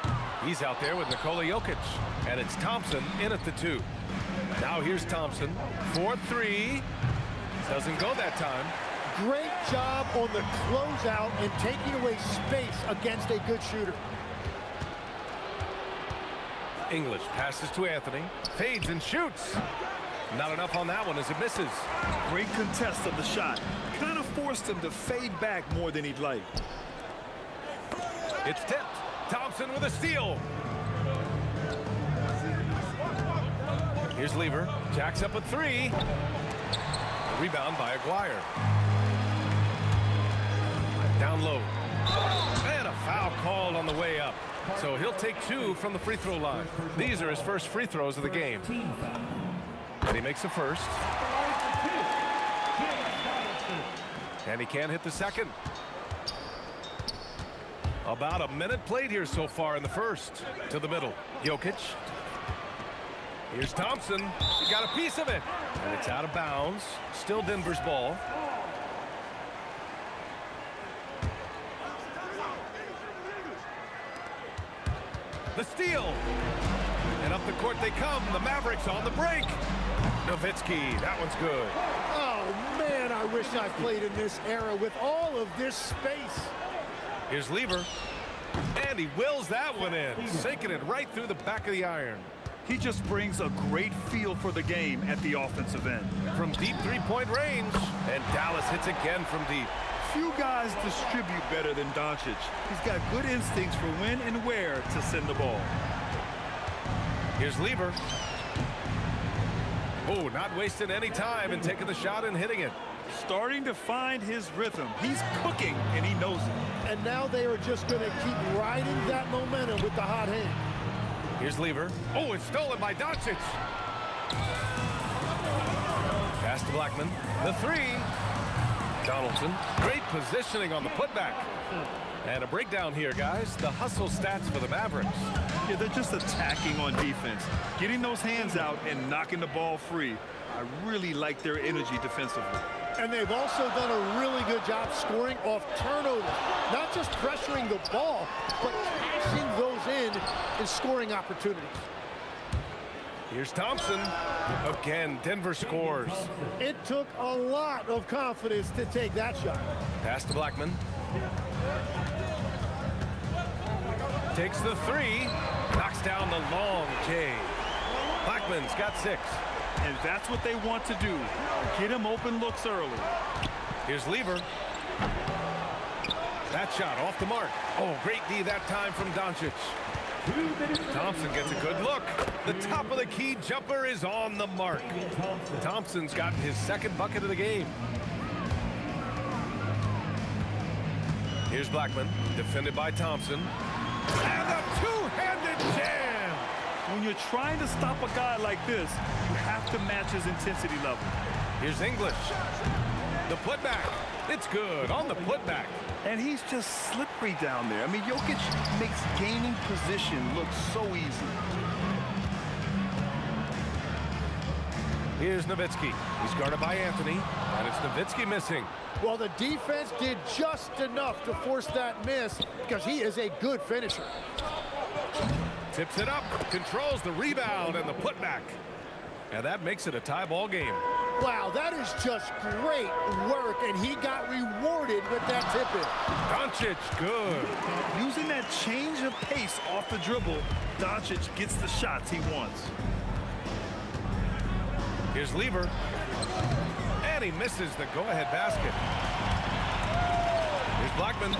S8: He's out there with Nikola Jokic. And it's Thompson in at the 2. Now here's Thompson. 4-3. Doesn't go that time.
S16: Great job on the closeout and taking away space against a good shooter.
S8: English passes to Anthony. Fades and shoots. Not enough on that one as it misses.
S9: Great contest of the shot. Kind of forced him to fade back more than he'd like.
S8: It's tipped. Thompson with a steal. Here's Lever. Jacks up a 3. Rebound by Aguirre. Down low. And a foul called on the way up. So he'll take 2 from the free throw line. These are his first free throws of the game. And he makes the first. And he can't hit the second. About a minute played here so far in the first. To the middle. Jokic. Here's Thompson. He got a piece of it. And it's out of bounds. Still Denver's ball. The steal. And up the court they come. The Mavericks on the break. Nowitzki. That one's good.
S16: Oh, man, I wish I played in this era with all of this space.
S8: Here's Lever. And he wills that one in. Sinking it right through the back of the iron.
S9: He just brings a great feel for the game at the offensive end.
S8: From deep three-point range. And Dallas hits again from deep.
S9: Few guys distribute better than Doncic. He's got good instincts for when and where to send the ball.
S8: Here's Lever. Oh, not wasting any time and taking the shot and hitting it.
S9: Starting to find his rhythm. He's cooking, and he knows it.
S16: And now they are just going to keep riding that momentum with the hot hand.
S8: Here's Lever. Oh, it's stolen by Doncic. Pass to Blackman. The 3. Donaldson. Great positioning on the putback. And a breakdown here, guys. The hustle stats for the Mavericks.
S9: Yeah, they're just attacking on defense. Getting those hands out and knocking the ball free. I really like their energy defensively.
S16: And they've also done a really good job scoring off turnovers. Not just pressuring the ball, but cashing those in scoring opportunities.
S8: Here's Thompson. Again, Denver scores.
S16: It took a lot of confidence to take that shot.
S8: Pass to Blackman. Takes the 3. Knocks down the long J. Blackman's got 6.
S9: And that's what they want to do. Get him open looks early.
S8: Here's Lever. That shot off the mark. Oh, great D that time from Doncic. Thompson gets a good look. The top of the key jumper is on the mark. Thompson's gotten his second bucket of the game. Here's Blackman, defended by Thompson. And a two-handed jam!
S9: When you're trying to stop a guy like this, you have to match his intensity level.
S8: Here's English. The putback. It's good on the putback.
S9: And he's just slippery down there. I mean, Jokic makes gaining position look so easy.
S8: Here's Nowitzki. He's guarded by Anthony. And it's Nowitzki missing.
S16: Well, the defense did just enough to force that miss because he is a good finisher.
S8: Tips it up, controls the rebound and the putback. And that makes it a tie ball game.
S16: Wow, that is just great work, and he got rewarded with that tip-in.
S8: Doncic, good.
S9: Using that change of pace off the dribble, Doncic gets the shots he wants.
S8: Here's Lever. And he misses the go-ahead basket. Here's Blackman.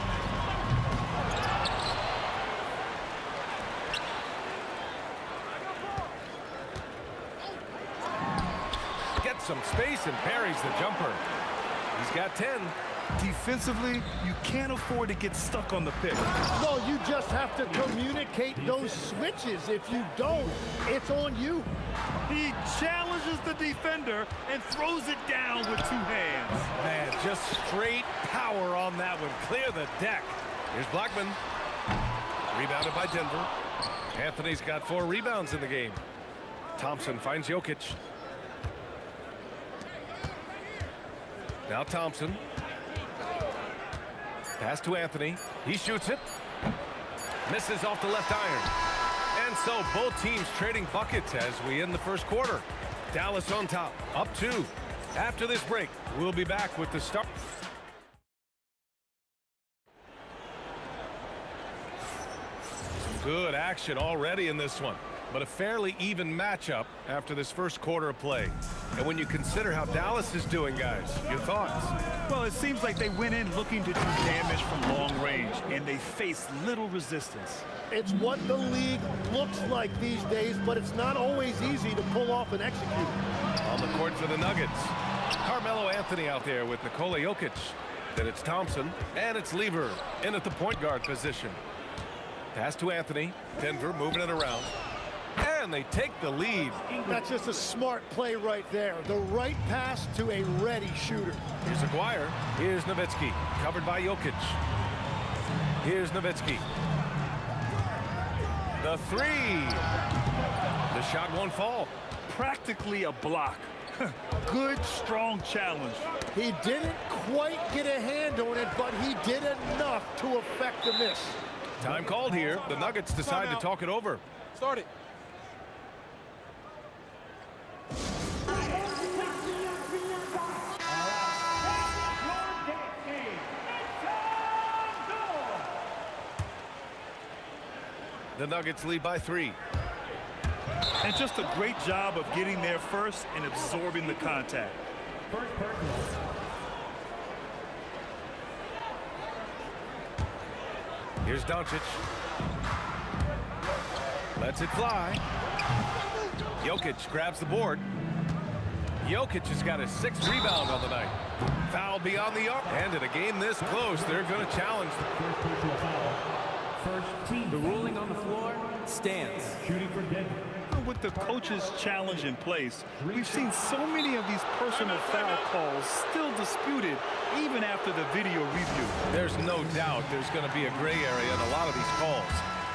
S8: Gets some space and parries the jumper. He's got 10.
S9: Defensively, you can't afford to get stuck on the pick.
S16: No, you just have to communicate those switches. If you don't, it's on you.
S9: He challenges the defender and throws it down with 2 hands.
S8: Man, just straight power on that one. Clear the deck. Here's Blackman. Rebounded by Denver. Anthony's got 4 rebounds in the game. Thompson finds Jokic. Now Thompson. Pass to Anthony. He shoots it. Misses off the left iron. And so both teams trading buckets as we end the first quarter. Dallas on top, up 2. After this break, we'll be back with the start. Some good action already in this one, but a fairly even matchup after this first quarter of play. And when you consider how Dallas is doing, guys, your thoughts?
S9: Well, it seems like they went in looking to do damage from long range, and they faced little resistance.
S16: It's what the league looks like these days, but it's not always easy to pull off and execute.
S8: On the court for the Nuggets, Carmelo Anthony out there with Nikola Jokic. Then it's Thompson, and it's Lever in at the point guard position. Pass to Anthony. Denver moving it around. And they take the lead.
S16: That's just a smart play right there. The right pass to a ready shooter.
S8: Here's Aguirre. Here's Nowitzki. Covered by Jokic. Here's Nowitzki. The 3. The shot won't fall.
S9: Practically a block. Good, strong challenge.
S16: He didn't quite get a hand on it, but he did enough to affect the miss.
S8: Time called here. The Nuggets decide to talk it over.
S6: Start it.
S8: The Nuggets lead by 3.
S9: And just a great job of getting there first and absorbing the contact.
S8: Here's Doncic. Lets it fly. Jokic grabs the board. Jokic has got his 6th rebound on the night. Foul beyond the arc. And in a game this close, they're going to challenge.
S6: The ruling on the floor stands.
S15: Shooting for Denver.
S9: With the coach's challenge in place, we've seen so many of these personal foul calls still disputed even after the video review.
S8: There's no doubt there's going to be a gray area in a lot of these calls.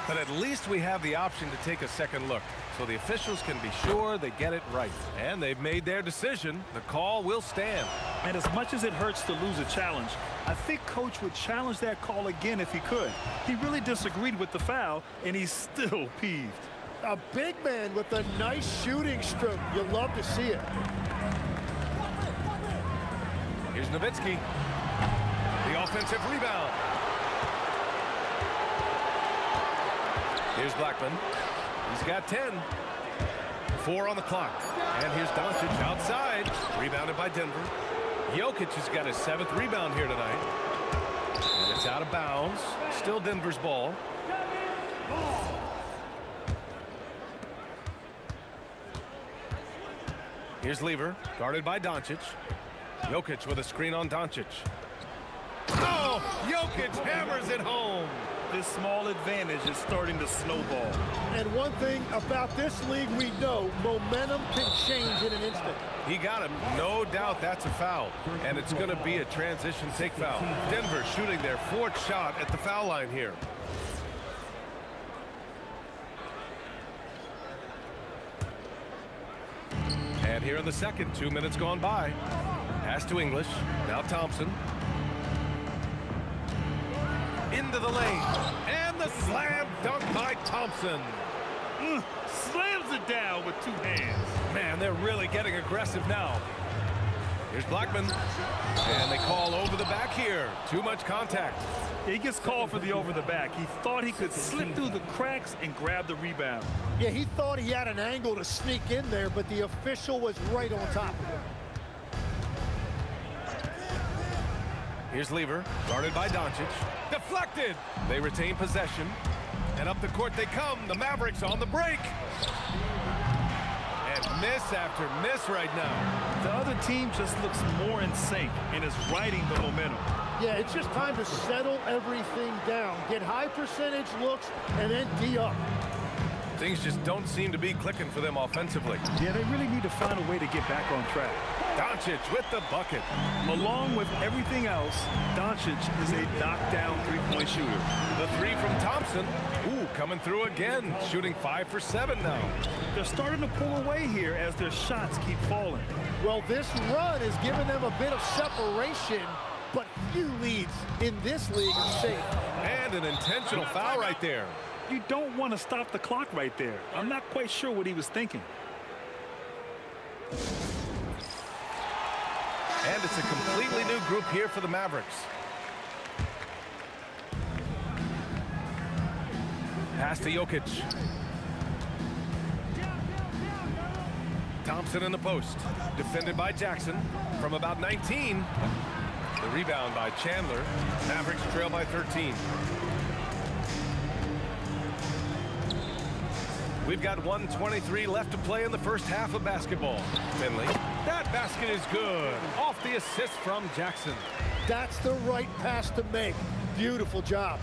S8: But at least we have the option to take a second look, so the officials can be sure they get it right. And they've made their decision. The call will stand.
S9: And as much as it hurts to lose a challenge, I think Coach would challenge that call again if he could. He really disagreed with the foul, and he's still peeved.
S16: A big man with a nice shooting stroke. You love to see it.
S8: Here's Nowitzki. The offensive rebound. Here's Blackman. He's got 10. 4 on the clock. And here's Doncic outside. Rebounded by Denver. Jokic has got his 7th rebound here tonight. And it's out of bounds. Still Denver's ball. Here's Lever, guarded by Doncic. Jokic with a screen on Doncic. Oh, Jokic hammers it home.
S9: This small advantage is starting to snowball.
S16: And one thing about this league we know, momentum can change in an instant.
S8: He got him. No doubt that's a foul. And it's going to be a transition take foul. Denver shooting their 4th shot at the foul line here. And here in the second, 2 minutes gone by. Pass to English. Now Thompson. Into the lane. And the slam dunk by Thompson.
S9: Slams it down with 2 hands.
S8: Man, they're really getting aggressive now. Here's Blackman. And they call over the back here. Too much contact.
S9: He gets called for the over the back. He thought he could slip through the cracks and grab the rebound.
S16: Yeah, he thought he had an angle to sneak in there, but the official was right on top of him.
S8: Here's Lever, guarded by Doncic. Deflected. They retain possession. And up the court they come. The Mavericks on the break. And miss after miss right now.
S9: The other team just looks more in sync and is riding the momentum.
S16: Yeah, it's just time to settle everything down. Get high percentage looks and then D up.
S8: Things just don't seem to be clicking for them offensively.
S9: Yeah, they really need to find a way to get back on track.
S8: Doncic with the bucket.
S9: Along with everything else, Doncic is a knockdown three-point shooter.
S8: The three from Thompson. Ooh, coming through again. Shooting 5 for 7 now.
S9: They're starting to pull away here as their shots keep falling.
S16: Well, this run has given them a bit of separation, but few leads in this league are safe.
S8: And an intentional foul right there.
S9: You don't want to stop the clock right there. I'm not quite sure what he was thinking.
S8: And it's a completely new group here for the Mavericks. Pass to Jokic. Thompson in the post. Defended by Jackson from about 19. The rebound by Chandler. Mavericks trail by 13. We've got 1:23 left to play in the first half of basketball. Finley. That basket is good. Off the assist from Jackson.
S16: That's the right pass to make. Beautiful job.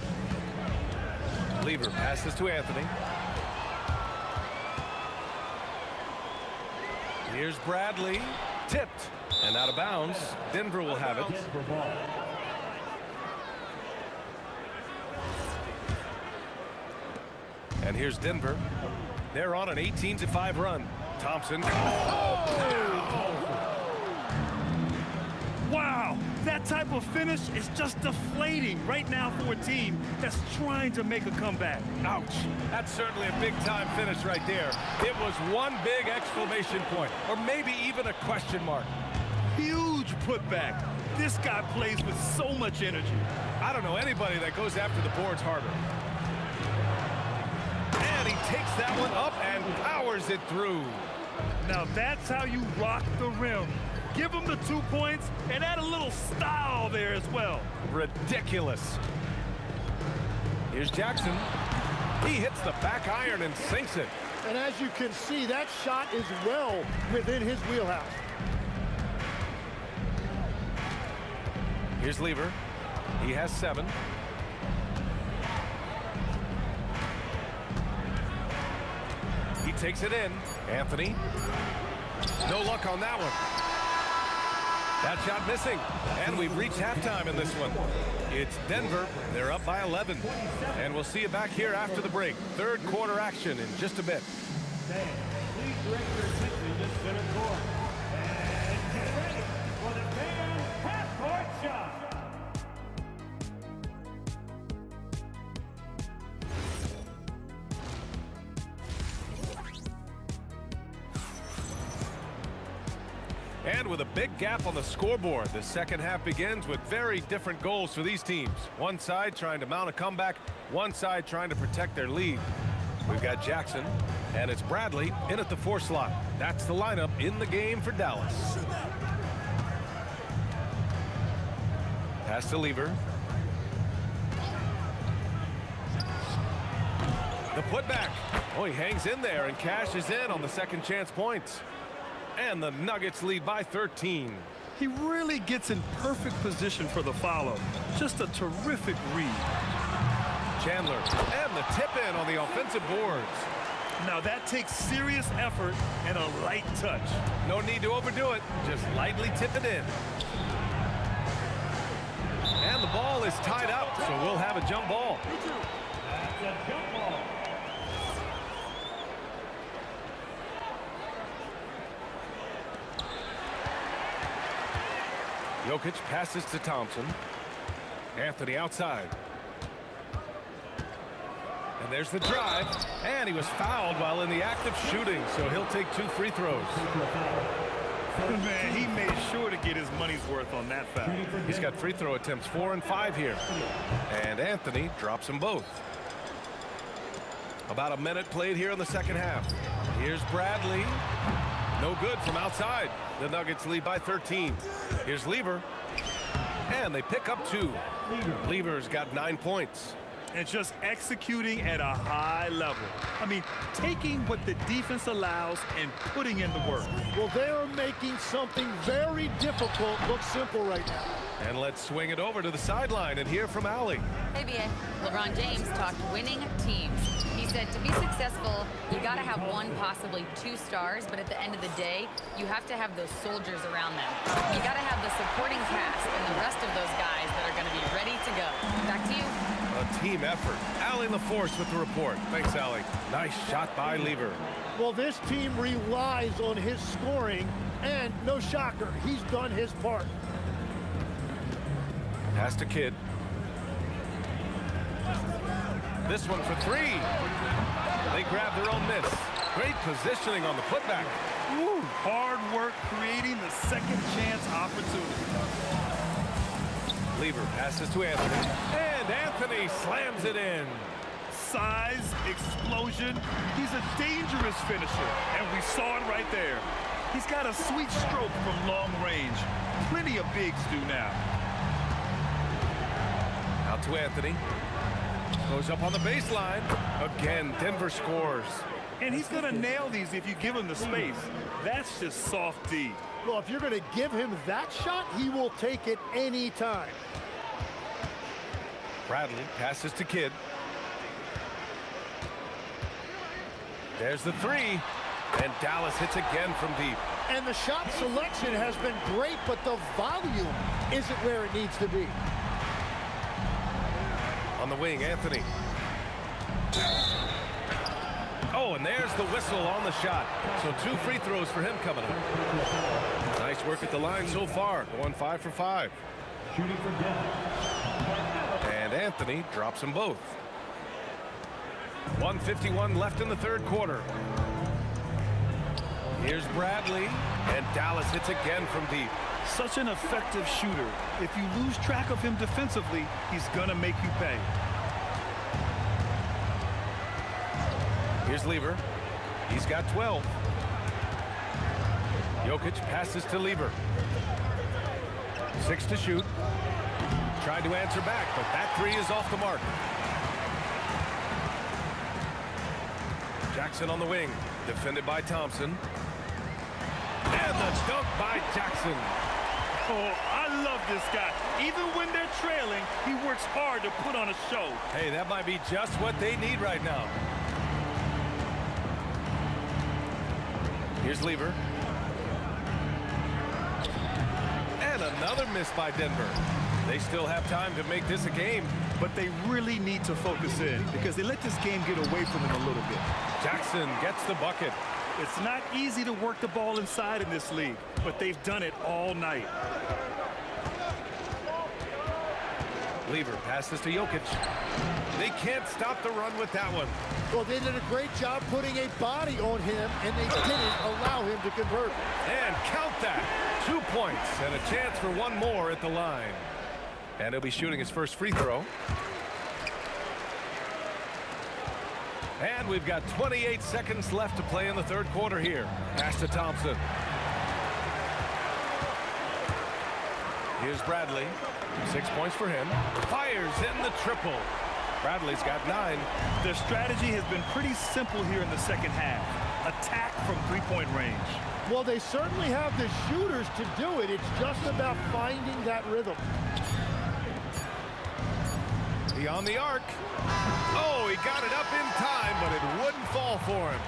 S8: Lever passes to Anthony. Here's Bradley. Tipped and out of bounds. Denver will have it. And here's Denver. They're on an 18-5 run. Thompson.
S9: Wow, that type of finish is just deflating right now for a team that's trying to make a comeback.
S8: Ouch. That's certainly a big-time finish right there. It was one big exclamation point, or maybe even a question mark.
S9: Huge putback. This guy plays with so much energy.
S8: I don't know anybody that goes after the boards harder. And he takes that one up and powers it through.
S9: Now that's how you rock the rim. Give him the 2 points and add a little style there as well.
S8: Ridiculous. Here's Jackson. He hits the back iron and sinks it.
S16: And as you can see, that shot is well within his wheelhouse.
S8: Here's Lever. He has 7. He takes it in. Anthony. No luck on that one. That shot missing. And we've reached halftime in this one. It's Denver. They're up by 11. And we'll see you back here after the break. Third quarter action in just a bit.
S15: Please direct your attention to center court. And get ready for the fan half-court shot.
S8: And with a big gap on the scoreboard, the second half begins with very different goals for these teams. One side trying to mount a comeback, one side trying to protect their lead. We've got Jackson, and it's Bradley in at the 4 slot. That's the lineup in the game for Dallas. Pass to Lever. The putback. Oh, he hangs in there and cashes in on the second chance points. And the Nuggets lead by 13.
S9: He really gets in perfect position for the follow. Just a terrific read.
S8: Chandler, and the tip in on the offensive boards.
S9: Now that takes serious effort and a light touch.
S8: No need to overdo it. Just lightly tip it in. And the ball is tied up, so we'll have a jump ball.
S15: That's a jump ball.
S8: Jokic passes to Thompson. Anthony outside. And there's the drive. And he was fouled while in the act of shooting, so he'll take 2 free throws.
S9: Man, he made sure to get his money's worth on that foul.
S8: He's got free throw attempts 4 and 5 here. And Anthony drops them both. About a minute played here in the second half. Here's Bradley. No good from outside. The Nuggets lead by 13. Here's Lever. And they pick up 2. Lever's got 9 points.
S9: And just executing at a high level. I mean, taking what the defense allows and putting in the work.
S16: Well, they're making something very difficult look simple right now.
S8: And let's swing it over to the sideline and hear from Allie.
S4: Hey, BA. LeBron James talked winning teams. He said to be successful, you got to have one, possibly two stars, but at the end of the day, you have to have those soldiers around them. You got to have the supporting cast and the rest of those guys that are going to be ready to go. Back to you.
S8: A team effort. Allie LaForce with the report. Thanks, Allie. Nice shot by Lever.
S16: Well, this team relies on his scoring, and no shocker, he's done his part.
S8: Pass to Kidd. This one for three. They grab their own miss. Great positioning on the putback.
S9: Woo, hard work creating the second chance opportunity.
S8: Lever passes to Anthony. And Anthony slams it in.
S9: Size, explosion. He's a dangerous finisher, and we saw it right there. He's got a sweet stroke from long range. Plenty of bigs do now.
S8: Out to Anthony. Goes up on the baseline. Again, Denver scores.
S9: And he's going to nail these if you give him the space. That's just soft D.
S16: Well, if you're going to give him that shot, he will take it any time.
S8: Bradley passes to Kidd. There's the three. And Dallas hits again from deep.
S16: And the shot selection has been great, but the volume isn't where it needs to be.
S8: On the wing, Anthony. Oh, and there's the whistle on the shot. So 2 free throws for him coming up. Nice work at the line so far. Going 5 for 5.
S15: Shooting for Dallas.
S8: And Anthony drops them both. 1:51 left in the third quarter. Here's Bradley. And Dallas hits again from deep.
S9: Such an effective shooter. If you lose track of him defensively, he's going to make you pay.
S8: Here's Lever. He's got 12. Jokic passes to Lever. 6 to shoot. Tried to answer back, but that three is off the mark. Jackson on the wing. Defended by Thompson. And the dunk by Jackson.
S9: Oh, I love this guy. Even when they're trailing, he works hard to put on a show.
S8: Hey, that might be just what they need right now. Here's Lever. And another miss by Denver. They still have time to make this a game.
S9: But they really need to focus in because they let this game get away from them a little bit.
S8: Jackson gets the bucket.
S9: It's not easy to work the ball inside in this league, but they've done it all night.
S8: Lever passes to Jokic. They can't stop the run with that one.
S16: Well, they did a great job putting a body on him, and they didn't allow him to convert.
S8: And count that. 2 points and a chance for one more at the line. And he'll be shooting his first free throw. And we've got 28 seconds left to play in the third quarter here. Pass to Thompson. Here's Bradley. 6 points for him. Fires in the triple. Bradley's got 9.
S9: Their strategy has been pretty simple here in the second half. Attack from three-point range.
S16: Well, they certainly have the shooters to do it. It's just about finding that rhythm.
S8: Beyond the arc. Oh, he got it up in time, but it wouldn't fall for him.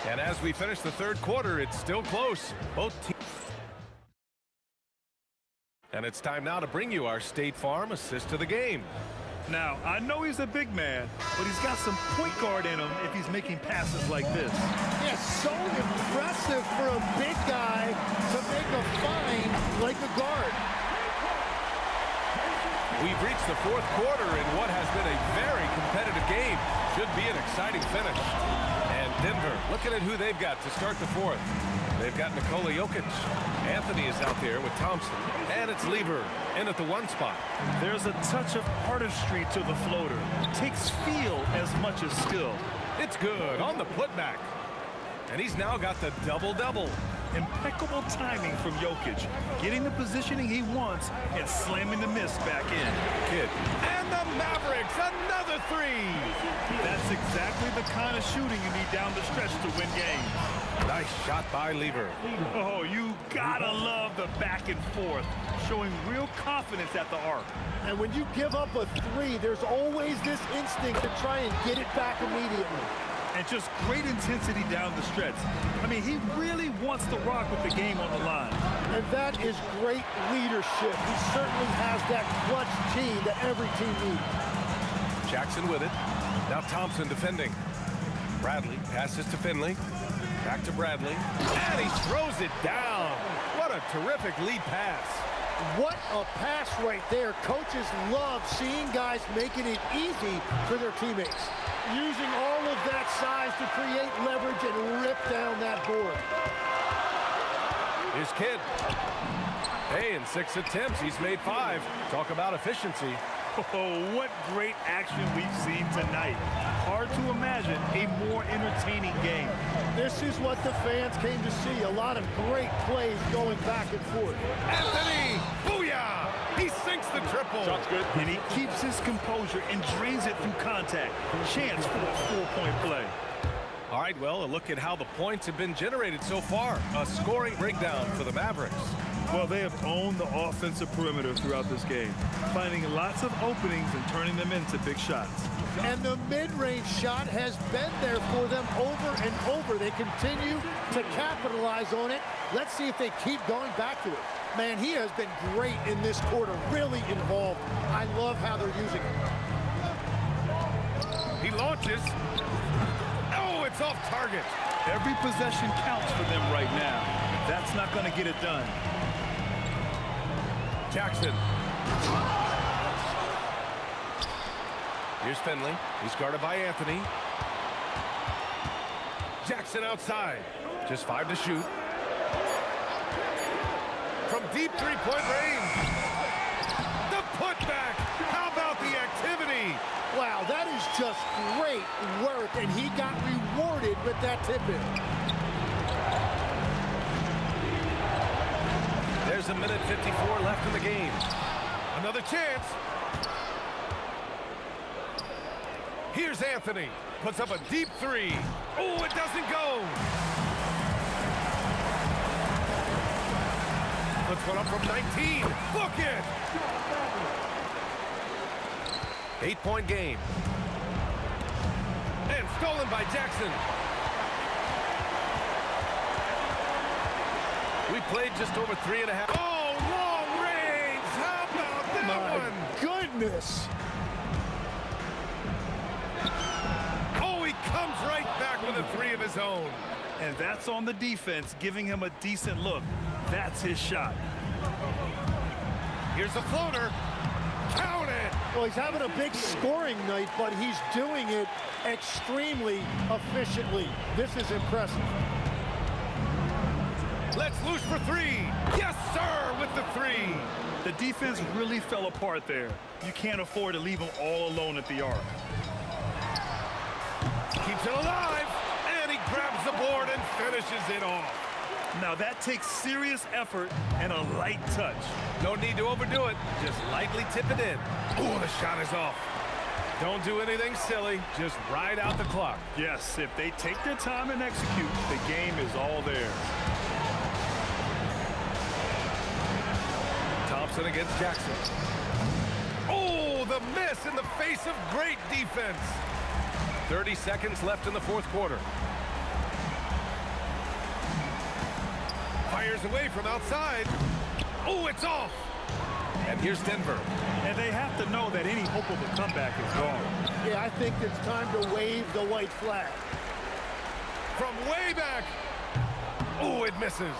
S8: And as we finish the third quarter, it's still close. Both teams. And it's time now to bring you our State Farm assist of the game.
S9: Now, I know he's a big man, but he's got some point guard in him if he's making passes like this.
S16: Yeah, so impressive for a big guy to make a find like a guard.
S8: We've reached the fourth quarter in what has been a very competitive game. Should be an exciting finish. And Denver, looking at who they've got to start the fourth. They've got Nikola Jokic. Anthony is out there with Thompson. And it's Lever in at the 1 spot.
S9: There's a touch of artistry to the floater. It takes feel as much as skill.
S8: It's good on the putback. And he's now got the double-double.
S9: Impeccable timing from Jokic, getting the positioning he wants and slamming the miss back in.
S8: Kidd. And the Mavericks, another three.
S9: That's exactly the kind of shooting you need down the stretch to win games.
S8: Nice shot by Lever.
S9: Oh, you gotta love the back and forth, showing real confidence at the arc.
S16: And when you give up a three, there's always this instinct to try and get it back immediately.
S9: And just great intensity down the stretch. I mean, he really wants to rock with the game on the line.
S16: And that is great leadership. He certainly has that clutch gene that every team needs.
S8: Jackson with it. Now Thompson defending. Bradley passes to Finley. Back to Bradley. And he throws it down. What a terrific lead pass.
S16: What a pass right there. Coaches love seeing guys making it easy for their teammates. Using all of that size to create leverage and rip down that board.
S8: Here's Kidd. Hey, in 6 attempts, he's made 5. Talk about efficiency.
S9: Oh, what great action we've seen tonight. Hard to imagine a more entertaining game.
S16: This is what the fans came to see. A lot of great plays going back and forth.
S8: Anthony! Booyah! He sinks the triple.
S9: Sounds good. And he keeps his composure and drains it through contact. Chance for a 4-point play.
S8: All right, well, a look at how the points have been generated so far. A scoring breakdown for the Mavericks.
S9: Well, they have owned the offensive perimeter throughout this game, finding lots of openings and turning them into big shots.
S16: And the mid-range shot has been there for them over and over. They continue to capitalize on it. Let's see if they keep going back to it. Man, he has been great in this quarter, really involved. I love how they're using him.
S8: He launches. Oh, it's off target.
S9: Every possession counts for them right now. That's not going to get it done.
S8: Jackson. Here's Finley. He's guarded by Anthony. Jackson outside. Just 5 to shoot. From deep three-point range. The putback. How about the activity?
S16: Wow, that is just great work, and he got rewarded with that tip-in.
S8: There's a minute 54 left in the game. Another chance. Here's Anthony. Puts up a deep 3. Oh, it doesn't go. Puts one up from 19. Book it. 8-point game. And stolen by Jackson. We played just over 3.5. Oh, long range! How about that one?
S16: Goodness!
S8: Oh, he comes right back with a 3 of his own.
S9: And that's on the defense, giving him a decent look. That's his shot.
S8: Here's a floater. Count it!
S16: Well, he's having a big scoring night, but he's doing it extremely efficiently. This is impressive.
S8: Let's loose for 3. Yes, sir, with the 3.
S9: The defense really fell apart there. You can't afford to leave them all alone at the arc.
S8: Keeps it alive, and he grabs the board and finishes it off.
S9: Now that takes serious effort and a light touch.
S8: No need to overdo it. Just lightly tip it in. Oh, the shot is off. Don't do anything silly. Just ride out the clock.
S9: Yes, if they take their time and execute, the game is all theirs.
S8: Thompson against Jackson. Oh, the miss in the face of great defense. 30 seconds left in the fourth quarter. Fires away from outside. Oh, it's off. And here's Denver.
S9: And they have to know that any hope of a comeback is gone.
S16: Yeah, I think it's time to wave the white flag.
S8: From way back. Oh, it misses.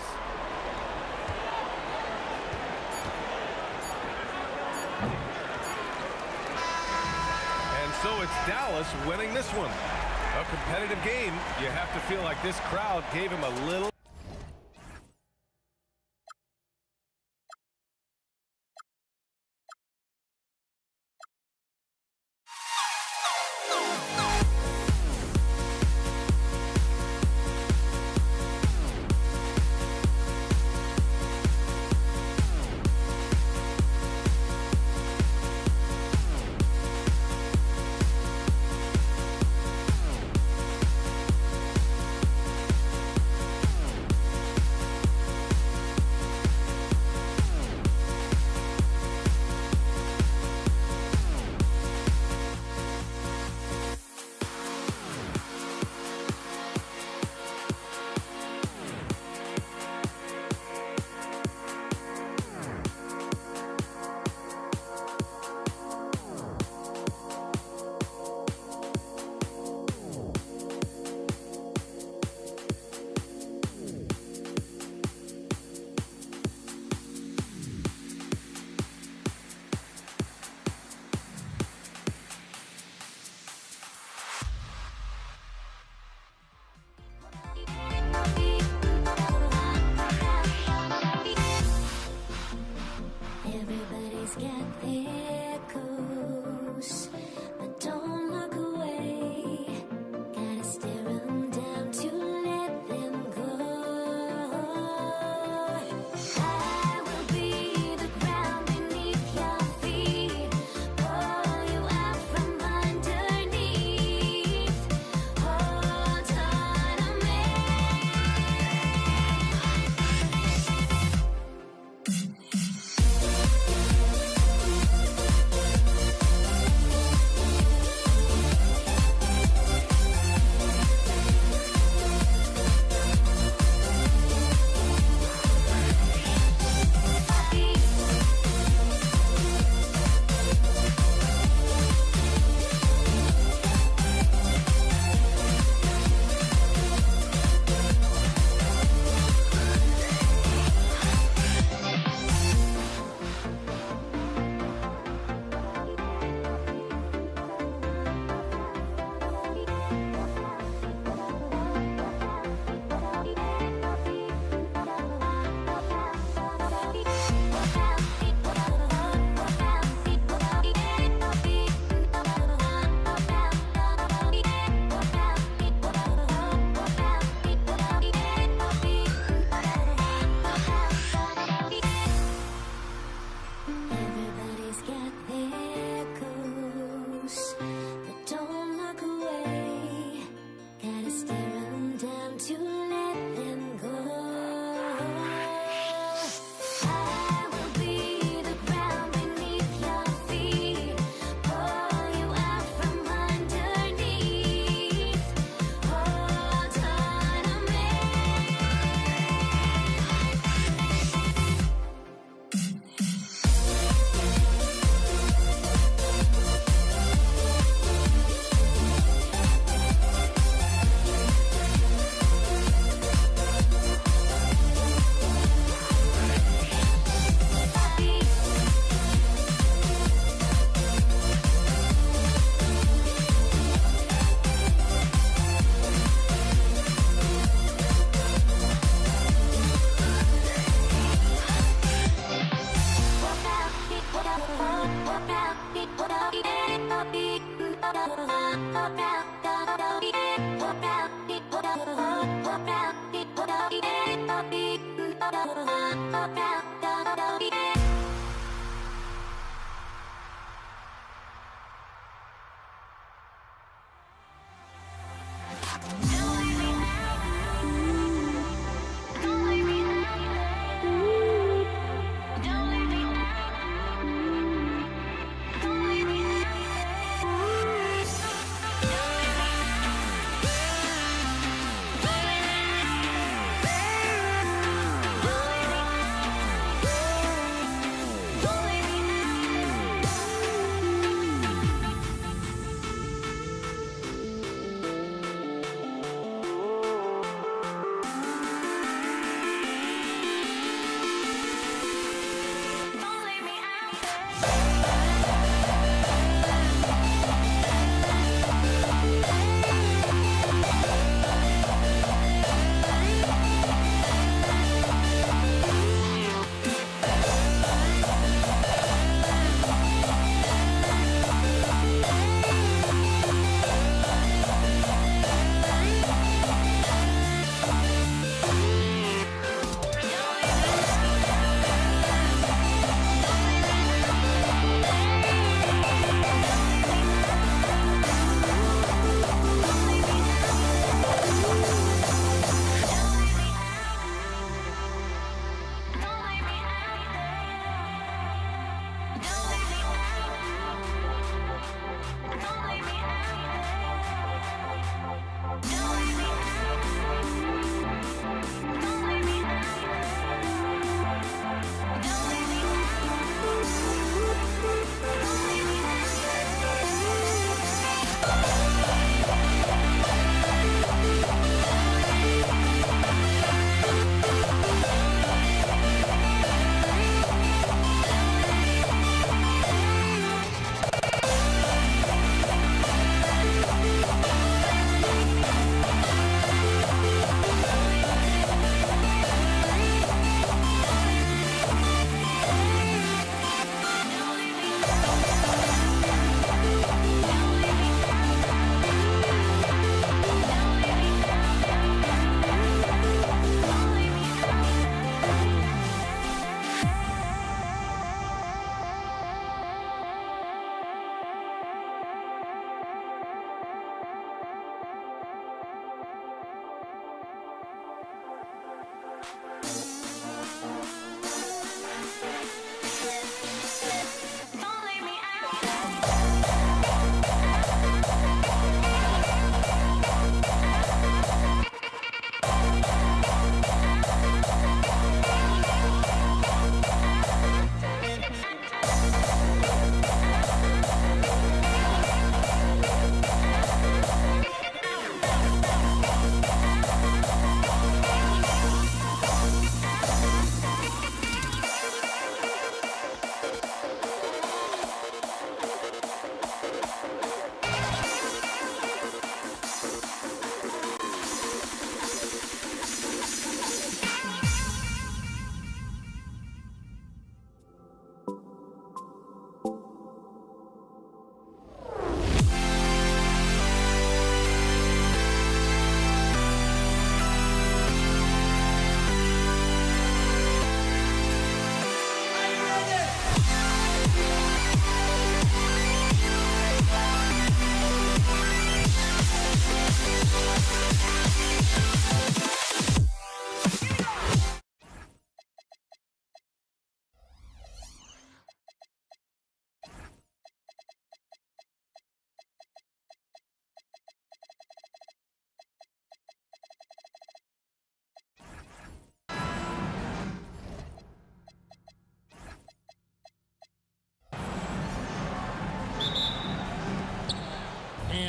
S8: And so it's Dallas winning this one. A competitive game. You have to feel like this crowd gave him a little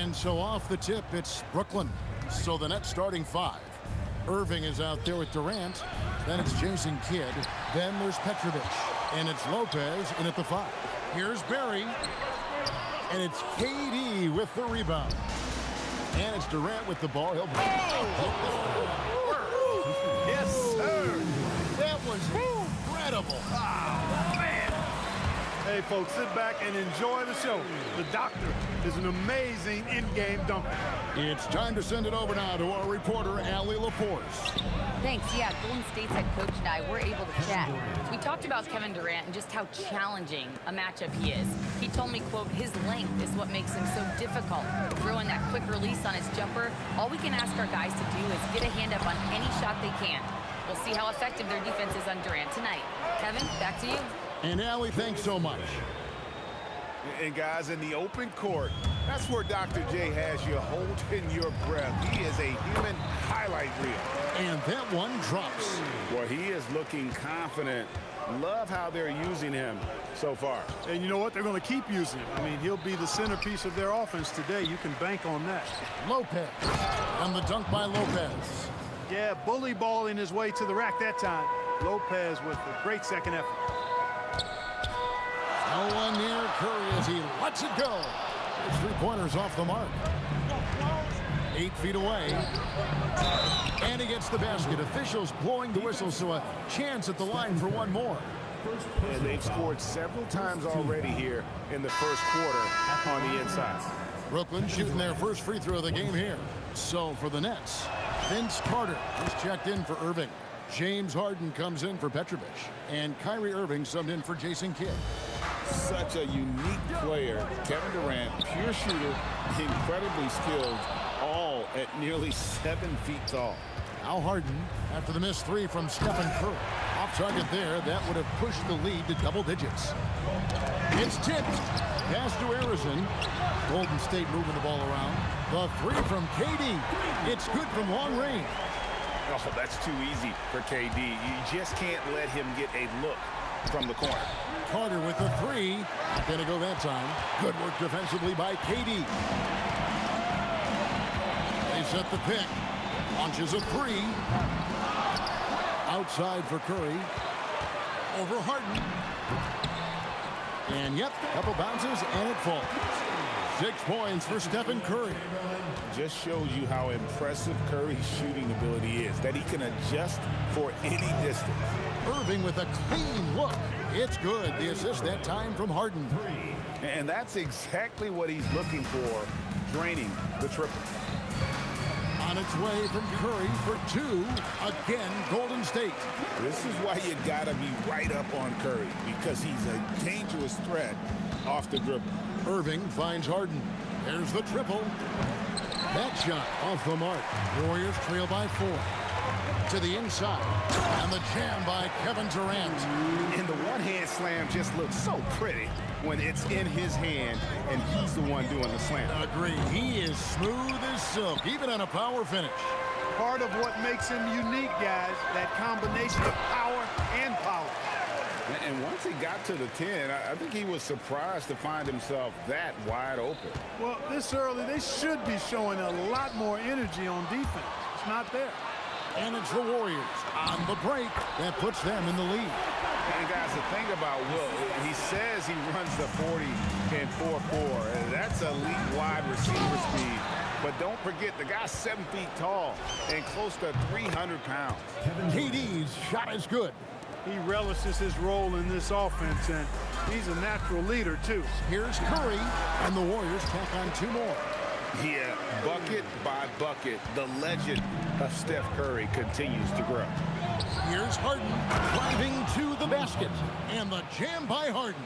S2: And so off the tip, it's Brooklyn. So the net starting five. Irving is out there with Durant. Then it's Jason Kidd. Then there's Petrovic. And it's Lopez in at the five. Here's Barry. And it's KD with the rebound. And it's Durant with the ball. He'll
S9: Yes, sir.
S2: That was incredible.
S9: Oh, man.
S3: Hey, folks, sit back and enjoy the show. The doctor is an amazing in-game dunker.
S2: It's time to send it over now to our reporter, Allie LaForce.
S4: Thanks. Yeah, Golden State's head coach and I were able to chat. We talked about Kevin Durant and just how challenging a matchup he is. He told me, quote, his length is what makes him so difficult. Throwing that quick release on his jumper, all we can ask our guys to do is get a hand up on any shot they can. We'll see how effective their defense is on Durant tonight. Kevin, back to you.
S2: And Allie, thanks so much.
S12: And guys, in the open court, that's where Dr. J has you holding your breath. He is a human highlight reel.
S2: And that one drops.
S12: Well, he is looking confident. Love how they're using him so far.
S3: And you know what? They're going to keep using him. I mean, he'll be the centerpiece of their offense today. You can bank on that.
S2: Lopez. And the dunk by Lopez.
S3: Yeah, bully balling his way to the rack that time. Lopez with a great second effort.
S2: No one near Curry as he lets it go. His three-pointers off the mark. 8 feet away. And he gets the basket. Officials blowing the whistle, so a chance at the line for one more.
S12: And they've scored several times already here in the first quarter on the inside.
S2: Brooklyn shooting their first free throw of the game here. So for the Nets, Vince Carter is checked in for Irving. James Harden comes in for Petrovic. And Kyrie Irving subbed in for Jason Kidd.
S12: Such a unique player. Kevin Durant, pure shooter, incredibly skilled, all at nearly 7 feet tall.
S2: Now Harden after the missed three from Stephen Curry. Off target there, that would have pushed the lead to double digits. It's tipped. Pass to Harrison. Golden State moving the ball around. The three from KD. It's good from long range.
S12: Oh, that's too easy for KD. You just can't let him get a look from the corner.
S2: Carter with the three. Not going to go that time. Good work defensively by KD. They set the pick. Launches a three. Outside for Curry. Over Harden. And yep, couple bounces and it falls. 6 points for Stephen Curry.
S12: Just shows you how impressive Curry's shooting ability is, that he can adjust for any distance.
S2: Irving with a clean look. It's good. The assist that time from Harden.
S12: And that's exactly what he's looking for, draining the triple.
S2: On its way from Curry for two. Again, Golden State.
S12: This is why you gotta be right up on Curry, because he's a dangerous threat off the dribble.
S2: Irving finds Harden. There's the triple. That shot off the mark. Warriors trail by 4. To the inside. And the jam by Kevin Durant.
S12: And the one-hand slam just looks so pretty when it's in his hand and he's the one doing the slam.
S2: Agree. He is smooth as silk, even on a power finish.
S3: Part of what makes him unique, guys, that combination of power and power.
S12: And once he got to the 10, I think he was surprised to find himself that wide open.
S3: Well, this early, they should be showing a lot more energy on defense. It's not there.
S2: And it's the Warriors on the break that puts them in the lead.
S12: And guys, the thing about Will, he says he runs the 40 and 4.4. That's elite wide receiver speed. But don't forget, the guy's 7 feet tall and close to 300 pounds.
S2: KD's shot is good.
S3: He relishes his role in this offense, and he's a natural leader, too.
S2: Here's Curry, and the Warriors tack on 2 more.
S12: Yeah, bucket by bucket, the legend of Steph Curry continues to grow.
S2: Here's Harden driving to the basket, and the jam by Harden.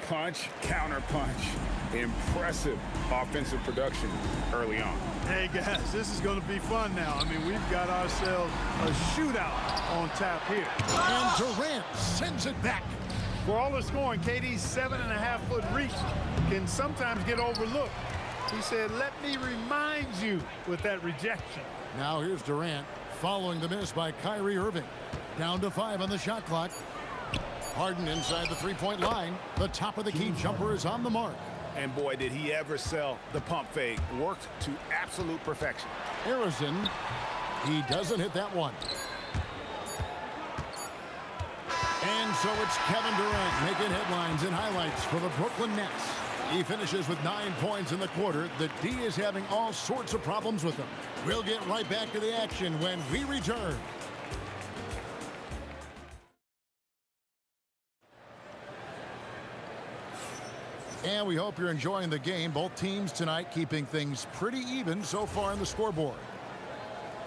S12: Punch, counter punch. Impressive offensive production early on.
S3: Hey, guys, this is going to be fun now. I mean, we've got ourselves a shootout on tap here.
S2: And Durant sends it back.
S3: For all the scoring, KD's 7.5-foot reach can sometimes get overlooked. He said, let me remind you with that rejection.
S2: Now here's Durant following the miss by Kyrie Irving. Down to 5 on the shot clock. Harden inside the three-point line. The top of the key jumper is on the mark.
S12: And boy, did he ever sell the pump fake. Worked to absolute perfection.
S2: Harrison, he doesn't hit that one. And so it's Kevin Durant making headlines and highlights for the Brooklyn Nets. He finishes with 9 points in the quarter. The D is having all sorts of problems with him. We'll get right back to the action when we return. And we hope you're enjoying the game. Both teams tonight keeping things pretty even so far on the scoreboard.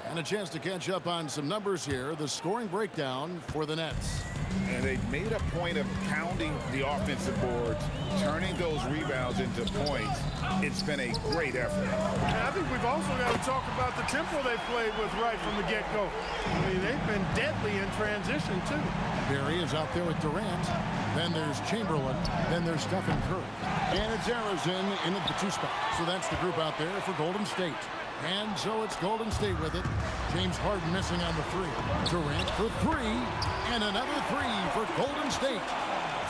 S2: And a chance to catch up on some numbers here. The scoring breakdown for the Nets.
S5: And they made a point of pounding the offensive boards, turning those rebounds into points. It's been a great effort.
S3: And I think we've also got to talk about the tempo they played with right from the get-go. I mean, they've been deadly in transition, too.
S2: Barry is out there with Durant. Then there's Chamberlain. Then there's Stephen Curry. And it's Arizona in at the 2 spot. So that's the group out there for Golden State. And so it's Golden State with it. James Harden missing on the 3. Durant for 3. And another 3 for Golden State.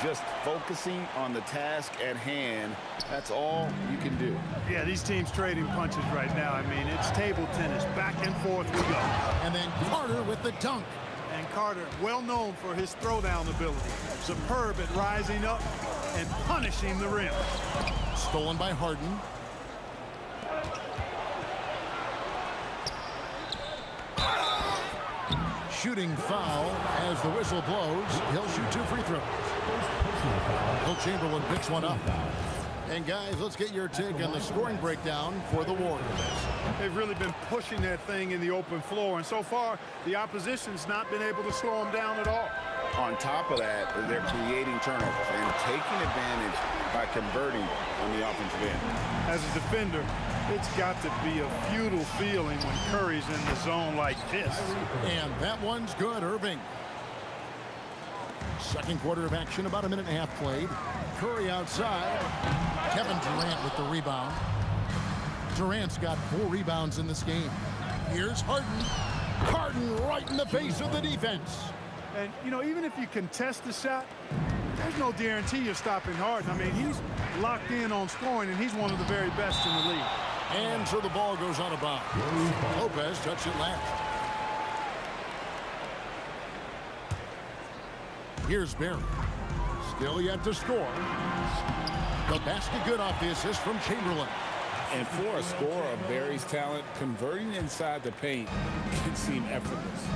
S12: Just focusing on the task at hand. That's all you can do.
S3: Yeah, these teams trading punches right now. I mean, it's table tennis. Back and forth we go.
S2: And then Carter with the dunk.
S3: And Carter, well known for his throwdown ability. Superb at rising up and punishing the rim.
S2: Stolen by Harden. Shooting foul as the whistle blows. He'll shoot 2 free throws. Will Chamberlain picks one up. And guys, let's get your take on the scoring breakdown for the Warriors.
S3: They've really been pushing that thing in the open floor, and so far the opposition's not been able to slow them down at all.
S12: On top of that, they're creating turnovers and taking advantage by converting on the offensive end.
S3: As a defender, it's got to be a futile feeling when Curry's in the zone like this.
S2: And that one's good, Irving. Second quarter of action, about a minute and a half played. Curry outside. Kevin Durant with the rebound. Durant's got 4 rebounds in this game. Here's Harden. Harden right in the face of the defense.
S3: And, you know, even if you contest the shot, there's no guarantee you're stopping Harden. I mean, he's locked in on scoring, and he's one of the very best in the league.
S2: And so the ball goes out of bounds. Lopez touched it last. Here's Barry. Still yet to score. The basket good off the assist from Chamberlain.
S5: And for a scorer of Barry's talent, converting inside the paint can seem effortless.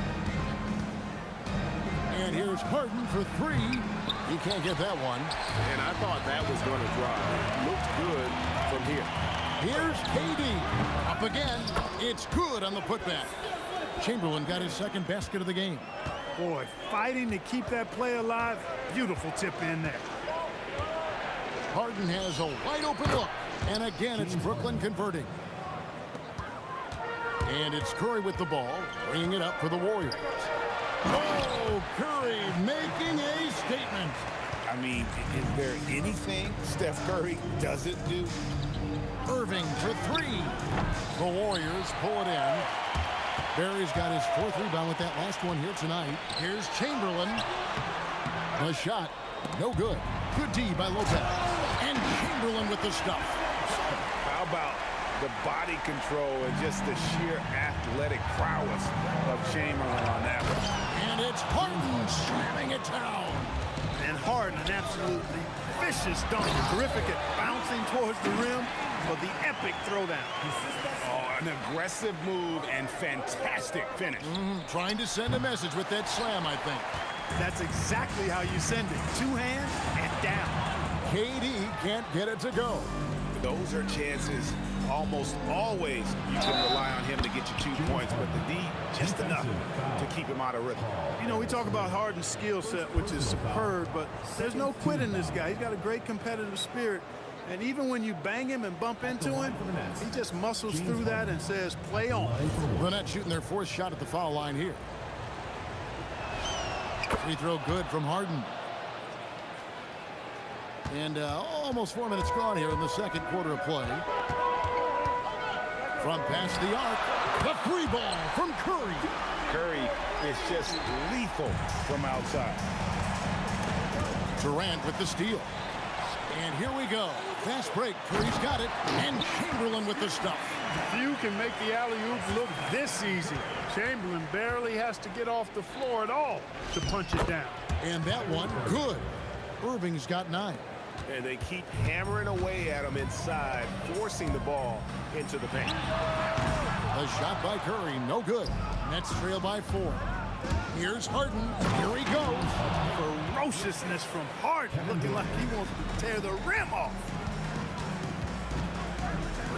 S2: And here's Harden for 3. He can't get that one.
S12: And I thought that was going to drop. Looked good from here.
S2: Here's KD. Up again. It's good on the putback. Chamberlain got his second basket of the game.
S3: Boy, fighting to keep that play alive. Beautiful tip in there.
S2: Harden has a wide open look. And again, it's Brooklyn converting. And it's Curry with the ball, bringing it up for the Warriors. Oh, Curry making a statement.
S5: I mean, is there anything Steph Curry doesn't do?
S2: Irving for 3. The Warriors pull it in. Barry's got his 4th rebound with that last one here tonight. Here's Chamberlain. The shot, no good. Good D by Lopez. And Chamberlain with the stuff.
S5: How about the body control and just the sheer athletic prowess of Chamberlain on that one?
S2: And it's Harden slamming it down.
S3: And Harden, an absolutely vicious dunker. Terrific at bouncing towards the rim for the epic throwdown.
S5: Oh, an aggressive move and fantastic finish.
S2: Trying to send a message with that slam, I think.
S3: That's exactly how you send it. 2 hands and down.
S2: KD can't get it to go.
S12: Those are chances. Almost always you can rely on him to get you 2 points, but the D, just enough to keep him out of rhythm.
S3: You know, we talk about Harden's skill set, which is superb, but there's no quitting this guy. He's got a great competitive spirit. And even when you bang him and bump into him, he just muscles through that and says, play on.
S2: The Nets shooting their 4th shot at the foul line here. Free throw good from Harden. And almost 4 minutes gone here in the second quarter of play. From past the arc, the 3 ball from Curry.
S5: Curry is just lethal from outside.
S2: Durant with the steal. And here we go. Fast break. Curry's got it. And Chamberlain with the stuff.
S3: Few can make the alley-oop look this easy. Chamberlain barely has to get off the floor at all to punch it down.
S2: And that one, good. Irving's got 9.
S12: And they keep hammering away at him inside, forcing the ball into the paint.
S2: A shot by Curry, no good. Nets trail by 4. Here's Harden. Here he goes.
S3: Ferociousness from Harden, looking like he wants to tear the rim off.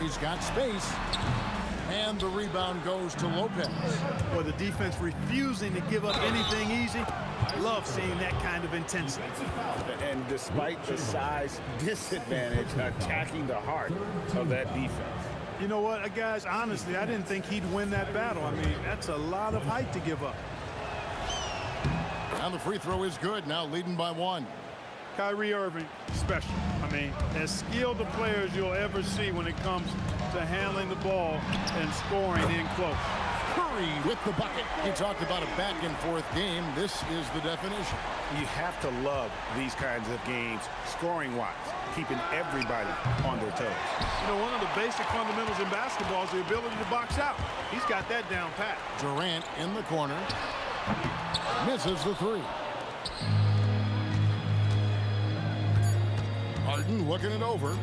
S2: Curry's got space. And the rebound goes to Lopez.
S3: Well, the defense refusing to give up anything easy. Love seeing that kind of intensity.
S12: And despite the size disadvantage, attacking the heart of that defense.
S3: You know what, guys, honestly, I didn't think he'd win that battle. I mean, that's a lot of height to give up.
S2: Now the free throw is good, now leading by 1.
S3: Kyrie Irving, special. I mean, as skilled a player as you'll ever see when it comes to handling the ball and scoring in close.
S2: Curry with the bucket. You talked about a back-and-forth game. This is the definition.
S12: You have to love these kinds of games, scoring-wise, keeping everybody on their toes.
S3: You know, one of the basic fundamentals in basketball is the ability to box out. He's got that down pat.
S2: Durant in the corner. Misses the 3. Harden looking it over.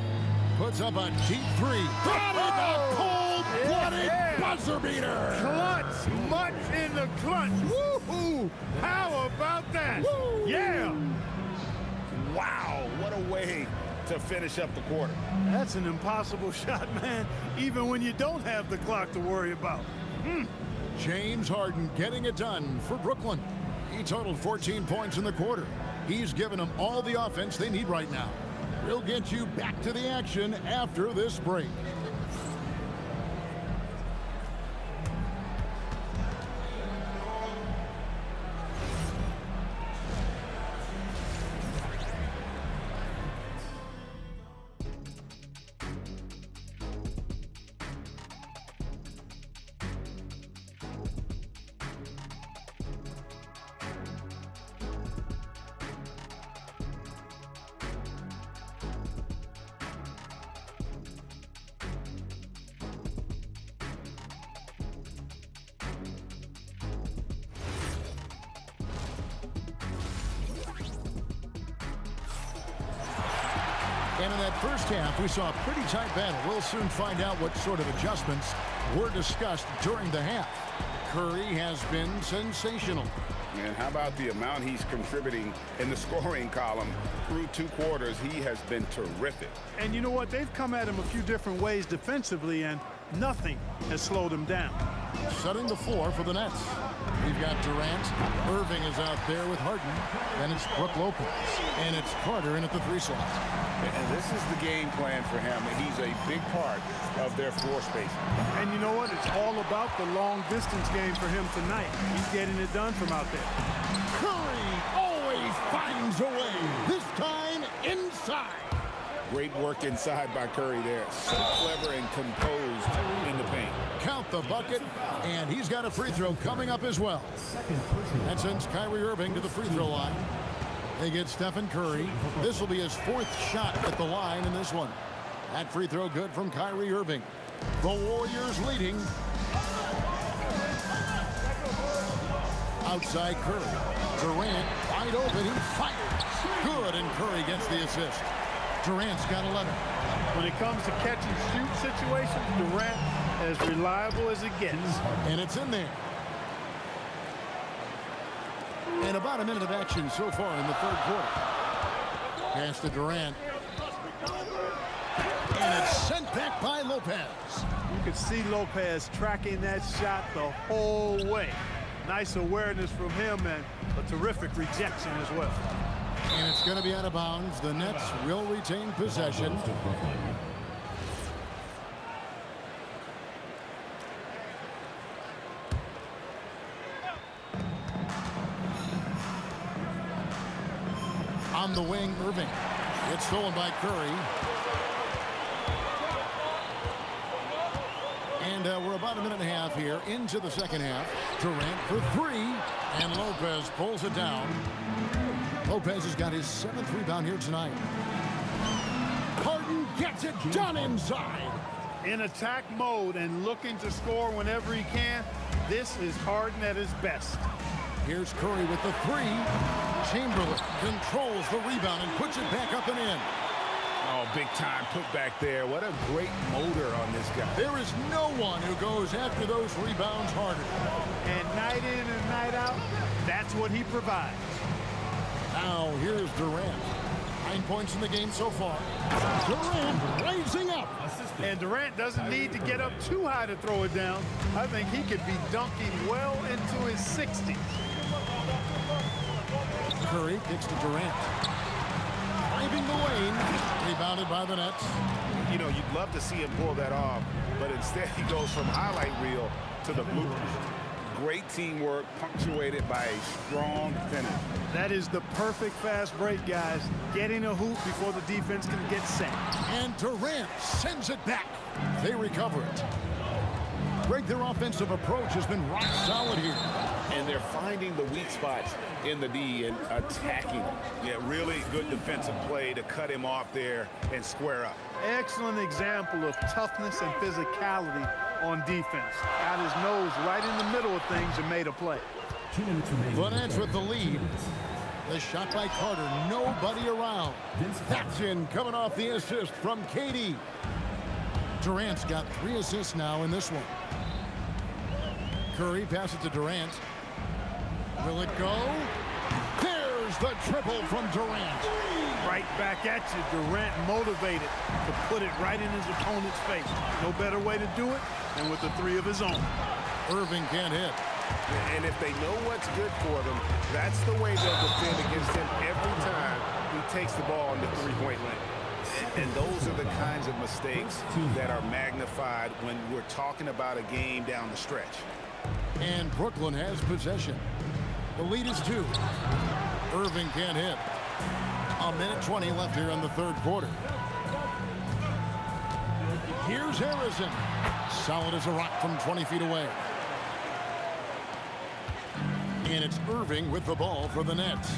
S2: Puts up a deep 3. Got it! A cold-blooded buzzer beater!
S3: Clutch! Much in the clutch! Woo-hoo! How about that? Woo! Yeah!
S12: Wow, what a way to finish up the quarter.
S3: That's an impossible shot, man, even when you don't have the clock to worry about.
S2: James Harden getting it done for Brooklyn. He totaled 14 points in the quarter. He's given them all the offense they need right now. We'll get you back to the action after this break. And in that first half, we saw a pretty tight battle. We'll soon find out what sort of adjustments were discussed during the half. Curry has been sensational.
S12: And how about the amount he's contributing in the scoring column through 2 quarters? He has been terrific.
S3: And you know what? They've come at him a few different ways defensively, and nothing has slowed him down.
S2: Setting the floor for the Nets. We've got Durant. Irving is out there with Harden. Then it's Brook Lopez. And it's Carter in at the 3 slot.
S12: And this is the game plan for him. He's a big part of their floor space.
S3: And you know what? It's all about the long distance game for him tonight. He's getting it done from out there.
S2: Curry always finds a way. This time inside.
S12: Great work inside by Curry there. So clever and composed in the paint.
S2: Count the bucket, and he's got a free throw coming up as well. That sends Kyrie Irving to the free throw line. They get Stephen Curry. This will be his 4th shot at the line in this one. That free throw good from Kyrie Irving. The Warriors leading. Outside Curry. Durant wide open. He fires. Good, and Curry gets the assist. Durant's got 11.
S3: When it comes to catch and shoot situations, Durant as reliable as it gets.
S2: And it's in there. And about a minute of action so far in the 3rd quarter. Pass to Durant. And it's sent back by Lopez.
S3: You could see Lopez tracking that shot the whole way. Nice awareness from him and a terrific rejection as well.
S2: And it's going to be out of bounds. The Nets will retain possession. On the wing, Irving. It's stolen by Curry. And we're about a minute and a half here into the second half. Durant for 3, and Lopez pulls it down. Lopez has got his 7th rebound here tonight. Harden gets it done inside.
S3: In attack mode and looking to score whenever he can, this is Harden at his best.
S2: Here's Curry with the 3. Chamberlain controls the rebound and puts it back up and in.
S12: Oh, big time put back there. What a great motor on this guy.
S2: There is no one who goes after those rebounds harder.
S3: And night in and night out, that's what he provides.
S2: Now here's Durant. 9 points in the game so far. Durant raising up.
S3: And Durant doesn't need to get up too high to throw it down. I think he could be dunking well into his 60s.
S2: Curry kicks to Durant. Driving the lane. Rebounded by the Nets.
S12: You know, you'd love to see him pull that off, but instead he goes from highlight reel to the bloopers. Great teamwork punctuated by a strong finish.
S3: That is the perfect fast break, guys. Getting a hoop before the defense can get set.
S2: And Durant sends it back. They recover it. Greg, their offensive approach has been rock solid here.
S12: And they're finding the weak spots in the D and attacking. Yeah, really good defensive play to cut him off there and square up.
S3: Excellent example of toughness and physicality on defense. Got his nose right in the middle of things and made a play.
S15: 2 minutes remaining.
S2: The Nets with the lead. The shot by Carter. Nobody around. That's in, coming off the assist from KD. Durant's got 3 assists now in this one. Curry passes to Durant. Will it go? There's the triple from Durant.
S3: Right back at you. Durant motivated to put it right in his opponent's face. No better way to do it than with the 3 of his own.
S2: Irving can't hit.
S12: And if they know what's good for them, that's the way they'll defend against him every time he takes the ball in the three-point line. And those are the kinds of mistakes that are magnified when we're talking about a game down the stretch.
S2: And Brooklyn has possession. The lead is 2. Irving can't hit. 1:20 left here in the third quarter. Here's Harrison. Solid as a rock from 20 feet away. And it's Irving with the ball for the Nets.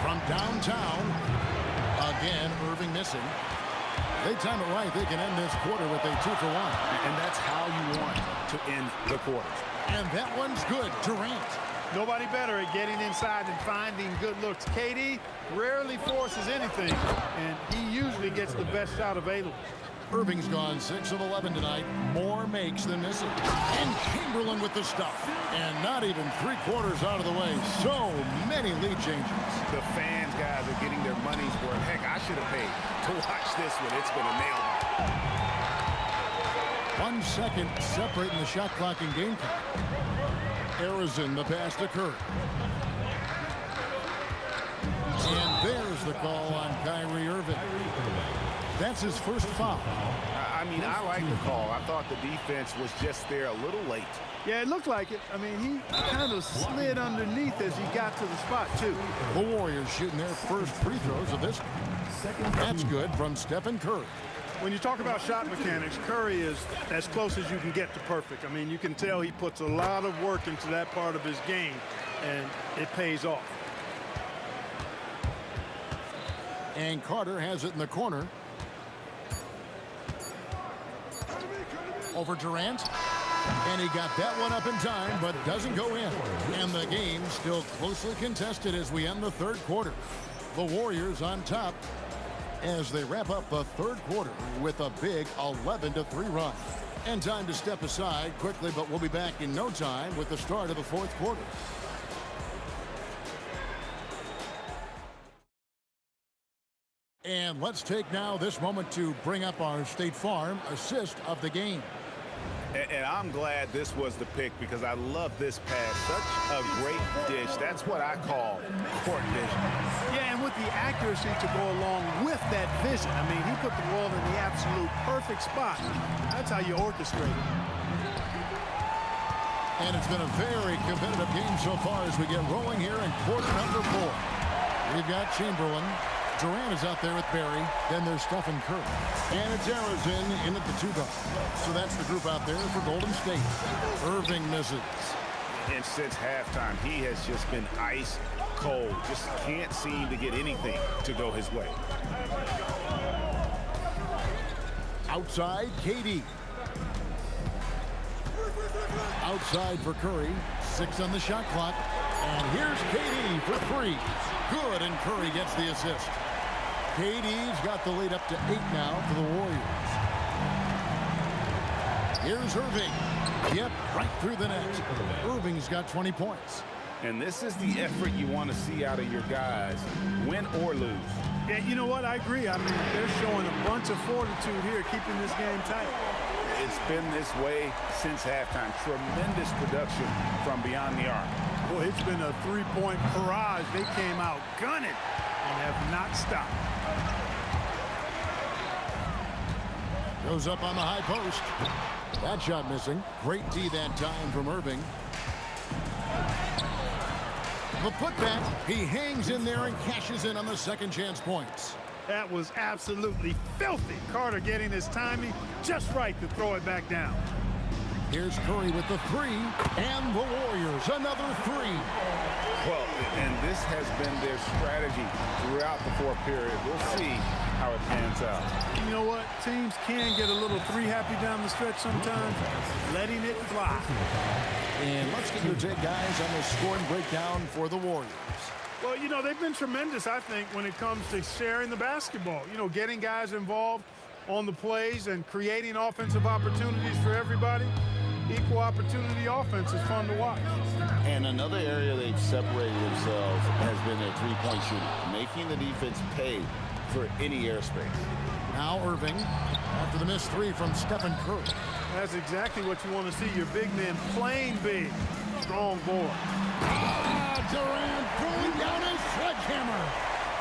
S2: From downtown, again, Irving missing. They time it right. They can end this quarter with a 2-for-1.
S12: And that's how you want to end the quarters.
S2: And that one's good. Durant.
S3: Nobody better at getting inside and finding good looks. KD rarely forces anything, and he usually gets the best shot available.
S2: Irving's gone 6 of 11 tonight. More makes than misses. And Chamberlain with the stuff. And not even 3/4 out of the way. So many lead changes.
S12: The fans, guys, are getting their money's worth. Heck, I should have paid to watch this one. It's been a nail biter.
S2: 1 second separating the shot clock and game clock. Harrison, the pass to Curry. And there's the call on Kyrie Irving. That's his first foul.
S12: I mean, I like the call. I thought the defense was just there a little late.
S3: Yeah, it looked like it. I mean, he kind of slid underneath as he got to the spot, too.
S2: The Warriors shooting their first free throws of this one. That's good from Stephen Curry.
S3: When you talk about shot mechanics, Curry is as close as you can get to perfect. I mean, you can tell he puts a lot of work into that part of his game, and it pays off.
S2: And Carter has it in the corner. Over Durant. And he got that one up in time, but doesn't go in. And the game still closely contested as we end the third quarter. The Warriors on top as they wrap up the third quarter with a big 11-3 run. And time to step aside quickly, but we'll be back in no time with the start of the fourth quarter. And let's take now this moment to bring up our State Farm assist of the game.
S12: And I'm glad this was the pick because I love this pass. Such a great dish. That's what I call court vision.
S3: Yeah, and with the accuracy to go along with that vision. I mean, he put the ball in the absolute perfect spot. That's how you orchestrate it.
S2: And it's been a very competitive game so far as we get rolling here in quarter number 4. We've got Chamberlain. Durant is out there with Barry. Then there's Stephen Curry. And it's Harrison in at the 2 guard. So that's the group out there for Golden State. Irving misses.
S12: And since halftime, he has just been ice cold. Just can't seem to get anything to go his way.
S2: Outside, KD. Outside for Curry. 6 on the shot clock. And here's KD for 3. Good, and Curry gets the assist. KD's got the lead up to 8 now for the Warriors. Here's Irving. Yep, right through the net. Irving's got 20 points.
S5: And this is the effort you want to see out of your guys, win or lose.
S3: Yeah, you know what? I agree. I mean, they're showing a bunch of fortitude here, keeping this game tight.
S5: It's been this way since halftime. Tremendous production from beyond the arc.
S3: Boy, it's been a three-point barrage. They came out gunning and have not stopped.
S2: Goes up on the high post. That shot missing. Great D that time from Irving. The putback. He hangs in there and cashes in on the second chance points.
S3: That was absolutely filthy. Carter getting his timing just right to throw it back down.
S2: Here's Curry with the three, and the Warriors another three.
S5: Well, and this has been their strategy throughout the fourth period. We'll see how it pans out.
S3: You know what? Teams can get a little three-happy down the stretch sometimes, letting it fly.
S2: And let's get your take, guys, on the scoring breakdown for the Warriors.
S3: Well, you know, they've been tremendous, I think, when it comes to sharing the basketball. You know, getting guys involved on the plays and creating offensive opportunities for everybody. Equal opportunity offense is fun to watch.
S17: And another area they've separated themselves has been their three-point shooting, making the defense pay for any airspace.
S2: Now Irving, after the missed three from Stephen Curry.
S3: That's exactly what you want to see, your big men playing big. Strong boy.
S2: Durant throwing down a sledgehammer.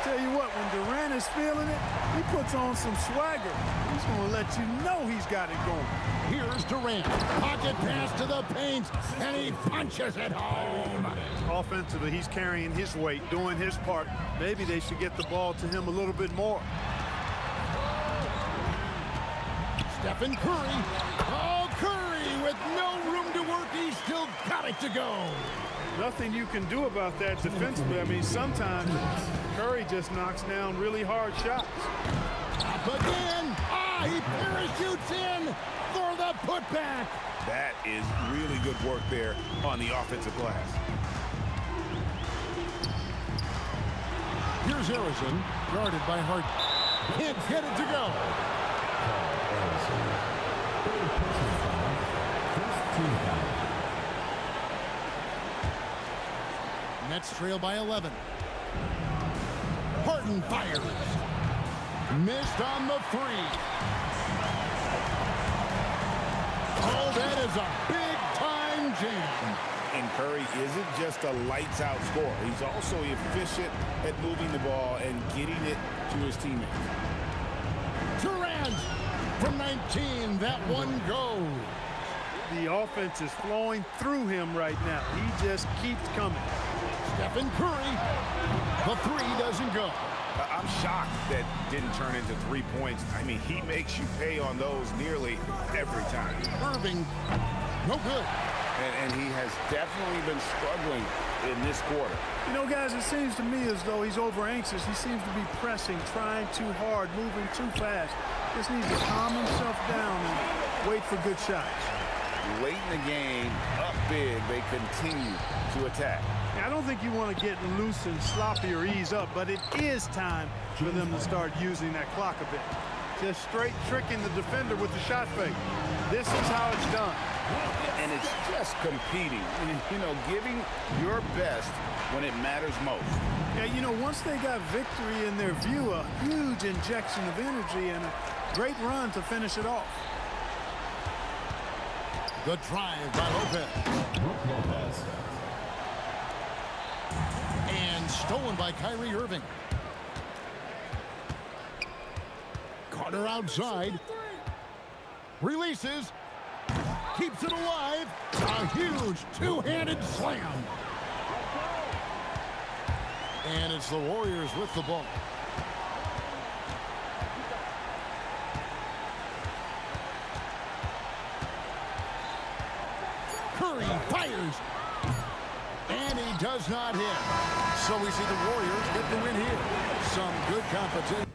S3: Tell you what, when Durant is feeling it, he puts on some swagger. He's going to let you know he's got it going.
S2: Here's Durant. Pocket pass to the paint, and he punches it home.
S3: Offensively, he's carrying his weight, doing his part. Maybe they should get the ball to him a little bit more.
S2: Stephen Curry. Oh, Curry with no room to work. He's still got it to go.
S3: Nothing you can do about that defensively. I mean, sometimes Curry just knocks down really hard shots.
S2: Up again. He parachutes in for the putback.
S5: That is really good work there on the offensive glass.
S2: Here's Harrison, guarded by Hart. Can't get it to go. Nets trail by 11. Harden fires. Missed on the three. Oh, that is a big-time jam.
S5: And Curry isn't just a lights-out scorer. He's also efficient at moving the ball and getting it to his teammates.
S2: Durant from 19. That one goes.
S3: The offense is flowing through him right now. He just keeps coming.
S2: Stephen Curry. The three doesn't go.
S5: I'm shocked that didn't turn into 3 points. I mean, he makes you pay on those nearly every time.
S2: Irving, no good.
S5: And he has definitely been struggling in this quarter.
S3: You know, guys, it seems to me as though he's over anxious. He seems to be pressing, trying too hard, moving too fast. Just needs to calm himself down and wait for good shots.
S5: Late in the game, up big, they continue to attack.
S3: I don't think you want to get loose and sloppy or ease up, but it is time for them to start using that clock a bit. Just straight tricking the defender with the shot fake. This is how it's done.
S5: And it's just competing, you know, giving your best when it matters most.
S3: Yeah, you know, once they got victory in their view, a huge injection of energy and a great run to finish it off.
S2: The drive by Lopez. And stolen by Kyrie Irving. Carter outside. Releases. Keeps it alive. A huge two-handed slam. And it's the Warriors with the ball. Curry fires. And he does not hit. So we see the Warriors get the win here. Some good competition.